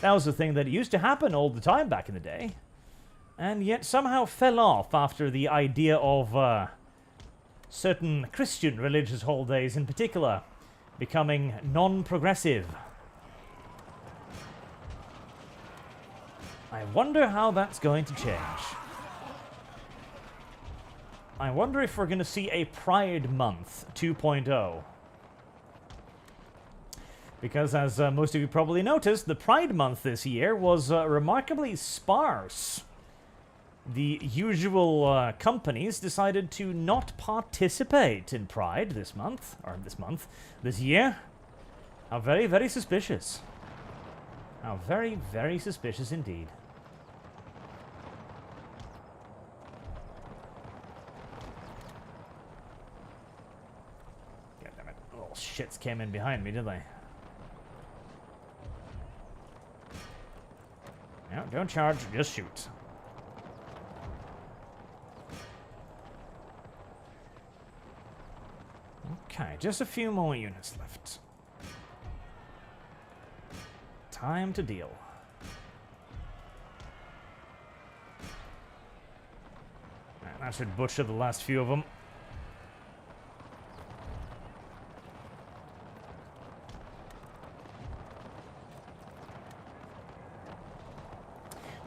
That was a thing that used to happen all the time back in the day. And yet somehow fell off after the idea of certain Christian religious holidays in particular becoming non-progressive. I wonder how that's going to change. I wonder if we're going to see a Pride Month 2.0. Because, as most of you probably noticed, the Pride Month this year was remarkably sparse. The usual companies decided to not participate in Pride this year. How very, very suspicious. How very, very suspicious indeed. God damn it. Little shits came in behind me, didn't they? No, don't charge, just shoot. Okay, just a few more units left. Time to deal. And that should butcher the last few of them.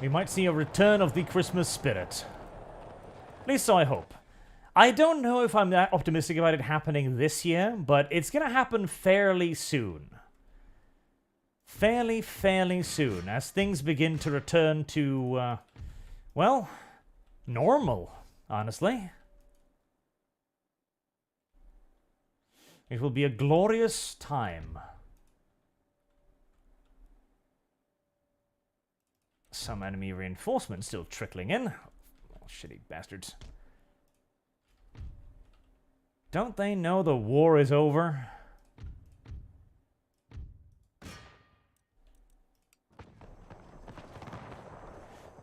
We might see a return of the Christmas spirit. At least so I hope. I don't know if I'm that optimistic about it happening this year, but it's going to happen fairly soon. Fairly soon, as things begin to return to, well, normal, honestly. It will be a glorious time. Some enemy reinforcements still trickling in. Oh, shitty bastards. Don't they know the war is over?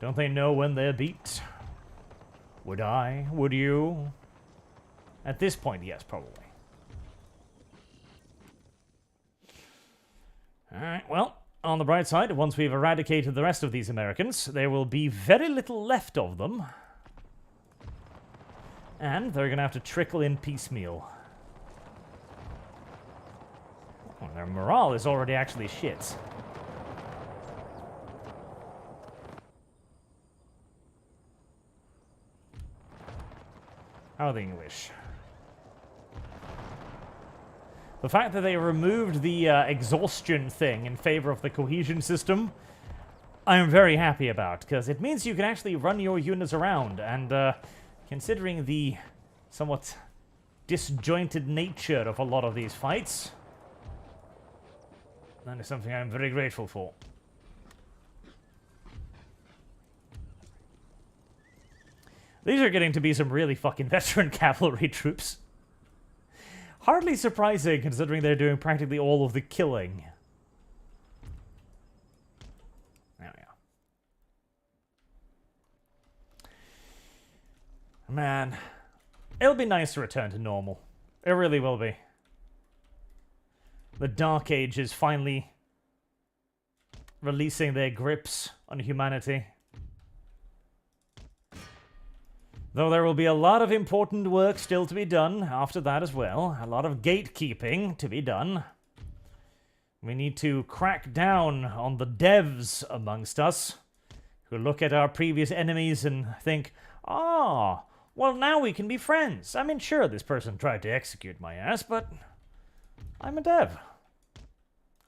Don't they know when they're beat? Would I? Would you? At this point, yes, probably. Alright, well, on the bright side, once we've eradicated the rest of these Americans, there will be very little left of them. And they're going to have to trickle in piecemeal. Oh, their morale is already actually shit. How are the English? The fact that they removed the exhaustion thing in favor of the cohesion system, I'm very happy about, because it means you can actually run your units around, and considering the somewhat disjointed nature of a lot of these fights, that is something I'm very grateful for. These are getting to be some really fucking veteran cavalry troops. Hardly surprising, considering they're doing practically all of the killing. There we go. Man, it'll be nice to return to normal. It really will be. The Dark Age is finally releasing their grips on humanity. Though there will be a lot of important work still to be done after that as well. A lot of gatekeeping to be done. We need to crack down on the devs amongst us who look at our previous enemies and think, ah, well now we can be friends. I mean, sure, this person tried to execute my ass, but I'm a dev.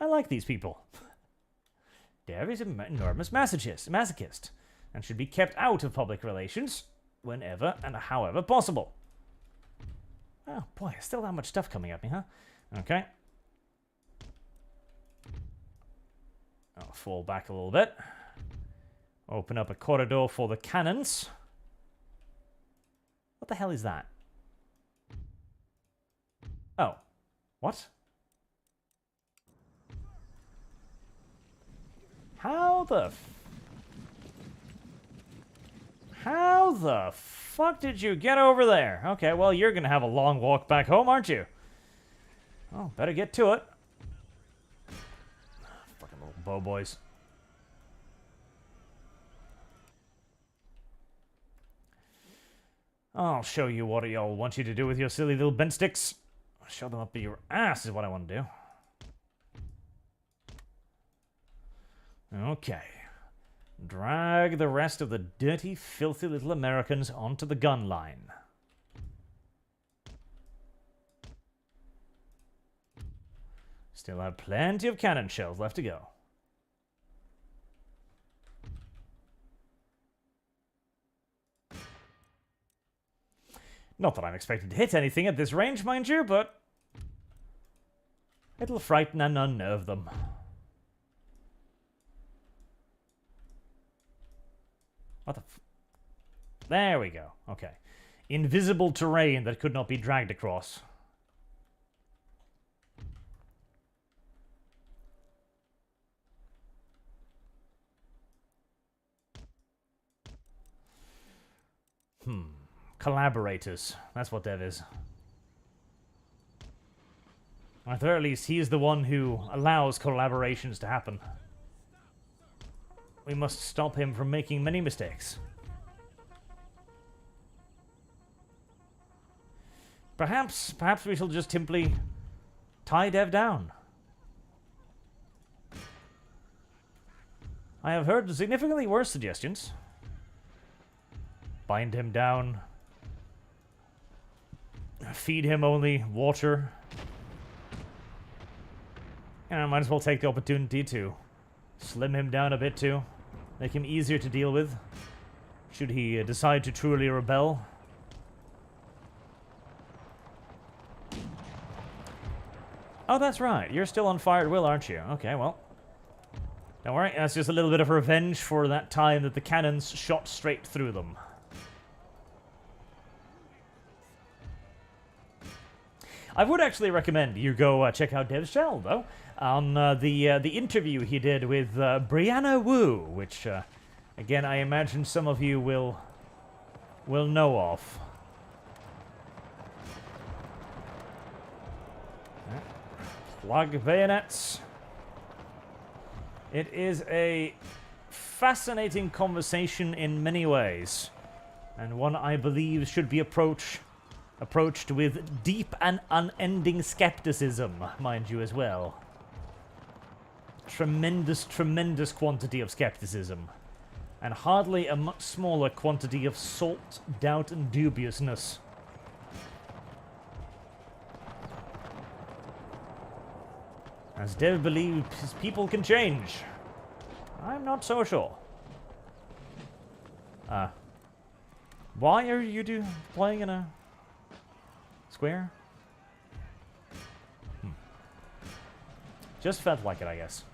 I like these people. Dev is an enormous masochist and should be kept out of public relations whenever and however possible. Oh boy, still that much stuff coming at me, huh? Okay. I'll fall back a little bit. Open up a corridor for the cannons. What the hell is that? Oh. What? How the fuck did you get over there? Okay, well, you're gonna have a long walk back home, aren't you? Oh, better get to it. Fucking little bow boys. I'll show you what y'all want you to do with your silly little bent sticks. Show them up your ass is what I want to do. Okay. Drag the rest of the dirty, filthy little Americans onto the gun line. Still have plenty of cannon shells left to go. Not that I'm expecting to hit anything at this range, mind you, but it'll frighten and unnerve them. What the There we go. Okay. Invisible terrain that could not be dragged across. Collaborators. That's what that is. At the very least, he is the one who allows collaborations to happen. We must stop him from making many mistakes. Perhaps we shall just simply tie Dev down. I have heard significantly worse suggestions. Bind him down. Feed him only water. And I might as well take the opportunity to slim him down a bit too. Make him easier to deal with. Should he decide to truly rebel. Oh, that's right. You're still on fire at will, aren't you? Okay, well. Don't worry. That's just a little bit of revenge for that time that the cannons shot straight through them. I would actually recommend you go check out Dev's channel, though, on the interview he did with Brianna Wu, which, again, I imagine some of you will know of. Plug bayonets. It is a fascinating conversation in many ways, and one I believe should be approached with deep and unending skepticism, mind you, as well. Tremendous, tremendous quantity of skepticism. And hardly a much smaller quantity of salt, doubt, and dubiousness. As Dev believes people can change. I'm not so sure. Why are you playing in a square? Just felt like it, I guess.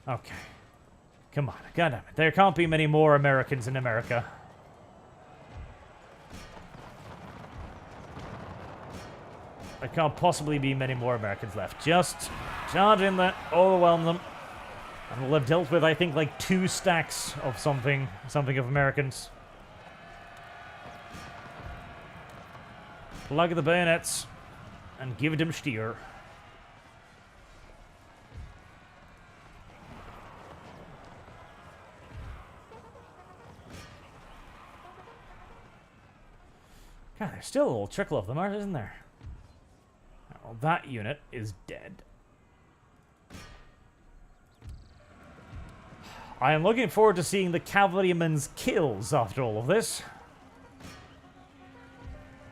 Okay. Come on, goddammit. There can't be many more Americans in America. There can't possibly be many more Americans left. Just charge in there, overwhelm them. And we'll have dealt with, I think, like 2 stacks of something of Americans. Plug the bayonets and give them steer. God, there's still a little trickle of them, isn't there? Well, that unit is dead. I am looking forward to seeing the cavalrymen's kills after all of this,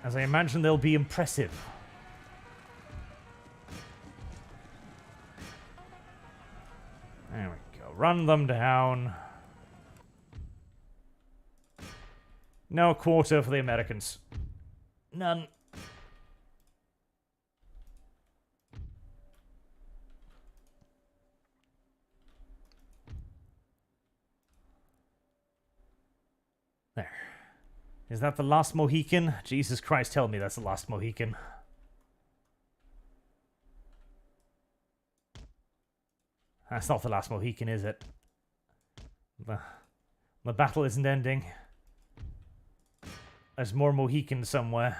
as I imagine they'll be impressive. There we go. Run them down. No quarter for the Americans. None. There. Is that the last Mohican? Jesus Christ, tell me that's the last Mohican. That's not the last Mohican, is it? The battle isn't ending. There's more Mohicans somewhere.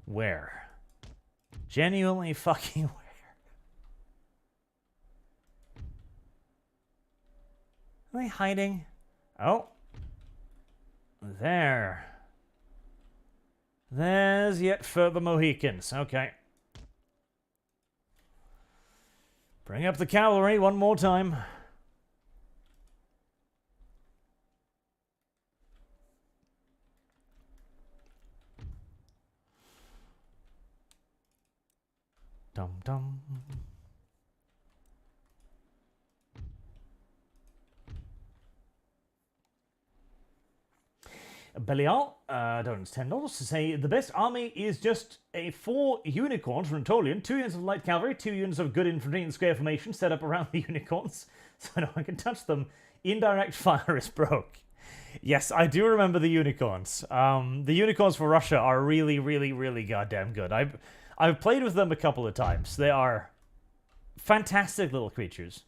Where? Genuinely fucking where? Are they hiding? Oh. There. There's yet further Mohicans. Okay. Bring up the cavalry one more time. Dum dum. Belial donates $10 to say the best army is just a 4 unicorns from Natolian, 2 units of light cavalry, 2 units of good infantry in square formation set up around the unicorns, so no one can touch them. Indirect fire is broke. Yes, I do remember the unicorns. The unicorns for Russia are really, really, really goddamn good. I've played with them a couple of times. They are fantastic little creatures.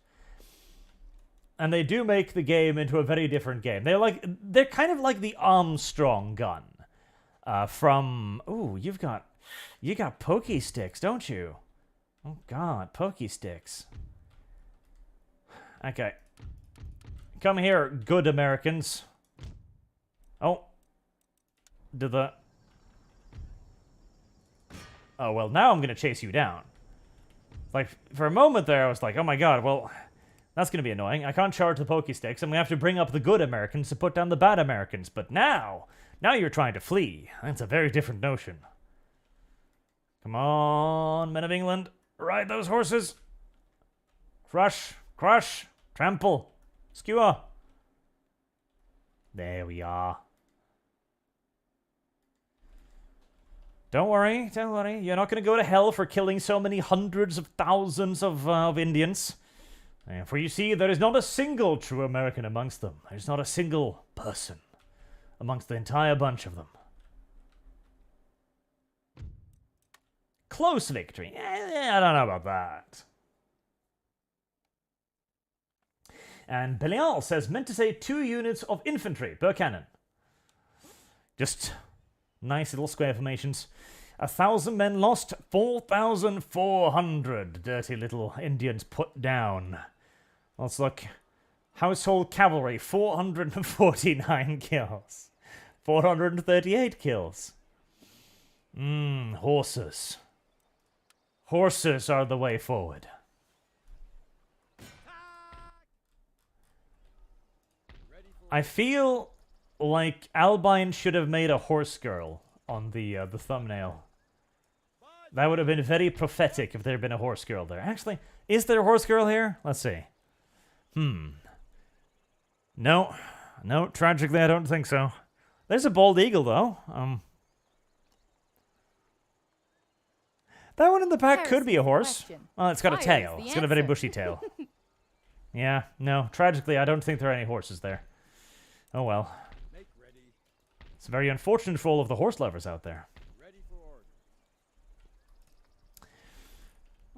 And they do make the game into a very different game. They're kind of like the Armstrong gun. Ooh, you got pokey sticks, don't you? Oh god, pokey sticks. Okay. Come here, good Americans. Oh. Oh, well, now I'm gonna chase you down. Like, for a moment there, I was like, oh my god, well, that's gonna be annoying. I can't charge the pokey sticks. I'm gonna have to bring up the good Americans to put down the bad Americans. But now you're trying to flee. That's a very different notion. Come on, men of England. Ride those horses. Crush, crush, trample, skewer. There we are. Don't worry, don't worry. You're not going to go to hell for killing so many hundreds of thousands of Indians. For you see, there is not a single true American amongst them. There's not a single person amongst the entire bunch of them. Close victory. I don't know about that. And Belial says, meant to say 2 units of infantry per cannon. Just nice little square formations. 1,000 men lost, 4,400 dirty little Indians put down. Let's look. Household cavalry, 449 kills. 438 kills. Horses. Horses are the way forward. I feel like Albine should have made a horse girl on the thumbnail. That would have been very prophetic if there had been a horse girl there. Actually, is there a horse girl here? Let's see. No, tragically I don't think so. There's a bald eagle though. That one in the back could be a horse. Well, it's got a tail. It's got a very bushy tail. Yeah, no, tragically I don't think there are any horses there. Oh well. It's very unfortunate for all of the horse lovers out there.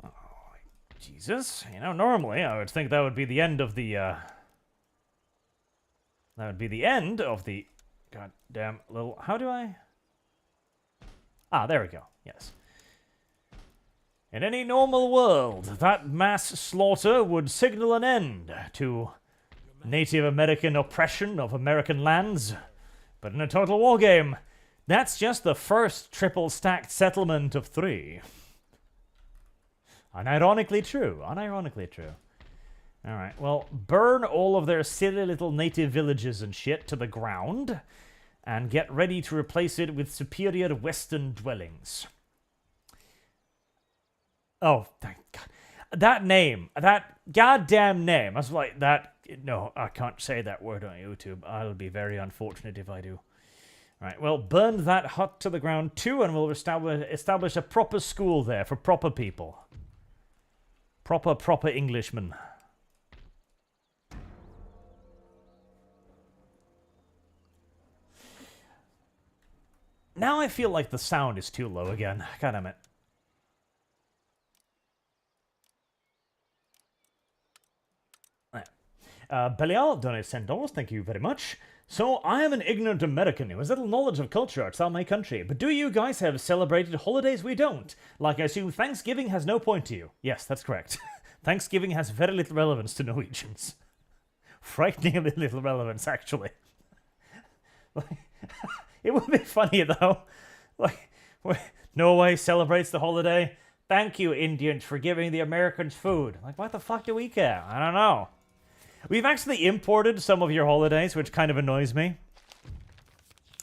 Oh, Jesus. You know, normally I would think that would be the end of the, that would be the end of the goddamn little... How do I... Ah, there we go. Yes. In any normal world, that mass slaughter would signal an end to Native American oppression of American lands. But in a total war game, that's just the first triple-stacked settlement of 3. Unironically true. Unironically true. Alright, well, burn all of their silly little native villages and shit to the ground, and get ready to replace it with superior Western dwellings. Oh, thank God. That name, that goddamn name, that's like that... No, I can't say that word on YouTube. I'll be very unfortunate if I do. Alright, well, burn that hut to the ground too, and we'll establish a proper school there for proper people. Proper Englishmen. Now I feel like the sound is too low again. God damn it. Belial donates $10. Thank you very much. So, I am an ignorant American who has little knowledge of culture outside my country, but do you guys have celebrated holidays we don't? Like, I assume Thanksgiving has no point to you. Yes, that's correct. Thanksgiving has very little relevance to Norwegians. Frighteningly little relevance, actually. It would be funny, though. Like, Norway celebrates the holiday. Thank you, Indians, for giving the Americans food. Like, what the fuck do we care? I don't know. We've actually imported some of your holidays, which kind of annoys me.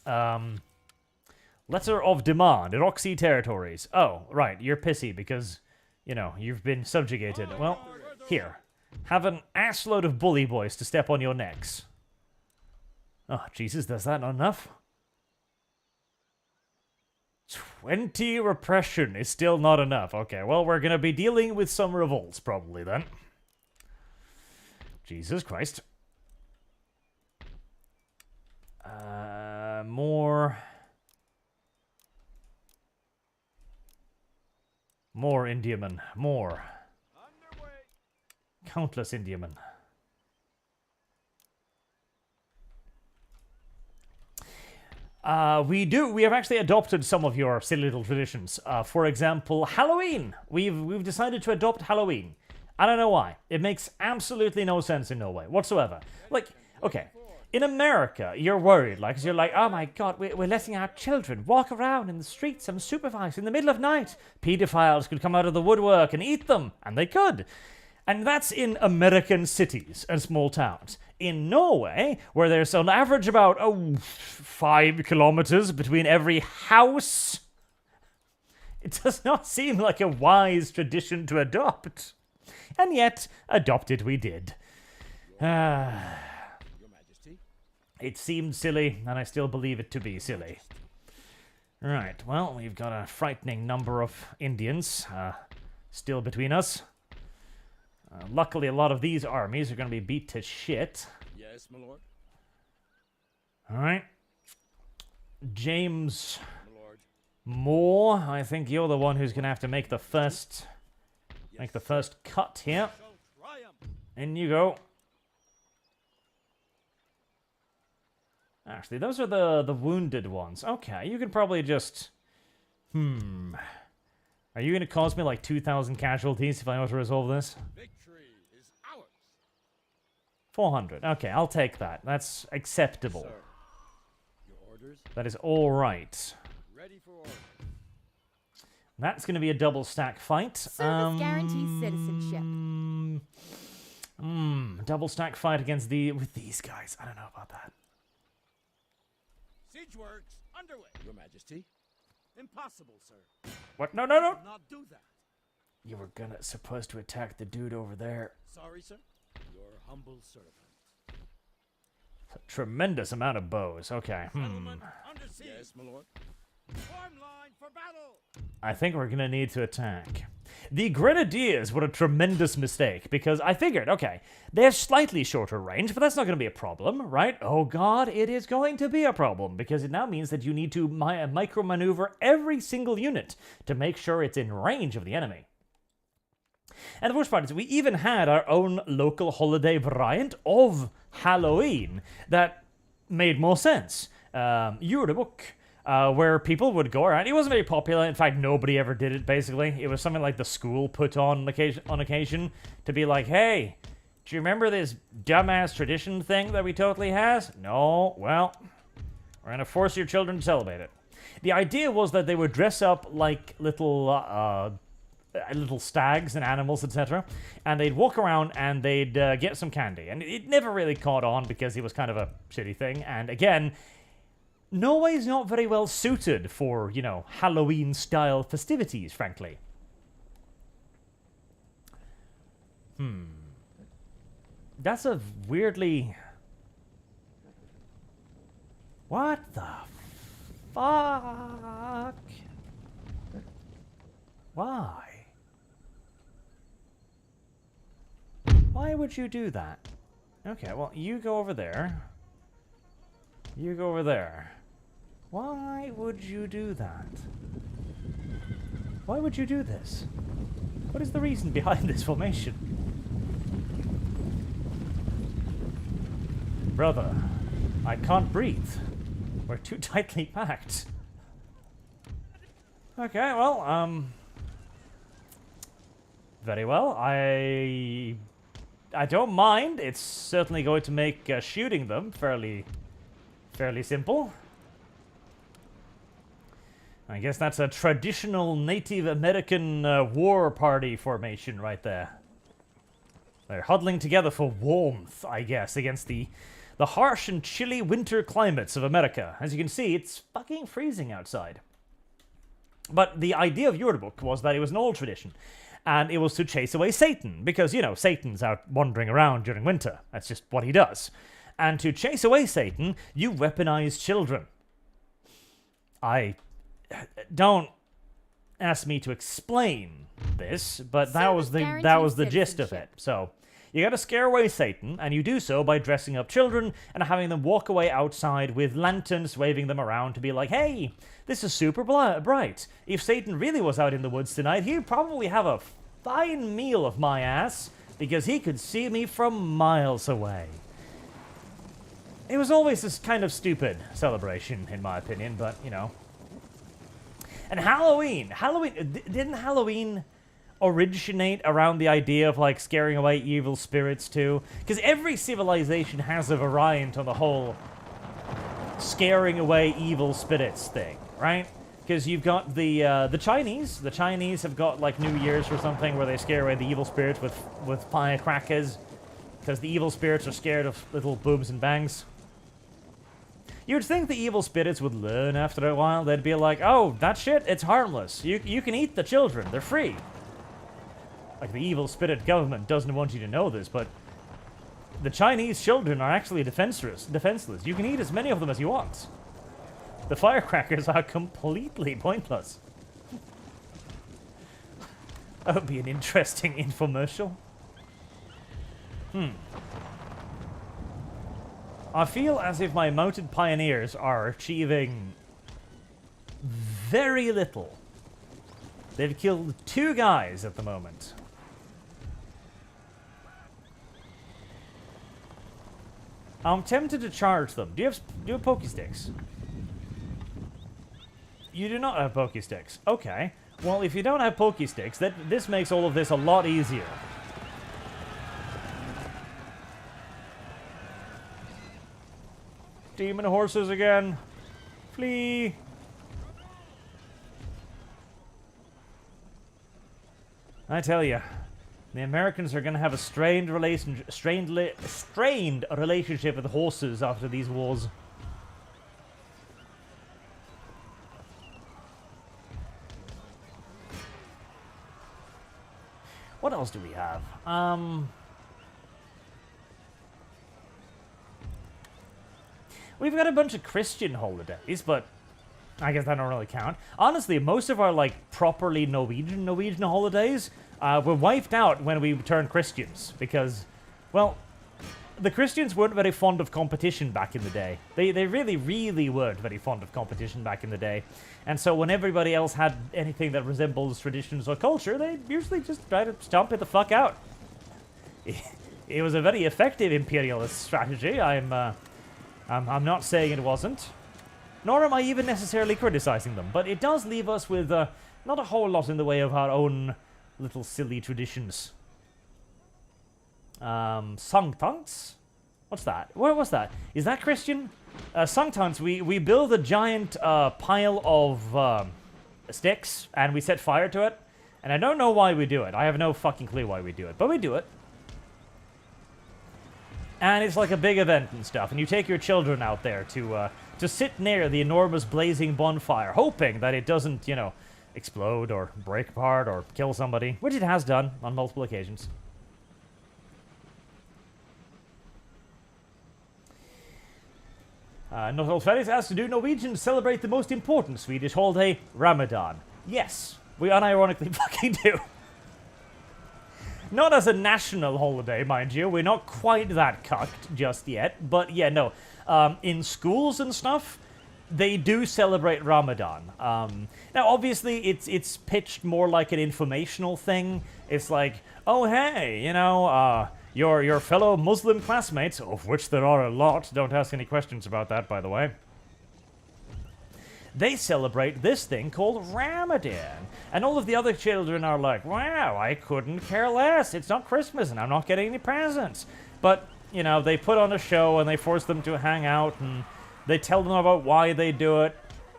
Letter of demand, Roxy territories. Oh, right, you're pissy because you know, you've been subjugated. Well, here. Have an assload of bully boys to step on your necks. Oh, Jesus, does that not enough? 20 repression is still not enough. Okay, well, we're going to be dealing with some revolts, probably, then. Jesus Christ. More Indiamen. More. Countless Indiamen. We have actually adopted some of your silly little traditions. For example, Halloween. We've decided to adopt Halloween. I don't know why. It makes absolutely no sense in no way whatsoever. Like, okay, in America, you're worried, like, 'cause you're like, oh my god, we're letting our children walk around in the streets unsupervised in the middle of night. Pedophiles could come out of the woodwork and eat them, and they could. And that's in American cities and small towns. In Norway, where there's on average about 5 kilometers between every house, it does not seem like a wise tradition to adopt. And yet, adopt it we did. Your Majesty. It seemed silly, and I still believe it to be silly. Right, well, we've got a frightening number of Indians still between us. Luckily, a lot of these armies are going to be beat to shit. Yes, my lord. Alright. James My lord. Moore, I think you're the one who's going to have to make the first... Make the first cut here. Shall triumph. In you go. Actually, those are the wounded ones. Okay, you can probably just... Are you going to cause me like 2,000 casualties if I want to resolve this? Victory is ours. 400. Okay, I'll take that. That's acceptable. Sir. Your orders. That is alright. Ready for order. That's going to be a double stack fight. Service guarantees citizenship. Double stack fight against with these guys. I don't know about that. Siege works underway. Your Majesty. Impossible, sir. What? No, no, no. Not do that. You were supposed to attack the dude over there. Sorry, sir. Your humble servant. A tremendous amount of bows. Okay. Settlement under siege. Yes, my lord. Form line for battle. I think we're going to need to attack. The Grenadiers were a tremendous mistake, because I figured, okay, they have slightly shorter range, but that's not going to be a problem, right? Oh god, it is going to be a problem, because it now means that you need to micromaneuver every single unit to make sure it's in range of the enemy. And the worst part is we even had our own local holiday variant of Halloween that made more sense. Eurebook. Where people would go around. It wasn't very popular. In fact, nobody ever did it, basically. It was something like the school put on occasion to be like, hey, do you remember this dumbass tradition thing that we totally has? No? Well, we're going to force your children to celebrate it. The idea was that they would dress up like little stags and animals, etc. And they'd walk around and they'd get some candy. And it never really caught on because it was kind of a shitty thing. And again... Norway's not very well suited for, you know, Halloween-style festivities, frankly. That's a weirdly... What the fuck? Why? Why would you do that? Okay, well, you go over there. You go over there. Why would you do that? Why would you do this? What is the reason behind this formation? Brother, I can't breathe. We're too tightly packed. Okay, well, very well. I don't mind. It's certainly going to make shooting them fairly simple. I guess that's a traditional Native American war party formation right there. They're huddling together for warmth, I guess, against the harsh and chilly winter climates of America. As you can see, it's fucking freezing outside. But the idea of Yurtbook was that it was an old tradition, and it was to chase away Satan, because, you know, Satan's out wandering around during winter. That's just what he does. And to chase away Satan, you weaponize children. Don't ask me to explain this, but that was the gist of it. So you got to scare away Satan, and you do so by dressing up children and having them walk away outside with lanterns, waving them around to be like, hey, this is super bright. If Satan really was out in the woods tonight, he'd probably have a fine meal of my ass, because he could see me from miles away. It was always this kind of stupid celebration, in my opinion, but, you know. And Halloween, didn't Halloween originate around the idea of, like, scaring away evil spirits, too? Because every civilization has a variant on the whole scaring away evil spirits thing, right? Because you've got the Chinese. The Chinese have got, like, New Year's or something where they scare away the evil spirits with firecrackers, because the evil spirits are scared of little boobs and bangs. You'd think the evil spirits would learn after a while. They'd be like, oh, that shit, it's harmless. You can eat the children. They're free. Like, the evil spirit government doesn't want you to know this, but the Chinese children are actually defenseless. You can eat as many of them as you want. The firecrackers are completely pointless. That would be an interesting infomercial. I feel as if my mounted pioneers are achieving very little. They've killed 2 guys at the moment. I'm tempted to charge them. Do you have pokey sticks? You do not have pokey sticks. Okay. Well, if you don't have pokey sticks, this makes all of this a lot easier. Demon horses again. Flee. I tell you, the Americans are going to have a strained relationship with horses after these wars. What else do we have? We've got a bunch of Christian holidays, but I guess that don't really count. Honestly, most of our, like, properly Norwegian holidays were wiped out when we turned Christians, because, well, the Christians weren't very fond of competition back in the day. They really, really weren't very fond of competition back in the day. And so when everybody else had anything that resembles traditions or culture, they usually just try to stomp it the fuck out. It was a very effective imperialist strategy. I'm not saying it wasn't, nor am I even necessarily criticizing them, but it does leave us with not a whole lot in the way of our own little silly traditions. Sankthans? What's that? What was that? Is that Christian? Sankthans, we build a giant pile of sticks, and we set fire to it, and I don't know why we do it. I have no fucking clue why we do it, but we do it. And it's like a big event and stuff, and you take your children out there to sit near the enormous blazing bonfire, hoping that it doesn't, you know, explode or break apart or kill somebody, which it has done on multiple occasions. Not all Ferris asks, do Norwegians celebrate the most important Swedish holiday, Ramadan? Yes, we unironically fucking do. Not as a national holiday, mind you. We're not quite that cucked just yet. But yeah, no. In schools and stuff, they do celebrate Ramadan. Now, obviously, it's pitched more like an informational thing. It's like, oh, hey, you know, your fellow Muslim classmates, of which there are a lot. Don't ask any questions about that, by the way. They celebrate this thing called Ramadan. And all of the other children are like, wow, I couldn't care less. It's not Christmas and I'm not getting any presents. But, you know, they put on a show and they force them to hang out and they tell them about why they do it.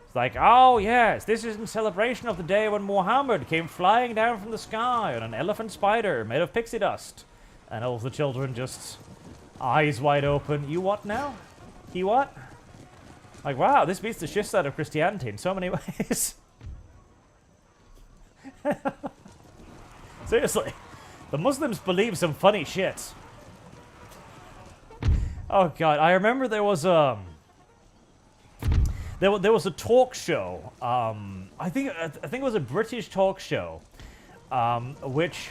It's like, oh, yes, this is in celebration of the day when Muhammad came flying down from the sky on an elephant spider made of pixie dust. And all of the children just, eyes wide open. You what now? He what? Like, wow, this beats the shit out of Christianity in so many ways. Seriously, the Muslims believe some funny shit. Oh god, I remember there was a talk show. I think it was a British talk show, which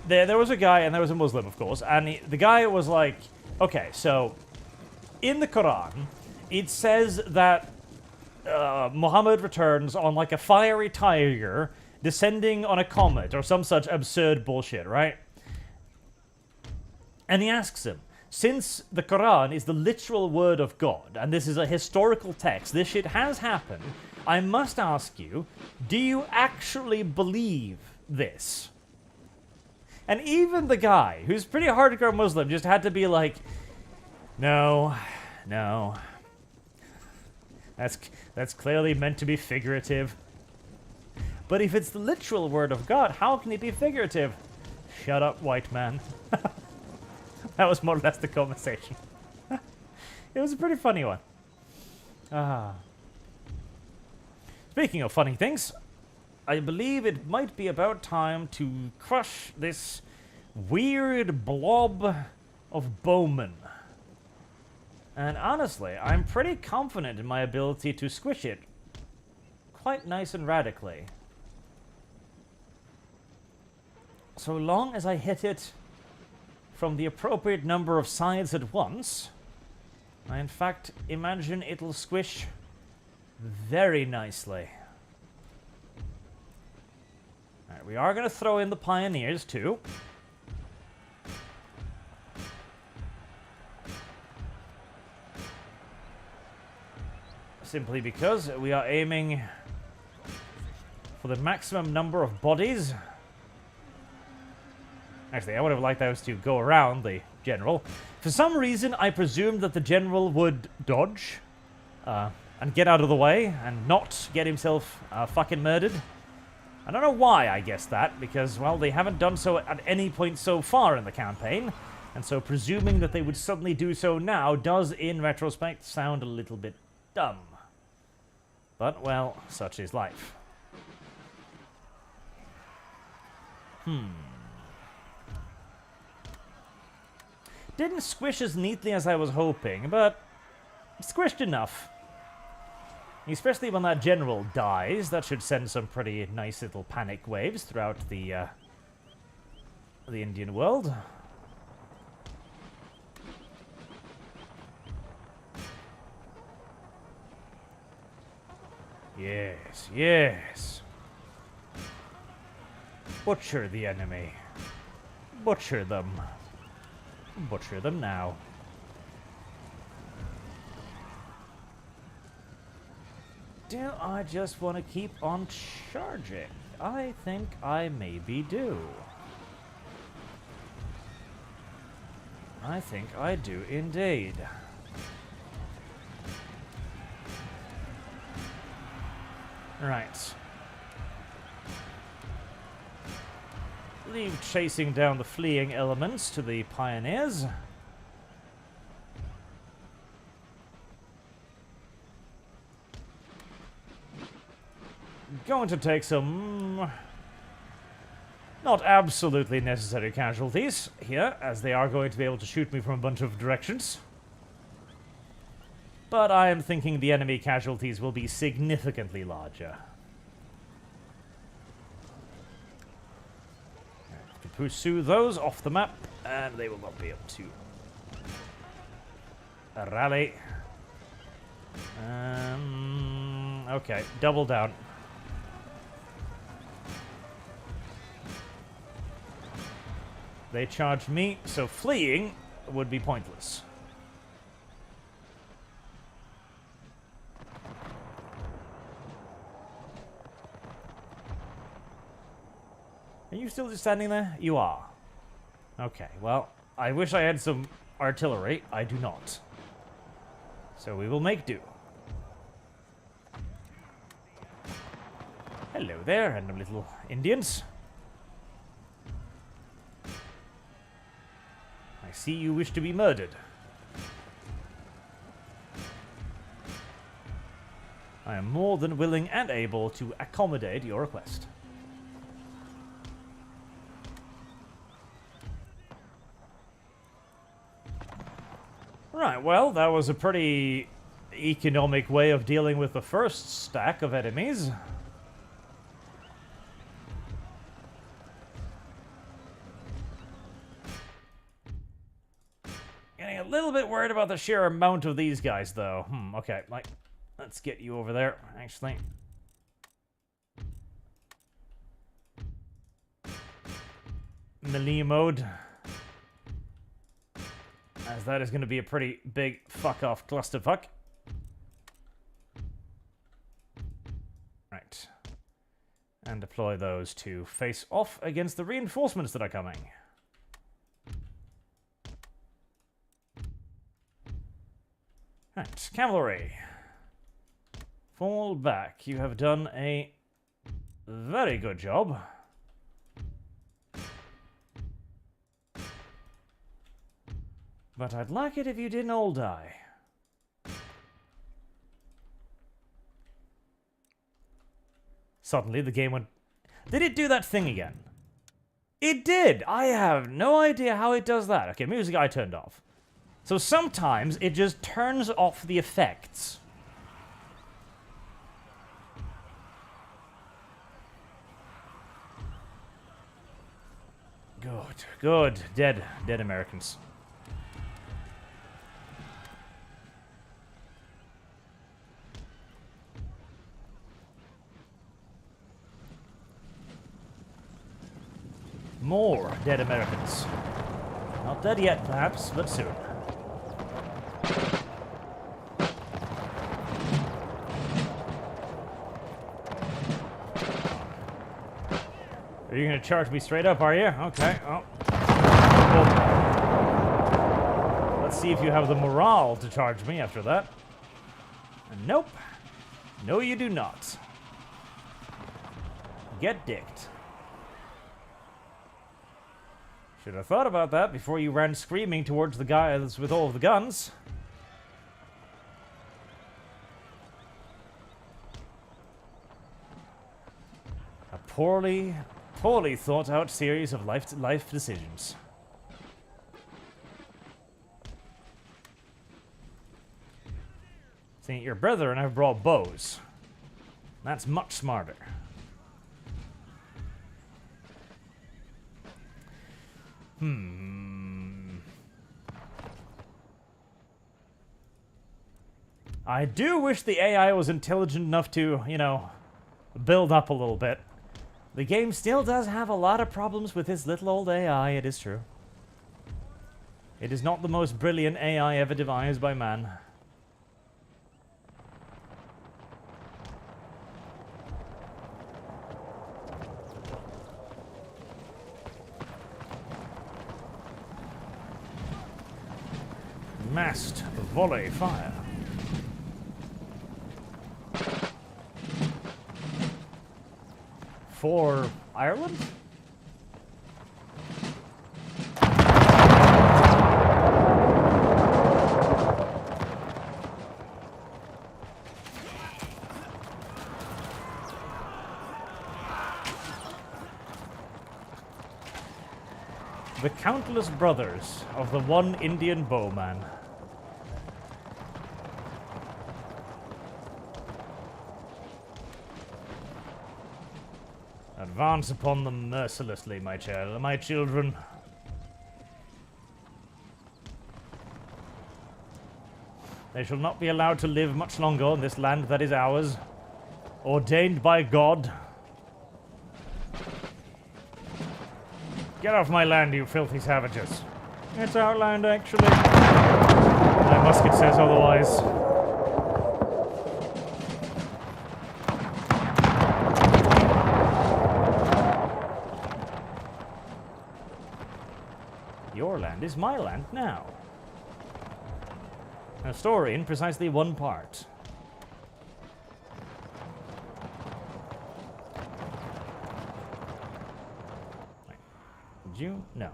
there was a guy and there was a Muslim, of course, and the guy was like, okay, so in the Quran, it says that Muhammad returns on like a fiery tiger descending on a comet or some such absurd bullshit, right? And he asks him, since the Quran is the literal word of God, and this is a historical text, this shit has happened, I must ask you, do you actually believe this? And even the guy, who's pretty hardcore Muslim, just had to be like, no. That's clearly meant to be figurative. But if it's the literal word of God, how can it be figurative? Shut up, white man. That was more or less the conversation. It was a pretty funny one. Speaking of funny things, I believe it might be about time to crush this weird blob of bowmen. And honestly, I'm pretty confident in my ability to squish it quite nice and radically. So long as I hit it from the appropriate number of sides at once, I in fact imagine it'll squish very nicely. Alright, we are going to throw in the pioneers too. Simply because we are aiming for the maximum number of bodies. Actually, I would have liked those to go around the general. For some reason, I presumed that the general would dodge and get out of the way and not get himself fucking murdered. I don't know why I guessed that, because, well, they haven't done so at any point so far in the campaign, and so presuming that they would suddenly do so now does, in retrospect, sound a little bit dumb. But, well, such is life. Didn't squish as neatly as I was hoping, but squished enough. Especially when that general dies, that should send some pretty nice little panic waves throughout the Indian world. Yes, yes. Butcher the enemy. Butcher them. Butcher them now. Do I just want to keep on charging? I think I maybe do. I think I do indeed. Right. Leave chasing down the fleeing elements to the pioneers. Going to take some not absolutely necessary casualties here, as they are going to be able to shoot me from a bunch of directions. But I am thinking the enemy casualties will be significantly larger. To pursue those off the map, and they will not be able to rally. Okay, double down. They charged me, so fleeing would be pointless. Are you still just standing there? You are. Okay, well, I wish I had some artillery. I do not. So we will make do. Hello there, random little Indians. I see you wish to be murdered. I am more than willing and able to accommodate your request. Right, well, that was a pretty economic way of dealing with the first stack of enemies. Getting a little bit worried about the sheer amount of these guys, though. Okay, like, let's get you over there, actually. Melee mode. As that is going to be a pretty big fuck-off clusterfuck. Right. And deploy those to face off against the reinforcements that are coming. Right, cavalry. Fall back. You have done a very good job. But I'd like it if you didn't all die. Suddenly the game went... Did it do that thing again? It did! I have no idea how it does that. Okay, music I turned off. So sometimes it just turns off the effects. Good, good. Dead Americans. More dead Americans. Not dead yet, perhaps, but soon. Are you going to charge me straight up, are you? Okay. Oh. Well, let's see if you have the morale to charge me after that. Nope. No, you do not. Get dicked. Should have thought about that before you ran screaming towards the guys with all of the guns. A poorly thought out series of life decisions. See, your brethren have brought bows. That's much smarter. I do wish the AI was intelligent enough to, you know, build up a little bit. The game still does have a lot of problems with its little old AI, it is true. It is not the most brilliant AI ever devised by man. Massed volley fire. For Ireland? The countless brothers of the one Indian bowman. Advance upon them mercilessly, my children. They shall not be allowed to live much longer on this land that is ours, ordained by God. Get off my land, you filthy savages. It's our land, actually. My musket says otherwise. Your land is my land now. A story in precisely one part. Did you? No.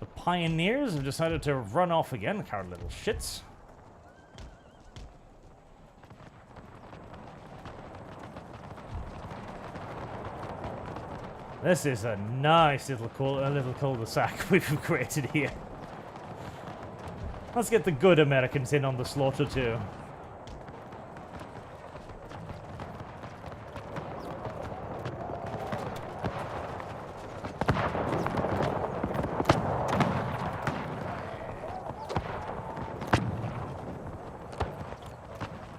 The pioneers have decided to run off again, coward little shits. This is a nice little cul-de-sac we've created here. Let's get the good Americans in on the slaughter too.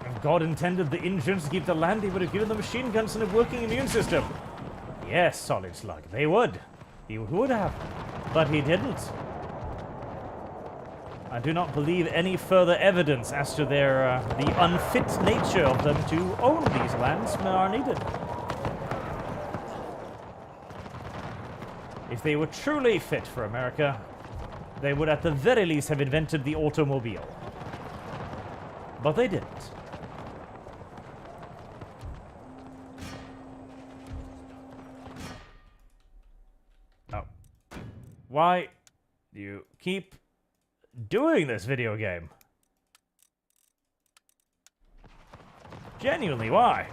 If God intended the Indians to keep the land, he would have given them machine guns and a working immune system. Yes, Solid Slug, they would. He would have. But he didn't. I do not believe any further evidence as to their the unfit nature of them to own these lands are needed. If they were truly fit for America, they would at the very least have invented the automobile. But they didn't. Oh. Why do you keep doing this video game? Genuinely, why?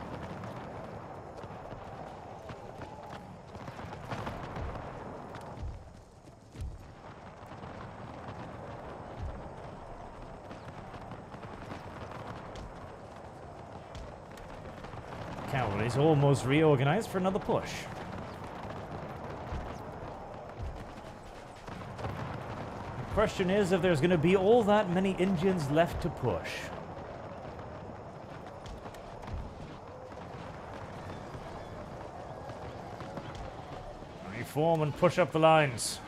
Cavalry's almost reorganized for another push. The question is if there's going to be all that many Indians left to push. Reform and push up the lines.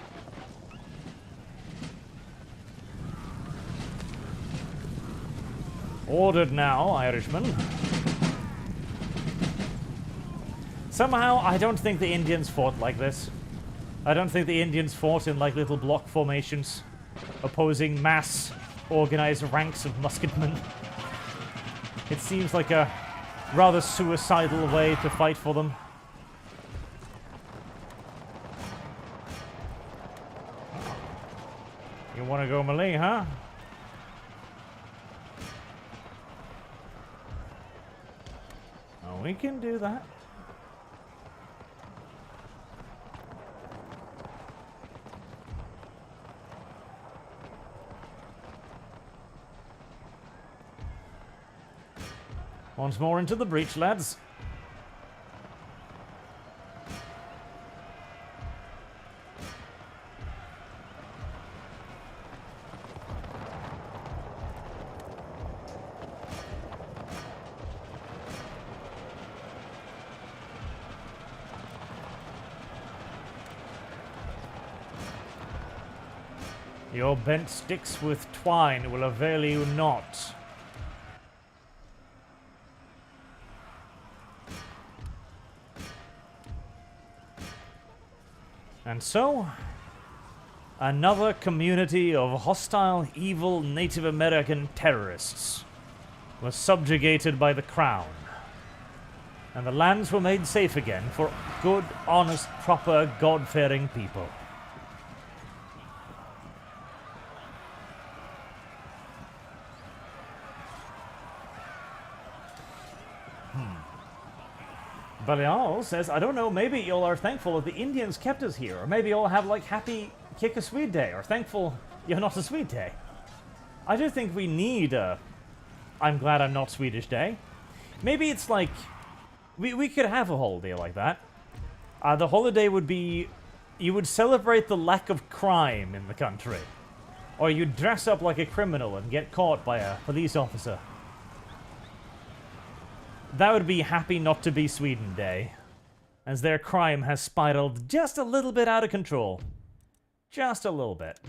Ordered now, Irishmen. Somehow, I don't think the Indians fought like this. I don't think the Indians fought in like little block formations, opposing mass organized ranks of musketmen. It seems like a rather suicidal way to fight for them. You want to go melee, huh? Oh, we can do that. Once more into the breach, lads. Your bent sticks with twine will avail you not. And so, another community of hostile, evil Native American terrorists was subjugated by the Crown, and the lands were made safe again for good, honest, proper, God-fearing people. Belial says, I don't know, maybe y'all are thankful that the Indians kept us here, or maybe y'all have like happy kick a Swede day, or thankful you're not a Swede day. I do think we need a I'm glad I'm not Swedish day. Maybe it's like, we could have a holiday like that. The holiday would be, you would celebrate the lack of crime in the country. Or you'd dress up like a criminal and get caught by a police officer. That would be Happy Not to Be Sweden Day, as their crime has spiraled just a little bit out of control. Just a little bit.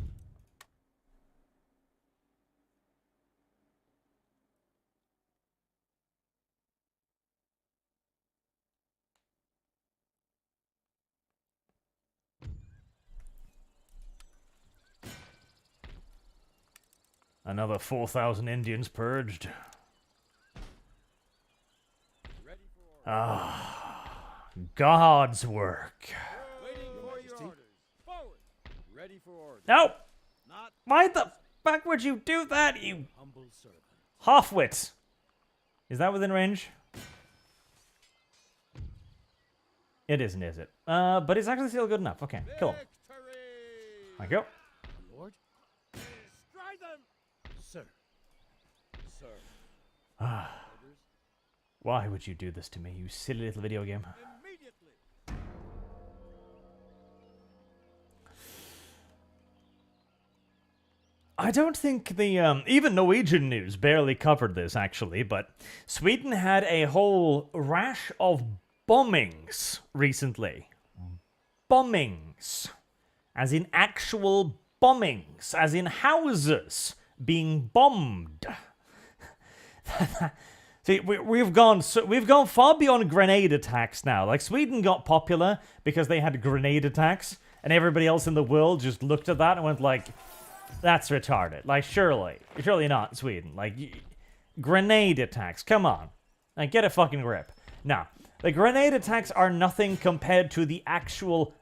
Another 4,000 Indians purged. Ah, God's work. Waiting for your orders. Forward. Ready for orders. No! Not Why the fuck would you do that, you humble servant. halfwit? Is that within range? It isn't, is it? But it's actually still good enough. Okay, kill him. Victory! Thank you. Lord? Destroy them! Sir. Sir. Why would you do this to me, you silly little video game? Immediately! I don't think the, even Norwegian news barely covered this, actually, but Sweden had a whole rash of bombings recently. Bombings. As in actual bombings. As in houses being bombed. See, we've gone far beyond grenade attacks now. Like, Sweden got popular because they had grenade attacks, and everybody else in the world just looked at that and went like, that's retarded. Like, surely not Sweden. Like, grenade attacks, come on. Like, get a fucking grip. Now, the grenade attacks are nothing compared to the actual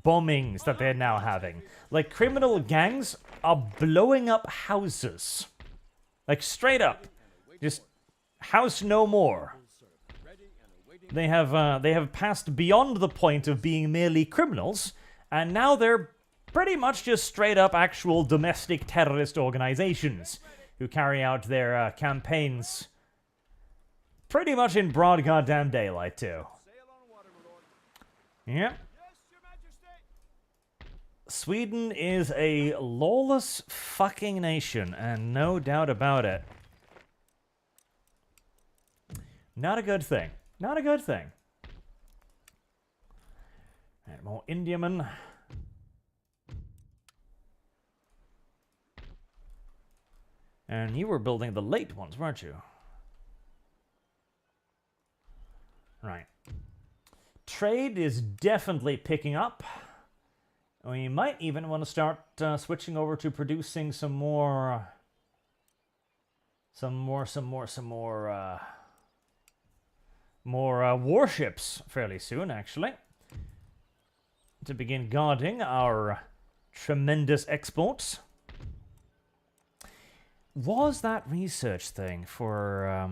bombings that they're now having. Like, criminal gangs are blowing up houses. Like, straight up. Just house no more. They have passed beyond the point of being merely criminals, and now they're pretty much just straight up actual domestic terrorist organizations who carry out their campaigns pretty much in broad goddamn daylight too. Yep. Sweden is a lawless fucking nation, and no doubt about it. Not a good thing. Not a good thing. And more Indiamen. And you were building the late ones, weren't you? Right. Trade is definitely picking up. We might even want to start switching over to producing some more warships fairly soon, actually, to begin guarding our tremendous exports. Was that research thing for,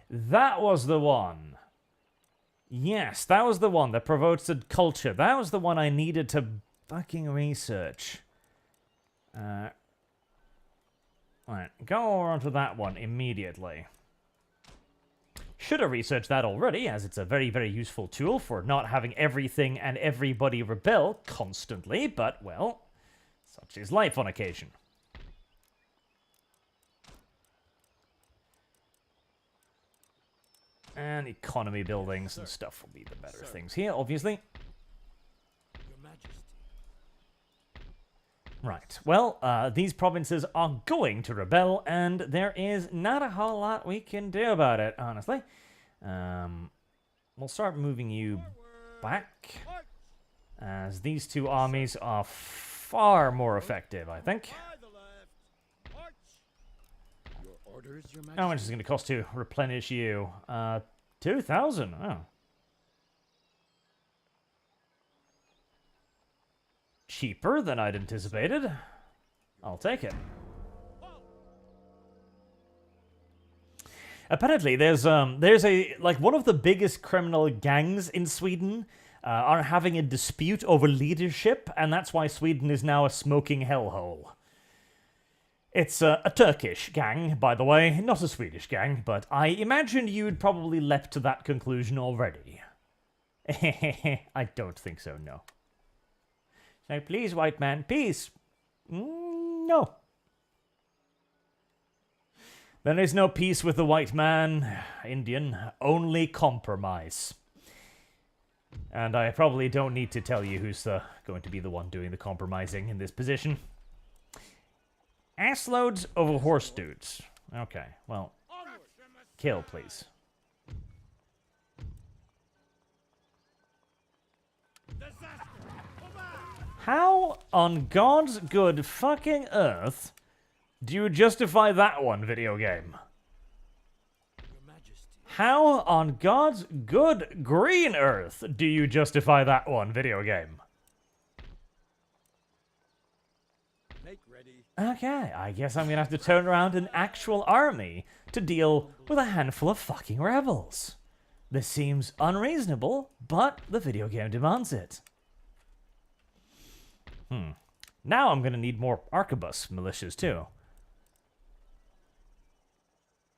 that was the one. Yes, that was the one that provoked culture. That was the one I needed to fucking research. Right, go on to that one immediately. Should have researched that already, as it's a very, very useful tool for not having everything and everybody rebel constantly, but, well, such is life on occasion. And economy buildings and stuff will be the better things here, obviously. Your Majesty. Right, well, these provinces are going to rebel, and there is not a whole lot we can do about it, honestly. We'll start moving you back, as these two armies are far more effective, I think. Your orders, Your Majesty. How much is it going to cost to replenish you? 2,000, oh. Cheaper than I'd anticipated. I'll take it. Apparently, there's a, like, one of the biggest criminal gangs in Sweden are having a dispute over leadership, and that's why Sweden is now a smoking hellhole. It's a Turkish gang, by the way, not a Swedish gang, but I imagine you'd probably leapt to that conclusion already. I don't think so, no. So please, white man, peace. No. There is no peace with the white man, Indian, only compromise. And I probably don't need to tell you who's going to be the one doing the compromising in this position. Assloads of horse dudes. Okay, well, kill, please. How on God's good fucking earth do you justify that one, video game? Your Majesty. How on God's good green earth do you justify that one, video game? Make ready. Okay, I guess I'm gonna have to turn around an actual army to deal with a handful of fucking rebels. This seems unreasonable, but the video game demands it. Now I'm going to need more arquebus militias too.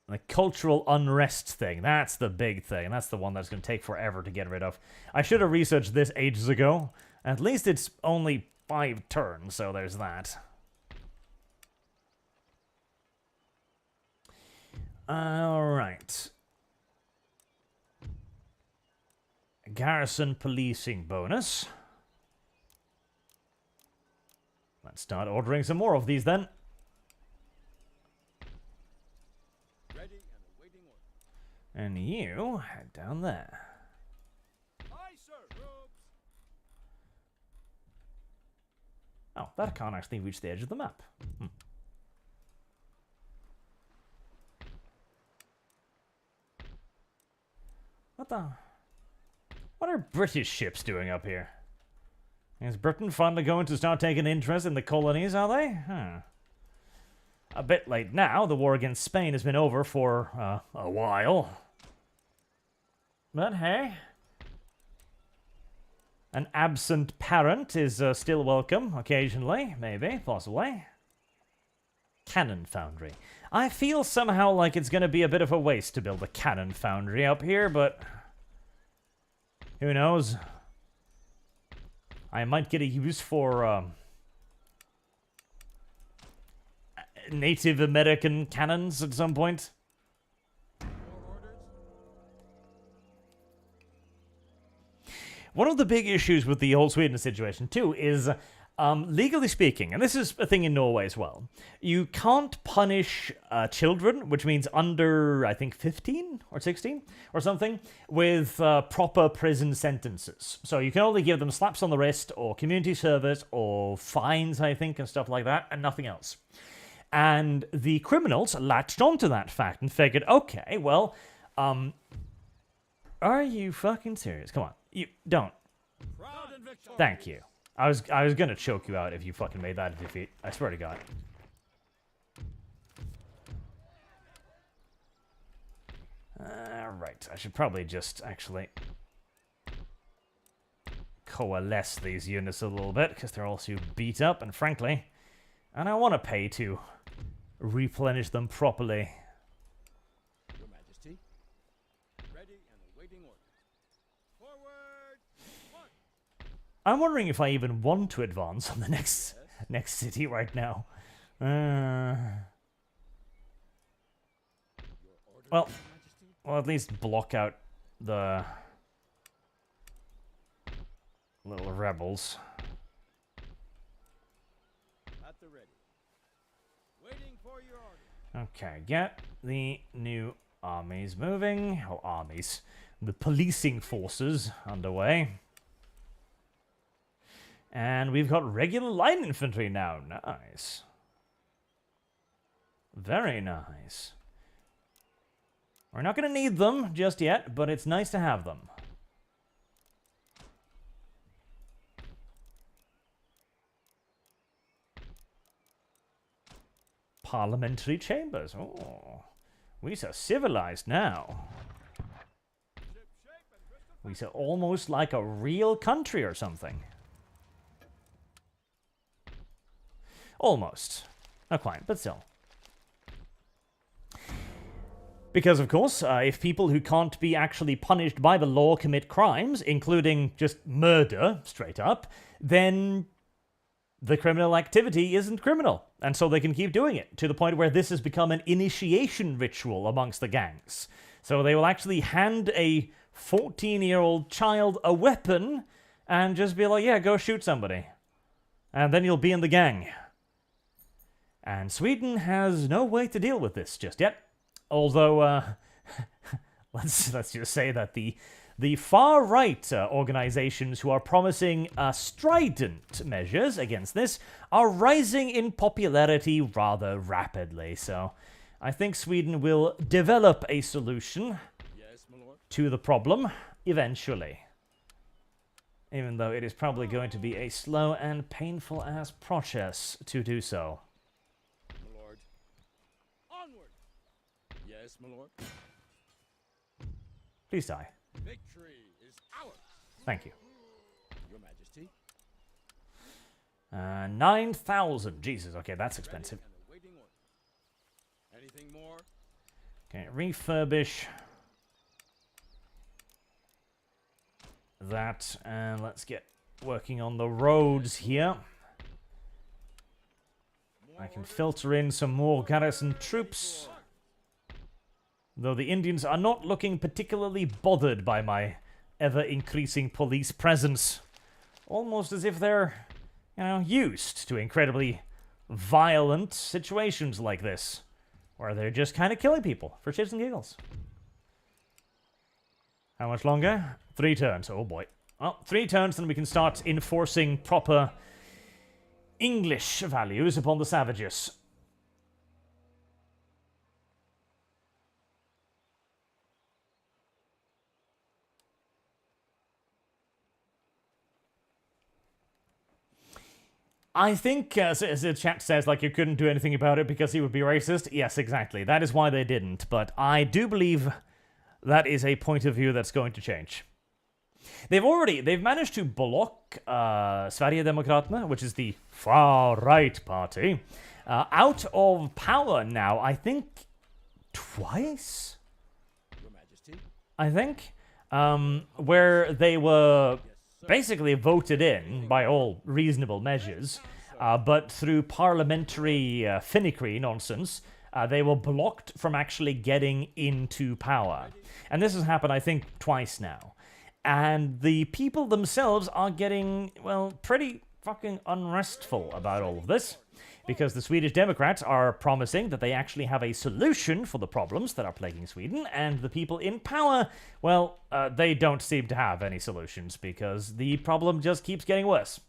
The cultural unrest thing, that's the big thing. That's the one that's going to take forever to get rid of. I should have researched this ages ago. At least it's only 5 turns, so there's that. Alright. Garrison policing bonus. Let's start ordering some more of these then. Ready and awaiting orders. And you head down there. Aye, sir. Robes. Oh, that can't actually reach the edge of the map. What are British ships doing up here? Is Britain finally going to start taking interest in the colonies, are they? A bit late now. The war against Spain has been over for a while. But hey. An absent parent is still welcome, occasionally, maybe, possibly. Cannon foundry. I feel somehow like it's going to be a bit of a waste to build a cannon foundry up here, but who knows? I might get a use for Native American cannons at some point. One of the big issues with the whole Sweden situation, too, is, legally speaking, and this is a thing in Norway as well, you can't punish children, which means under, I think, 15 or 16 or something, with proper prison sentences. So you can only give them slaps on the wrist or community service or fines, I think, and stuff like that, and nothing else. And the criminals latched onto that fact and figured, okay, well, are you fucking serious? Come on. You don't. Proud and victorious. Thank you. I was gonna choke you out if you fucking made that a defeat. I swear to God. Right. I should probably just actually coalesce these units a little bit because they're all so beat up, and frankly, I don't want to pay to replenish them properly. Your Majesty. Ready and awaiting orders. Forward. One. I'm wondering if I even want to advance on the next city right now. Well, at least block out the little rebels. At the ready. Waiting for your orders. Okay, get the new armies moving. Oh, armies. The policing forces underway. And we've got regular line infantry now. Nice. Very nice. We're not going to need them just yet, but it's nice to have them. Parliamentary chambers. Oh, we are civilized now. We are almost like a real country or something. Almost. Not quite, but still. Because, of course, if people who can't be actually punished by the law commit crimes, including just murder, straight up, then the criminal activity isn't criminal. And so they can keep doing it, to the point where this has become an initiation ritual amongst the gangs. So they will actually hand a 14-year-old child a weapon and just be like, yeah, go shoot somebody. And then you'll be in the gang. And Sweden has no way to deal with this just yet. Although, let's just say that the far-right organizations who are promising strident measures against this are rising in popularity rather rapidly. So I think Sweden will develop a solution to the problem eventually. Even though it is probably going to be a slow and painful-ass process to do so. Yes, my lord. Please die. Victory is ours. Thank you. Your Majesty. 9,000. Jesus, okay, that's expensive. And awaiting orders. Anything more? Okay, refurbish that, and let's get working on the roads here. I can filter in some more garrison troops. Though the Indians are not looking particularly bothered by my ever-increasing police presence. Almost as if they're, you know, used to incredibly violent situations like this. Where they're just kind of killing people for shits and giggles. How much longer? 3 turns. Oh boy. Well, 3 turns, then we can start enforcing proper English values upon the savages. I think, as the chat says, like, you couldn't do anything about it because he would be racist. Yes, exactly. That is why they didn't. But I do believe that is a point of view that's going to change. They've managed to block Sverigedemokraterna, which is the far-right party, out of power now, I think, twice? Your Majesty. I think. Where they were basically voted in by all reasonable measures, but through parliamentary finicky nonsense, they were blocked from actually getting into power. And this has happened, I think, twice now. And the people themselves are getting, well, pretty fucking unrestful about all of this, because the Swedish Democrats are promising that they actually have a solution for the problems that are plaguing Sweden, and the people in power, well, they don't seem to have any solutions, because the problem just keeps getting worse.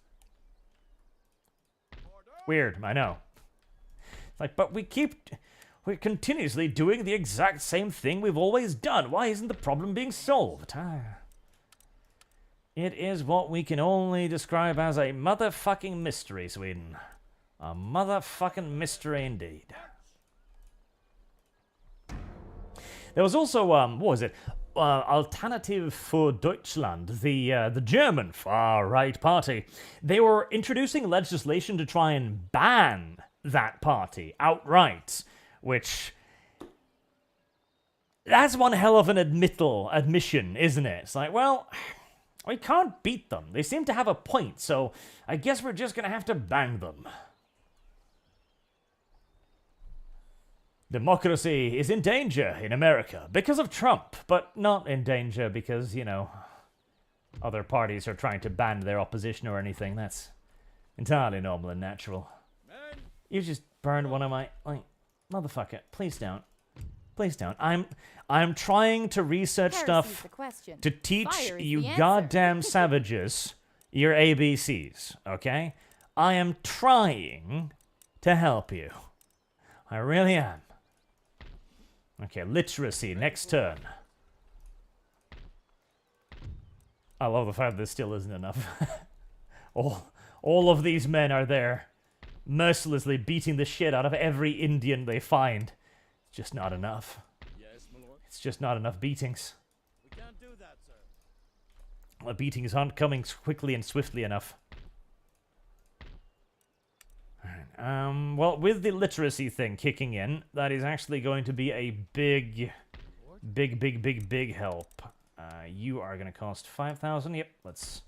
Weird, I know. It's like, but we're continuously doing the exact same thing we've always done. Why isn't the problem being solved? It is what we can only describe as a motherfucking mystery, Sweden. A motherfucking mystery indeed. There was also, what was it? Alternative for Deutschland, the German far-right party. They were introducing legislation to try and ban that party outright, which... that's one hell of an admission, isn't it? It's like, well... we can't beat them. They seem to have a point, so I guess we're just gonna have to bang them. Democracy is in danger in America because of Trump, but not in danger because, you know, other parties are trying to ban their opposition or anything. That's entirely normal and natural. You just burned one of my... like, motherfucker, please don't. Please don't. I'm trying to research stuff to teach you goddamn savages your ABCs, okay? I am trying to help you. I really am. Okay, literacy, next turn. I love the fact that this still isn't enough. all of these men are there, mercilessly beating the shit out of every Indian they find. It's just not enough. Yes, my lord. It's just not enough beatings. We can't do that, sir. The beatings aren't coming quickly and swiftly enough. Alright, well, with the literacy thing kicking in, that is actually going to be a big help. You are going to cost 5,000. Yep, let's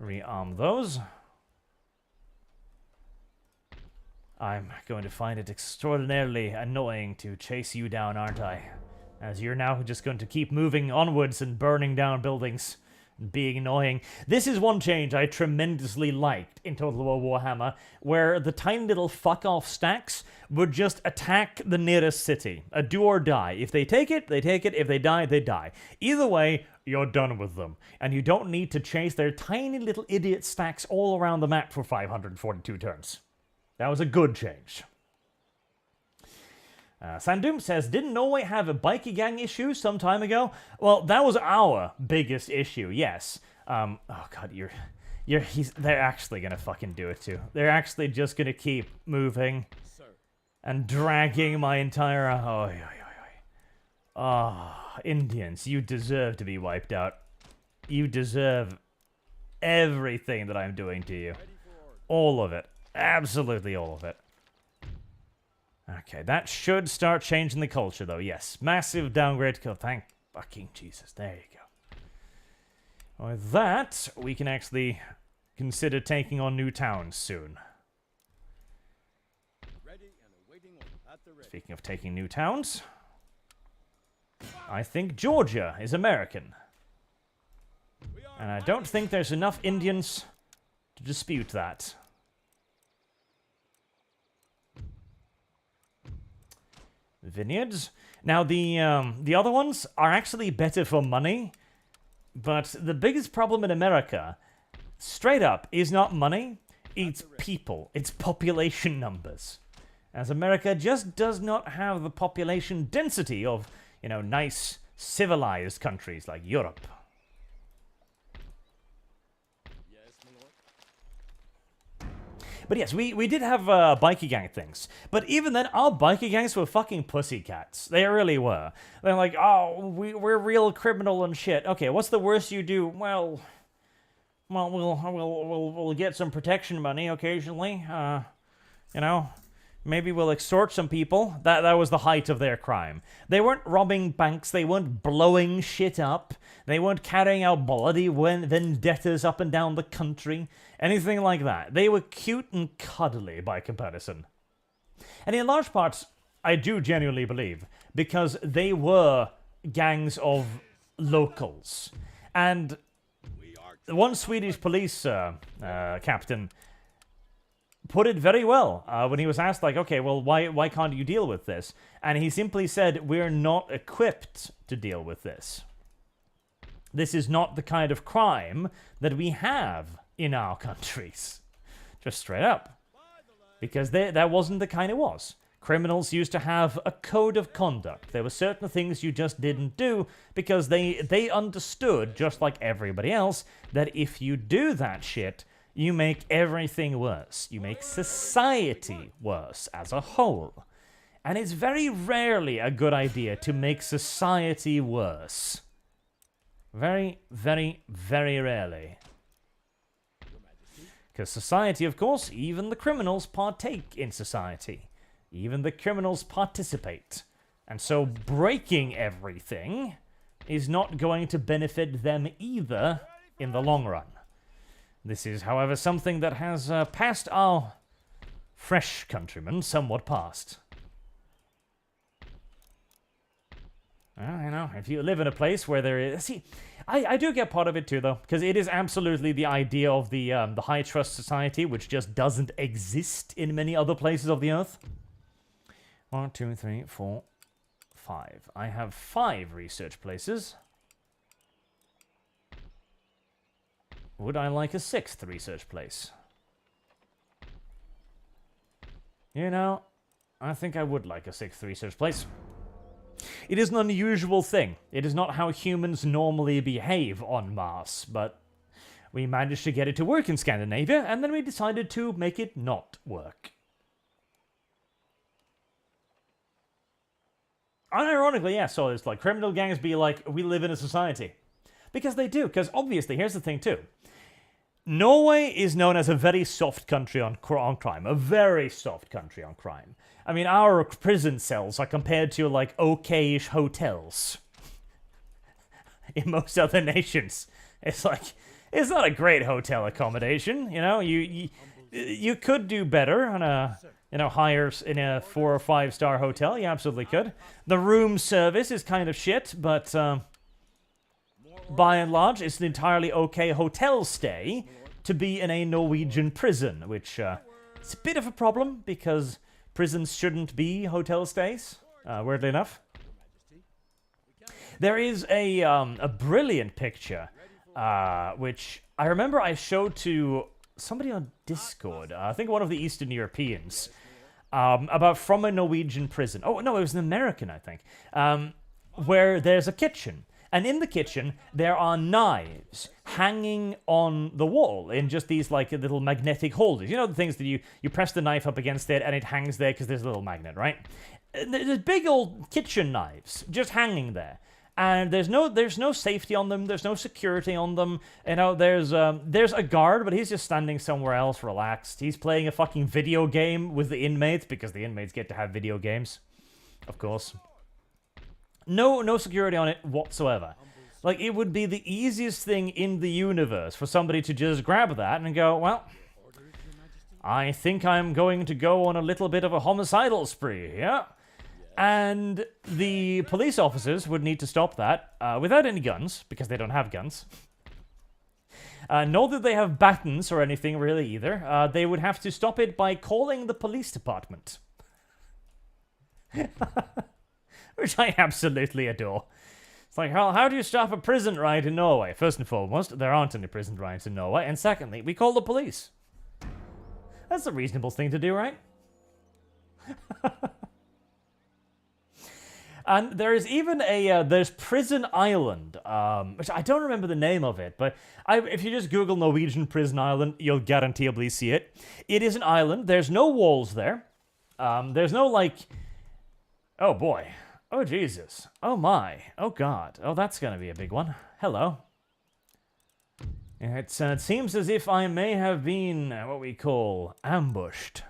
rearm those. I'm going to find it extraordinarily annoying to chase you down, aren't I? As you're now just going to keep moving onwards and burning down buildings and being annoying. This is one change I tremendously liked in Total War Warhammer, where the tiny little fuck-off stacks would just attack the nearest city. A do or die. If they take it, they take it. If they die, they die. Either way, you're done with them. And you don't need to chase their tiny little idiot stacks all around the map for 542 turns. That was a good change. Sandum says, didn't Norway have a bikie gang issue some time ago? Well, that was our biggest issue, yes. Oh god, they're actually gonna fucking do it too. They're actually just gonna keep moving and dragging my entire... Oh. Indians, you deserve to be wiped out. You deserve everything that I'm doing to you. All of it. Absolutely all of it. Okay, that should start changing the culture, though. Yes, massive downgrade. Thank fucking Jesus. There you go. With that, we can actually consider taking on new towns soon. Ready and awaiting order. At the ready. Speaking of taking new towns, I think Georgia is American. And I don't think there's enough Indians to dispute that. Vineyards. Now, the other ones are actually better for money, but the biggest problem in America, straight up, is not money, it's people. It's population numbers. As America just does not have the population density of, you know, nice, civilized countries like Europe. Yes, my lord. But yes, we did have bikie gang things. But even then, our bikie gangs were fucking pussycats. They really were. They're like, oh, we're real criminal and shit. Okay, what's the worst you do? Well, we'll get some protection money occasionally. You know, maybe we'll extort some people. That was the height of their crime. They weren't robbing banks. They weren't blowing shit up. They weren't carrying out bloody vendettas up and down the country. Anything like that. They were cute and cuddly by comparison. And in large parts, I do genuinely believe, because they were gangs of locals. And one Swedish police captain put it very well when he was asked, like, okay, well, why can't you deal with this? And he simply said, we're not equipped to deal with this. This is not the kind of crime that we have in our countries. Just straight up. Because that wasn't the kind it was. Criminals used to have a code of conduct. There were certain things you just didn't do because they understood, just like everybody else, that if you do that shit, you make everything worse. You make society worse as a whole. And it's very rarely a good idea to make society worse. Very, very, very rarely. Because society, of course, even the criminals partake in society. Even the criminals participate. And so breaking everything is not going to benefit them either in the long run. This is, however, something that has passed our fresh countrymen somewhat past. Well, you know, if you live in a place where there is... See, I do get part of it too, though, because it is absolutely the idea of the high trust society, which just doesn't exist in many other places of the earth. 1, 2, 3, 4, 5. I have 5 research places. Would I like a 6th research place? You know, I think I would like a 6th research place. It is an unusual thing. It is not how humans normally behave on Mars, but we managed to get it to work in Scandinavia, and then we decided to make it not work. Unironically, yeah, so it's like criminal gangs be like, we live in a society. Because they do, because obviously, here's the thing too. Norway is known as a very soft country on crime. A very soft country on crime. I mean, our prison cells are compared to, like, okay-ish hotels. In most other nations. It's like, it's not a great hotel accommodation, you know? You could do better on a, you know, higher, in a 4 or 5 star hotel. You absolutely could. The room service is kind of shit, but, by and large, it's an entirely okay hotel stay to be in a Norwegian prison, which it's a bit of a problem because prisons shouldn't be hotel stays, weirdly enough. There is a brilliant picture, which I remember I showed to somebody on Discord, I think one of the Eastern Europeans, about from a Norwegian prison. Oh, no, it was an American, I think, where there's a kitchen. And in the kitchen, there are knives hanging on the wall in just these, like, little magnetic holders. You know, the things that you press the knife up against it and it hangs there because there's a little magnet, right? There's big old kitchen knives just hanging there. And there's no safety on them. There's no security on them. You know, there's a guard, but he's just standing somewhere else, relaxed. He's playing a fucking video game with the inmates because the inmates get to have video games, of course. No security on it whatsoever. Like, it would be the easiest thing in the universe for somebody to just grab that and go, well, I think I'm going to go on a little bit of a homicidal spree here. And the police officers would need to stop that without any guns, because they don't have guns. Nor do they have batons or anything really either. They would have to stop it by calling the police department. Which I absolutely adore. It's like, how do you stop a prison riot in Norway? First and foremost, there aren't any prison riots in Norway. And secondly, we call the police. That's a reasonable thing to do, right? And there is even there's Prison Island, which I don't remember the name of it, but if you just Google Norwegian Prison Island, you'll guaranteeably see it. It is an island. There's no walls there. There's no, like... Oh, boy. Oh, Jesus. Oh, my. Oh, God. Oh, that's going to be a big one. Hello. It seems as if I may have been what we call ambushed.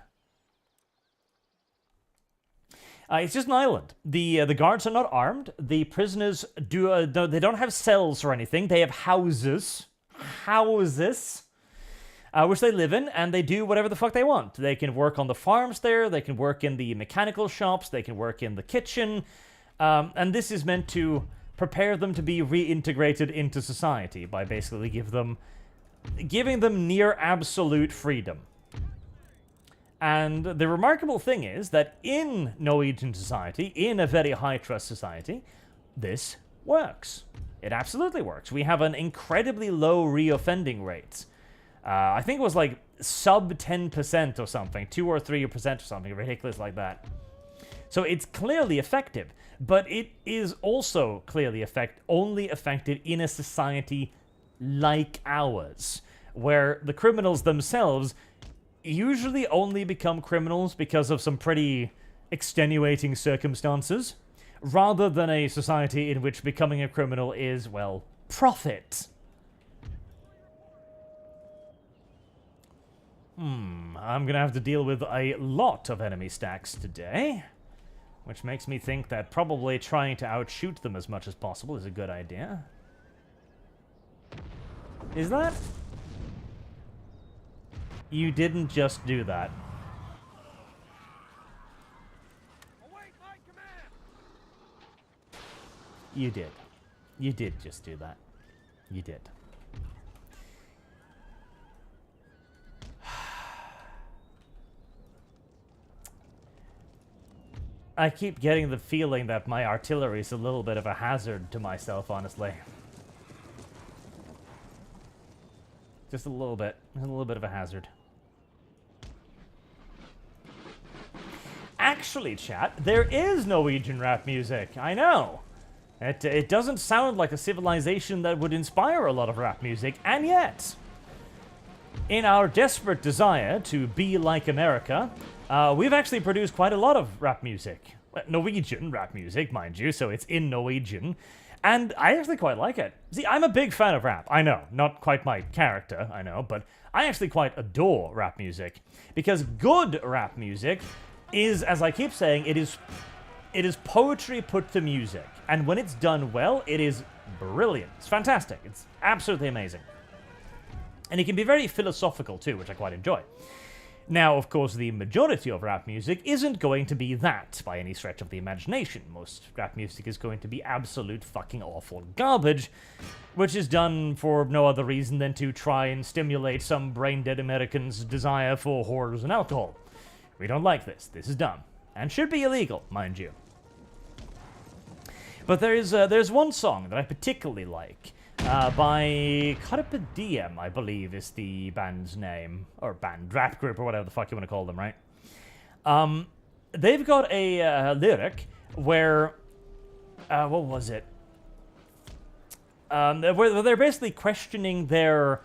It's just an island. The guards are not armed. The prisoners they don't have cells or anything. They have houses. Which they live in, and they do whatever the fuck they want. They can work on the farms there. They can work in the mechanical shops. They can work in the kitchen. And this is meant to prepare them to be reintegrated into society by basically giving them near absolute freedom. And the remarkable thing is that in Norwegian society, in a very high-trust society, this works. It absolutely works. We have an incredibly low reoffending rate. I think it was like sub 10% or something, 2 or 3% or something ridiculous like that. So it's clearly effective, but it is also clearly only effective in a society like ours, where the criminals themselves usually only become criminals because of some pretty extenuating circumstances, rather than a society in which becoming a criminal is, well, profit. I'm gonna have to deal with a lot of enemy stacks today, which makes me think that probably trying to outshoot them as much as possible is a good idea. Is that? You didn't just do that. Await my command. You did. You did just do that. You did. I keep getting the feeling that my artillery is a little bit of a hazard to myself, honestly. Just a little bit. A little bit of a hazard. Actually, chat, there is Norwegian rap music. I know. It doesn't sound like a civilization that would inspire a lot of rap music, and yet, in our desperate desire to be like America, we've actually produced quite a lot of rap music. Norwegian rap music, mind you, so it's in Norwegian. And I actually quite like it. See, I'm a big fan of rap. I know, not quite my character, I know, but I actually quite adore rap music. Because good rap music is, as I keep saying, it is poetry put to music. And when it's done well, it is brilliant. It's fantastic. It's absolutely amazing. And it can be very philosophical too, which I quite enjoy. Now, of course, the majority of rap music isn't going to be that by any stretch of the imagination. Most rap music is going to be absolute fucking awful garbage, which is done for no other reason than to try and stimulate some brain-dead American's desire for whores and alcohol. We don't like this. This is dumb. And should be illegal, mind you. But there's one song that I particularly like. By Carpe Diem, I believe, is the band's name. Or band, rap group, or whatever the fuck you want to call them, right? They've got a lyric where... what was it? Where they're basically questioning their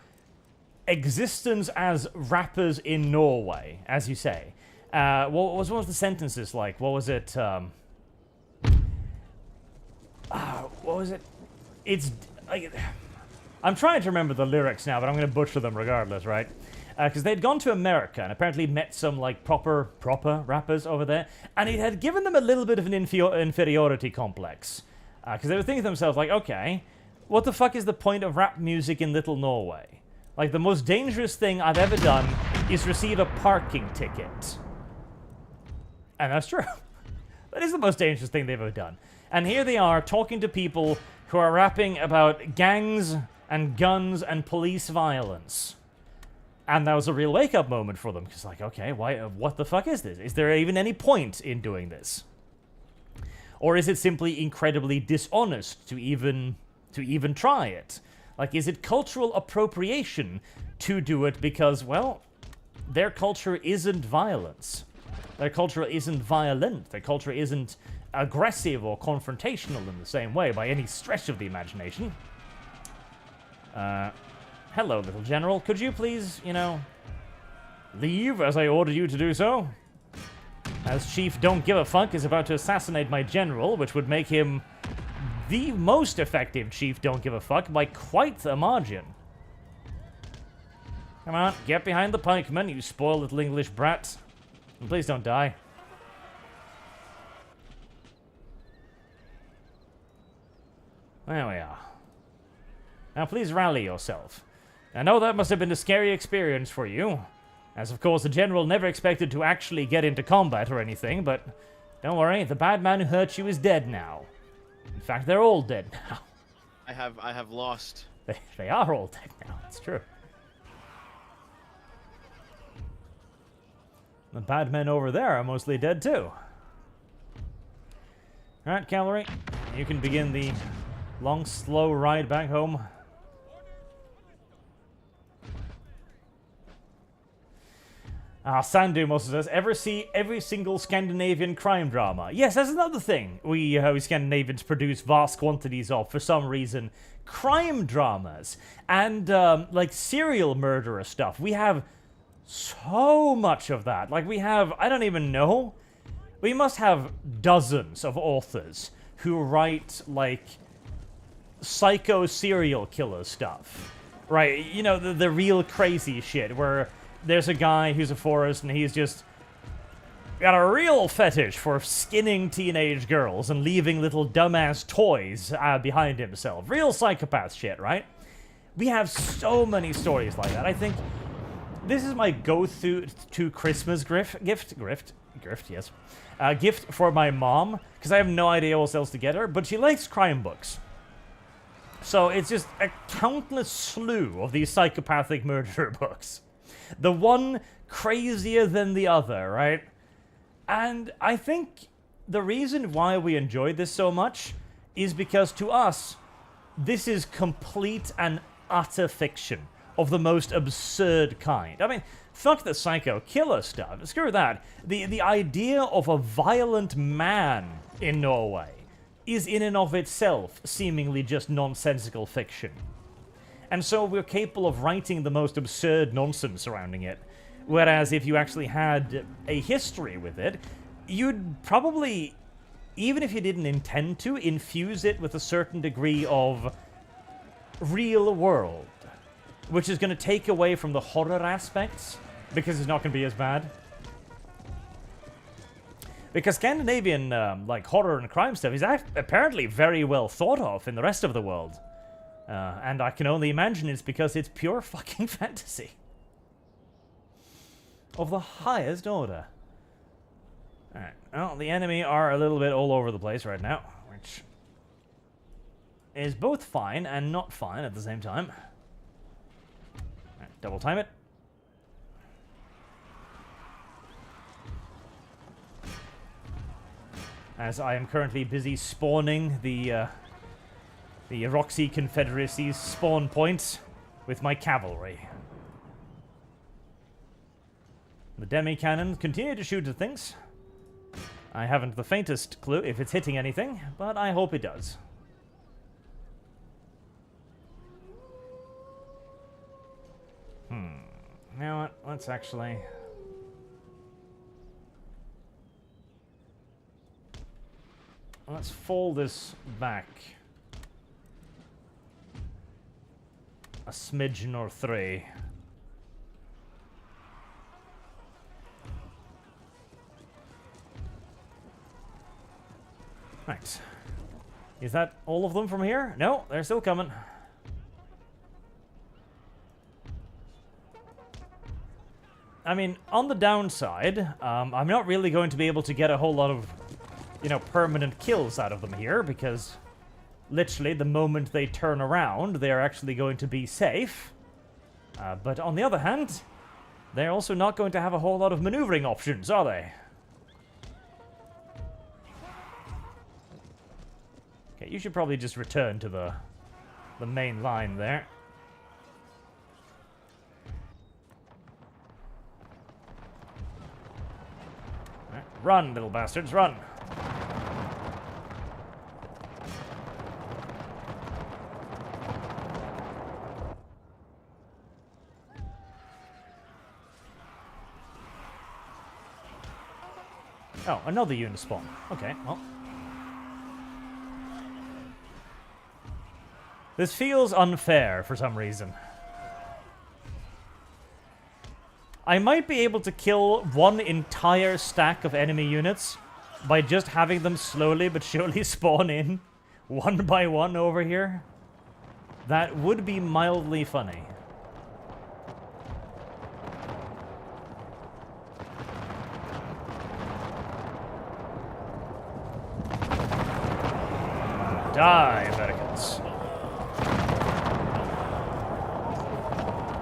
existence as rappers in Norway, as you say. What was the sentences like? What was it? what was it? It's... I'm trying to remember the lyrics now, but I'm going to butcher them regardless, right? Because they'd gone to America and apparently met some, like, proper rappers over there, and it had given them a little bit of an inferiority complex. Because they were thinking to themselves, like, okay, what the fuck is the point of rap music in Little Norway? Like, the most dangerous thing I've ever done is receive a parking ticket. And that's true. That is the most dangerous thing they've ever done. And here they are, talking to people who are rapping about gangs and guns and police violence. And that was a real wake-up moment for them. Because, like, okay, what the fuck is this? Is there even any point in doing this? Or is it simply incredibly dishonest to even try it? Like, is it cultural appropriation to do it because, well, their culture isn't violence. Their culture isn't violent. Their culture isn't aggressive or confrontational in the same way by any stretch of the imagination. Hello, little general. Could you please, you know, leave as I ordered you to do so? As Chief Don't Give a Fuck is about to assassinate my general, which would make him the most effective Chief Don't Give a Fuck by quite a margin. Come on, get behind the pikeman, you spoiled little English brat. And please don't die. There we are. Now please rally yourself. I know that must have been a scary experience for you, as of course the general never expected to actually get into combat or anything, but don't worry, the bad man who hurt you is dead now. In fact, they're all dead now. I have lost. They are all dead now, it's true. The bad men over there are mostly dead too. Alright, cavalry, you can begin the long, slow ride back home. Sandoom also says, ever see every single Scandinavian crime drama? Yes, that's another thing we Scandinavians produce vast quantities of, for some reason. Crime dramas and, like, serial murderer stuff. We have so much of that. Like, we have, I don't even know. We must have dozens of authors who write, like, psycho serial killer stuff. Right, you know, the real crazy shit where there's a guy who's a forest and he's just got a real fetish for skinning teenage girls and leaving little dumbass toys behind himself. Real psychopath shit, right? We have so many stories like that. I think this is my go-to Christmas gift, yes. Gift for my mom, because I have no idea what else to get her, but she likes crime books. So it's just a countless slew of these psychopathic murderer books. The one crazier than the other, right? And I think the reason why we enjoyed this so much is because to us, this is complete and utter fiction of the most absurd kind. I mean, fuck the psycho killer stuff. Screw that. The idea of a violent man in Norway is in and of itself seemingly just nonsensical fiction. And so we're capable of writing the most absurd nonsense surrounding it. Whereas if you actually had a history with it, you'd probably, even if you didn't intend to, infuse it with a certain degree of real world. Which is going to take away from the horror aspects, because it's not going to be as bad. Because Scandinavian, like, horror and crime stuff is apparently very well thought of in the rest of the world. And I can only imagine it's because it's pure fucking fantasy. Of the highest order. Alright, well, the enemy are a little bit all over the place right now, which is both fine and not fine at the same time. Alright, double time it. As I am currently busy spawning the Roxy Confederacy's spawn point with my cavalry. The demi-cannon continue to shoot at things. I haven't the faintest clue if it's hitting anything, but I hope it does. You know what? Let's actually... let's fold this back a smidgen or 3. Right. Is that all of them from here? No, they're still coming. I mean, on the downside, I'm not really going to be able to get a whole lot of, you know, permanent kills out of them here, because literally the moment they turn around, they're actually going to be safe. But on the other hand, they're also not going to have a whole lot of maneuvering options, are they? Okay, you should probably just return to the main line there. Right, run, little bastards, run! Oh, another unit spawn. Okay, well. This feels unfair for some reason. I might be able to kill one entire stack of enemy units by just having them slowly but surely spawn in, one by one over here. That would be mildly funny. Die, Americans.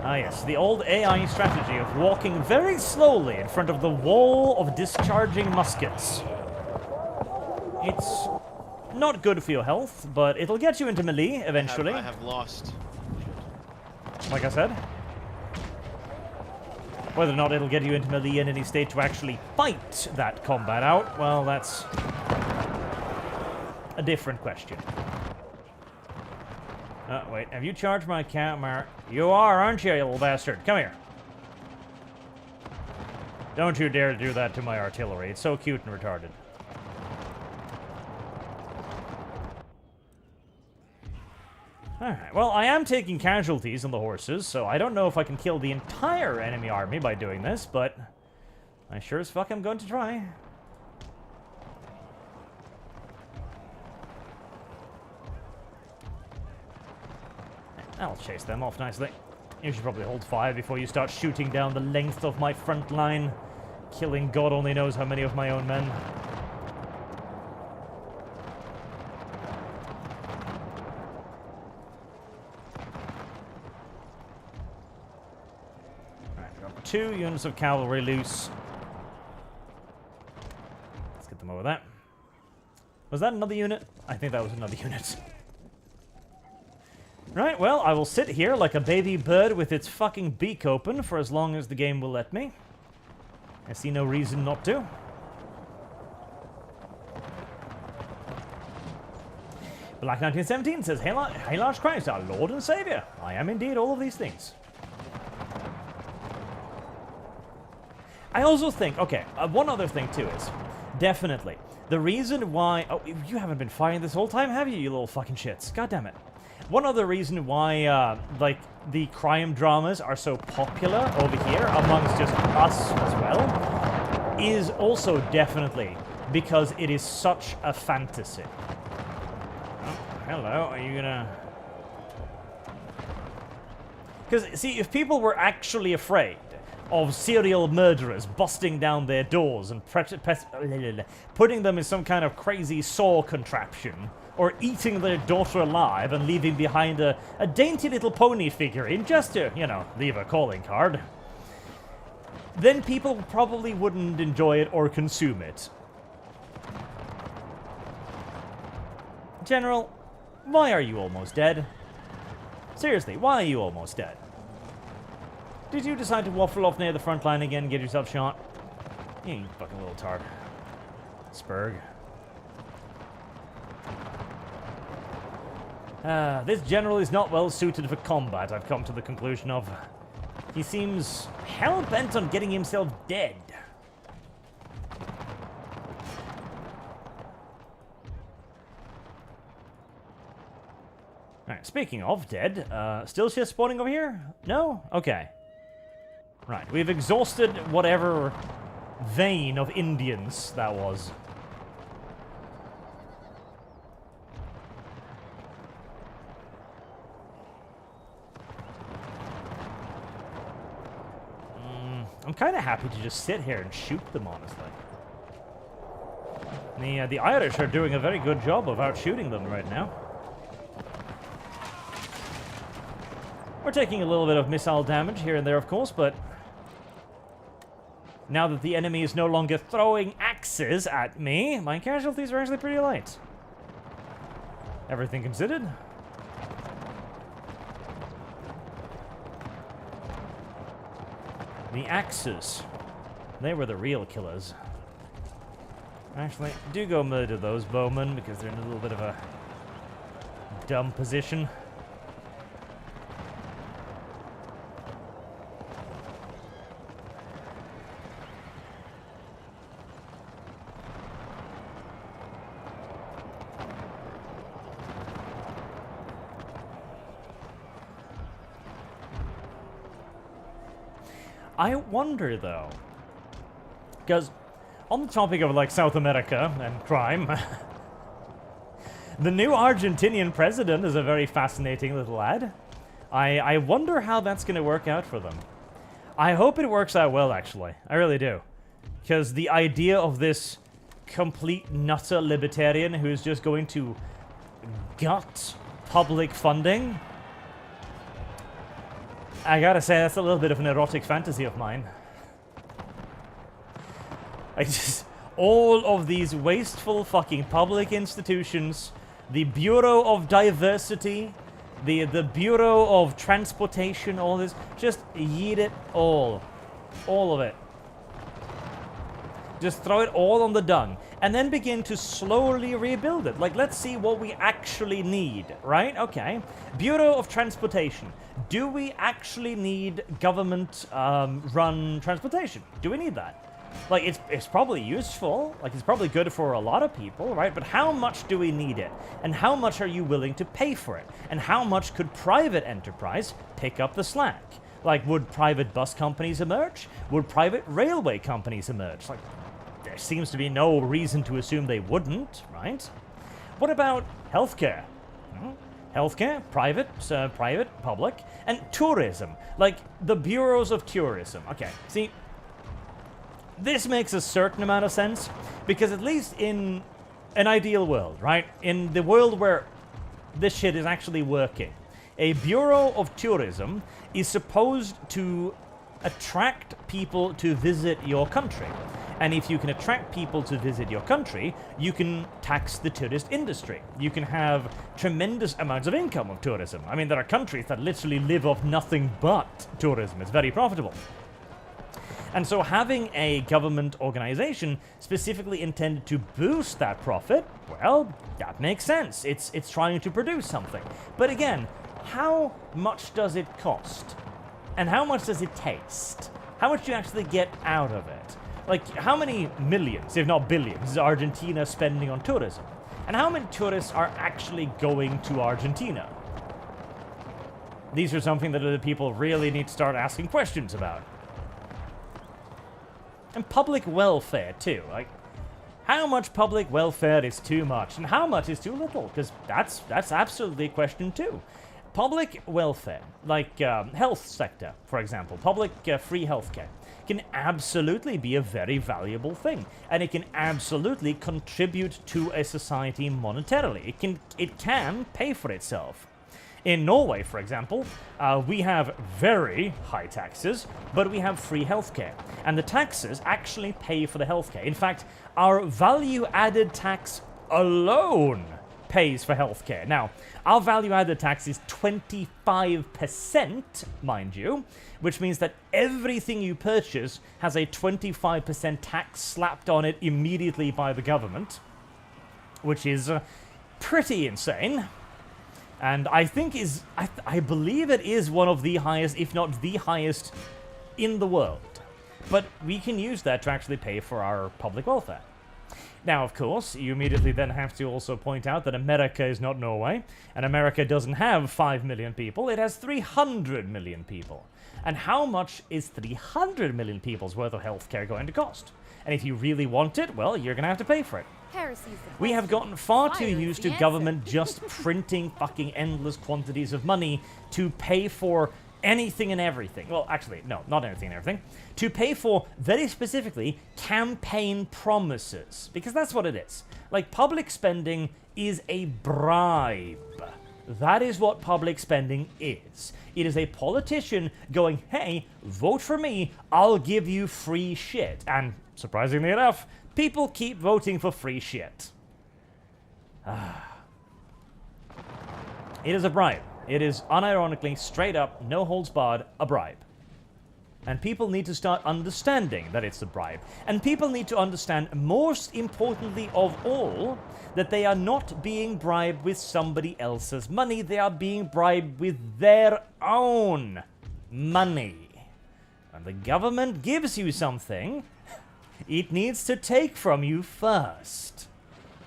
Ah yes, the old AI strategy of walking very slowly in front of the wall of discharging muskets. It's not good for your health, but it'll get you into melee eventually. I have lost. Like I said. Whether or not it'll get you into melee in any state to actually fight that combat out, well, that's a different question. Wait, have you charged my camera? You are, aren't you, you little bastard? Come here. Don't you dare do that to my artillery. It's so cute and retarded. Alright, well, I am taking casualties on the horses, so I don't know if I can kill the entire enemy army by doing this, but I sure as fuck am going to try. I'll chase them off nicely. You should probably hold fire before you start shooting down the length of my front line, killing God only knows how many of my own men. Alright, got 2 units of cavalry loose. Let's get them over there. Was that another unit? I think that was another unit. Right, well, I will sit here like a baby bird with its fucking beak open for as long as the game will let me. I see no reason not to. Black 1917 says, Hail Arch Christ, our Lord and Savior. I am indeed all of these things. I also think, okay, one other thing too is, definitely, the reason why... Oh, you haven't been firing this whole time, have you, you little fucking shits? God damn it. One other reason why, like, the crime dramas are so popular over here amongst just us as well is also definitely because it is such a fantasy. Oh, hello, are you gonna... Because, see, if people were actually afraid of serial murderers busting down their doors and putting them in some kind of crazy saw contraption, or eating their daughter alive and leaving behind a dainty little pony figurine just to, you know, leave a calling card, then people probably wouldn't enjoy it or consume it. General, why are you almost dead? Seriously, why are you almost dead? Did you decide to waffle off near the front line again and get yourself shot? You fucking little tart. Spurg. This general is not well suited for combat, I've come to the conclusion of. He seems hell-bent on getting himself dead. Alright, speaking of dead, still shit spawning over here? No? Okay. Right, we've exhausted whatever vein of Indians that was. I'm kind of happy to just sit here and shoot them, honestly. The Irish are doing a very good job of out-shooting them right now. We're taking a little bit of missile damage here and there, of course, but now that the enemy is no longer throwing axes at me, my casualties are actually pretty light. Everything considered. The axes. They were the real killers. Actually, do go murder those bowmen because they're in a little bit of a dumb position. I wonder, though, because on the topic of, like, South America and crime, the new Argentinian president is a very fascinating little lad. I wonder how that's going to work out for them. I hope it works out well, actually. I really do. Because the idea of this complete nutter libertarian who's just going to gut public funding, I gotta say, that's a little bit of an erotic fantasy of mine. All of these wasteful fucking public institutions, the Bureau of Diversity, the Bureau of Transportation, all this, just yeet it all. All of it. Just throw it all on the dung. And then begin to slowly rebuild it. Like, let's see what we actually need, right? Okay. Bureau of Transportation. Do we actually need government-run transportation? Do we need that? Like, it's probably useful. Like, it's probably good for a lot of people, right? But how much do we need it? And how much are you willing to pay for it? And how much could private enterprise pick up the slack? Like, would private bus companies emerge? Would private railway companies emerge? Like, there seems to be no reason to assume they wouldn't, right? What about healthcare? Healthcare, private, public, and tourism. Like, the bureaus of tourism. Okay, see, this makes a certain amount of sense, because at least in an ideal world, right? In the world where this shit is actually working, a bureau of tourism is supposed to attract people to visit your country. And if you can attract people to visit your country, you can tax the tourist industry. You can have tremendous amounts of income of tourism. I mean, there are countries that literally live off nothing but tourism. It's very profitable. And so having a government organization specifically intended to boost that profit, well, that makes sense. It's trying to produce something. But again, how much does it cost? And how much does it taste? How much do you actually get out of it? Like, how many millions, if not billions, is Argentina spending on tourism? And how many tourists are actually going to Argentina? These are something that the people really need to start asking questions about. And public welfare, too. Like, how much public welfare is too much, and how much is too little? Because that's absolutely a question, too. Public welfare, like health sector, for example, public free healthcare, can absolutely be a very valuable thing, and it can absolutely contribute to a society monetarily. It can pay for itself. In Norway, for example, we have very high taxes, but we have free healthcare, and the taxes actually pay for the healthcare. In fact, our value-added tax alone pays for healthcare. Now, our value-added tax is 25%, mind you, which means that everything you purchase has a 25% tax slapped on it immediately by the government, which is pretty insane. And I think I believe it is one of the highest, if not the highest, in the world. But we can use that to actually pay for our public welfare. Now, of course, you immediately then have to also point out that America is not Norway, and America doesn't have 5 million people, it has 300 million people. And how much is 300 million people's worth of healthcare going to cost? And if you really want it, well, you're going to have to pay for it. Heresy's the We have question. gotten far too Fire is used the to answer. government just printing fucking endless quantities of money to pay for anything and everything. Well, actually, no, not anything and everything. To pay for, very specifically, campaign promises. Because that's what it is. Like, public spending is a bribe. That is what public spending is. It is a politician going, hey, vote for me, I'll give you free shit. And, surprisingly enough, people keep voting for free shit. It is a bribe. It is unironically, straight up, no holds barred, a bribe. And people need to start understanding that it's a bribe. And people need to understand, most importantly of all, that they are not being bribed with somebody else's money. They are being bribed with their own money. And the government gives you something, it needs to take from you first.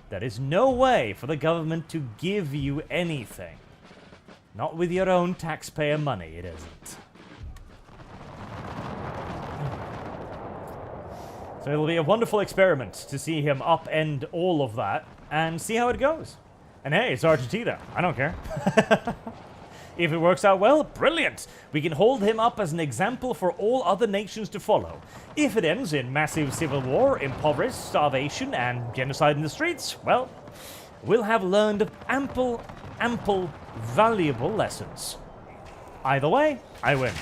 There is no way for the government to give you anything. Not with your own taxpayer money, it isn't. So it'll be a wonderful experiment to see him upend all of that and see how it goes. And hey, it's Argentina. I don't care. If it works out well, brilliant. We can hold him up as an example for all other nations to follow. If it ends in massive civil war, impoverished, starvation, and genocide in the streets, well, we'll have learned ample, valuable lessons. Either way, I win.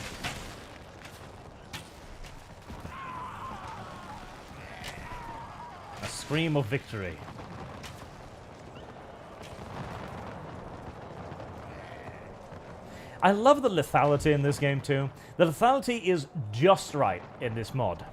A scream of victory. I love the lethality in this game too. The lethality is just right in this mod.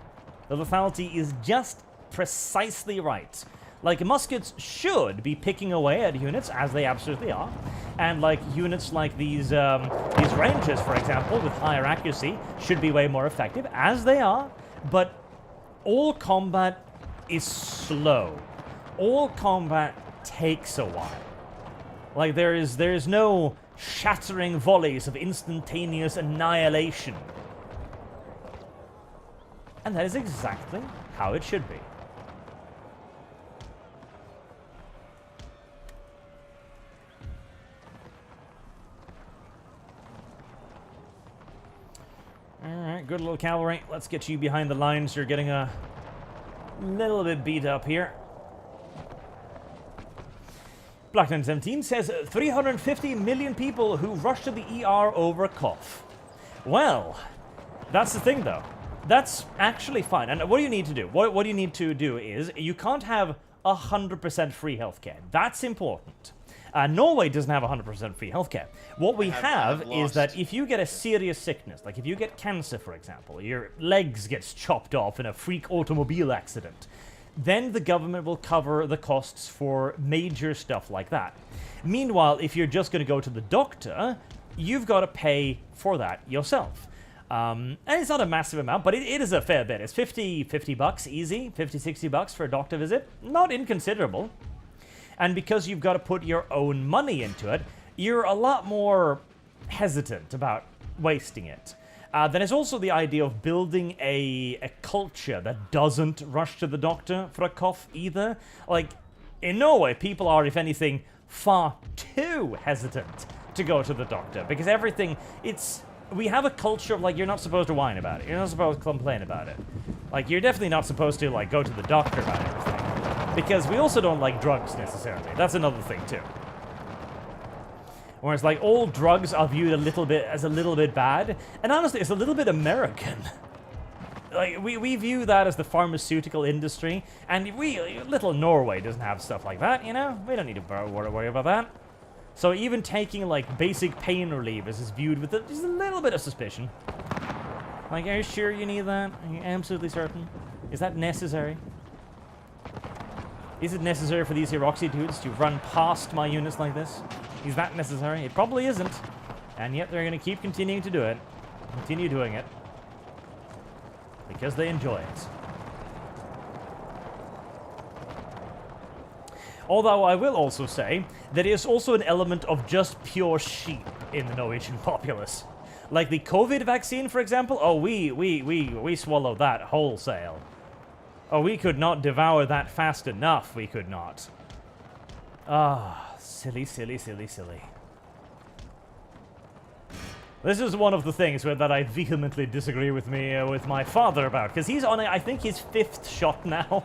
The lethality is just precisely right. Like, muskets should be picking away at units, as they absolutely are. And like units like these rangers, for example, with higher accuracy, should be way more effective, as they are. But all combat is slow. All combat takes a while. Like, there is no shattering volleys of instantaneous annihilation. And that is exactly how it should be. Alright, good little cavalry. Let's get you behind the lines. You're getting a little bit beat up here. Black917 says 350 million people who rush to the ER over a cough. Well, that's the thing though. That's actually fine. And what do you need to do? What you need to do is, you can't have 100% free healthcare. That's important. Norway doesn't have 100% free healthcare. What we have is that if you get a serious sickness, like if you get cancer, for example, your legs gets chopped off in a freak automobile accident, then the government will cover the costs for major stuff like that. Meanwhile, if you're just going to go to the doctor, you've got to pay for that yourself. And it's not a massive amount, but it is a fair bit. It's 50 bucks easy, 50, 60 bucks for a doctor visit. Not inconsiderable. And because you've got to put your own money into it, you're a lot more hesitant about wasting it. Then there's also the idea of building a culture that doesn't rush to the doctor for a cough either. Like, in Norway, people are, if anything, far too hesitant to go to the doctor. Because everything, we have a culture of, like, you're not supposed to whine about it. You're not supposed to complain about it. Like, you're definitely not supposed to, like, go to the doctor about everything. Because we also don't like drugs, necessarily. That's another thing, too. Whereas, like, all drugs are viewed as a little bit bad. And honestly, it's a little bit American. Like, we view that as the pharmaceutical industry. And little Norway doesn't have stuff like that, you know? We don't need to worry about that. So even taking, like, basic pain relievers is viewed with just a little bit of suspicion. Like, are you sure you need that? Are you absolutely certain? Is that necessary? Is it necessary for these Eroxy dudes to run past my units like this? Is that necessary? It probably isn't. And yet they're going to keep continuing to do it. Continue doing it. Because they enjoy it. Although I will also say, there is also an element of just pure sheep in the Norwegian populace. Like the COVID vaccine, for example, oh, we swallowed that wholesale. Oh, we could not devour that fast enough, we could not. Ah, silly, silly, silly, silly. This is one of the things that I vehemently disagree with my father about, because he's on, I think, his 5th shot now.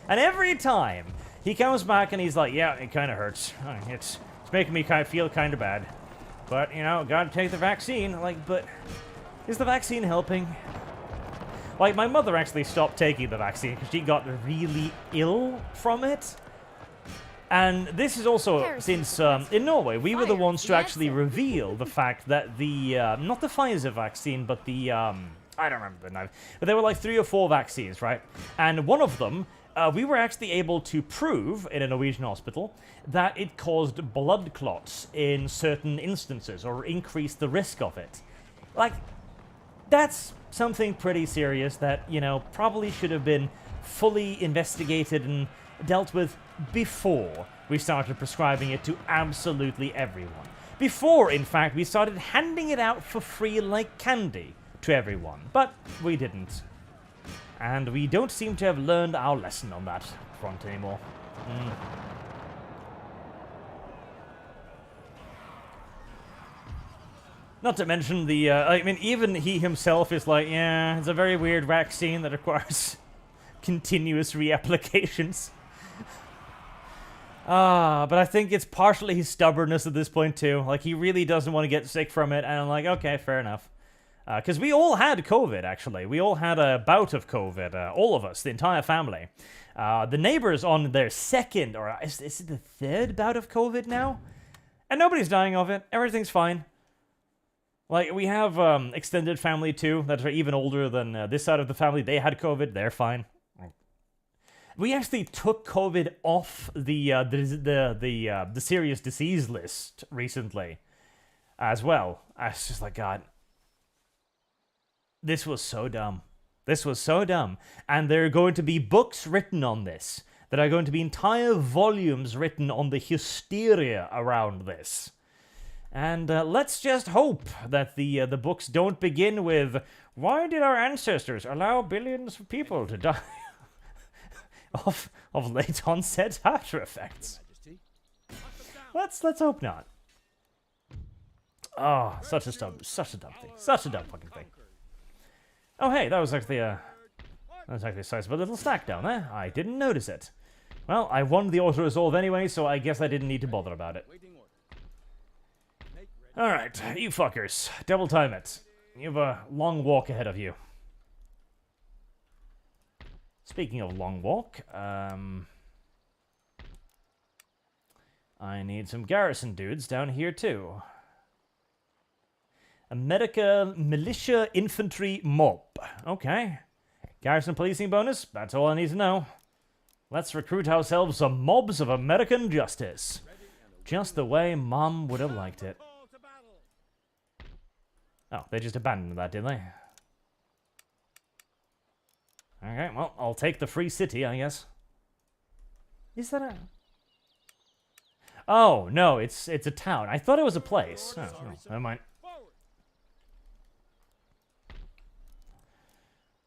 And every time he comes back and he's like, yeah, it kind of hurts. It's making me feel kind of bad. But, you know, gotta take the vaccine. Like, but is the vaccine helping? Like, my mother actually stopped taking the vaccine because she got really ill from it. And this is also since, in Norway, we were the ones to actually reveal the fact that the, not the Pfizer vaccine, but the, I don't remember the name, but there were like 3 or 4 vaccines, right? And one of them, we were actually able to prove in a Norwegian hospital that it caused blood clots in certain instances or increased the risk of it. Like, that's something pretty serious that, you know, probably should have been fully investigated and dealt with before we started prescribing it to absolutely everyone. Before, in fact, we started handing it out for free like candy to everyone. But we didn't. And we don't seem to have learned our lesson on that front anymore. Not to mention the, I mean, even he himself is like, yeah, it's a very weird vaccine that requires continuous reapplications. But I think it's partially his stubbornness at this point, too. Like, he really doesn't want to get sick from it, and I'm like, okay, fair enough. Because we all had COVID, actually. We all had a bout of COVID. All of us, the entire family. The neighbors on their 2nd, or is it the 3rd bout of COVID now? And nobody's dying of it. Everything's fine. Like, we have extended family, too, that are even older than this side of the family. They had COVID. They're fine. We actually took COVID off the serious disease list recently, as well. I was just like, God, this was so dumb. This was so dumb. And there are going to be books written on this. There are going to be entire volumes written on the hysteria around this. And let's just hope that the books don't begin with, why did our ancestors allow billions of people to die of late onset after effects? Let's hope not. Oh, such a dumb thing. Such a dumb fucking thing. Oh hey, that was actually a sizable little stack down there. I didn't notice it. Well, I won the auto-resolve anyway, so I guess I didn't need to bother about it. Alright, you fuckers. Double time it. You have a long walk ahead of you. Speaking of long walk, I need some garrison dudes down here too. America Militia Infantry Mob. Okay. Garrison policing bonus, that's all I need to know. Let's recruit ourselves some mobs of American justice. Just the way Mom would have liked it. Oh, they just abandoned that, did they? Okay, well, I'll take the free city, I guess. Is that a... Oh, no, it's a town. I thought it was a place. Oh, never mind.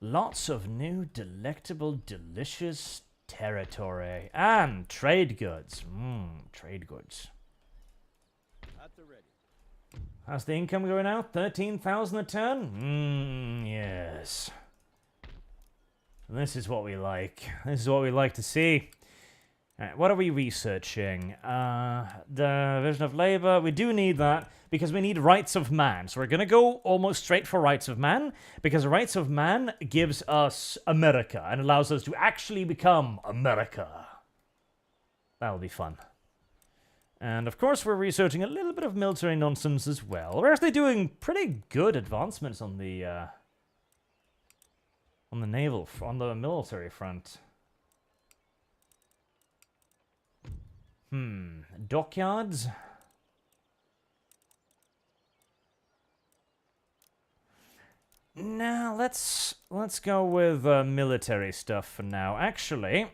Lots of new, delectable, delicious territory. And trade goods. Trade goods. How's the income going out? 13,000 a turn? Yes. This is what we like. This is what we like to see. Alright, what are we researching? The division of labor. We do need that because we need rights of man. So we're going to go almost straight for rights of man because rights of man gives us America and allows us to actually become America. That'll be fun. And of course we're researching a little bit of military nonsense as well. We're actually doing pretty good advancements on the naval, on the military front. Dockyards? Now let's go with military stuff for now. Actually,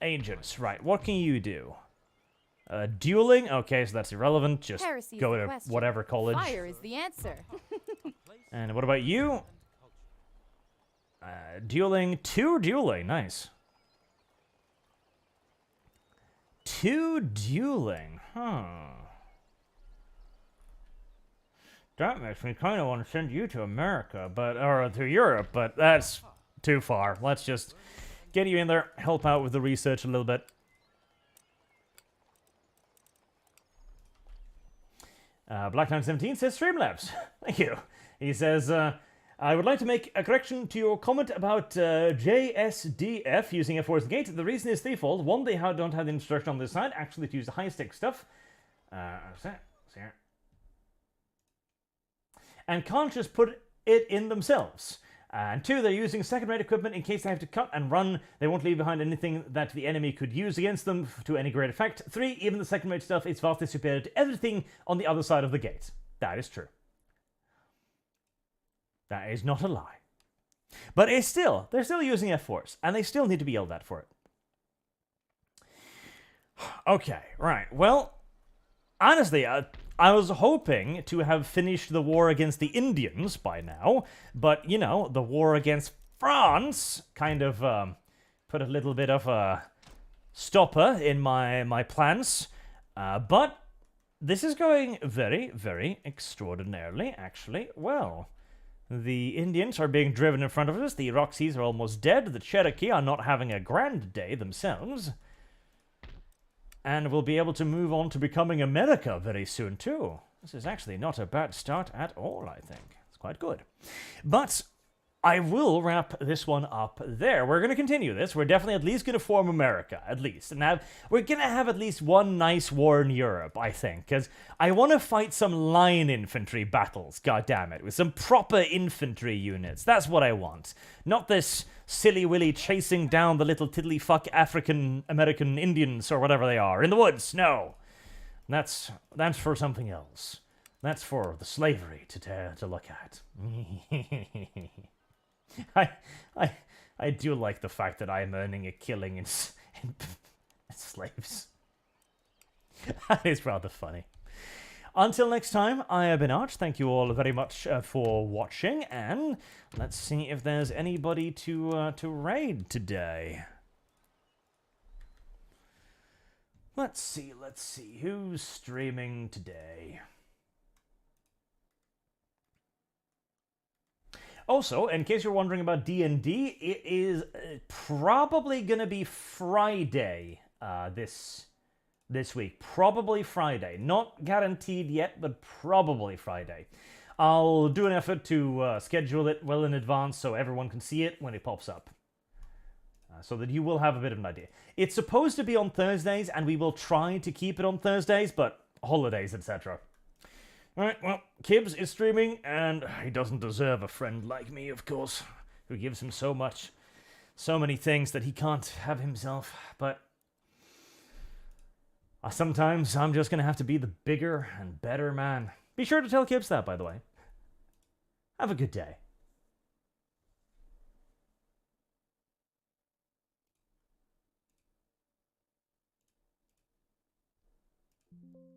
Agents, right. What can you do? Dueling? Okay, so that's irrelevant. Just Heresy's go the to question. whatever college. Fire is the answer. And what about you? Dueling. 2 dueling. Nice. 2 dueling. Huh. That makes me kind of want to send you to America, or to Europe, but that's too far. Let's just get you in there, help out with the research a little bit. Black917 says Streamlabs. Thank you. He says, I would like to make a correction to your comment about JSDF using F4 as the gate. The reason is threefold. One, they don't have the instruction on this side, actually to use the high-stake stuff. And can't just put it in themselves. And 2, they're using second-rate equipment in case they have to cut and run. They won't leave behind anything that the enemy could use against them to any great effect. 3, even the second-rate stuff is vastly superior to everything on the other side of the gate. That is true. That is not a lie. But they're still using F4s, and they still need to be yelled at for it. Okay, right. Well, honestly, I was hoping to have finished the war against the Indians by now, but, you know, the war against France kind of put a little bit of a stopper in my plans. But this is going very, very extraordinarily, actually, well. The Indians are being driven in front of us, the Roxys are almost dead, the Cherokee are not having a grand day themselves. And we'll be able to move on to becoming America very soon, too. This is actually not a bad start at all, I think. It's quite good. But I will wrap this one up there. We're going to continue this. We're definitely at least going to form America, at least. And we're going to have at least one nice war in Europe, I think. Because I want to fight some line infantry battles, goddammit, with some proper infantry units. That's what I want. Not this silly-willy chasing down the little tiddly-fuck African-American Indians or whatever they are in the woods. No. That's for something else. That's for the slavery to look at. I do like the fact that I'm earning a killing in slaves. That is rather funny. Until next time, I have been Arch. Thank you all very much for watching, and let's see if there's anybody to raid today. Let's see who's streaming today. Also, in case you're wondering about D&D, it is probably going to be Friday this week. Probably Friday. Not guaranteed yet, but probably Friday. I'll do an effort to schedule it well in advance so everyone can see it when it pops up. So that you will have a bit of an idea. It's supposed to be on Thursdays, and we will try to keep it on Thursdays, but holidays, etc. Alright, well, Kibbs is streaming, and he doesn't deserve a friend like me, of course, who gives him so much, so many things that he can't have himself, but sometimes I'm just going to have to be the bigger and better man. Be sure to tell Kibbs that, by the way. Have a good day.